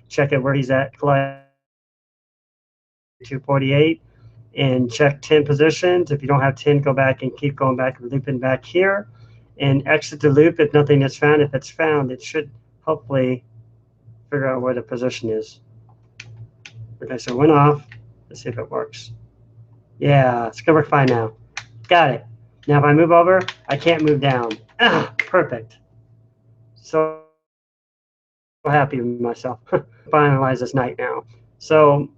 Check it where he's at, collide 248, and check 10 positions. If you don't have 10, go back and keep going back and looping back here, and exit the loop if nothing is found. If it's found, it should hopefully figure out where the position is. Okay, so it went off. Let's see if it works. Yeah, it's gonna work fine now. Got it. Now if I move over, I can't move down. Ah, perfect. So happy with myself. Finalize this night now. So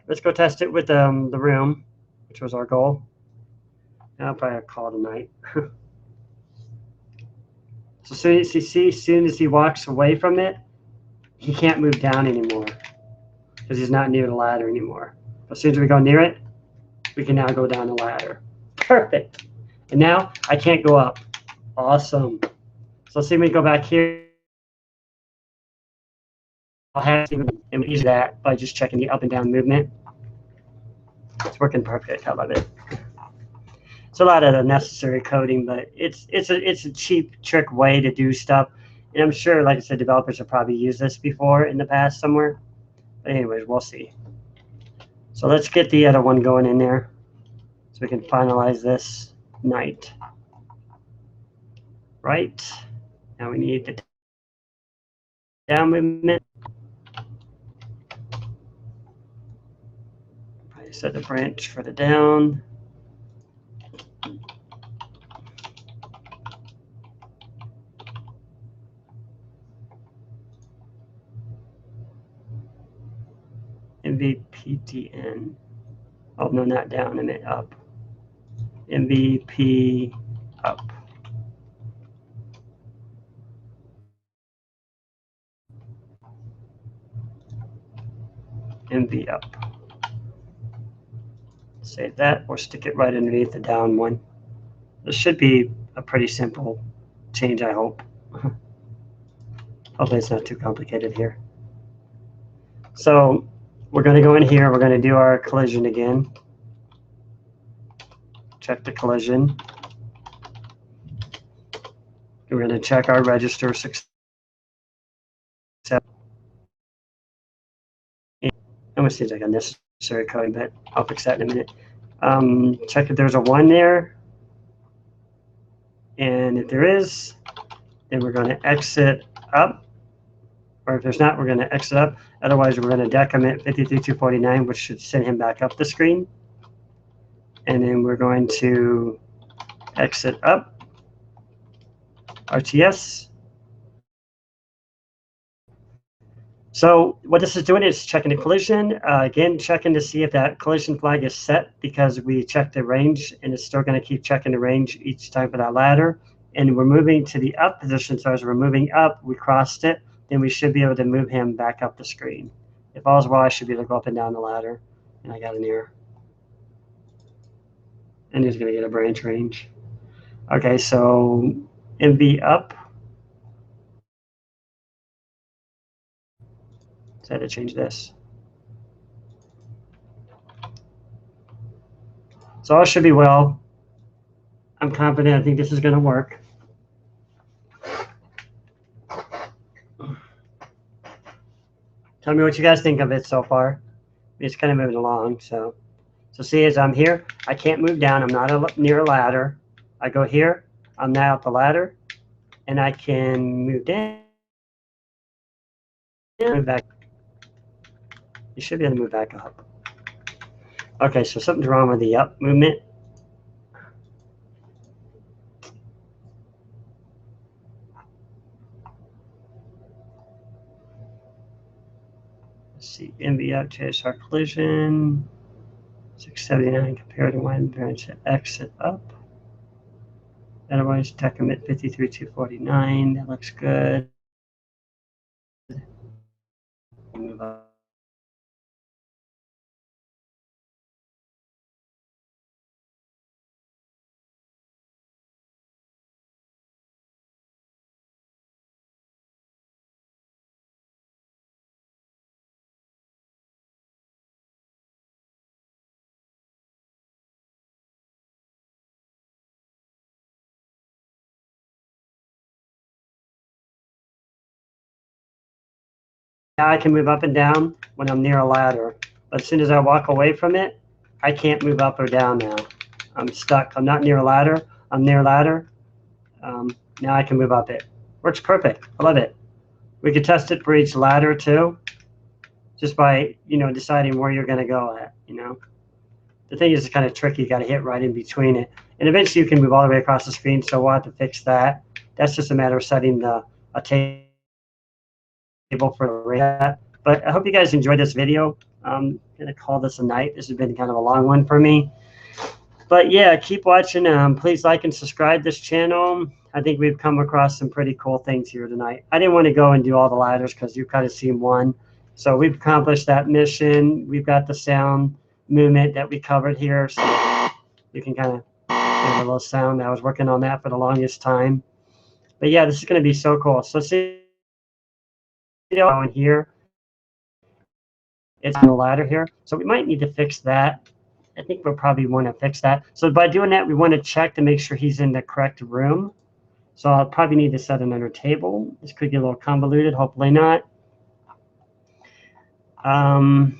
let's go test it with the room, which was our goal. I'll probably call it a night. So as soon as he walks away from it, he can't move down anymore because he's not near the ladder anymore. As soon as we go near it, we can now go down the ladder. Perfect. And now I can't go up. Awesome. So let's see if we go back here. I'll have to use that by just checking the up and down movement. It's working perfect. I love it. It's a lot of unnecessary coding, but it's a cheap trick way to do stuff. And I'm sure, like I said, developers have probably used this before in the past somewhere. But anyways, we'll see. So let's get the other one going in there so we can finalize this night. Right. Now we need the down movement. I set the branch for the down. MVPTN. Oh, no, not down, I meant up. MVP up. MV up. Save that or stick it right underneath the down one. This should be a pretty simple change, I hope. Hopefully it's not too complicated here. So we're going to go in here. We're going to do our collision again. Check the collision. We're going to check our register success. It almost seems like unnecessary coding, but I'll fix that in a minute. Check if there's a 1 there. And if there is, then we're going to exit up. Or if there's not, we're going to exit up. Otherwise, we're going to decrement 53249, which should send him back up the screen. And then we're going to exit up, RTS. So what this is doing is checking the collision. Again, checking to see if that collision flag is set because we checked the range, and it's still going to keep checking the range each time for that ladder. And we're moving to the up position, so as we're moving up, we crossed it. Then we should be able to move him back up the screen. If all's well, I should be able to go up and down the ladder. And I got an error. And he's going to get a branch range. Okay, so MV up. So I had to change this. So all should be well. I'm confident. I think this is going to work. Tell me what you guys think of it so far. It's kind of moving along. So see, as I'm here, I can't move down. I'm not near a ladder. I go here. I'm now at the ladder, and I can move down. Move back. You should be able to move back up. Okay, so something's wrong with the up movement. Let's see, MV up, JSR collision, 679 compared to 1 branch exit up. Otherwise, decrement 53249. That looks good. Move up. Now I can move up and down when I'm near a ladder. But as soon as I walk away from it, I can't move up or down now. I'm stuck. I'm not near a ladder. I'm near a ladder. Now I can move up it. Works perfect. I love it. We could test it for each ladder too, just by, deciding where you're going to go at, The thing is, it's kind of tricky. You got to hit right in between it. And eventually you can move all the way across the screen, so we'll have to fix that. That's just a matter of setting a table for the rate. But I hope you guys enjoyed this video. I'm going to call this a night. This has been kind of a long one for me. But yeah, keep watching. Please like and subscribe this channel. I think we've come across some pretty cool things here tonight. I didn't want to go and do all the ladders because you've kind of seen one. So we've accomplished that mission. We've got the sound. movement that we covered here. So you can kind of hear a little sound. I was working on that for the longest time. But yeah, this is going to be so cool. So see in here, it's on the ladder here. So we might need to fix that. I think we'll probably want to fix that. So by doing that, we want to check to make sure he's in the correct room. So I'll probably need to set another table. This could get a little convoluted, hopefully not. I'll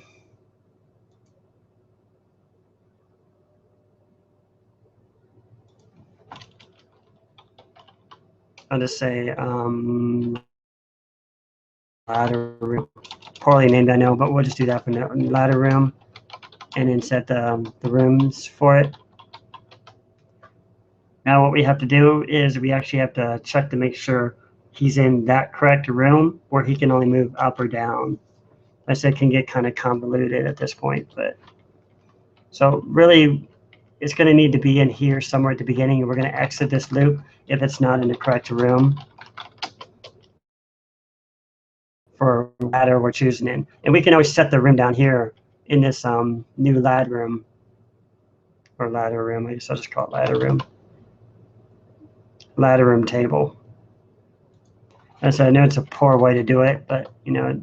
just say ladder room. Poorly named, I know, but we'll just do that for now. Ladder room, and then set the rooms for it. Now what we have to do is we actually have to check to make sure he's in that correct room where he can only move up or down. I said it can get kind of convoluted at this point, but so really it's going to need to be in here somewhere at the beginning, and we're going to exit this loop if it's not in the correct room for ladder we're choosing in. And we can always set the room down here in this new ladder room, or ladder room. I guess I'll just call it ladder room. Ladder room table. As I know it's a poor way to do it, but you know,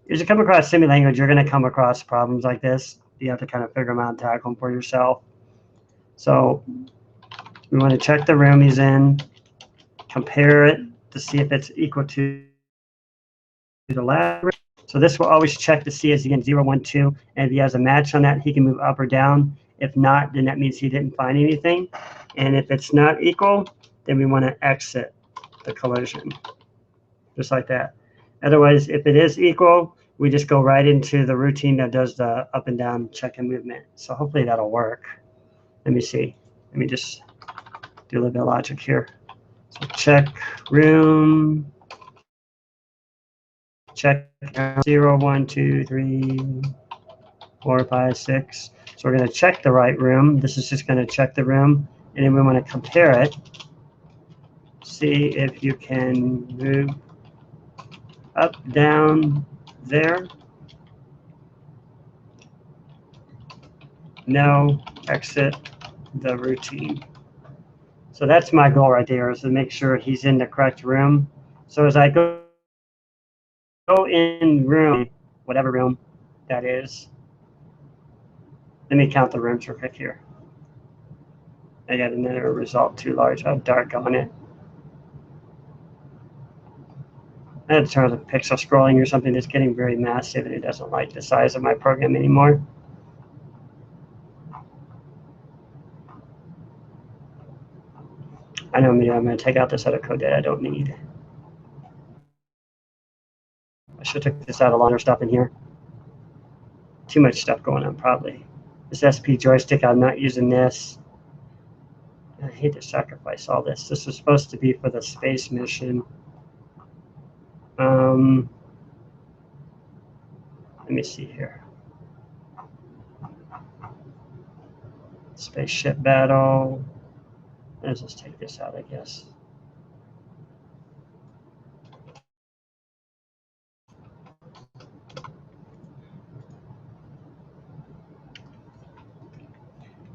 as you come across semi language, you're going to come across problems like this. You have to kind of figure them out and tackle them for yourself. So we want to check the room he's in, compare it to see if it's equal to the ladder. So this will always check to see, is he in 0, 1, 2, and if he has a match on that, he can move up or down. If not, then that means he didn't find anything. And if it's not equal, then we want to exit the collision, just like that. Otherwise, if it is equal, we just go right into the routine that does the up and down check and movement. So hopefully that'll work. Let me see. Let me just do a little bit of logic here. So check room, check 0, 1, 2, 3, 4, 5, 6. So we're going to check the right room. This is just going to check the room, and then we want to compare it. See if you can move up, down, there. No, exit the routine. So that's my goal right there, is to make sure he's in the correct room. So as I go in room, whatever room that is, let me count the rooms real quick here. I got another result too large. I have Darko on it. I had to turn on the pixel scrolling or something that's getting very massive, and it doesn't like the size of my program anymore. I know I'm going to take out this other code that I don't need. I should have took this out of longer stuff in here. Too much stuff going on probably. This SP joystick, I'm not using this. I hate to sacrifice all this. This was supposed to be for the space mission. Let me see here. Spaceship battle. Let's just take this out, I guess.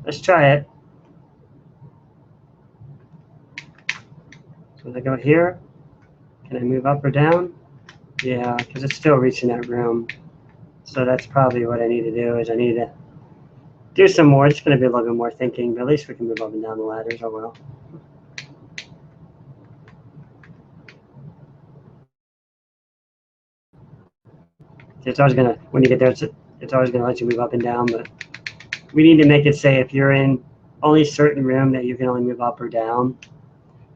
Let's try it. So I go here. Can I move up or down? Yeah, because it's still reaching that room. So that's probably what I need to do, is I need to do some more. It's going to be a little bit more thinking, but at least we can move up and down the ladders. Oh well. It's always going to, when you get there, it's always going to let you move up and down, but we need to make it say if you're in only certain room that you can only move up or down.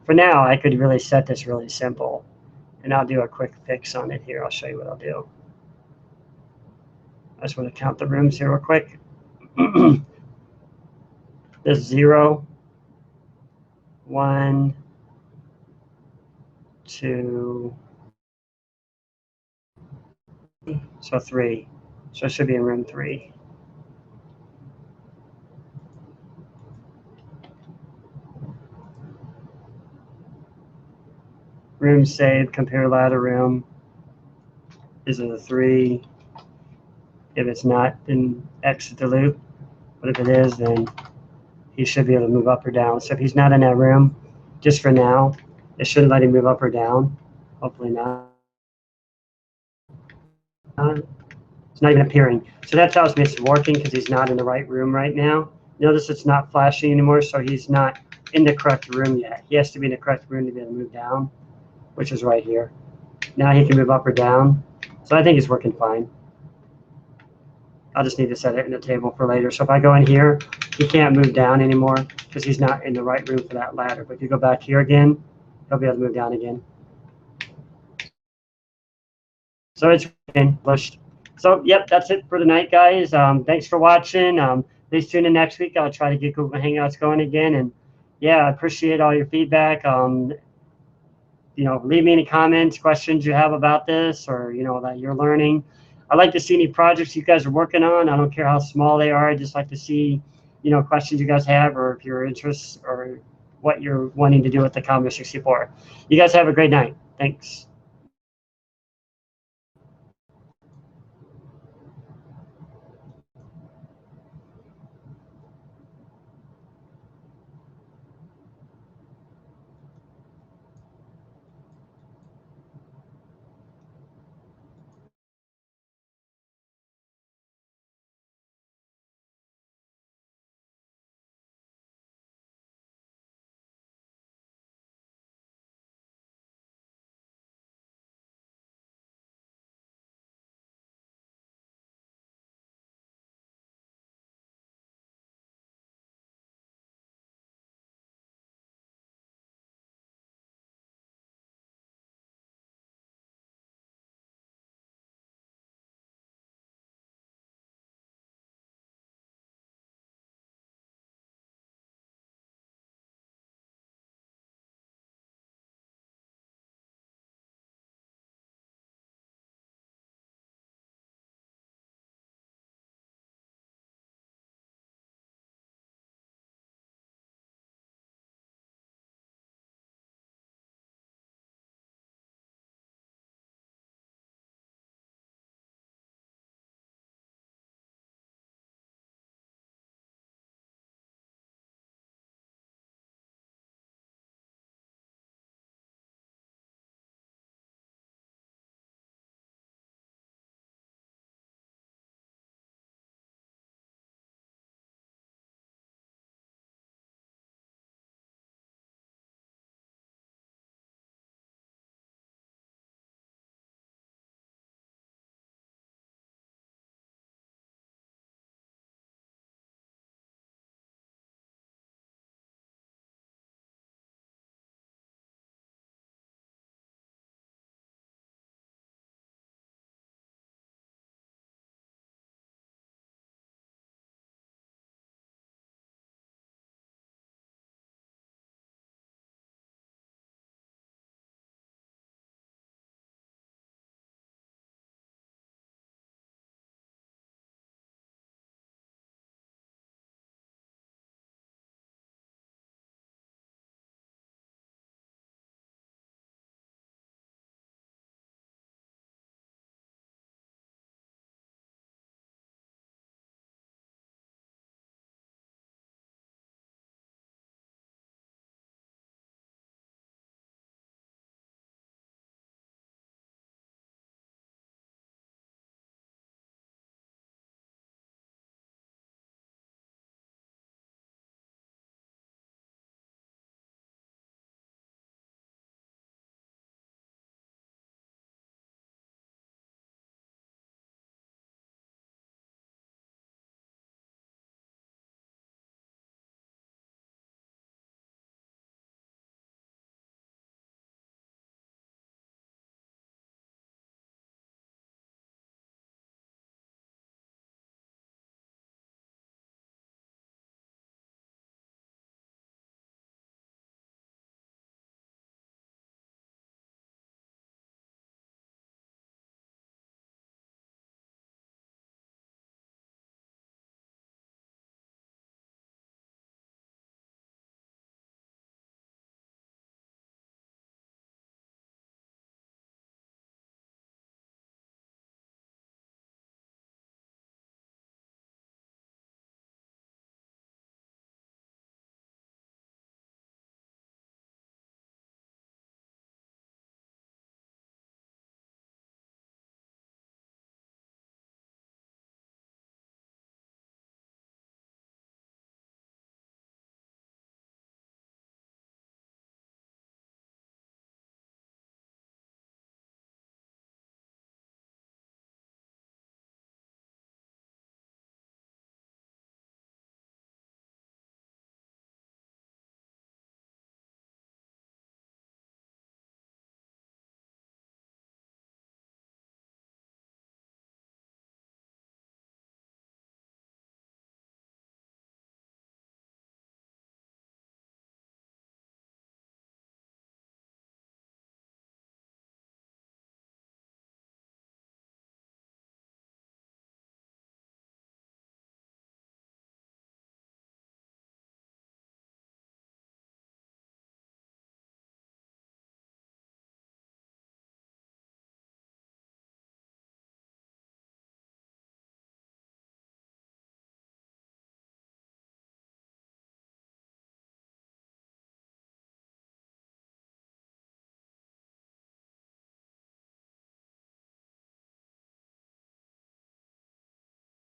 For now, I could really set this really simple, and I'll do a quick fix on it here. I'll show you what I'll do. I just want to count the rooms here real quick. There's 0, 1, 2, so 3. So it should be in room 3. Room saved, compare ladder room. Is it a 3? If it's not, then exit the loop. But if it is, then he should be able to move up or down. So if he's not in that room, just for now, it shouldn't let him move up or down. Hopefully not. It's not even appearing. So that tells me it's working because he's not in the right room right now. Notice it's not flashing anymore, so he's not in the correct room yet. He has to be in the correct room to be able to move down, which is right here. Now he can move up or down. So I think he's working fine. I'll just need to set it in the table for later. So if I go in here, he can't move down anymore because he's not in the right room for that ladder. But if you go back here again, he'll be able to move down again. So it's pushed. So, yep, that's it for tonight, guys. Thanks for watching. Please tune in next week. I'll try to get Google Hangouts going again. And, yeah, I appreciate all your feedback. You know, leave me any comments, questions you have about this or, you know, that you're learning. I'd like to see any projects you guys are working on. I don't care how small they are. I'd just like to see, you know, questions you guys have or if your interests or what you're wanting to do with the Commodore 64. You guys have a great night. Thanks.